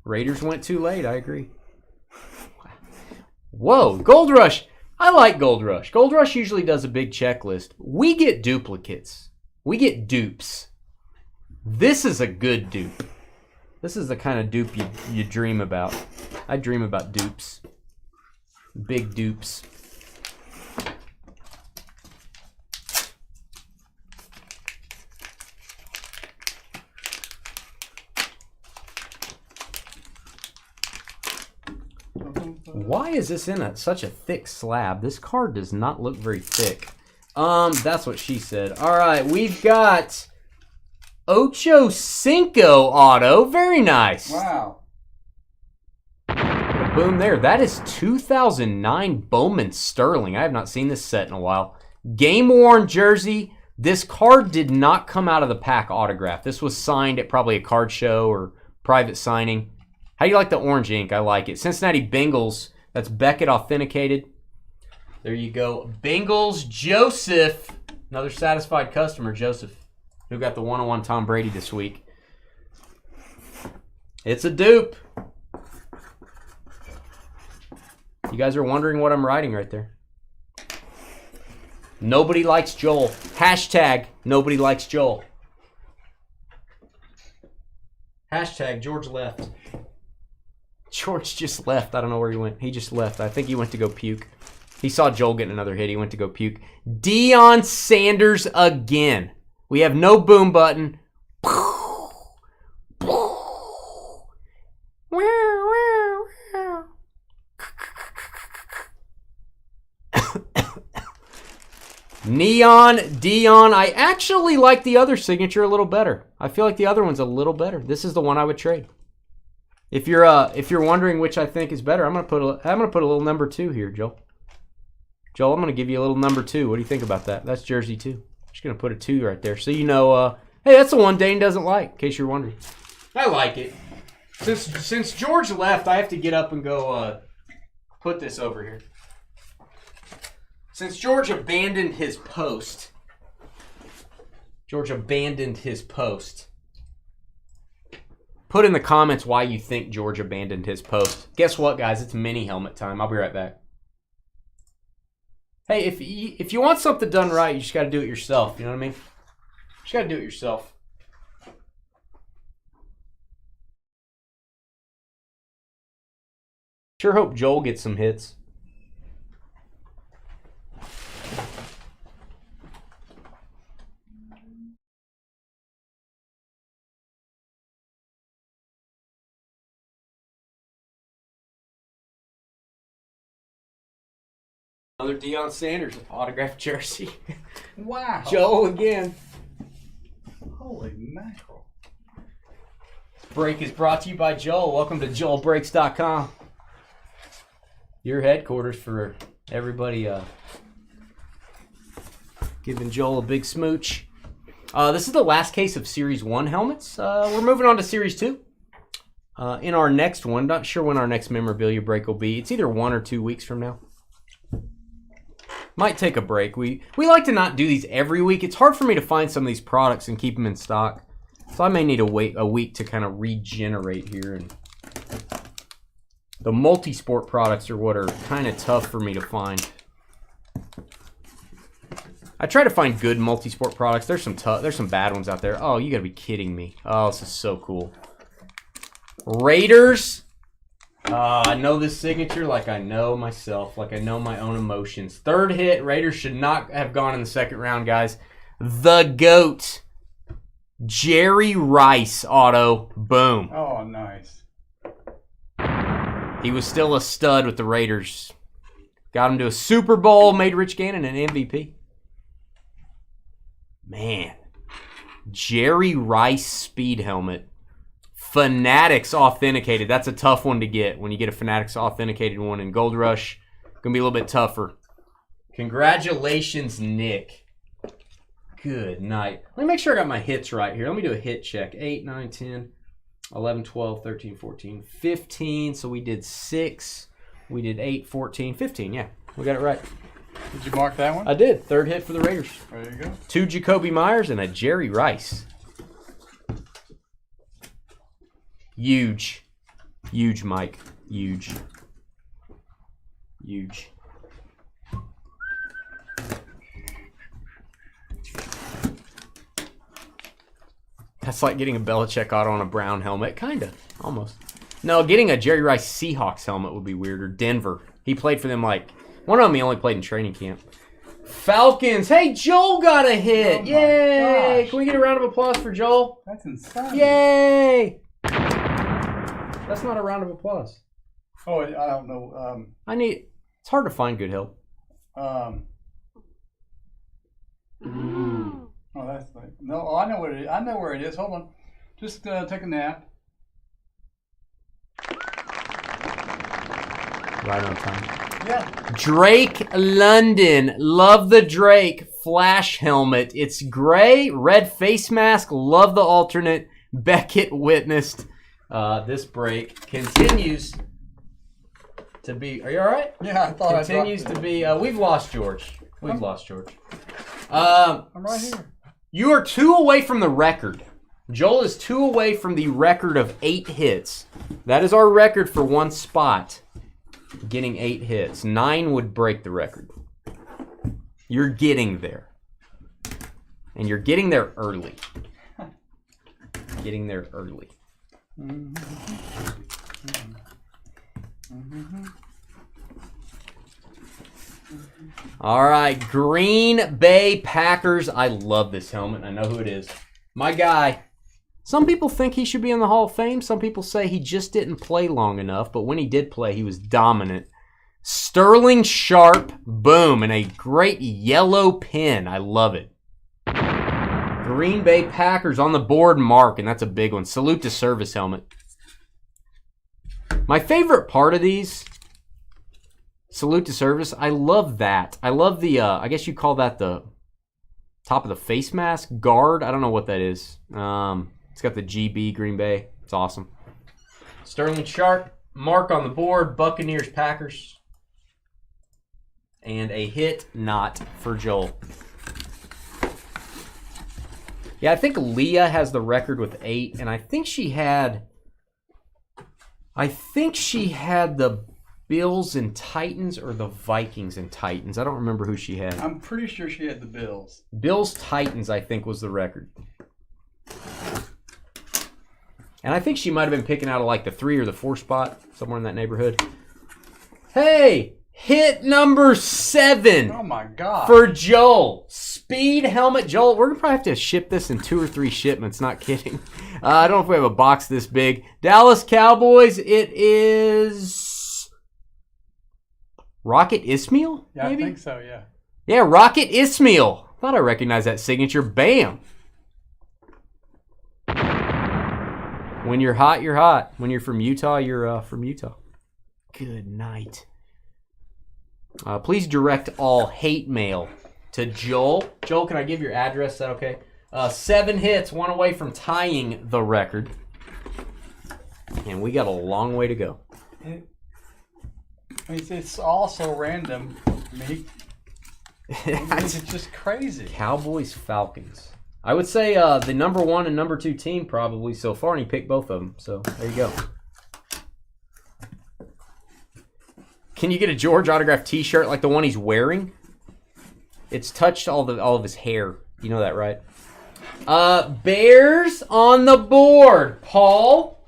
Raiders went too late, I agree. Whoa, Gold Rush. I like Gold Rush. Gold Rush usually does a big checklist. We get duplicates. We get dupes. This is a good dupe. This is the kind of dupe you dream about. I dream about dupes. Big dupes. Why is this in such a thick slab? This card does not look very thick. That's what she said. All right, we've got Ocho Cinco auto. Very nice. Wow. Boom there. That is 2009 Bowman Sterling. I have not seen this set in a while. Game-worn jersey. This card did not come out of the pack autograph. This was signed at probably a card show or private signing. How do you like the orange ink? I like it. Cincinnati Bengals. That's Beckett authenticated. There you go. Bengals, Joseph. Another satisfied customer, Joseph, who got the 101 Tom Brady this week. It's a dupe. You guys are wondering what I'm writing right there. Nobody likes Joel. Hashtag nobody likes Joel. Hashtag George left. George just left. I don't know where he went. He just left. I think he went to go puke. He saw Joel getting another hit. He went to go puke. Deion Sanders again. We have no boom button. Neon Deion. I actually like the other signature a little better. I feel like the other one's a little better. This is the one I would trade. If you're wondering which I think is better, I'm gonna put a little number 2 here, Joel. Joel, I'm gonna give you a little number 2. What do you think about that? That's jersey 2. Just gonna put a 2 right there, so you know. Hey, that's the one Dane doesn't like. In case you're wondering, I like it. Since George left, I have to get up and go put this over here. Since George abandoned his post. Put in the comments why you think George abandoned his post. Guess what, guys? It's mini helmet time. I'll be right back. Hey, if you want something done right, you just got to do it yourself. You know what I mean? You just got to do it yourself. Sure hope Joel gets some hits. Another Deion Sanders autographed jersey. Wow. Joel again. Holy mackerel. This break is brought to you by Joel. Welcome to joelbreaks.com. Your headquarters for everybody giving Joel a big smooch. This is the last case of Series 1 helmets. We're moving on to Series 2. In our next one, not sure when our next memorabilia break will be. It's either 1 or 2 weeks from now. Might take a break. We like to not do these every week. It's hard for me to find some of these products and keep them in stock. So I may need to wait a week to kind of regenerate here. And the multi-sport products are what are kind of tough for me to find. I try to find good multi-sport products. There's some bad ones out there. Oh, you gotta be kidding me. Oh, this is so cool. Raiders. I know this signature like I know myself, like I know my own emotions. Third hit, Raiders should not have gone in the second round, guys. The GOAT, Jerry Rice auto, boom. Oh, nice. He was still a stud with the Raiders. Got him to a Super Bowl, made Rich Gannon an MVP. Man, Jerry Rice speed helmet. Fanatics authenticated. That's a tough one to get when you get a Fanatics authenticated one. In Gold Rush, going to be a little bit tougher. Congratulations, Nick. Good night. Let me make sure I got my hits right here. Let me do a hit check. 8, 9, 10, 11, 12, 13, 14, 15. So we did 6. We did 8, 14, 15. Yeah, we got it right. Did you mark that one? I did. Third hit for the Raiders. There you go. 2 Jacoby Myers and a Jerry Rice. Huge. Huge, Mike. Huge. Huge. That's like getting a Belichick auto on a Brown helmet. Kinda. Almost. No, getting a Jerry Rice Seahawks helmet would be weird. Or Denver. He played for them like... One of them he only played in training camp. Falcons. Hey, Joel got a hit. Oh Yay. gosh. Can we get a round of applause for Joel? That's insane. Yay. That's not a round of applause. Oh, I don't know. It's hard to find good help. Oh, that's like, no. Oh, I know what it is. I know where it is. Hold on. Just take a nap. Right on time. Yeah. Drake London. Love the Drake Flash helmet. It's gray, red face mask. Love the alternate. Beckett witnessed. This break continues to be... Are you all right? Yeah, I thought Continues to be... we've lost George. We've lost George. I'm right here. You are 2 away from the record. Joel is 2 away from the record of 8 hits. That is our record for one spot. Getting 8 hits. 9 would break the record. You're getting there. And you're getting there early. Getting there early. All right, Green Bay Packers. I love this helmet. I know who it is. My guy. Some people think he should be in the Hall of Fame. Some people say he just didn't play long enough. But when he did play, he was dominant. Sterling Sharp. Boom. And a great yellow pin. I love it. Green Bay Packers on the board, Mark. And that's a big one. Salute to service helmet. My favorite part of these... Salute to service. I love that. I love the, I guess you call that the top of the face mask guard. I don't know what that is. It's got the GB Green Bay. It's awesome. Sterling Sharp, Mark on the board. Buccaneers, Packers. And a hit not for Joel. Yeah, I think Leah has the record with 8, and I think she had the Bills and Titans or the Vikings and Titans. I don't remember who she had. I'm pretty sure she had the Bills. Bills Titans, I think, was the record. And I think she might have been picking out of like the 3 or the 4 spot, somewhere in that neighborhood. Hey, hit number 7. Oh my God. For Joel. Speed helmet. Joel, we're going to probably have to ship this in 2 or 3 shipments. Not kidding. I don't know if we have a box this big. Dallas Cowboys, it is... Rocket Ismail? Yeah, maybe? I think so, yeah. Yeah, Rocket Ismail. Thought I recognized that signature. Bam. When you're hot, you're hot. When you're from Utah, you're from Utah. Good night. Please direct all hate mail to Joel. Joel, can I give your address? Is that okay? 7 hits, 1 away from tying the record. And we got a long way to go. It's all so random. It's just crazy. Cowboys, Falcons. I would say the number 1 and number 2 team probably so far, and he picked both of them. So there you go. Can you get a George autographed T-shirt like the one he's wearing? It's touched all of his hair. You know that, right? Bears on the board. Paul.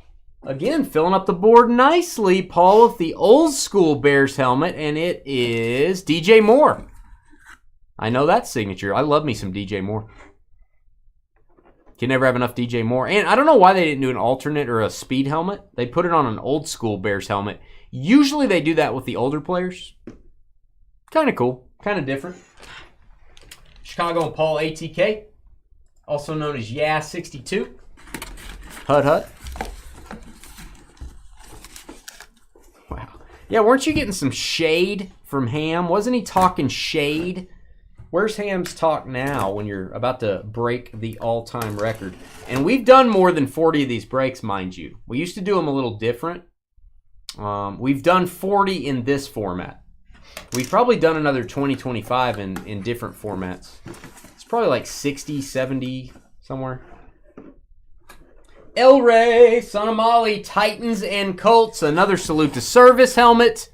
Again, filling up the board nicely. Paul with the old school Bears helmet, and it is DJ Moore. I know that signature. I love me some DJ Moore. Can never have enough DJ Moore. And I don't know why they didn't do an alternate or a speed helmet. They put it on an old school Bears helmet. Usually they do that with the older players. Kind of cool. Kind of different. Chicago and Paul ATK. Also known as Yeah62. Hut Hut. Wow. Yeah, weren't you getting some shade from Ham? Wasn't he talking shade? Where's Ham's talk now when you're about to break the all-time record? And we've done more than 40 of these breaks, mind you. We used to do them a little different. We've done 40 in this format. We've probably done another 20, 25 in different formats. It's probably like 60, 70, somewhere. El Rey, Sonamali, Titans, and Colts. Another salute to service helmet.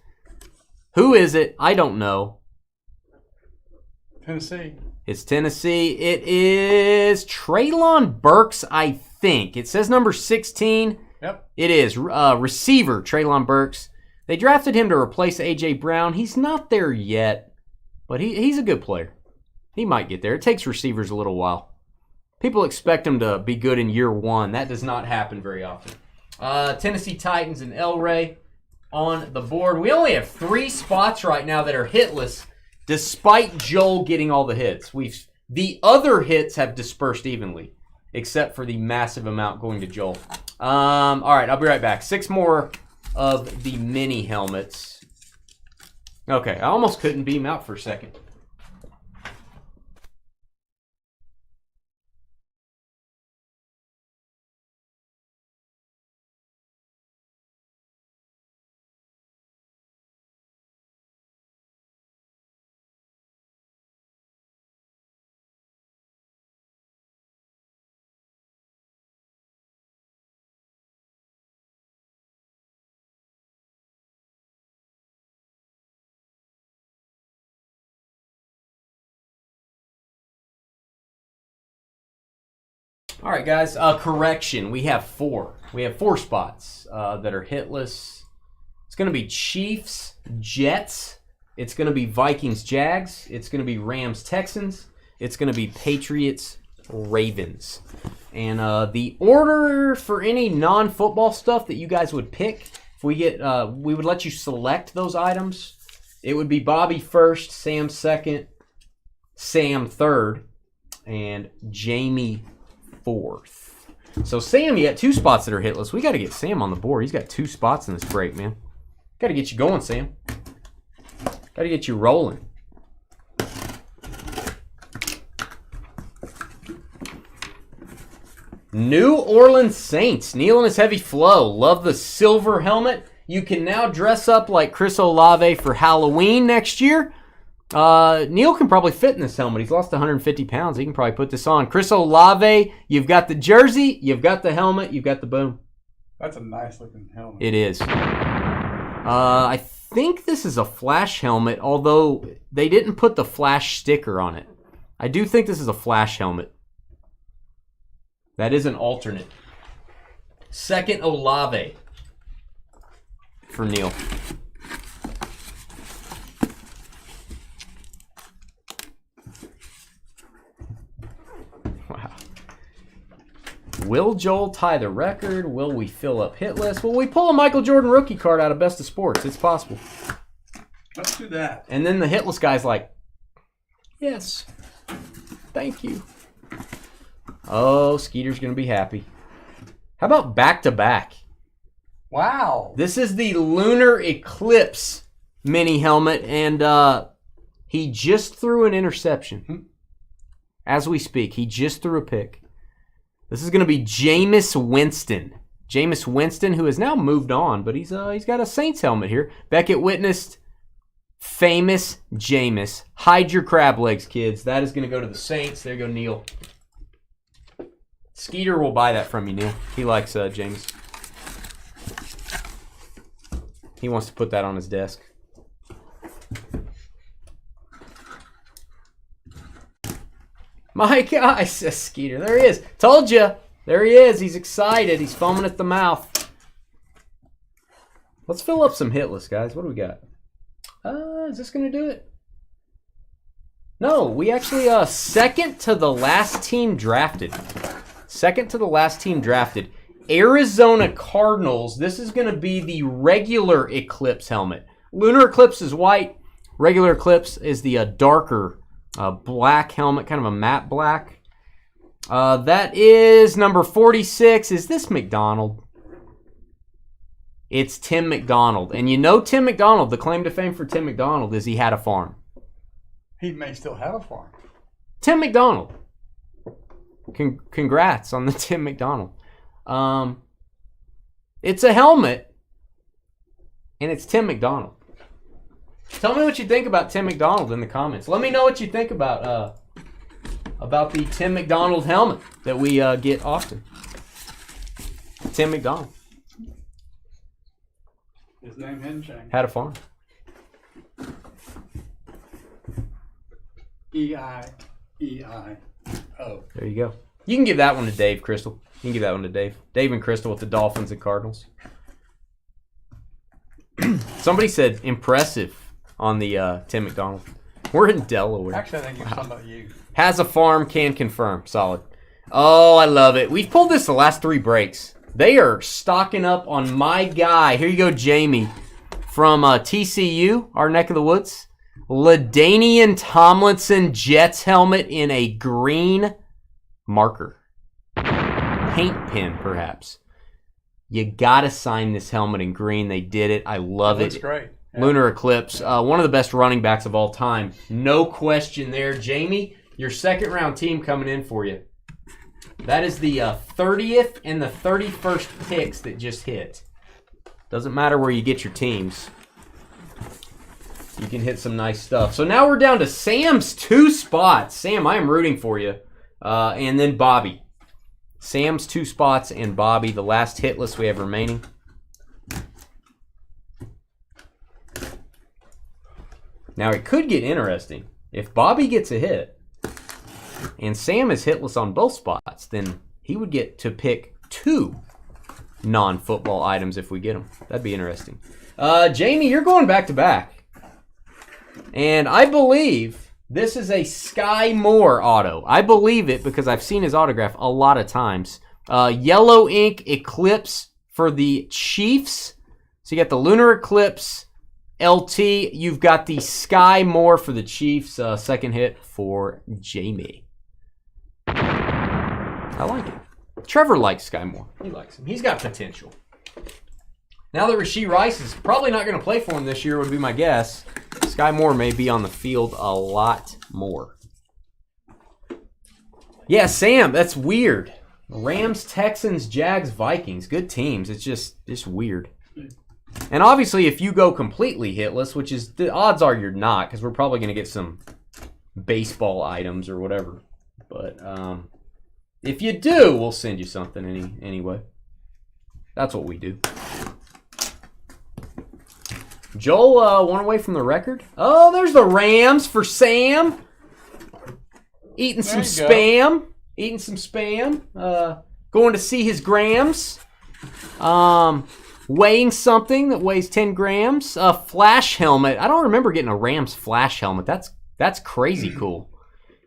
Who is it? I don't know. Tennessee. It's Tennessee. It is Treylon Burks, I think. It says number 16. Yep. It is. Receiver, Treylon Burks. They drafted him to replace A.J. Brown. He's not there yet, but he's a good player. He might get there. It takes receivers a little while. People expect him to be good in year one. That does not happen very often. Tennessee Titans and El Rey on the board. We only have 3 spots right now that are hitless, despite Joel getting all the hits. The other hits have dispersed evenly, except for the massive amount going to Joel. All right, I'll be right back. 6 more of the mini helmets. Okay, I almost couldn't beam out for a second. All right, guys, correction. We have 4. We have 4 spots that are hitless. It's going to be Chiefs, Jets. It's going to be Vikings, Jags. It's going to be Rams, Texans. It's going to be Patriots, Ravens. And the order for any non-football stuff that you guys would pick, if we get, we would let you select those items. It would be Bobby first, Sam second, Sam third, and Jamie fourth. So Sam, you got 2 spots that are hitless. We got to get Sam on the board. He's got 2 spots in this break, man. Got to get you going, Sam. Got to get you rolling. New Orleans Saints. Neil and his heavy flow. Love the silver helmet. You can now dress up like Chris Olave for Halloween next year. Neil can probably fit in this helmet. He's lost 150 pounds. He can probably put this on. Chris Olave, you've got the jersey, you've got the helmet, you've got the boom. That's a nice looking helmet. It is. I think this is a Flash helmet, although they didn't put the Flash sticker on it. I do think this is a Flash helmet. That is an alternate. Second Olave for Neil. Wow. Will Joel tie the record? Will we fill up hit list? Will we pull a Michael Jordan rookie card out of Best of Sports? It's possible. Let's do that. And then the hitless guy's like, yes, thank you. Oh, Skeeter's going to be happy. How about back-to-back? Wow. This is the Lunar Eclipse mini helmet, and he just threw an interception. As we speak, he just threw a pick. This is going to be Jameis Winston. Jameis Winston, who has now moved on, but he's got a Saints helmet here. Beckett witnessed famous Jameis. Hide your crab legs, kids. That is going to go to the Saints. There you go, Neil. Skeeter will buy that from you, Neil. He likes James. He wants to put that on his desk. My gosh, says Skeeter. There he is. Told you. There he is. He's excited. He's foaming at the mouth. Let's fill up some hitless, guys. What do we got? Is this going to do it? No, we actually, second to the last team drafted. Second to the last team drafted. Arizona Cardinals. This is going to be the regular Eclipse helmet. Lunar Eclipse is white. Regular Eclipse is the darker black helmet, kind of a matte black. That is number 46. Is this McDonald? It's Tim McDonald. And you know Tim McDonald, the claim to fame for Tim McDonald is he had a farm. He may still have a farm. Tim McDonald. Congrats on the Tim McDonald. It's a helmet, and it's Tim McDonald. Tell me what you think about Tim McDonald in the comments. Let me know what you think about the Tim McDonald helmet that we get often. Tim McDonald. His name hadn't changed. Had a farm. E-I-E-I-O. There you go. You can give that one to Dave, Crystal. You can give that one to Dave. Dave and Crystal with the Dolphins and Cardinals. Somebody said impressive on the Tim McDonald. We're in Delaware. Actually, I think it was talking about you. Has a farm, can confirm. Solid. Oh, I love it. We've pulled this the last 3 breaks. They are stocking up on my guy. Here you go, Jamie. From TCU, our neck of the woods. LaDainian Tomlinson Jets helmet in a green marker. Paint pen, perhaps. You got to sign this helmet in green. They did it. I love it. Looks great. Yeah. Lunar Eclipse. One of the best running backs of all time. No question there. Jamie, your second round team coming in for you. That is the 30th and the 31st picks that just hit. Doesn't matter where you get your teams. You can hit some nice stuff. So now we're down to Sam's 2 spots. Sam, I am rooting for you. And then Bobby. Sam's 2 spots and Bobby, the last hitless we have remaining. Now it could get interesting. If Bobby gets a hit and Sam is hitless on both spots, then he would get to pick 2 non-football items if we get them. That'd be interesting. Jamie, you're going back to back. And I believe this is a Sky Moore auto. I believe it because I've seen his autograph a lot of times. Yellow ink Eclipse for the Chiefs. So you got the Lunar Eclipse LT. You've got the Sky Moore for the Chiefs. Second hit for Jamie. I like it. Trevor likes Sky Moore. He likes him. He's got potential. Now that Rashee Rice is probably not going to play for him this year, would be my guess. Sky Moore may be on the field a lot more. Yeah, Sam, that's weird. Rams, Texans, Jags, Vikings. Good teams. It's just weird. And obviously, if you go completely hitless, which is the odds are you're not, because we're probably going to get some baseball items or whatever. But if you do, we'll send you something anyway. That's what we do. Joel, one away from the record. Oh, there's the Rams for Sam. Eating some spam. Eating some spam. Going to see his grams. Weighing something that weighs 10 grams. A flash helmet. I don't remember getting a Rams flash helmet. That's crazy cool.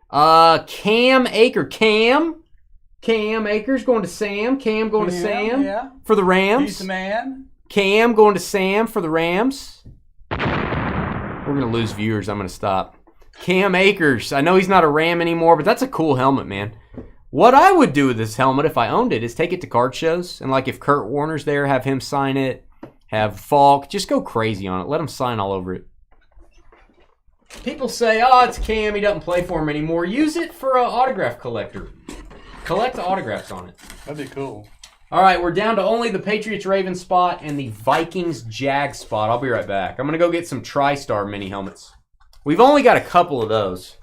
Cam Akers. Cam Akers going to Sam. Cam going to Sam for the Rams. He's the man. Cam going to Sam for the Rams. We're going to lose viewers. I'm going to stop. Cam Akers. I know he's not a Ram anymore, but that's a cool helmet, man. What I would do with this helmet if I owned it is take it to card shows. And like if Kurt Warner's there, have him sign it. Have Falk. Just go crazy on it. Let him sign all over it. People say, oh, it's Cam. He doesn't play for him anymore. Use it for an autograph collector. Collect autographs on it. That'd be cool. All right, we're down to only the Patriots-Ravens spot and the Vikings-Jags spot. I'll be right back. I'm going to go get some TriStar mini helmets. We've only got a couple of those.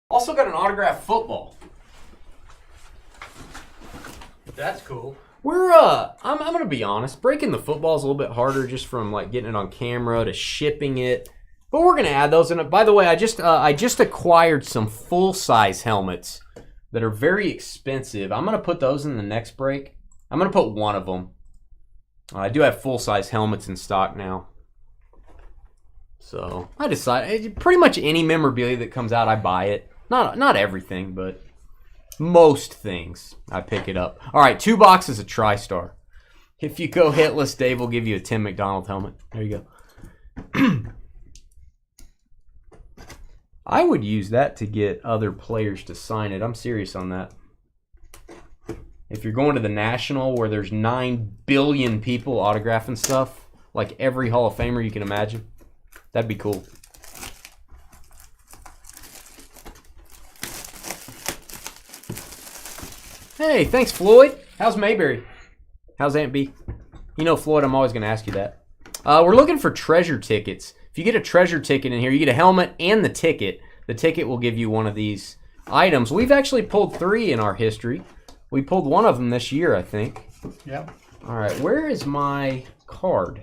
Also got an autographed football. That's cool. We're I'm gonna be honest, breaking the football is a little bit harder just from like getting it on camera to shipping it. But we're gonna add those in. By the way, I just acquired some full size helmets that are very expensive. I'm gonna put those in the next break. I'm gonna put one of them. I do have full size helmets in stock now. So I decided pretty much any memorabilia that comes out, I buy it. Not everything, but most things I pick it up. All right, 2 boxes of TriStar. If you go hitless, Dave will give you a Tim McDonald helmet. There you go. I would use that to get other players to sign it. I'm serious on that. If you're going to the National where there's 9 billion people autographing stuff, like every Hall of Famer you can imagine, that'd be cool. Hey, thanks, Floyd. How's Mayberry? How's Aunt B? You know, Floyd, I'm always going to ask you that. We're looking for treasure tickets. If you get a treasure ticket in here, you get a helmet and the ticket. The ticket will give you one of these items. We've actually pulled 3 in our history. We pulled one of them this year, I think. Yep. All right, where is my card?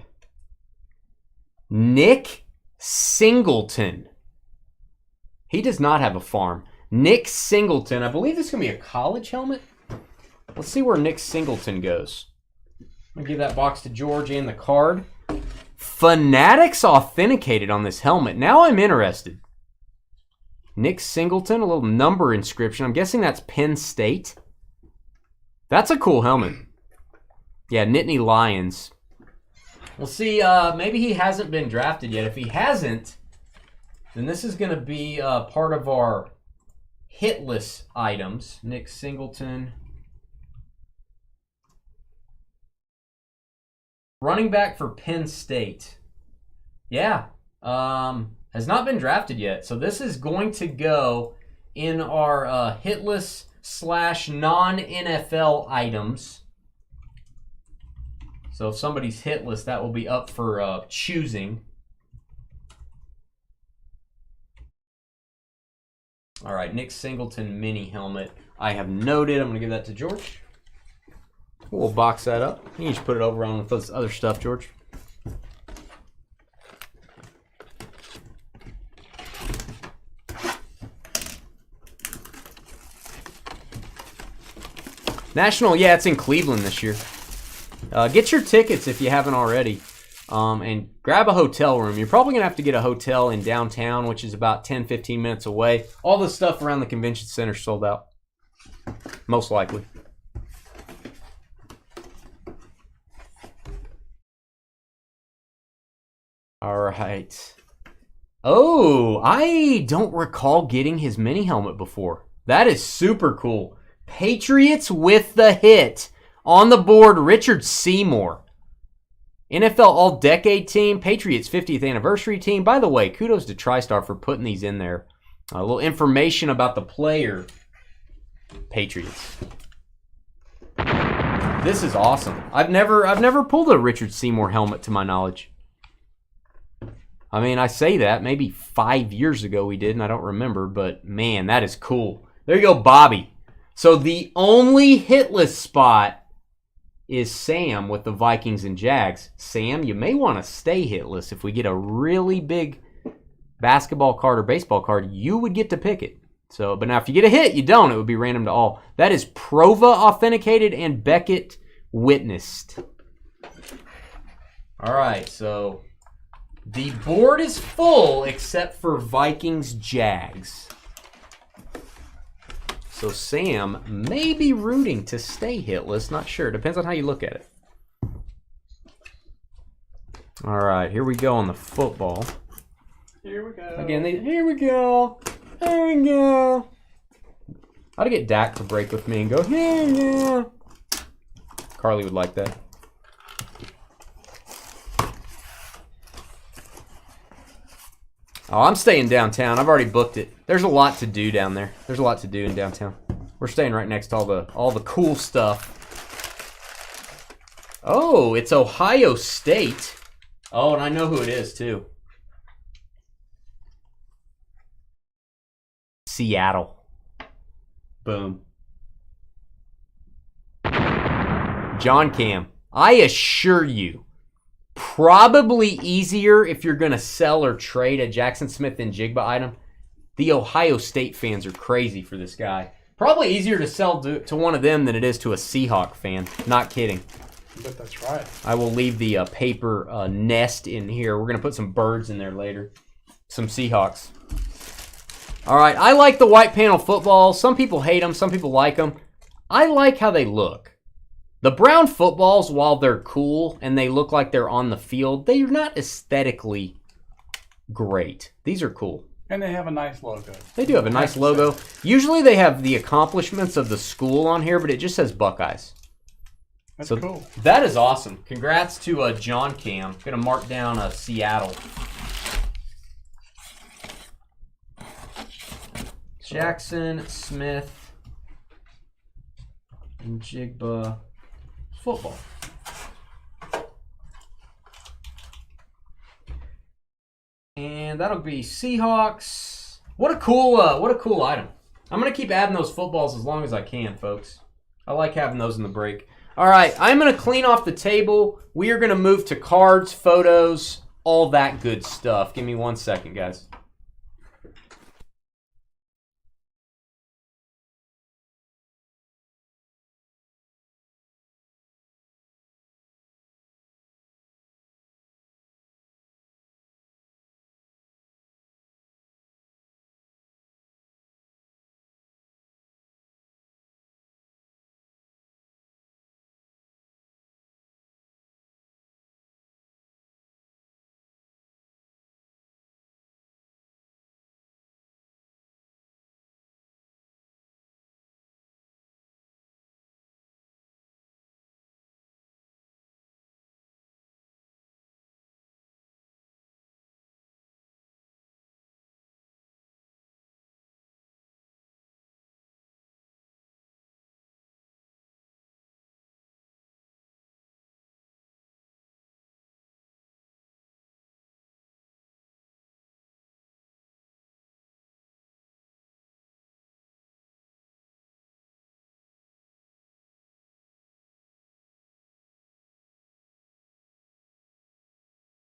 Nick Singleton. He does not have a farm. Nick Singleton. I believe this is going to be a college helmet. Let's see where Nick Singleton goes. I'm going to give that box to George and the card. Fanatics authenticated on this helmet. Now I'm interested. Nick Singleton, a little number inscription. I'm guessing that's Penn State. That's a cool helmet. Yeah, Nittany Lions. We'll see. Maybe he hasn't been drafted yet. If he hasn't, then this is going to be part of our hitless items. Nick Singleton. Running back for Penn State. Yeah. Has not been drafted yet. So this is going to go in our hitless / non-NFL items. So if somebody's hitless, that will be up for choosing. All right, Nick Singleton mini helmet. I have noted. I'm going to give that to George. We'll box that up. You can just put it over on with this other stuff, George. National, yeah, it's in Cleveland this year. Get your tickets if you haven't already. And grab a hotel room. You're probably going to have to get a hotel in downtown, which is about 10-15 minutes away. All the stuff around the convention center sold out. Most likely. All right. Oh, I don't recall getting his mini helmet before. That is super cool. Patriots with the hit. On the board, Richard Seymour. NFL All-Decade Team, Patriots 50th Anniversary Team. By the way, kudos to TriStar for putting these in there. A little information about the player. Patriots. This is awesome. I've never pulled a Richard Seymour helmet to my knowledge. I mean, I say that. Maybe 5 years ago we did, and I don't remember. But, man, that is cool. There you go, Bobby. So the only hitless spot is Sam with the Vikings and Jags. Sam, you may want to stay hitless. If we get a really big basketball card or baseball card, you would get to pick it. So, but now if you get a hit, you don't. It would be random to all. That is Prova authenticated and Beckett witnessed. All right, so the board is full except for Vikings Jags. So Sam may be rooting to stay hitless. Not sure. Depends on how you look at it. All right, here we go on the football. Here we go. Again, here we go. Here we go. I ought to get Dak to break with me and go, here we go. Carly would like that. Oh, I'm staying downtown. I've already booked it. There's a lot to do down there. There's a lot to do in downtown. We're staying right next to all the cool stuff. Oh, it's Ohio State. Oh, and I know who it is too. Seattle. Boom. John Cam. I assure you, probably easier if you're going to sell or trade a Jackson Smith and Jigba item. The Ohio State fans are crazy for this guy. Probably easier to sell to one of them than it is to a Seahawk fan. Not kidding. I bet that's right. I will leave the paper nest in here. We're going to put some birds in there later. Some Seahawks. All right, I like the white panel footballs. Some people hate them. Some people like them. I like how they look. The brown footballs, while they're cool and they look like they're on the field, they're not aesthetically great. These are cool. And they have a nice logo. They do have a nice logo. Usually they have the accomplishments of the school on here, but it just says Buckeyes. That's cool. That is awesome. Congrats to John Cam. Going to mark down Seattle. Jackson, Smith, and Jigba football. And that'll be Seahawks. What a cool item. I'm gonna keep adding those footballs as long as I can, folks. I like having those in the break. All right, I'm gonna clean off the table. We are gonna move to cards, photos, all that good stuff. Give me 1 second, guys.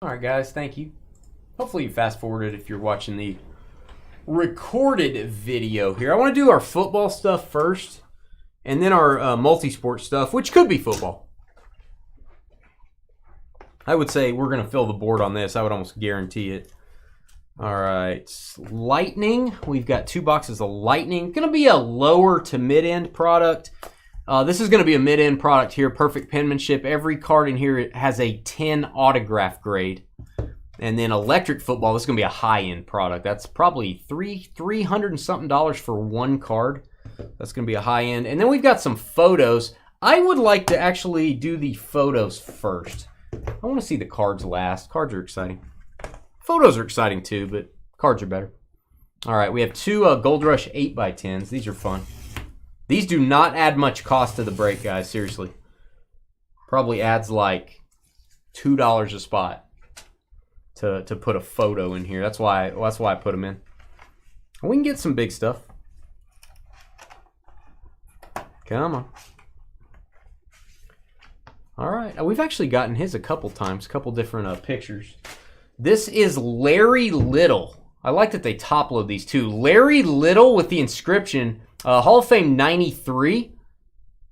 All right, guys, thank you. Hopefully you fast forwarded if you're watching the recorded video here. I want to do our football stuff first, and then our multi-sport stuff, which could be football. I would say we're going to fill the board on this. I would almost guarantee it. All right, Lightning. We've got 2 boxes of Lightning. Going to be a lower to mid-end product. This is going to be a mid-end product here. Perfect penmanship. Every card in here has a 10 autograph grade. And then electric football, this is going to be a high-end product. That's probably $300 and something for one card. That's going to be a high-end. And then we've got some photos. I would like to actually do the photos first. I want to see the cards last. Cards are exciting. Photos are exciting too, but cards are better. All right, we have 2 Gold Rush 8x10s. These are fun. These do not add much cost to the break, guys. Seriously. Probably adds like $2 a spot to put a photo in here. That's why I put them in. We can get some big stuff. Come on. All right. We've actually gotten his a couple times, a couple different pictures. This is Larry Little. I like that they top-load these too. Larry Little with the inscription, Hall of Fame 93.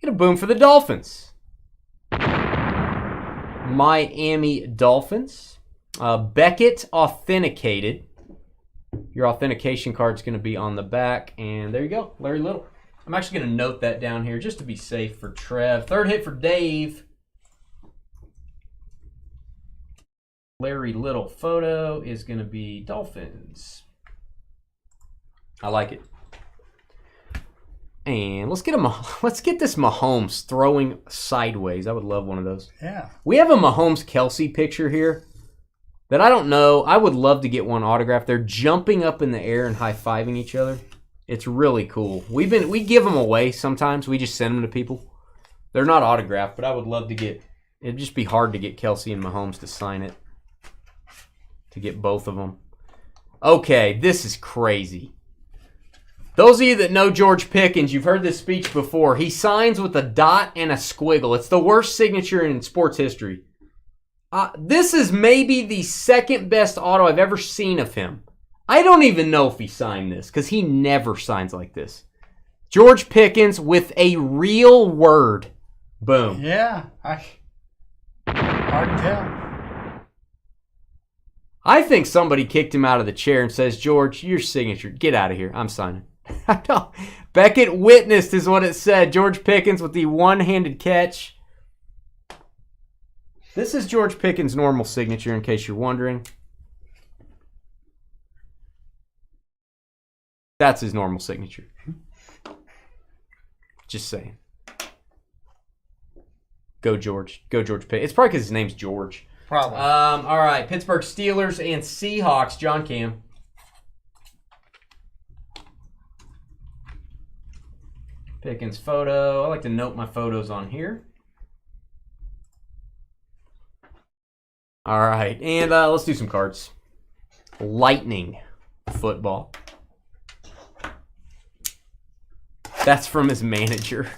Get a boom for the Dolphins. Miami Dolphins. Beckett authenticated. Your authentication card is going to be on the back. And there you go, Larry Little. I'm actually going to note that down here just to be safe for Trev. Third hit for Dave. Larry Little photo is going to be Dolphins. I like it. And let's get this Mahomes throwing sideways. I would love one of those. Yeah. We have a Mahomes-Kelsey picture here that I don't know. I would love to get one autographed. They're jumping up in the air and high-fiving each other. It's really cool. We give them away sometimes. We just send them to people. They're not autographed, but I would love to get. It'd just be hard to get Kelsey and Mahomes to sign it. To get both of them. Okay, this is crazy. Those of you that know George Pickens, you've heard this speech before. He signs with a dot and a squiggle. It's the worst signature in sports history. This is maybe the second best auto I've ever seen of him. I don't even know if he signed this because he never signs like this. George Pickens with a real word. Boom. Yeah. Hard to tell. I think somebody kicked him out of the chair and says, George, your signature. Get out of here. I'm signing. I know. Beckett witnessed is what it said. George Pickens with the one-handed catch. This is George Pickens' normal signature, in case you're wondering. That's his normal signature. Just saying. Go George. Go George Pickens. It's probably because his name's George. Probably. All right. Pittsburgh Steelers and Seahawks. John Cam. Pickens photo. I like to note my photos on here. All right. And let's do some cards. Lightning football. That's from his manager.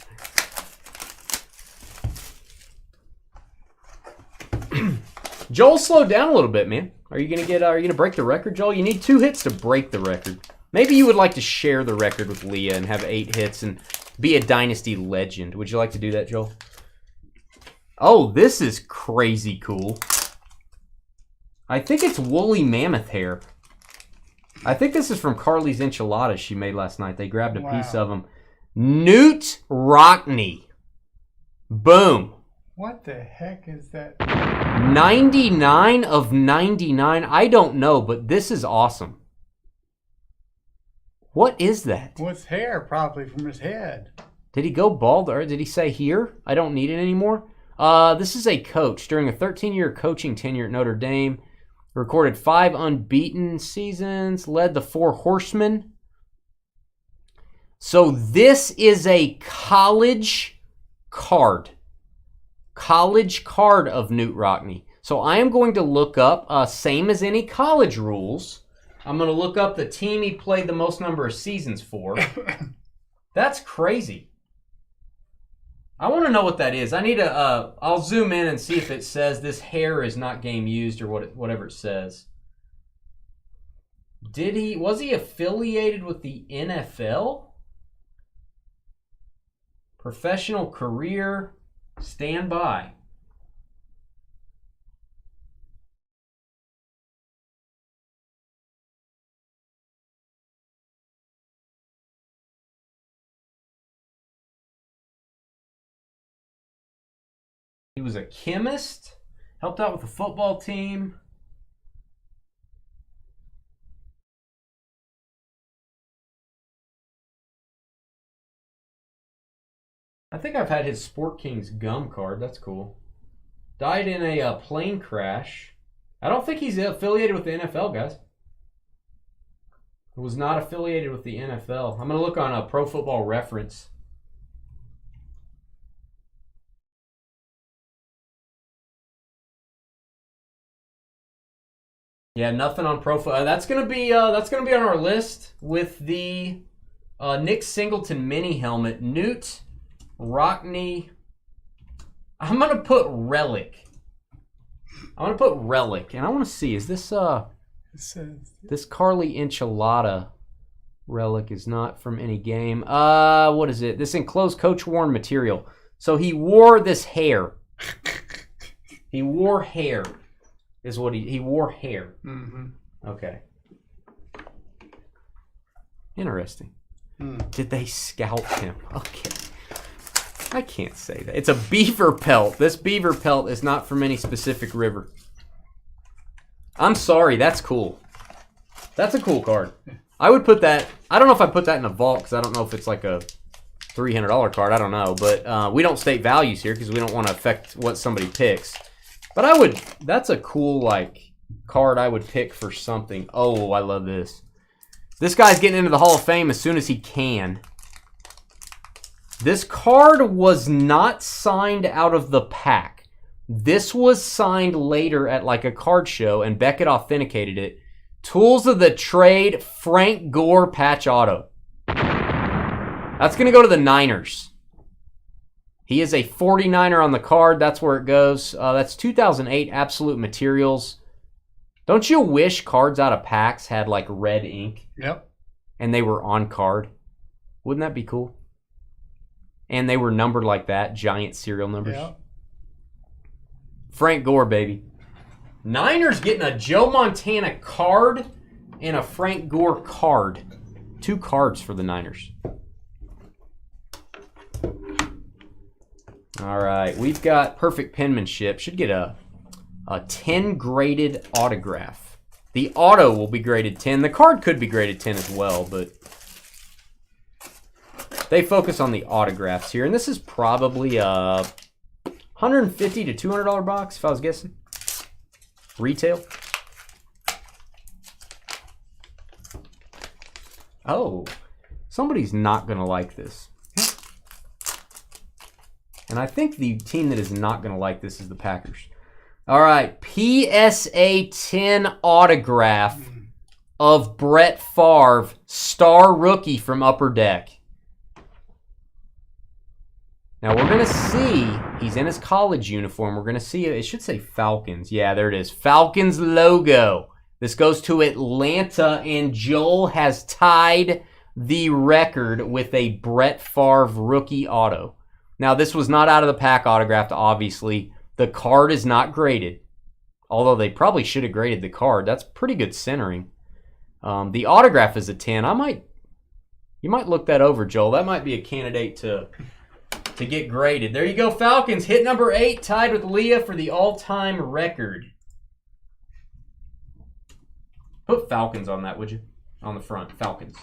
Joel, slow down a little bit, man. Are you gonna break the record, Joel? You need 2 hits to break the record. Maybe you would like to share the record with Leah and have 8 hits and be a Dynasty legend. Would you like to do that, Joel? Oh, this is crazy cool. I think it's woolly mammoth hair. I think this is from Carly's enchiladas she made last night. They grabbed a piece of them. Newt Rockney. Boom. What the heck is that? 99 of 99. I don't know, but this is awesome. What is that? What's hair? Probably from his head. Did he go bald, or did he say here? I don't need it anymore. This is a coach. During a 13-year coaching tenure at Notre Dame, recorded 5 unbeaten seasons, led the 4 Horsemen. So this is a college card. College card of Newt Rockney. So I am going to look up, same as any college rules, I'm going to look up the team he played the most number of seasons for. That's crazy. I want to know what that is. I need to, I'll zoom in and see if it says this hair is not game used or whatever it says. Was he affiliated with the NFL? Professional career, stand by. He was a chemist, helped out with the football team. I think I've had his Sport Kings gum card. That's cool. Died in a plane crash. I don't think he's affiliated with the NFL, guys. Was not affiliated with the NFL. I'm going to look on Pro Football Reference. Yeah, nothing on profile. That's gonna be on our list with the Nick Singleton mini helmet. Newt Rockney. I'm gonna put relic. I'm gonna put relic, and I want to see, is this this Carly enchilada relic is not from any game. What is it? This enclosed coach worn material. So he wore this hair. He wore hair. Is what he wore hair. Mm-hmm. Okay. Interesting. Did they scalp him? Okay. I can't say that. It's a beaver pelt. This beaver pelt is not from any specific river. I'm sorry. That's cool. That's a cool card. I would put that. I don't know if I put that in a vault because I don't know if it's like a $300 card. I don't know. But we don't state values here because we don't want to affect what somebody picks. But I would, that's a cool, like, card I would pick for something. Oh, I love this. This guy's getting into the Hall of Fame as soon as he can. This card was not signed out of the pack. This was signed later at, like, a card show, and Beckett authenticated it. Tools of the Trade, Frank Gore patch auto. That's going to go to the Niners. He is a 49er on the card. That's where it goes. That's 2008 Absolute Materials. Don't you wish cards out of packs had like red ink? Yep. And they were on card? Wouldn't that be cool? And they were numbered like that, giant serial numbers. Yep. Frank Gore, baby. Niners getting a Joe Montana card and a Frank Gore card. 2 cards for the Niners. All right, we've got perfect penmanship. Should get a 10 graded autograph. The auto will be graded 10. The card could be graded 10 as well, but they focus on the autographs here. And this is probably a $150 to $200 box, if I was guessing. Retail. Oh, somebody's not going to like this. And I think the team that is not going to like this is the Packers. All right, PSA 10 autograph of Brett Favre, star rookie from Upper Deck. Now we're going to see, he's in his college uniform. We're going to see, it should say Falcons. Yeah, there it is. Falcons logo. This goes to Atlanta, and Joel has tied the record with a Brett Favre rookie auto. Now, this was not out of the pack autographed, obviously. The card is not graded, although they probably should have graded the card. That's pretty good centering. The autograph is a 10. You might look that over, Joel. That might be a candidate to get graded. There you go, Falcons. Hit number 8, tied with Leah for the all-time record. Put Falcons on that, would you? On the front, Falcons.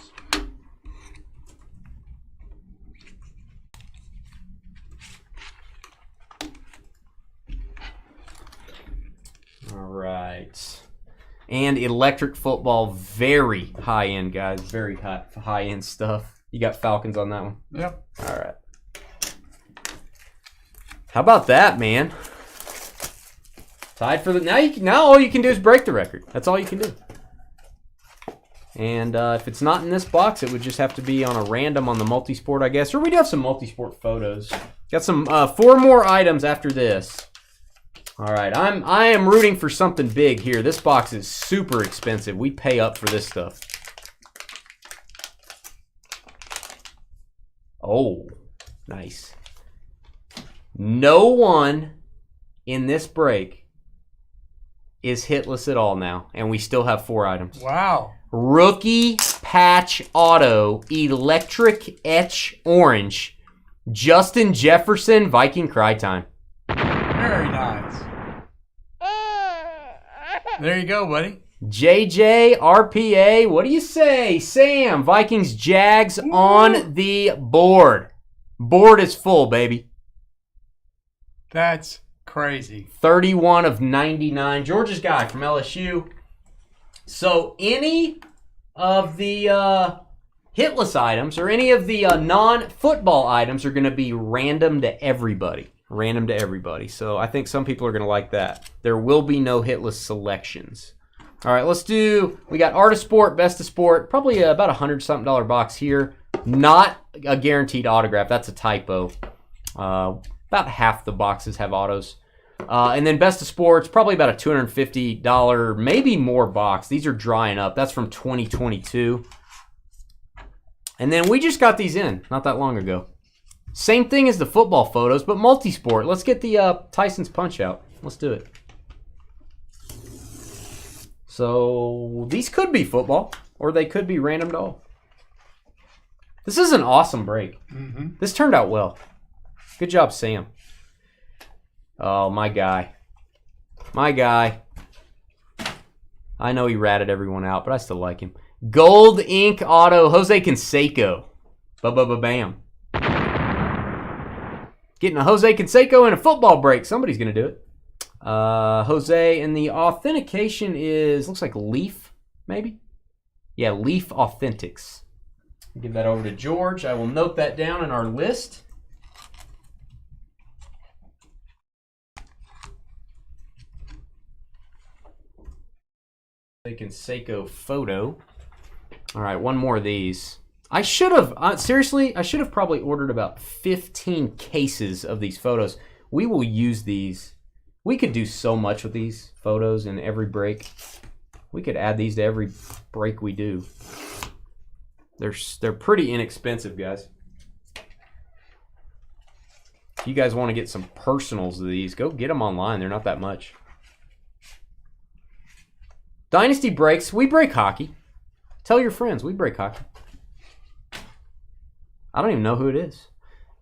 All right. And electric football, very high-end, guys. Very high-end stuff. You got Falcons on that one? Yep. All right. How about that, man? Tied for the... Now all you can do is break the record. That's all you can do. And if it's not in this box, it would just have to be on a random on the multisport, I guess. Or we do have some multisport photos. Got some 4 more items after this. All right, I am rooting for something big here. This box is super expensive. We pay up for this stuff. Oh, nice. No one in this break is hitless at all now, and we still have 4 items. Wow. Rookie patch auto, electric etch orange, Justin Jefferson, Viking cry time. Very nice. There you go, buddy. JJ, RPA, what do you say? Sam, Vikings, Jags on the board. Board is full, baby. That's crazy. 31 of 99. George's guy from LSU. So any of the hitless items or any of the non-football items are going to be random to everybody. Random to everybody. So I think some people are going to like that. There will be no hitless selections. All right, let's do, we got Art of Sport, Best of Sport, probably about $100-something box here. Not a guaranteed autograph. That's a typo. About half the boxes have autos. And then Best of Sports, probably about a $250, maybe more box. These are drying up. That's from 2022. And then we just got these in not that long ago. Same thing as the football photos, but multi-sport. Let's get the Tyson's Punch out. Let's do it. So these could be football, or they could be random to all. This is an awesome break. Mm-hmm. This turned out well. Good job, Sam. Oh, my guy. My guy. I know he ratted everyone out, but I still like him. Gold ink auto, Jose Canseco. Ba-ba-ba-bam. Getting a Jose Canseco in a football break. Somebody's going to do it. Jose, and the authentication is, looks like Leaf, maybe? Yeah, Leaf Authentics. Give that over to George. I will note that down in our list. Canseco photo. All right, one more of these. I should have, seriously, I should have probably ordered about 15 cases of these photos. We will use these. We could do so much with these photos in every break. We could add these to every break we do. They're pretty inexpensive, guys. If you guys want to get some personals of these, go get them online. They're not that much. Dynasty Breaks. We break hockey. Tell your friends we break hockey. I don't even know who it is.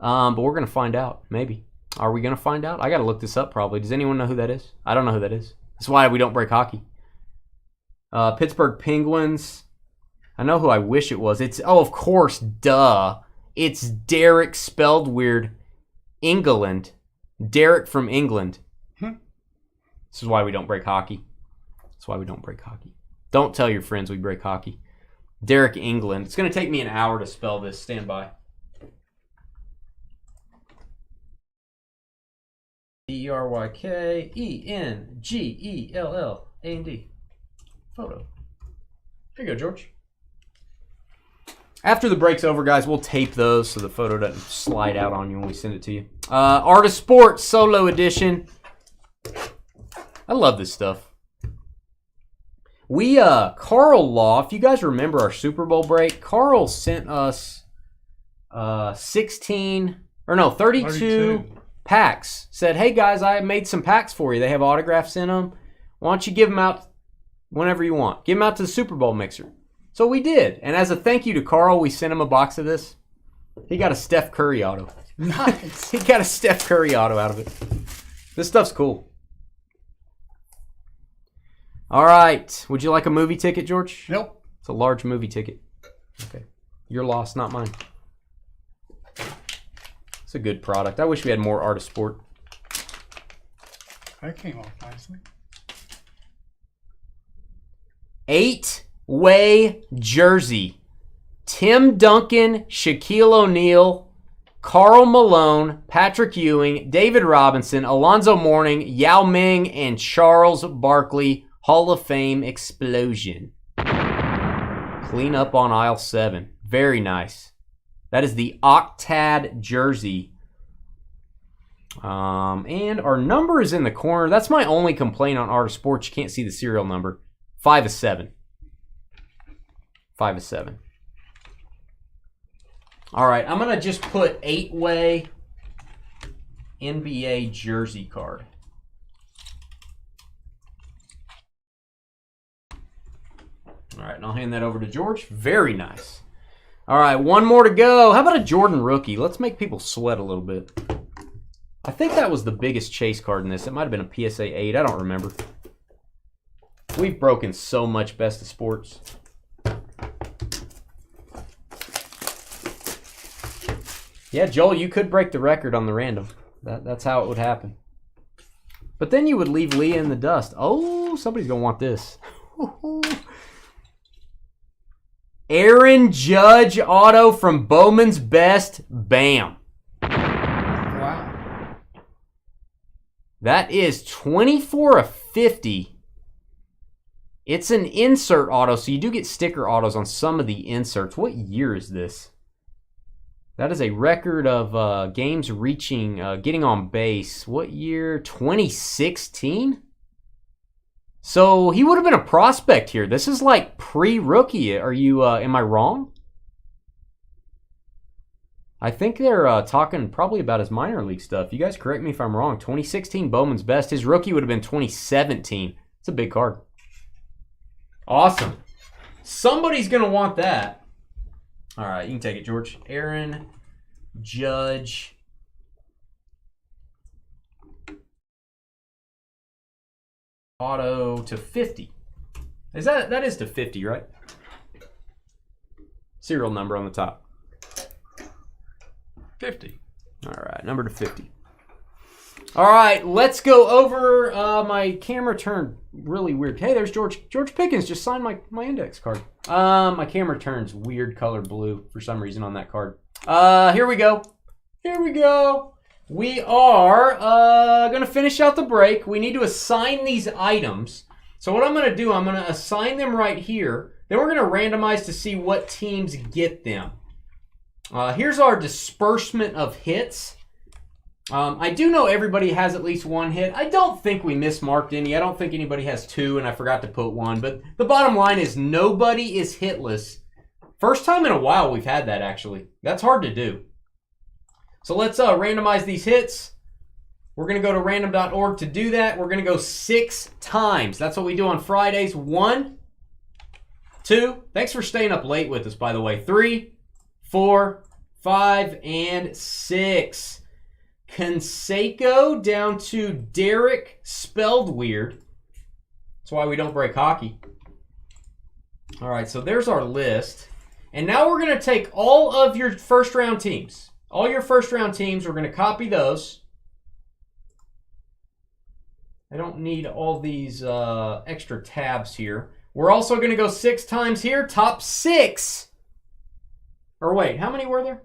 But we're going to find out. Maybe. Are we going to find out? I got to look this up probably. Does anyone know who that is? I don't know who that is. That's why we don't break hockey. Pittsburgh Penguins. I know who I wish it was. It's, oh, of course, duh. It's Derek, spelled weird. England. Derek from England. This is why we don't break hockey. That's why we don't break hockey. Don't tell your friends we break hockey. Derek, England. It's going to take me an hour to spell this. Stand by. D-E-R-Y-K-E-N-G-E-L-L-A-N-D. Photo. Here you go, George. After the break's over, guys, we'll tape those so the photo doesn't slide out on you when we send it to you. Art of Sports Solo Edition. I love this stuff. We, Carl Law, if you guys remember our Super Bowl break, Carl sent us 32 packs. Said, hey, guys, I made some packs for you. They have autographs in them. Why don't you give them out whenever you want? Give them out to the Super Bowl mixer. So we did. And as a thank you to Carl, we sent him a box of this. He got a Steph Curry auto. Nice. He got a Steph Curry auto out of it. This stuff's cool. All right. Would you like a movie ticket, George? Nope. It's a large movie ticket. Okay. Your loss, not mine. It's a good product. I wish we had more Art of Sport. That came off nicely. 8-way jersey. Tim Duncan, Shaquille O'Neal, Karl Malone, Patrick Ewing, David Robinson, Alonzo Mourning, Yao Ming, and Charles Barkley. Hall of Fame explosion. Clean up on aisle 7. Very nice. That is the Octad jersey. And our number is in the corner. That's my only complaint on Art of Sports. You can't see the serial number. 5 of 7. 5 of 7. All right, I'm going to just put 8-way NBA jersey card. All right, and I'll hand that over to George. Very nice. All right, one more to go. How about a Jordan rookie? Let's make people sweat a little bit. I think that was the biggest chase card in this. It might have been a PSA 8. I don't remember. We've broken so much Best of Sports. Yeah, Joel, you could break the record on the random. That's how it would happen. But then you would leave Leah in the dust. Oh, somebody's going to want this. Aaron Judge auto from Bowman's Best. Bam. Wow. That is 24 of 50. It's an insert auto, so you do get sticker autos on some of the inserts. What year is this? That is a record of games reaching, getting on base. What year? 2016? So he would have been a prospect here. This is like pre-rookie. Are you, am I wrong? I think they're talking probably about his minor league stuff. You guys correct me if I'm wrong. 2016 Bowman's Best. His rookie would have been 2017. It's a big card. Awesome. Somebody's going to want that. All right, you can take it, George. Aaron Judge. Auto to 50. That is to 50, right? Serial number on the top. 50. All right, number to 50. All right, let's go over. My camera turned really weird. Hey, there's George. George Pickens just signed my index card. My camera turns weird color blue for some reason on that card. Here we go. Here we go. We are going to finish out the break. We need to assign these items. So what I'm going to do, I'm going to assign them right here. Then we're going to randomize to see what teams get them. Here's our disbursement of hits. I do know everybody has at least one hit. I don't think we mismarked any. I don't think anybody has two, and I forgot to put one. But the bottom line is nobody is hitless. First time in a while we've had that, actually. That's hard to do. So let's randomize these hits. We're going to go to random.org to do that. We're going to go 6 times. That's what we do on Fridays. 1, 2. Thanks for staying up late with us, by the way. 3, 4, 5, and 6. Conseco down to Derek, spelled weird. That's why we don't break hockey. All right, so there's our list. And now we're going to take all of your first round teams. All your first round teams, we're going to copy those. I don't need all these extra tabs here. We're also going to go 6 times here. Top 6. Or wait, how many were there?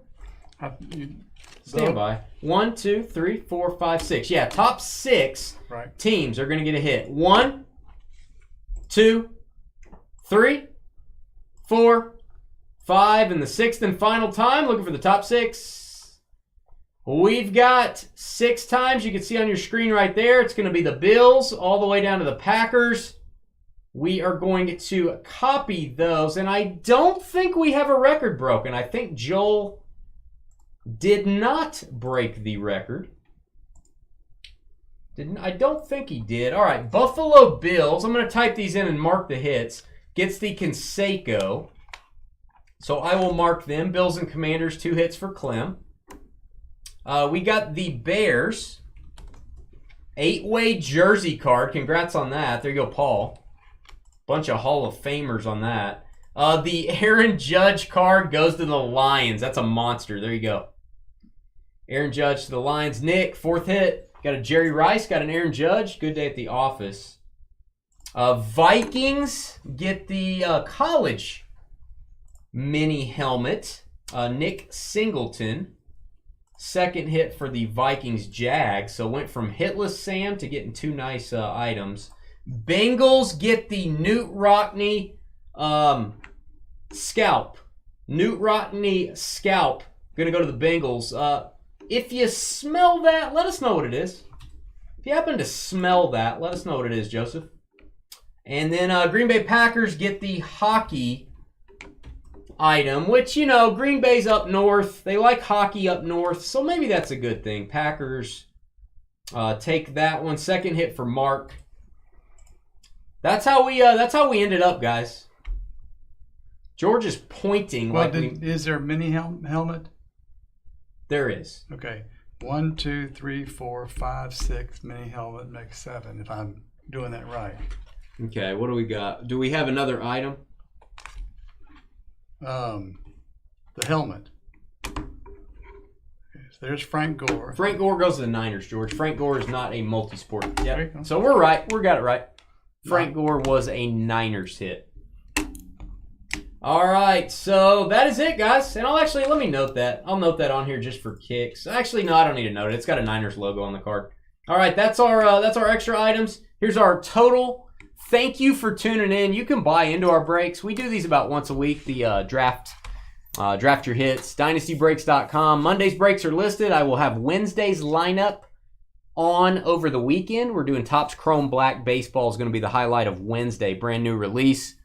Stand by. 1, 2, 3, 4, 5, 6. Yeah, top 6 teams are going to get a hit. 1, 2, 3, 4, 5, and the 6th and final time. Looking for the top 6. We've got 6 times. You can see on your screen right there. It's going to be the Bills all the way down to the Packers. We are going to copy those, and I don't think we have a record broken. I think Joel did not break the record. I don't think he did. All right, Buffalo Bills. I'm going to type these in and mark the hits. Gets the Conseco. So I will mark them. Bills and Commanders, 2 hits for Clem. We got the Bears. 8-way jersey card. Congrats on that. There you go, Paul. Bunch of Hall of Famers on that. The Aaron Judge card goes to the Lions. That's a monster. There you go. Aaron Judge to the Lions. Nick, 4th hit. Got a Jerry Rice. Got an Aaron Judge. Good day at the office. Vikings get the college mini helmet. Nick Singleton. 2nd hit for the Vikings Jag. So went from hitless Sam to getting 2 nice items. Bengals get the Newt Rockney scalp. Newt Rockney scalp. Gonna go to the Bengals. If you smell that, let us know what it is. If you happen to smell that, let us know what it is, Joseph. And then Green Bay Packers get the hockey item, which, you know, Green Bay's up north. They like hockey up north, so maybe that's a good thing. Packers take that one. 2nd hit for Mark. That's how we ended up, guys. George is pointing. Well, is there a mini helmet? There is. Okay. 1, 2, 3, 4, 5, 6. Mini helmet makes 7. If I'm doing that right. Okay. What do we got? Do we have another item? The helmet. Okay, so there's Frank Gore. Frank Gore goes to the Niners, George. Frank Gore is not a multi-sport. Yeah. So we're right. We got it right. Frank Gore was a Niners hit. All right, so that is it, guys. And let me note that. I'll note that on here just for kicks. Actually, no, I don't need to note it. It's got a Niners logo on the card. All right, that's our extra items. Here's our total. Thank you for tuning in. You can buy into our breaks. We do these about once a week. The draft your hits. DynastyBreaks.com. Monday's breaks are listed. I will have Wednesday's lineup on over the weekend. We're doing Topps Chrome Black Baseball is going to be the highlight of Wednesday. Brand new release.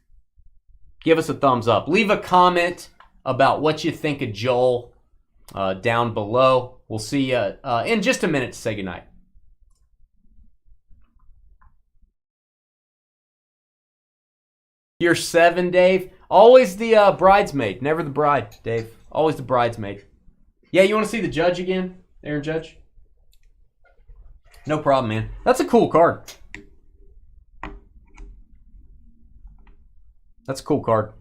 Give us a thumbs up. Leave a comment about what you think of Joel down below. We'll see you in just a minute to say goodnight. You're 7, Dave. Always the bridesmaid, never the bride, Dave. Always the bridesmaid. Yeah, you want to see the Judge again, Aaron Judge? No problem, man. That's a cool card. That's a cool card.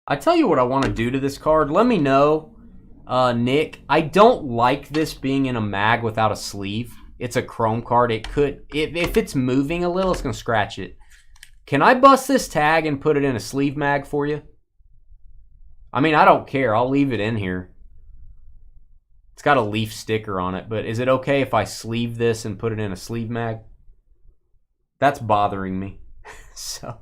I tell you what I want to do to this card. Let me know, Nick. I don't like this being in a mag without a sleeve. It's a chrome card. It could, if it's moving a little, it's going to scratch it. Can I bust this tag and put it in a sleeve mag for you? I mean, I don't care. I'll leave it in here. It's got a leaf sticker on it, but is it okay if I sleeve this and put it in a sleeve mag? That's bothering me. So,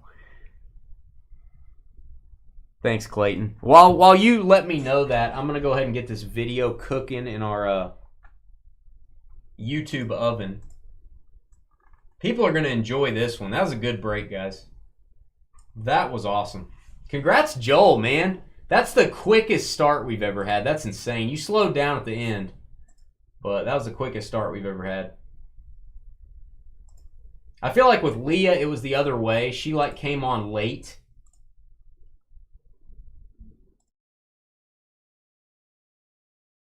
thanks, Clayton. While you let me know that, I'm going to go ahead and get this video cooking in our YouTube oven. People are going to enjoy this one. That was a good break, guys. That was awesome. Congrats, Joel, man. That's the quickest start we've ever had. That's insane. You slowed down at the end, but that was the quickest start we've ever had. I feel like with Leah, it was the other way. She like came on late.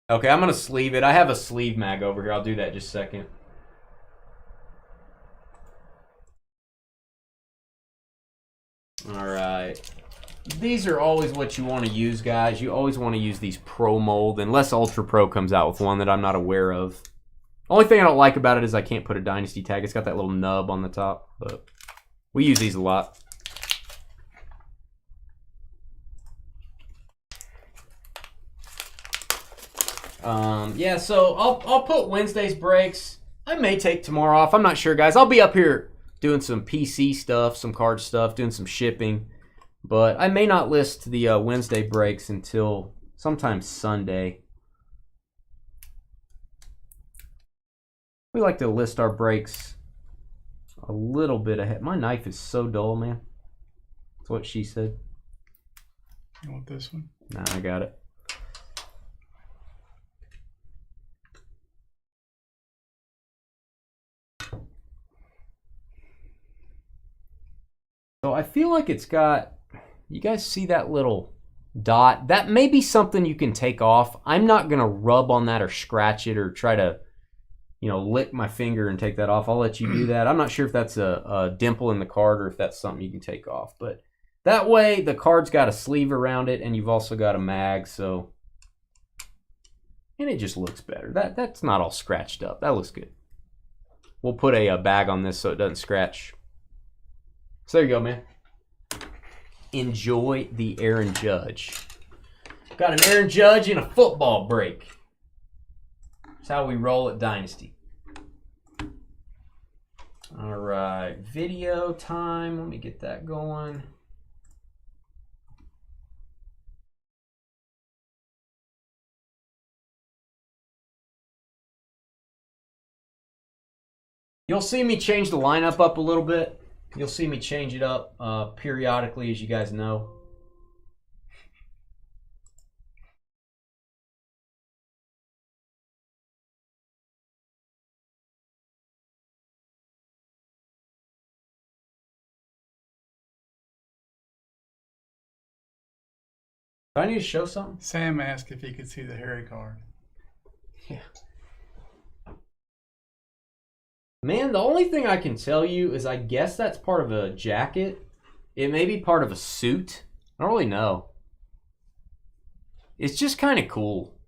Okay, I'm going to sleeve it. I have a sleeve mag over here. I'll do that in just a second. All right. These are always what you want to use, guys. You always want to use these Pro Mold, unless Ultra Pro comes out with one that I'm not aware of. Only thing I don't like about it is I can't put a Dynasty tag. It's got that little nub on the top, but we use these a lot. Yeah, so I'll put Wednesday's breaks. I may take tomorrow off. I'm not sure, guys. I'll be up here doing some PC stuff, some card stuff, doing some shipping. But I may not list the Wednesday breaks until sometime Sunday. We like to list our breaks a little bit ahead. My knife is so dull, man. That's what she said. You want this one? Nah, I got it. So I feel like it's got, you guys see that little dot? That may be something you can take off. I'm not going to rub on that or scratch it or try to, you know, lick my finger and take that off. I'll let you do that. I'm not sure if that's a dimple in the card or if that's something you can take off. But that way the card's got a sleeve around it and you've also got a mag. So, and it just looks better. That's not all scratched up. That looks good. We'll put a bag on this so it doesn't scratch. So there you go, man. Enjoy the Aaron Judge. Got an Aaron Judge and a football break. That's how we roll at Dynasty. All right, video time. Let me get that going. You'll see me change the lineup up a little bit. You'll see me change it up periodically, as you guys know. Do I need to show something? Sam asked if he could see the Harry card. Yeah. Man, the only thing I can tell you is I guess that's part of a jacket. It may be part of a suit. I don't really know. It's just kind of cool.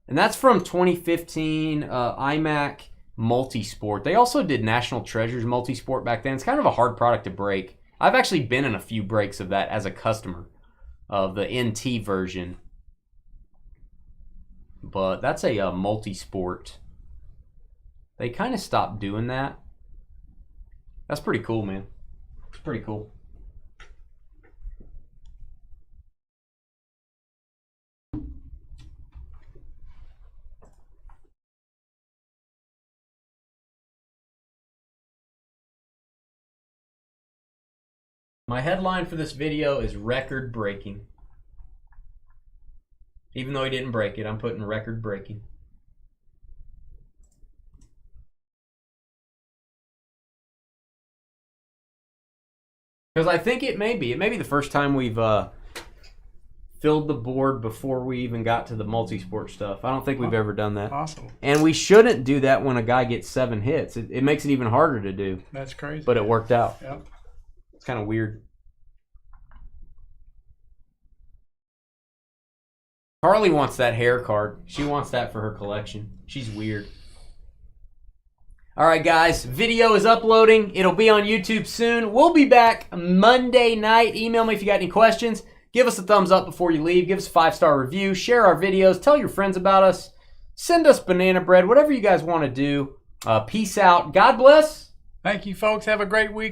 And that's from 2015 iMac Multisport. They also did National Treasures Multisport back then. It's kind of a hard product to break. I've actually been in a few breaks of that as a customer of the NT version. But that's a Multisport. They kind of stopped doing that. That's pretty cool, man. It's pretty cool. My headline for this video is record breaking. Even though he didn't break it, I'm putting record breaking. Because I think it may be the first time we've filled the board before we even got to the multi-sport stuff. I don't think we've ever done that. Awesome. And we shouldn't do that when a guy gets 7 hits. It makes it even harder to do. That's crazy. But it worked out. Yep. It's kind of weird. Carly wants that hair card. She wants that for her collection. She's weird. All right, guys. Video is uploading. It'll be on YouTube soon. We'll be back Monday night. Email me if you got any questions. Give us a thumbs up before you leave. Give us a 5-star review. Share our videos. Tell your friends about us. Send us banana bread. Whatever you guys want to do. Peace out. God bless. Thank you, folks. Have a great week.